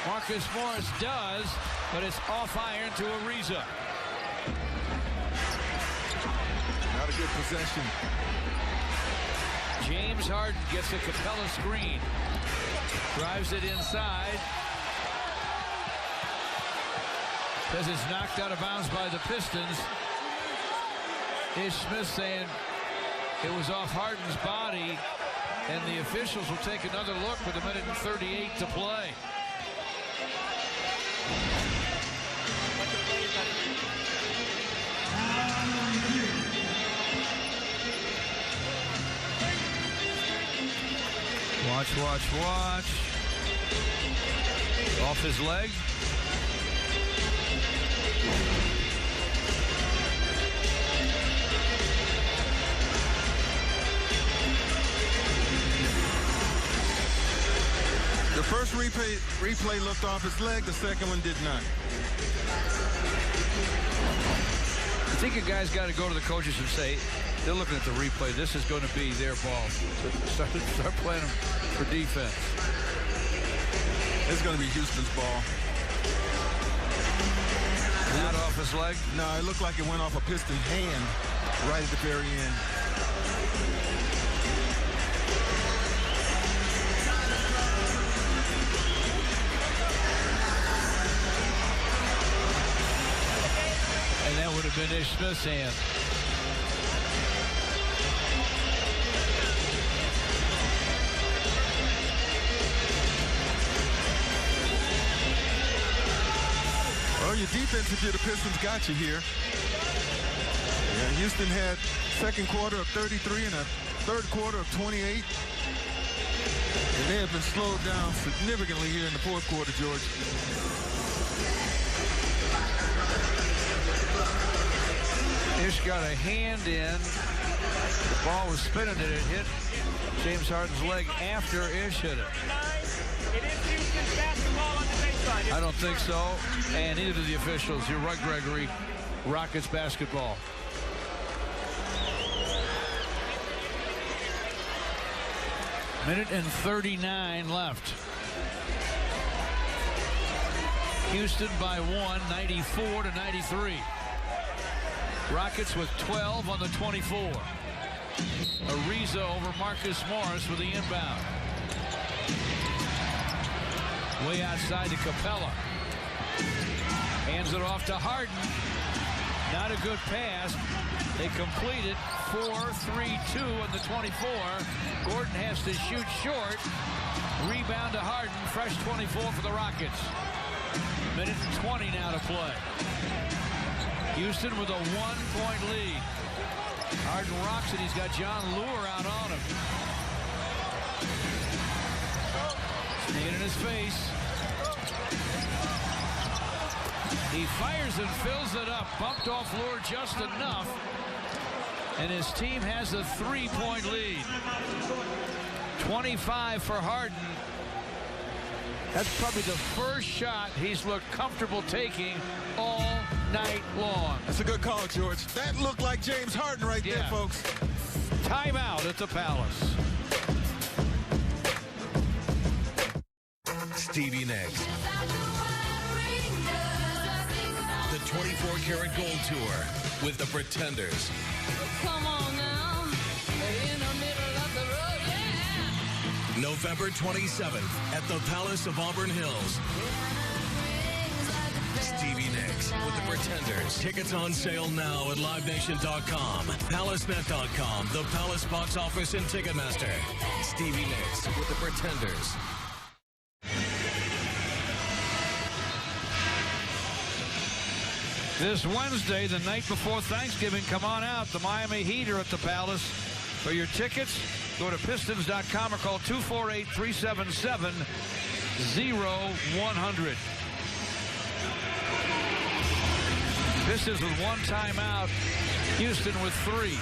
Marcus Morris does, but it's off iron to Ariza. Not a good possession. James Harden gets a Capella screen. Drives it inside. Says it's knocked out of bounds by the Pistons. Ish Smith saying it was off Harden's body, and the officials will take another look with 1:38 to play. Watch, watch, watch. Off his leg. The first replay looked off his leg. The second one did not. I think a guy's got to go to the coaches and say, they're looking at the replay. This is going to be their ball. Start playing them for defense. It's going to be Houston's ball. Not off his leg? No, it looked like it went off a Piston hand right at the very end. And that would have been Ish Smith's hand. Well, your defense, if you're the Pistons, got you here. Yeah, Houston had second quarter of 33 and a third quarter of 28. And they have been slowed down significantly here in the fourth quarter, George. Ish got a hand in. The ball was spinning and it hit James Harden's leg after Ish hit it. It is Houston's basketball on the baseline. I don't think so, and neither do the officials. You're right, Gregory. Rockets basketball. Minute and 39 left. Houston by 1, 94-93. Rockets with 12 on the 24. Ariza over Marcus Morris with the inbound. Way outside to Capella. Hands it off to Harden. Not a good pass. They complete it. 4-3-2 on the 24. Gordon has to shoot short. Rebound to Harden. Fresh 24 for the Rockets. Minute and 20 now to play. Houston with a 1-point lead. Harden rocks it. He's got John Lure out on him. Sneaking in his face. He fires and fills it up. Bumped off Lure just enough. And his team has a 3-point lead. 25 for Harden. That's probably the first shot he's looked comfortable taking all night long. That's a good call, George. That looked like James Harden right there, folks. Timeout at the Palace. Stevie Nicks. The 24-karat gold tour with the Pretenders. Come on now. In the middle of the road, yeah. November 27th at the Palace of Auburn Hills. Stevie Nicks with the Pretenders. Tickets on sale now at LiveNation.com, PalaceNet.com, the Palace box office, and Ticketmaster. Stevie Nicks with the Pretenders. This Wednesday, the night before Thanksgiving, come on out. The Miami Heat are at the Palace. For your tickets, go to Pistons.com or call 248-377-0100. Pistons with one timeout. Houston with 3.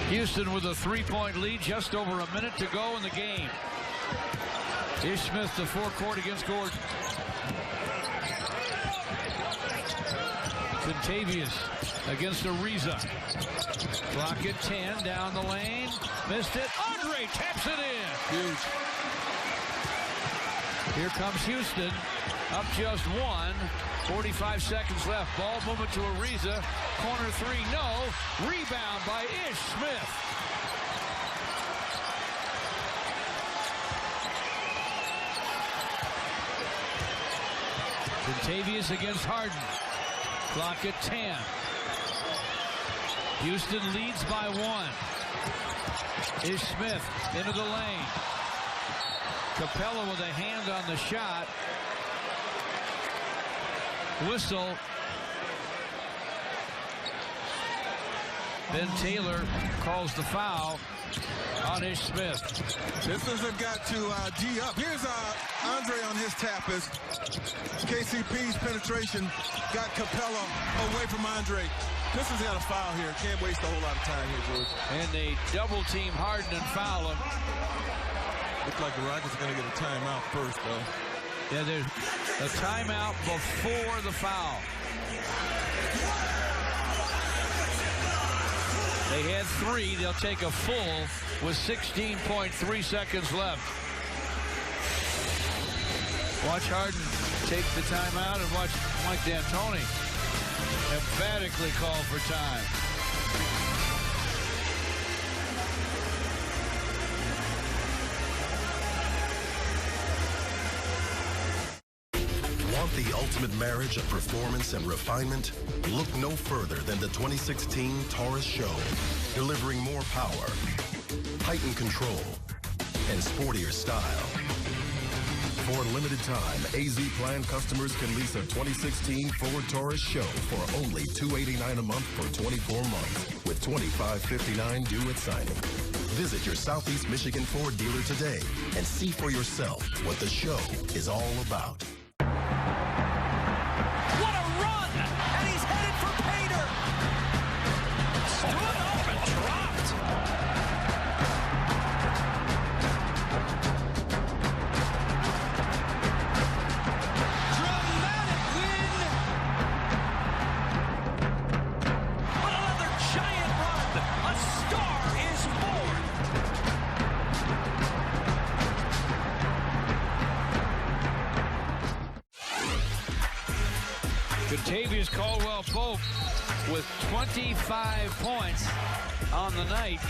Houston with a 3-point lead. Just over a minute to go in the game. Ish Smith to forecourt against Gordon. Contavious against Ariza. Clock at 10 down the lane. Missed it. Andre taps it in. Huge. Here comes Houston. Up just 1. 45 seconds left. Ball movement to Ariza. Corner 3, no. Rebound by Ish Smith. Contavious against Harden. Clock at 10. Houston leads by 1. Ish Smith into the lane. Capella with a hand on the shot. Whistle. Ben Taylor calls the foul on Ish Smith. Pistons have got to D up. Here's Andre on his tap as KCP's penetration got Capella away from Andre. Pistons got a foul here. Can't waste a whole lot of time here, George. And they double team Harden and foul him. Looks like the Rockets are going to get a timeout first, though. Yeah, there's a timeout before the foul. They had 3. They'll take a full with 16.3 seconds left. Watch Harden take the timeout and watch Mike D'Antoni emphatically call for time. Want the ultimate marriage of performance and refinement? Look no further than the 2016 Taurus Show, delivering more power, heightened control, and sportier style. For a limited time, AZ Plan customers can lease a 2016 Ford Taurus Show for only $289 a month for 24 months, with $25.59 due at signing. Visit your Southeast Michigan Ford dealer today and see for yourself what the show is all about. What a run! And he's headed for Pater! Stood up and dropped! Dramatic win! Another giant run! A star is born! Contavious Caldwell-Pope with 25 points on the night.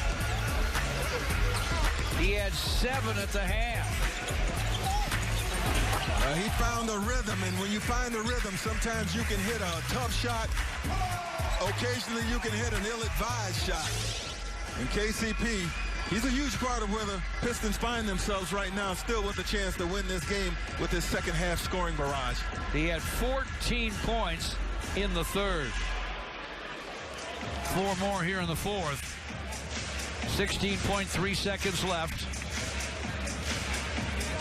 He had 7 at the half. He found a rhythm, and when you find a rhythm, sometimes you can hit a tough shot. Occasionally, you can hit an ill-advised shot. And KCP, he's a huge part of where the Pistons find themselves right now, still with a chance to win this game with his second half scoring barrage. He had 14 points in the third. 4 more here in the fourth. 16.3 seconds left.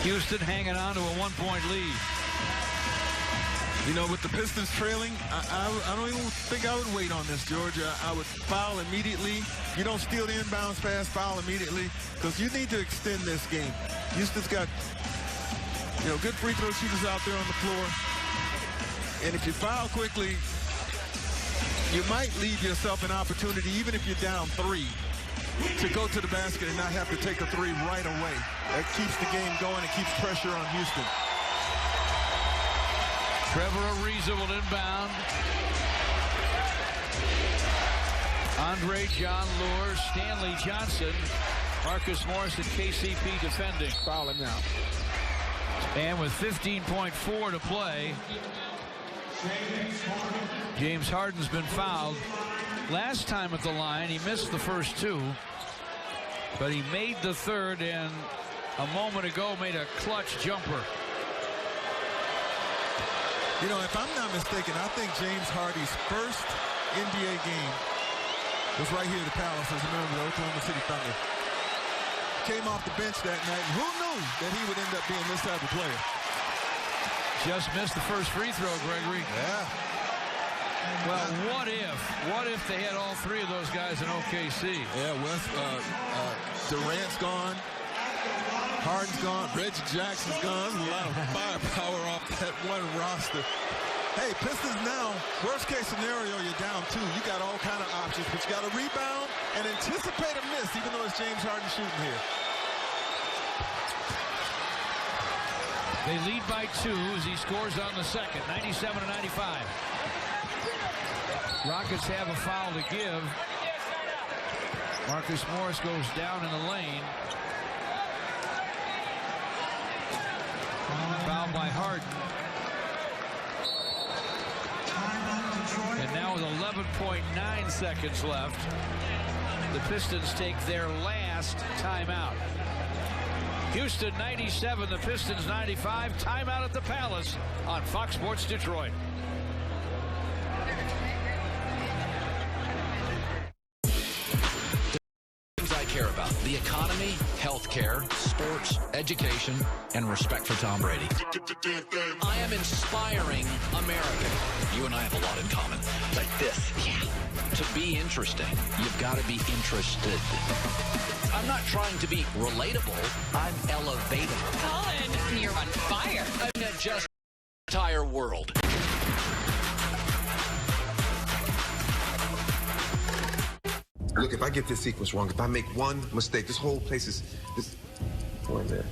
Houston hanging on to a 1-point lead. You know, with the Pistons trailing, I don't even think I would wait on this, Georgia. I would foul immediately. You don't steal the inbounds pass, foul immediately, because you need to extend this game. Houston's got, good free throw shooters out there on the floor. And if you foul quickly, you might leave yourself an opportunity, even if you're down 3, to go to the basket and not have to take a 3 right away. That keeps the game going. It keeps pressure on Houston. Trevor Ariza will inbound. Andre, John Lure, Stanley Johnson, Marcus Morris, and KCP defending. Foul him now. And with 15.4 to play, James Harden's been fouled. Last time at the line, he missed the first 2, but he made the third, and a moment ago made a clutch jumper. You know, if I'm not mistaken, I think James Harden's first NBA game was right here at the Palace as a member of the Oklahoma City Thunder. Came off the bench that night, and who knew that he would end up being this type of player? Just missed the first free throw, Gregory. Yeah. Well, what if they had all 3 of those guys in OKC? Yeah, Durant's gone. Harden's gone. Reggie Jackson's gone. There's a lot of firepower off that one roster. Hey, Pistons now, worst case scenario, you're down 2. You got all kind of options, but you got to rebound and anticipate a miss, even though it's James Harden shooting here. They lead by 2 as he scores on the second, 97-95. Rockets have a foul to give. Marcus Morris goes down in the lane. Fouled by Harden. And now with 11.9 seconds left, the Pistons take their last timeout. Houston 97, the Pistons 95. Timeout at the Palace on Fox Sports Detroit. healthcare, sports, education, and respect for Tom Brady. I am inspiring America. You and I have a lot in common. Like this. Yeah. To be interesting, you've got to be interested. I'm not trying to be relatable. I'm elevatable. Colin, you're on fire. I'm not just entire world. Look, if I get this sequence wrong, if I make one mistake, this whole place is this. Wait a minute.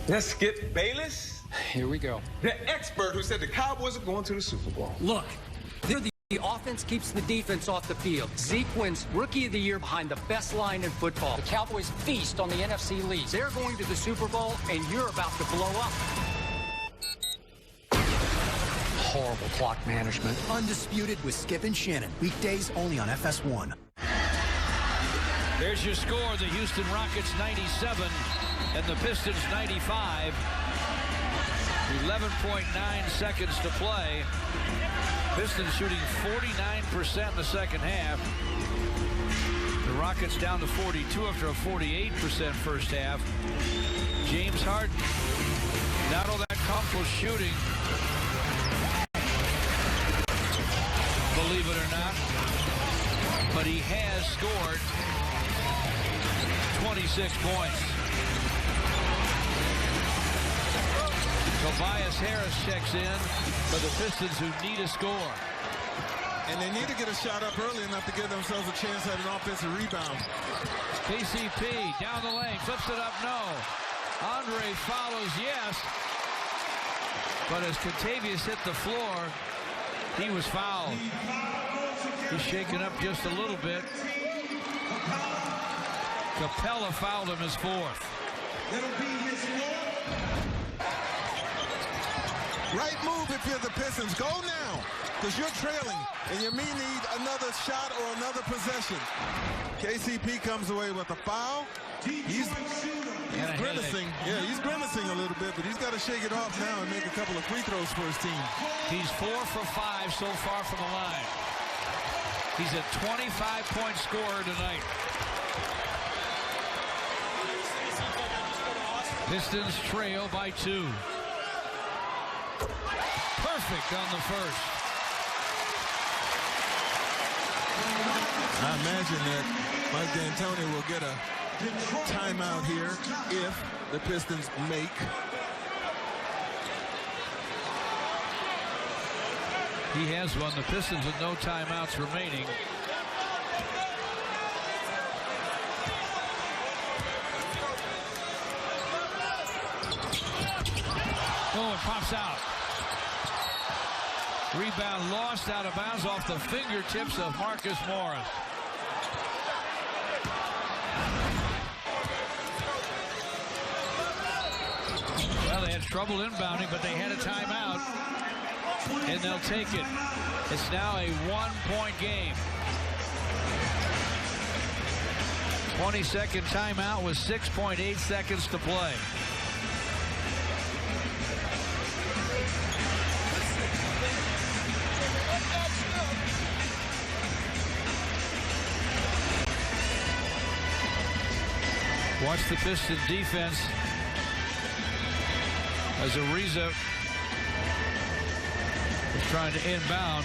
That's Skip Bayless? Here we go. The expert who said the Cowboys are going to the Super Bowl. Look, the offense keeps the defense off the field. Zeke wins Rookie of the Year behind the best line in football. The Cowboys feast on the NFC lead. They're going to the Super Bowl, and you're about to blow up. Horrible clock management. Undisputed with Skip and Shannon. Weekdays only on FS1. There's your score. The Houston Rockets 97 and the Pistons 95. 11.9 seconds to play. Pistons shooting 49% in the second half. The Rockets down to 42 after a 48% first half. James Harden, not all that comfortable shooting, believe it or not, but he has scored 26 points. Tobias Harris checks in for the Pistons, who need a score. And they need to get a shot up early enough to give themselves a chance at an offensive rebound. KCP down the lane, flips it up, no. Andre follows, yes. But as Kentavious hit the floor, he was fouled. He's shaken up just a little bit. Capella fouled him his fourth. Right move if you're the Pistons. Go now, because you're trailing, and you may need another shot or another possession. KCP comes away with a foul. He's grimacing. Yeah, he's grimacing a little bit, but he's got to shake it off now and make a couple of free throws for his team. He's 4 for 5 so far from the line. He's a 25-point scorer tonight. Pistons trail by 2. Perfect on the first. I imagine that Mike D'Antoni will get a timeout here if the Pistons make. He has one. The Pistons with no timeouts remaining. Oh, it pops out. Rebound lost out of bounds off the fingertips of Marcus Morris. Well, they had trouble inbounding, but they had a timeout, and they'll take it. It's now a 1-point game. 20-second timeout with 6.8 seconds to play. Watch the Pistons defense as Ariza is trying to inbound.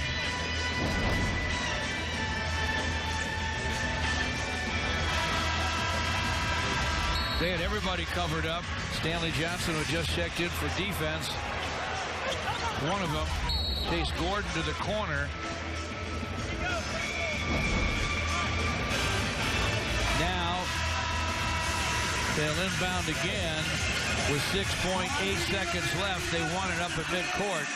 They had everybody covered up. Stanley Johnson, who just checked in for defense. One of them chased Gordon to the corner. Now they'll inbound again with 6.8 seconds left. They want it up at midcourt.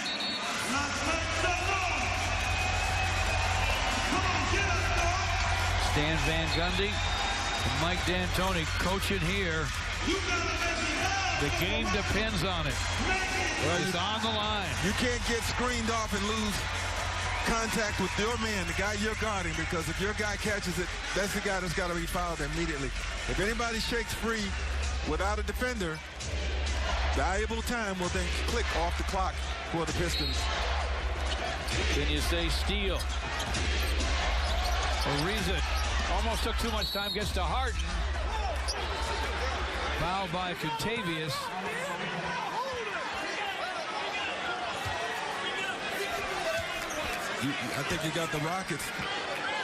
Stan Van Gundy and Mike D'Antoni coaching here. The game depends on it. Well, it's on the line. You can't get screened off and lose contact with your man, the guy you're guarding, because if your guy catches it, that's the guy that's got to be fouled immediately. If anybody shakes free without a defender, valuable time will then click off the clock for the Pistons. Can you say steal? Ariza almost took too much time, gets to Harden. Foul by Contavious. I think you got the Rockets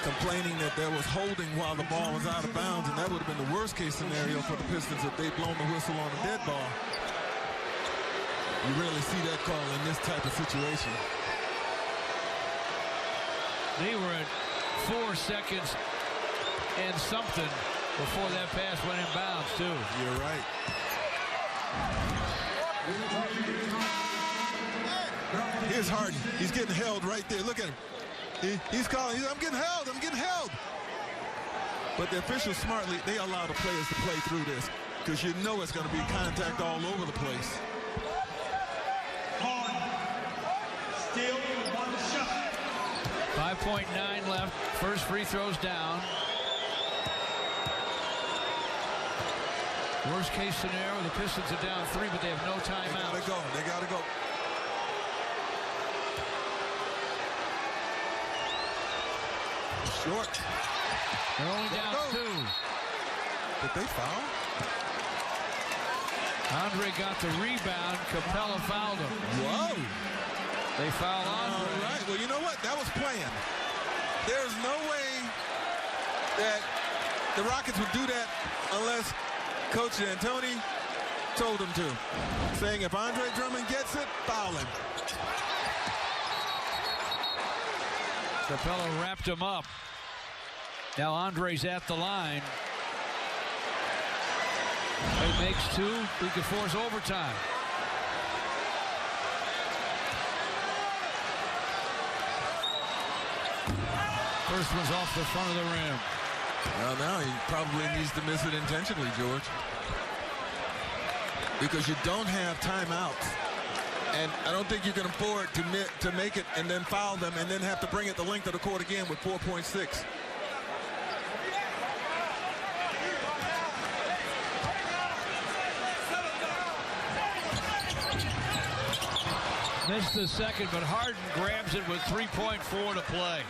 complaining that there was holding while the ball was out of bounds, and that would have been the worst case scenario for the Pistons if they'd blown the whistle on a dead ball. You rarely see that call in this type of situation. They were at 4 seconds and something before that pass went in bounds, too. You're right. Here's Harden. He's getting held right there. Look at him. He's calling. I'm getting held. I'm getting held. But the officials smartly, they allow the players to play through this because you know it's going to be contact all over the place. Still one shot. 5.9 left. First free throw's down. Worst case scenario, the Pistons are down 3, but they have no timeout. They gotta go. They gotta go. Short. They're only down 2. Did they foul? Andre got the rebound. Capella fouled him. Whoa. They fouled Andre. All right. Well, you know what? That was planned. There's no way that the Rockets would do that unless Coach D'Antoni told him to. Saying if Andre Drummond gets it, foul him. Capella wrapped him up. Now Andre's at the line. He makes 2. He could force overtime. First one's off the front of the rim. Well, now he probably needs to miss it intentionally, George. Because you don't have timeouts. And I don't think you can afford to make it and then foul them and then have to bring it the length of the court again with 4.6. Missed the second, but Harden grabs it with 3.4 to play.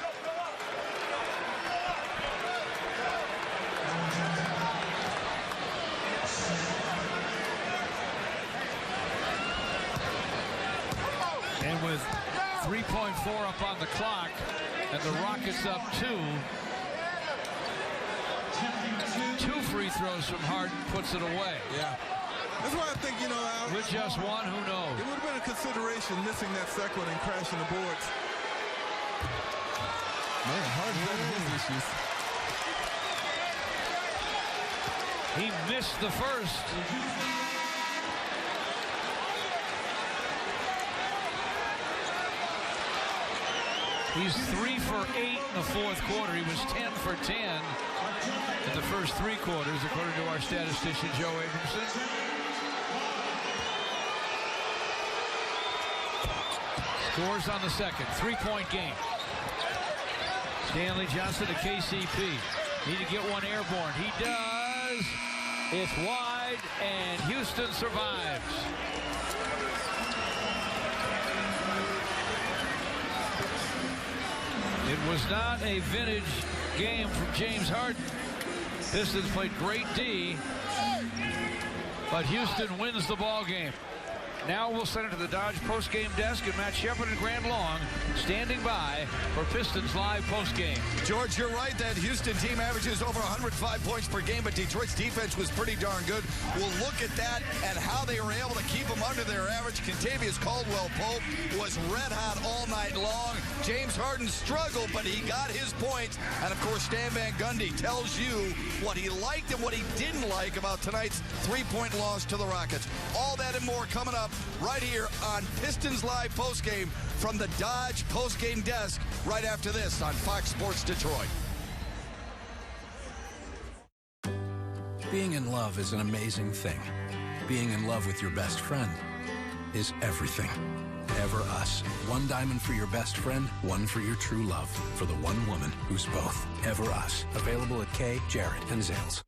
And with 3.4 up on the clock, and the Rockets up 2, 2 free throws from Harden puts it away. Yeah. That's why I think, you know, Al, with just 1, who knows? It would have been a consideration missing that second and crashing the boards. Man, Harden's having his issues. He missed the first. He's 3 for 8 in the fourth quarter. He was 10 for 10 in the first 3 quarters, according to our statistician, Joe Abramson. Scores on the second. 3-point game. Stanley Johnson to KCP. Need to get one airborne. He does. It's wide, and Houston survives. It was not a vintage game from James Harden. Pistons played great D, but Houston wins the ball game. Now we'll send it to the Dodge postgame desk, and Matt Shepard and Grant Long standing by for Pistons Live postgame. George, you're right. That Houston team averages over 105 points per game, but Detroit's defense was pretty darn good. We'll look at that and how they were able to keep them under their average. Contavious Caldwell-Pope was red hot all night long. James Harden struggled, but he got his points. And, of course, Stan Van Gundy tells you what he liked and what he didn't like about tonight's 3-point loss to the Rockets. All that and more coming up right here on Pistons Live postgame from the Dodge postgame desk right after this on Fox Sports Detroit. Being in love is an amazing thing. Being in love with your best friend is everything. Ever Us. One diamond for your best friend, one for your true love. For the one woman who's both. Ever Us. Available at Kay, Jared, and Zales.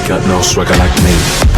Got no swagger like me.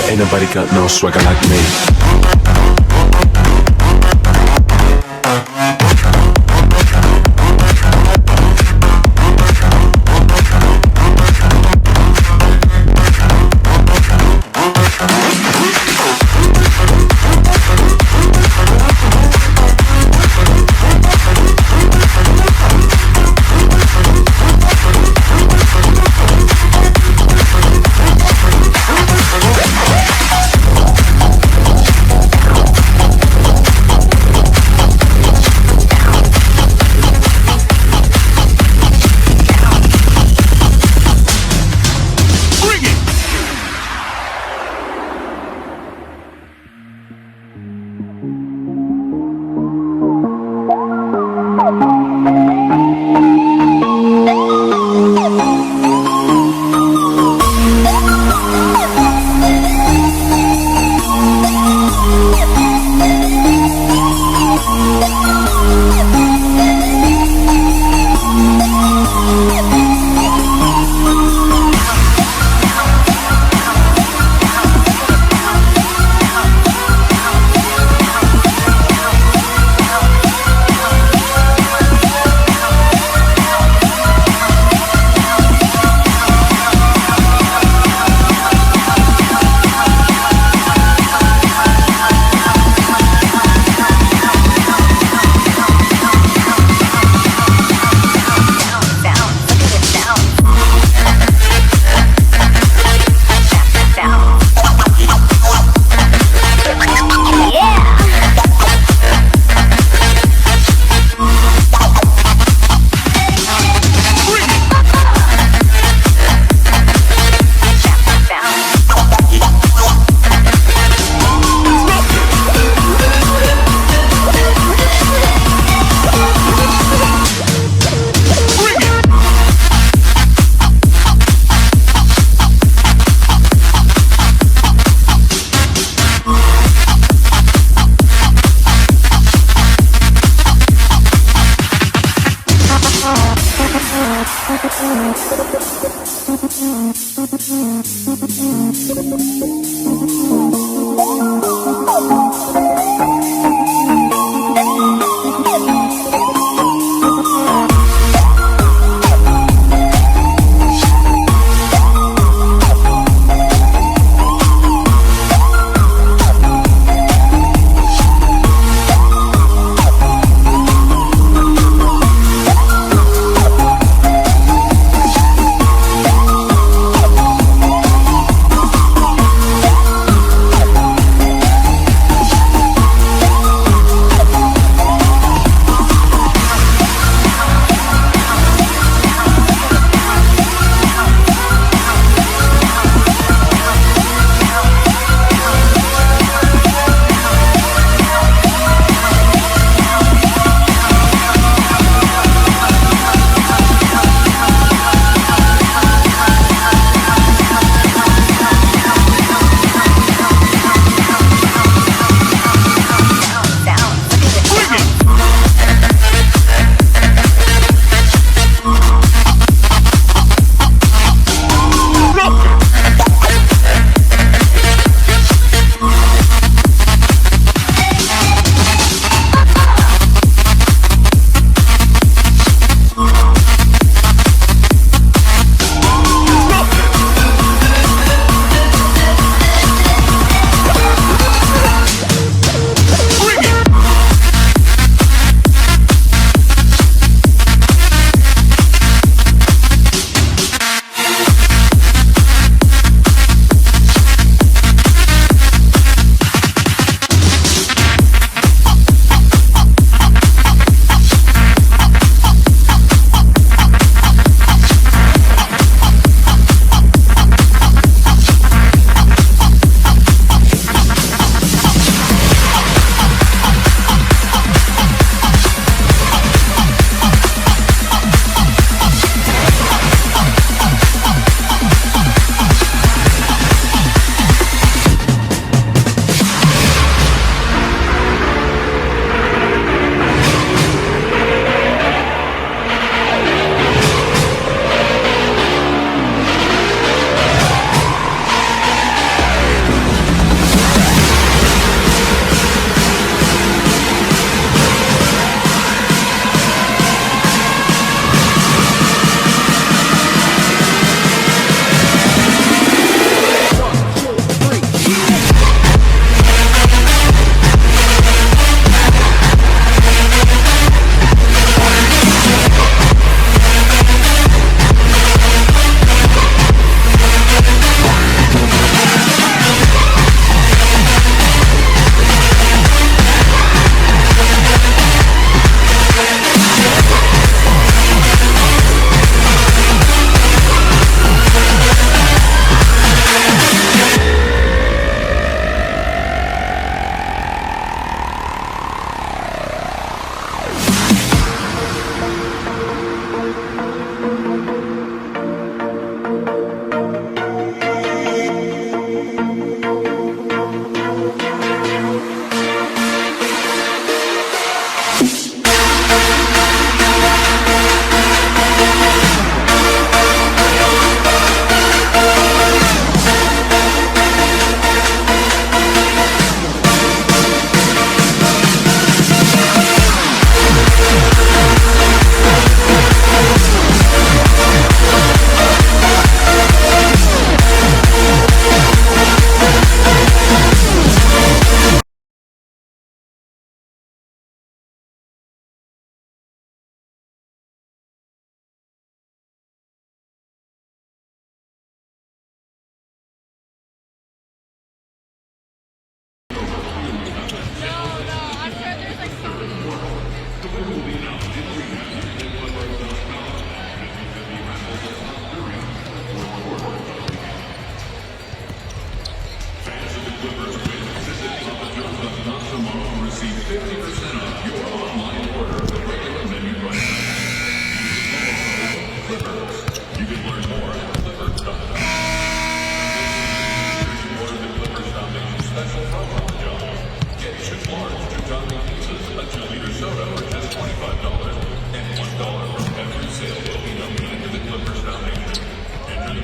Ain't nobody got no swagger like me.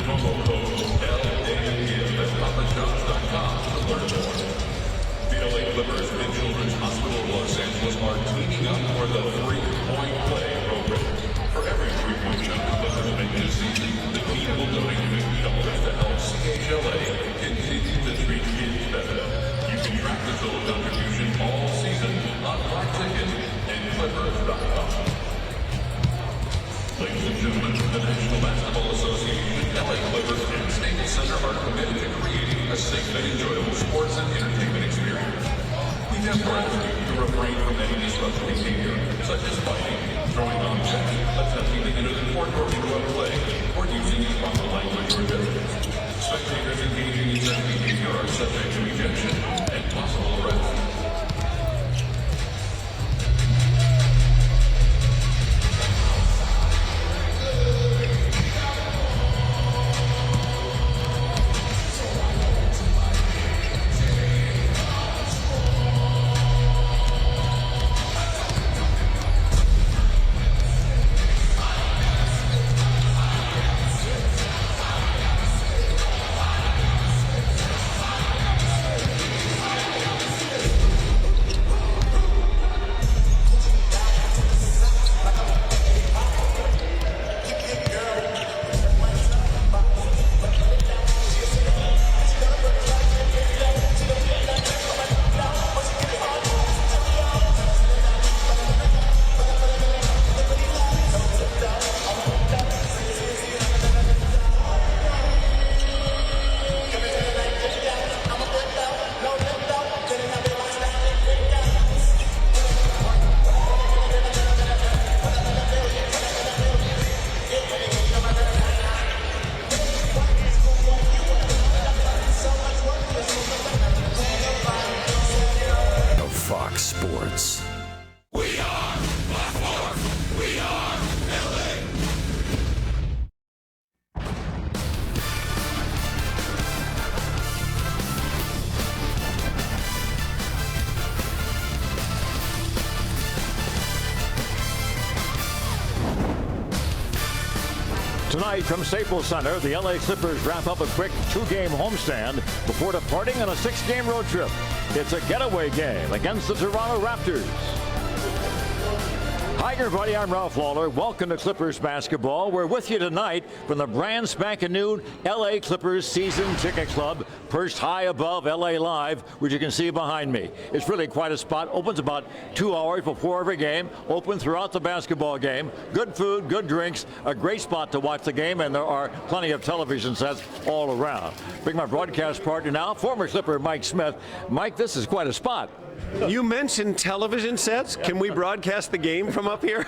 promo code LA The National Basketball Association, LA Clippers, and Staples Center are committed to creating a safe and enjoyable sports and entertainment experience. We just urge you to refrain from any disruptive behavior, such as fighting, throwing objects, attempting to enter the court or interrupt play, or using improper language or gestures. Spectators engaging in such behavior are subject to ejection and possible arrest. Fox Sports. We are Black Horse. We are LA. Tonight from Staples Center, the LA Clippers wrap up a quick 2-game homestand before departing on a 6-game road trip. It's a getaway game against the Toronto Raptors. Hi, everybody. I'm Ralph Lawler. Welcome to Clippers basketball. We're with you tonight from the brand spanking new LA Clippers Season Ticket Club, perched high above LA Live, which you can see behind me. It's really quite a spot. Opens about 2 hours before every game. Open throughout the basketball game. Good food, good drinks, a great spot to watch the game, and there are plenty of television sets all around. Bring my broadcast partner now, former Clipper Mike Smith. Mike, this is quite a spot. You mentioned television sets. Can we broadcast the game from up here?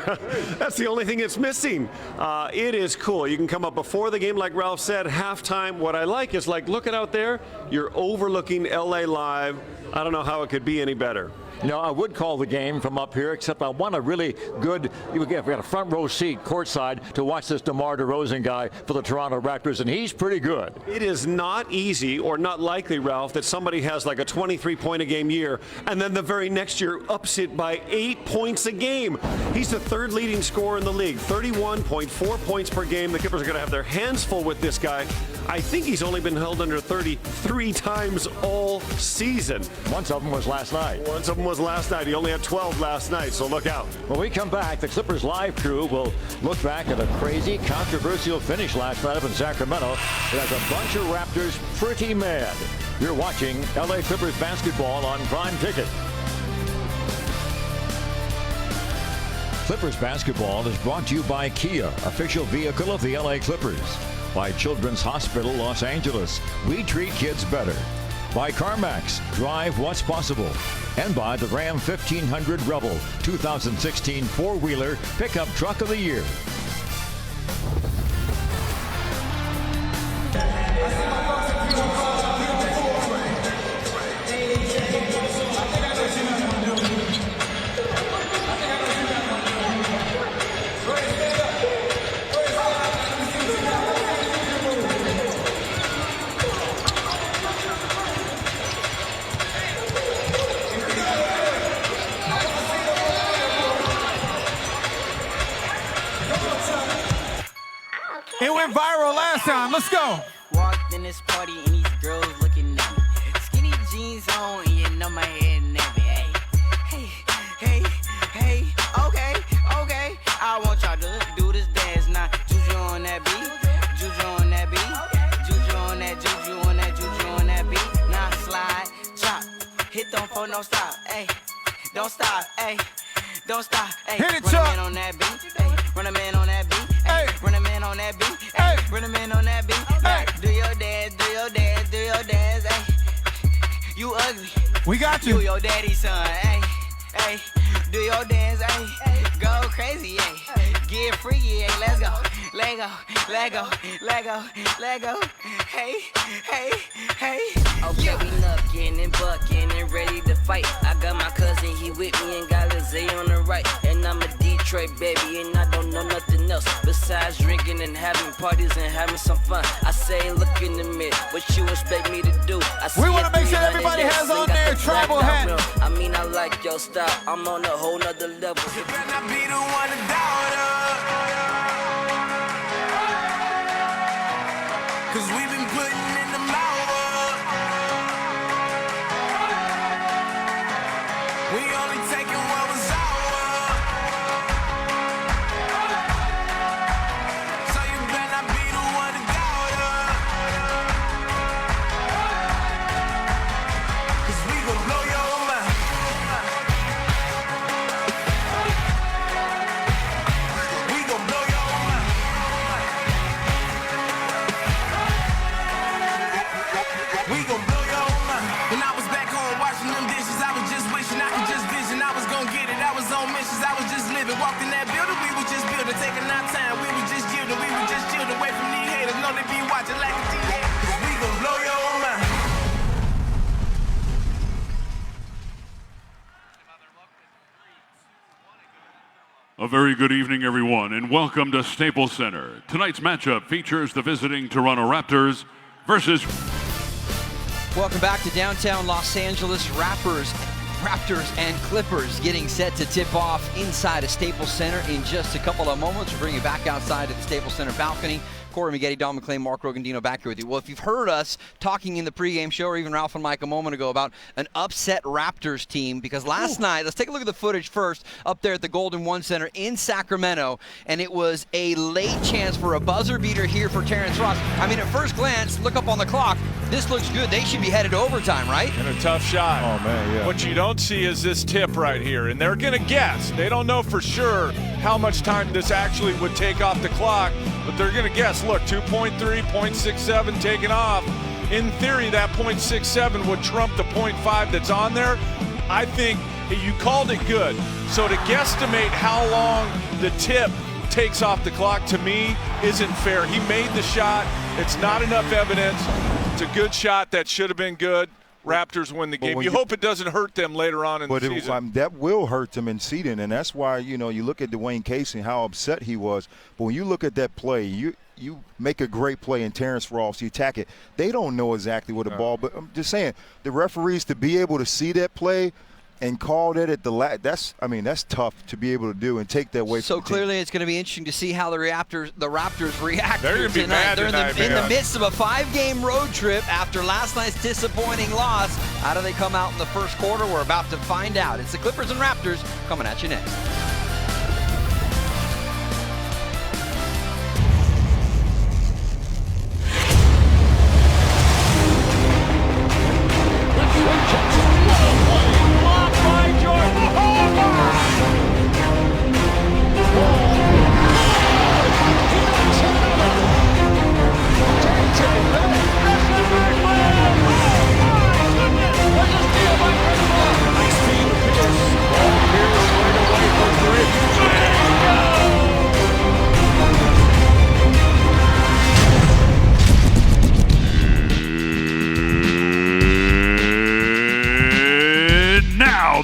That's the only thing it's missing. It is cool. You can come up before the game, like Ralph said, halftime. What I like is, like, looking out there, you're overlooking LA Live. I don't know how it could be any better. You know, I would call the game from up here, except I want a really good, we got a front row seat courtside to watch this DeMar DeRozan guy for the Toronto Raptors, and he's pretty good. It is not easy or not likely, Ralph, that somebody has like a 23-point-a-game year and then the very next year ups it by 8 points a game. He's the third leading scorer in the league, 31.4 points per game. The Clippers are going to have their hands full with this guy. I think he's only been held under 30 3 times all season. Once of them was last night. Once of them was last night. He only had 12 last night, so look out. When we come back, the Clippers live crew will look back at a crazy, controversial finish last night up in Sacramento. It has a bunch of Raptors pretty mad. You're watching LA Clippers basketball on Prime Ticket. Clippers basketball is brought to you by Kia, official vehicle of the LA Clippers. By Children's Hospital Los Angeles, we treat kids better. By CarMax, drive what's possible. And by the Ram 1500 Rebel 2016 four-wheeler pickup truck of the year. It went viral last time. Let's go. Walked in this party and these girls looking at me. Skinny jeans on and you know my head nappy. Hey, okay. I want y'all to do this dance now. Juju on that beat, juju on that beat, juju on that, juju on that, juju on that beat. Now slide, drop, hit them for no stop, hey, don't stop, hey, don't stop, hey. Hit it, run a man on that beat, hey, run a man on that beat. Hey, run a man on that beat. Hey, run a man on that beat. Hey, do your dance, do your dance, do your dance. Hey, you ugly. We got you. You your daddy's son. Hey, hey, do your dance. Hey, go crazy. Hey, get freaky. Hey, let's go. Lego, Lego, Lego, Lego. Hey, hey, hey. Okay, we knuckin' and buckin' and ready to fight. I got my cousin, he with me and got Lizzie on the right. And I'm a Detroit baby and I don't know nothing else besides drinking and having parties and having some fun. I say look in the mirror, what you expect me to do? We want to make sure everybody has on their tribal hat. I mean, I like your style, I'm on a whole nother level. You better not be the one to doubt us. Cause we've been putting in the mouth. We only taking what was ours. So you better not be the one to doubt us. Cause we gon' blow your mind. We gon' blow your mind. We gon' blow your mind. When I was back home washing them dishes, I was just wishing I could just vision. I was gon' get it, I was on missions, I was just living. Walked in that building, we was just building, taking our time. We was just yielding, we was just chilled away from these haters. Know they be watching like a TV. We gon' blow your mind. A very good evening, everyone, and welcome to Staples Center. Tonight's matchup features the visiting Toronto Raptors versus... Welcome back to downtown Los Angeles. Raptors and Clippers getting set to tip off inside of Staples Center in just a couple of moments. We'll bring you back outside of the Staples Center balcony. Corey Maggette, Don McLean, Mark Rogandino back here with you. Well, if you've heard us talking in the pregame show, or even Ralph and Mike a moment ago, about an upset Raptors team, because last night, let's take a look at the footage first, up there at the Golden One Center in Sacramento, and it was a late chance for a buzzer beater here for Terrence Ross. I mean, at first glance, look up on the clock, this looks good. They should be headed to overtime, right? And a tough shot. Oh, man, yeah. What you don't see is this tip right here, and they're going to guess. They don't know for sure how much time this actually would take off the clock, but they're going to guess. Look, 2.3, 0.67 taken off. In theory, that 0.67 would trump the 0.5 that's on there. I think you called it good. So to guesstimate how long the tip takes off the clock, to me, isn't fair. He made the shot. It's not enough evidence. It's a good shot that should have been good. Raptors win the game. You hope it doesn't hurt them later on in the season. That will hurt them in seeding, and that's why, you look at Dwayne Casey and how upset he was. But when you look at that play, you make a great play in Terrence Ross, you attack it. They don't know exactly what the ball, but I'm just saying, the referees to be able to see that play and call it at the that's tough to be able to do and take that away. So clearly, it's going to be interesting to see how the Raptors react. They're going to be mad tonight. They're in the midst of a 5-game road trip after last night's disappointing loss. How do they come out in the first quarter? We're about to find out. It's the Clippers and Raptors coming at you next.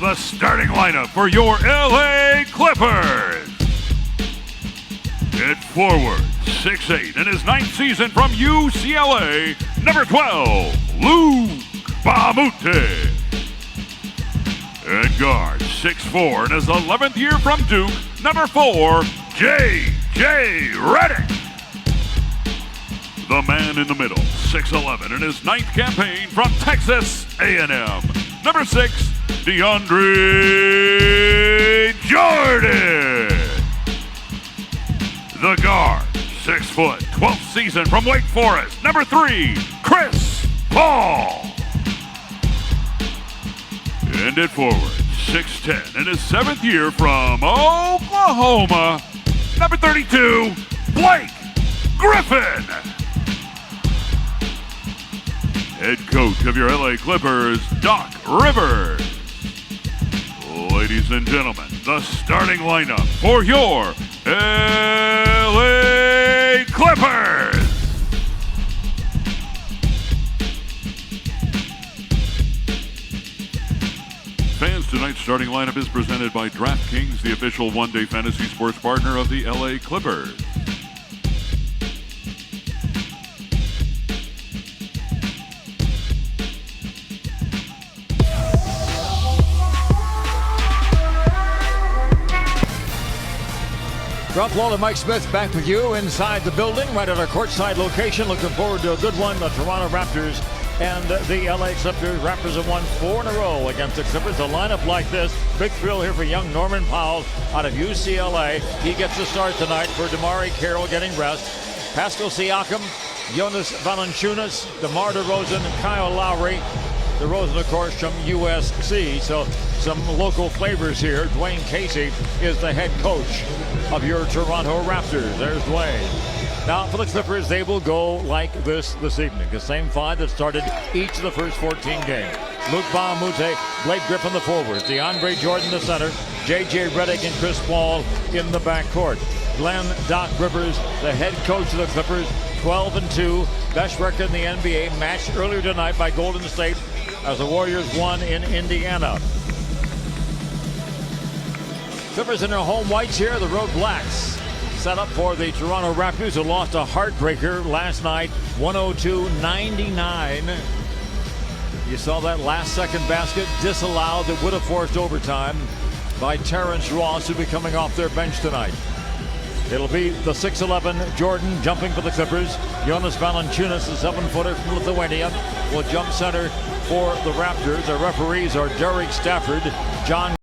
The starting lineup for your LA Clippers. At forward, 6'8", in his 9th season from UCLA, number 12, Luc Mbah a Moute. At guard, 6'4", in his 11th year from Duke, number 4, J.J. Redick. The man in the middle, 6'11", in his 9th campaign from Texas A&M, number 6, DeAndre Jordan. The guard, 6 foot, 12th season from Wake Forest, number 3, Chris Paul. And at forward, 6'10", in his 7th year from Oklahoma, number 32, Blake Griffin. Head coach of your LA Clippers, Doc Rivers. Ladies and gentlemen, the starting lineup for your LA Clippers. Fans, tonight's starting lineup is presented by DraftKings, the official one-day fantasy sports partner of the LA Clippers. Rob Wall and Mike Smith back with you inside the building, right at our courtside location. Looking forward to a good one. The Toronto Raptors and the LA Clippers. Raptors have won 4 in a row against the Clippers. A lineup like this, big thrill here for young Norman Powell out of UCLA. He gets the start tonight for DeMar Carroll getting rest. Pascal Siakam, Jonas Valanciunas, DeMar DeRozan, and Kyle Lowry. DeRozan, of course, from USC, so some local flavors here. Dwayne Casey is the head coach of your Toronto Raptors. There's Dwayne. Now, for the Clippers, they will go like this evening. The same 5 that started each of the first 14 games. Luc Mbah a Moute, Blake Griffin the forwards, DeAndre Jordan the center, J.J. Redick and Chris Paul in the backcourt. Glenn Doc Rivers, the head coach of the Clippers, 12-2, best record in the NBA, matched earlier tonight by Golden State as the Warriors won in Indiana. Clippers in their home whites here, the road blacks. Set up for the Toronto Raptors, who lost a heartbreaker last night, 102-99. You saw that last second basket disallowed that would have forced overtime by Terrence Ross, who'll be coming off their bench tonight. It'll be the 6'11 Jordan jumping for the Clippers. Jonas Valanciunas, the 7-footer from Lithuania, will jump center for the Raptors. The referees are Derek Stafford, John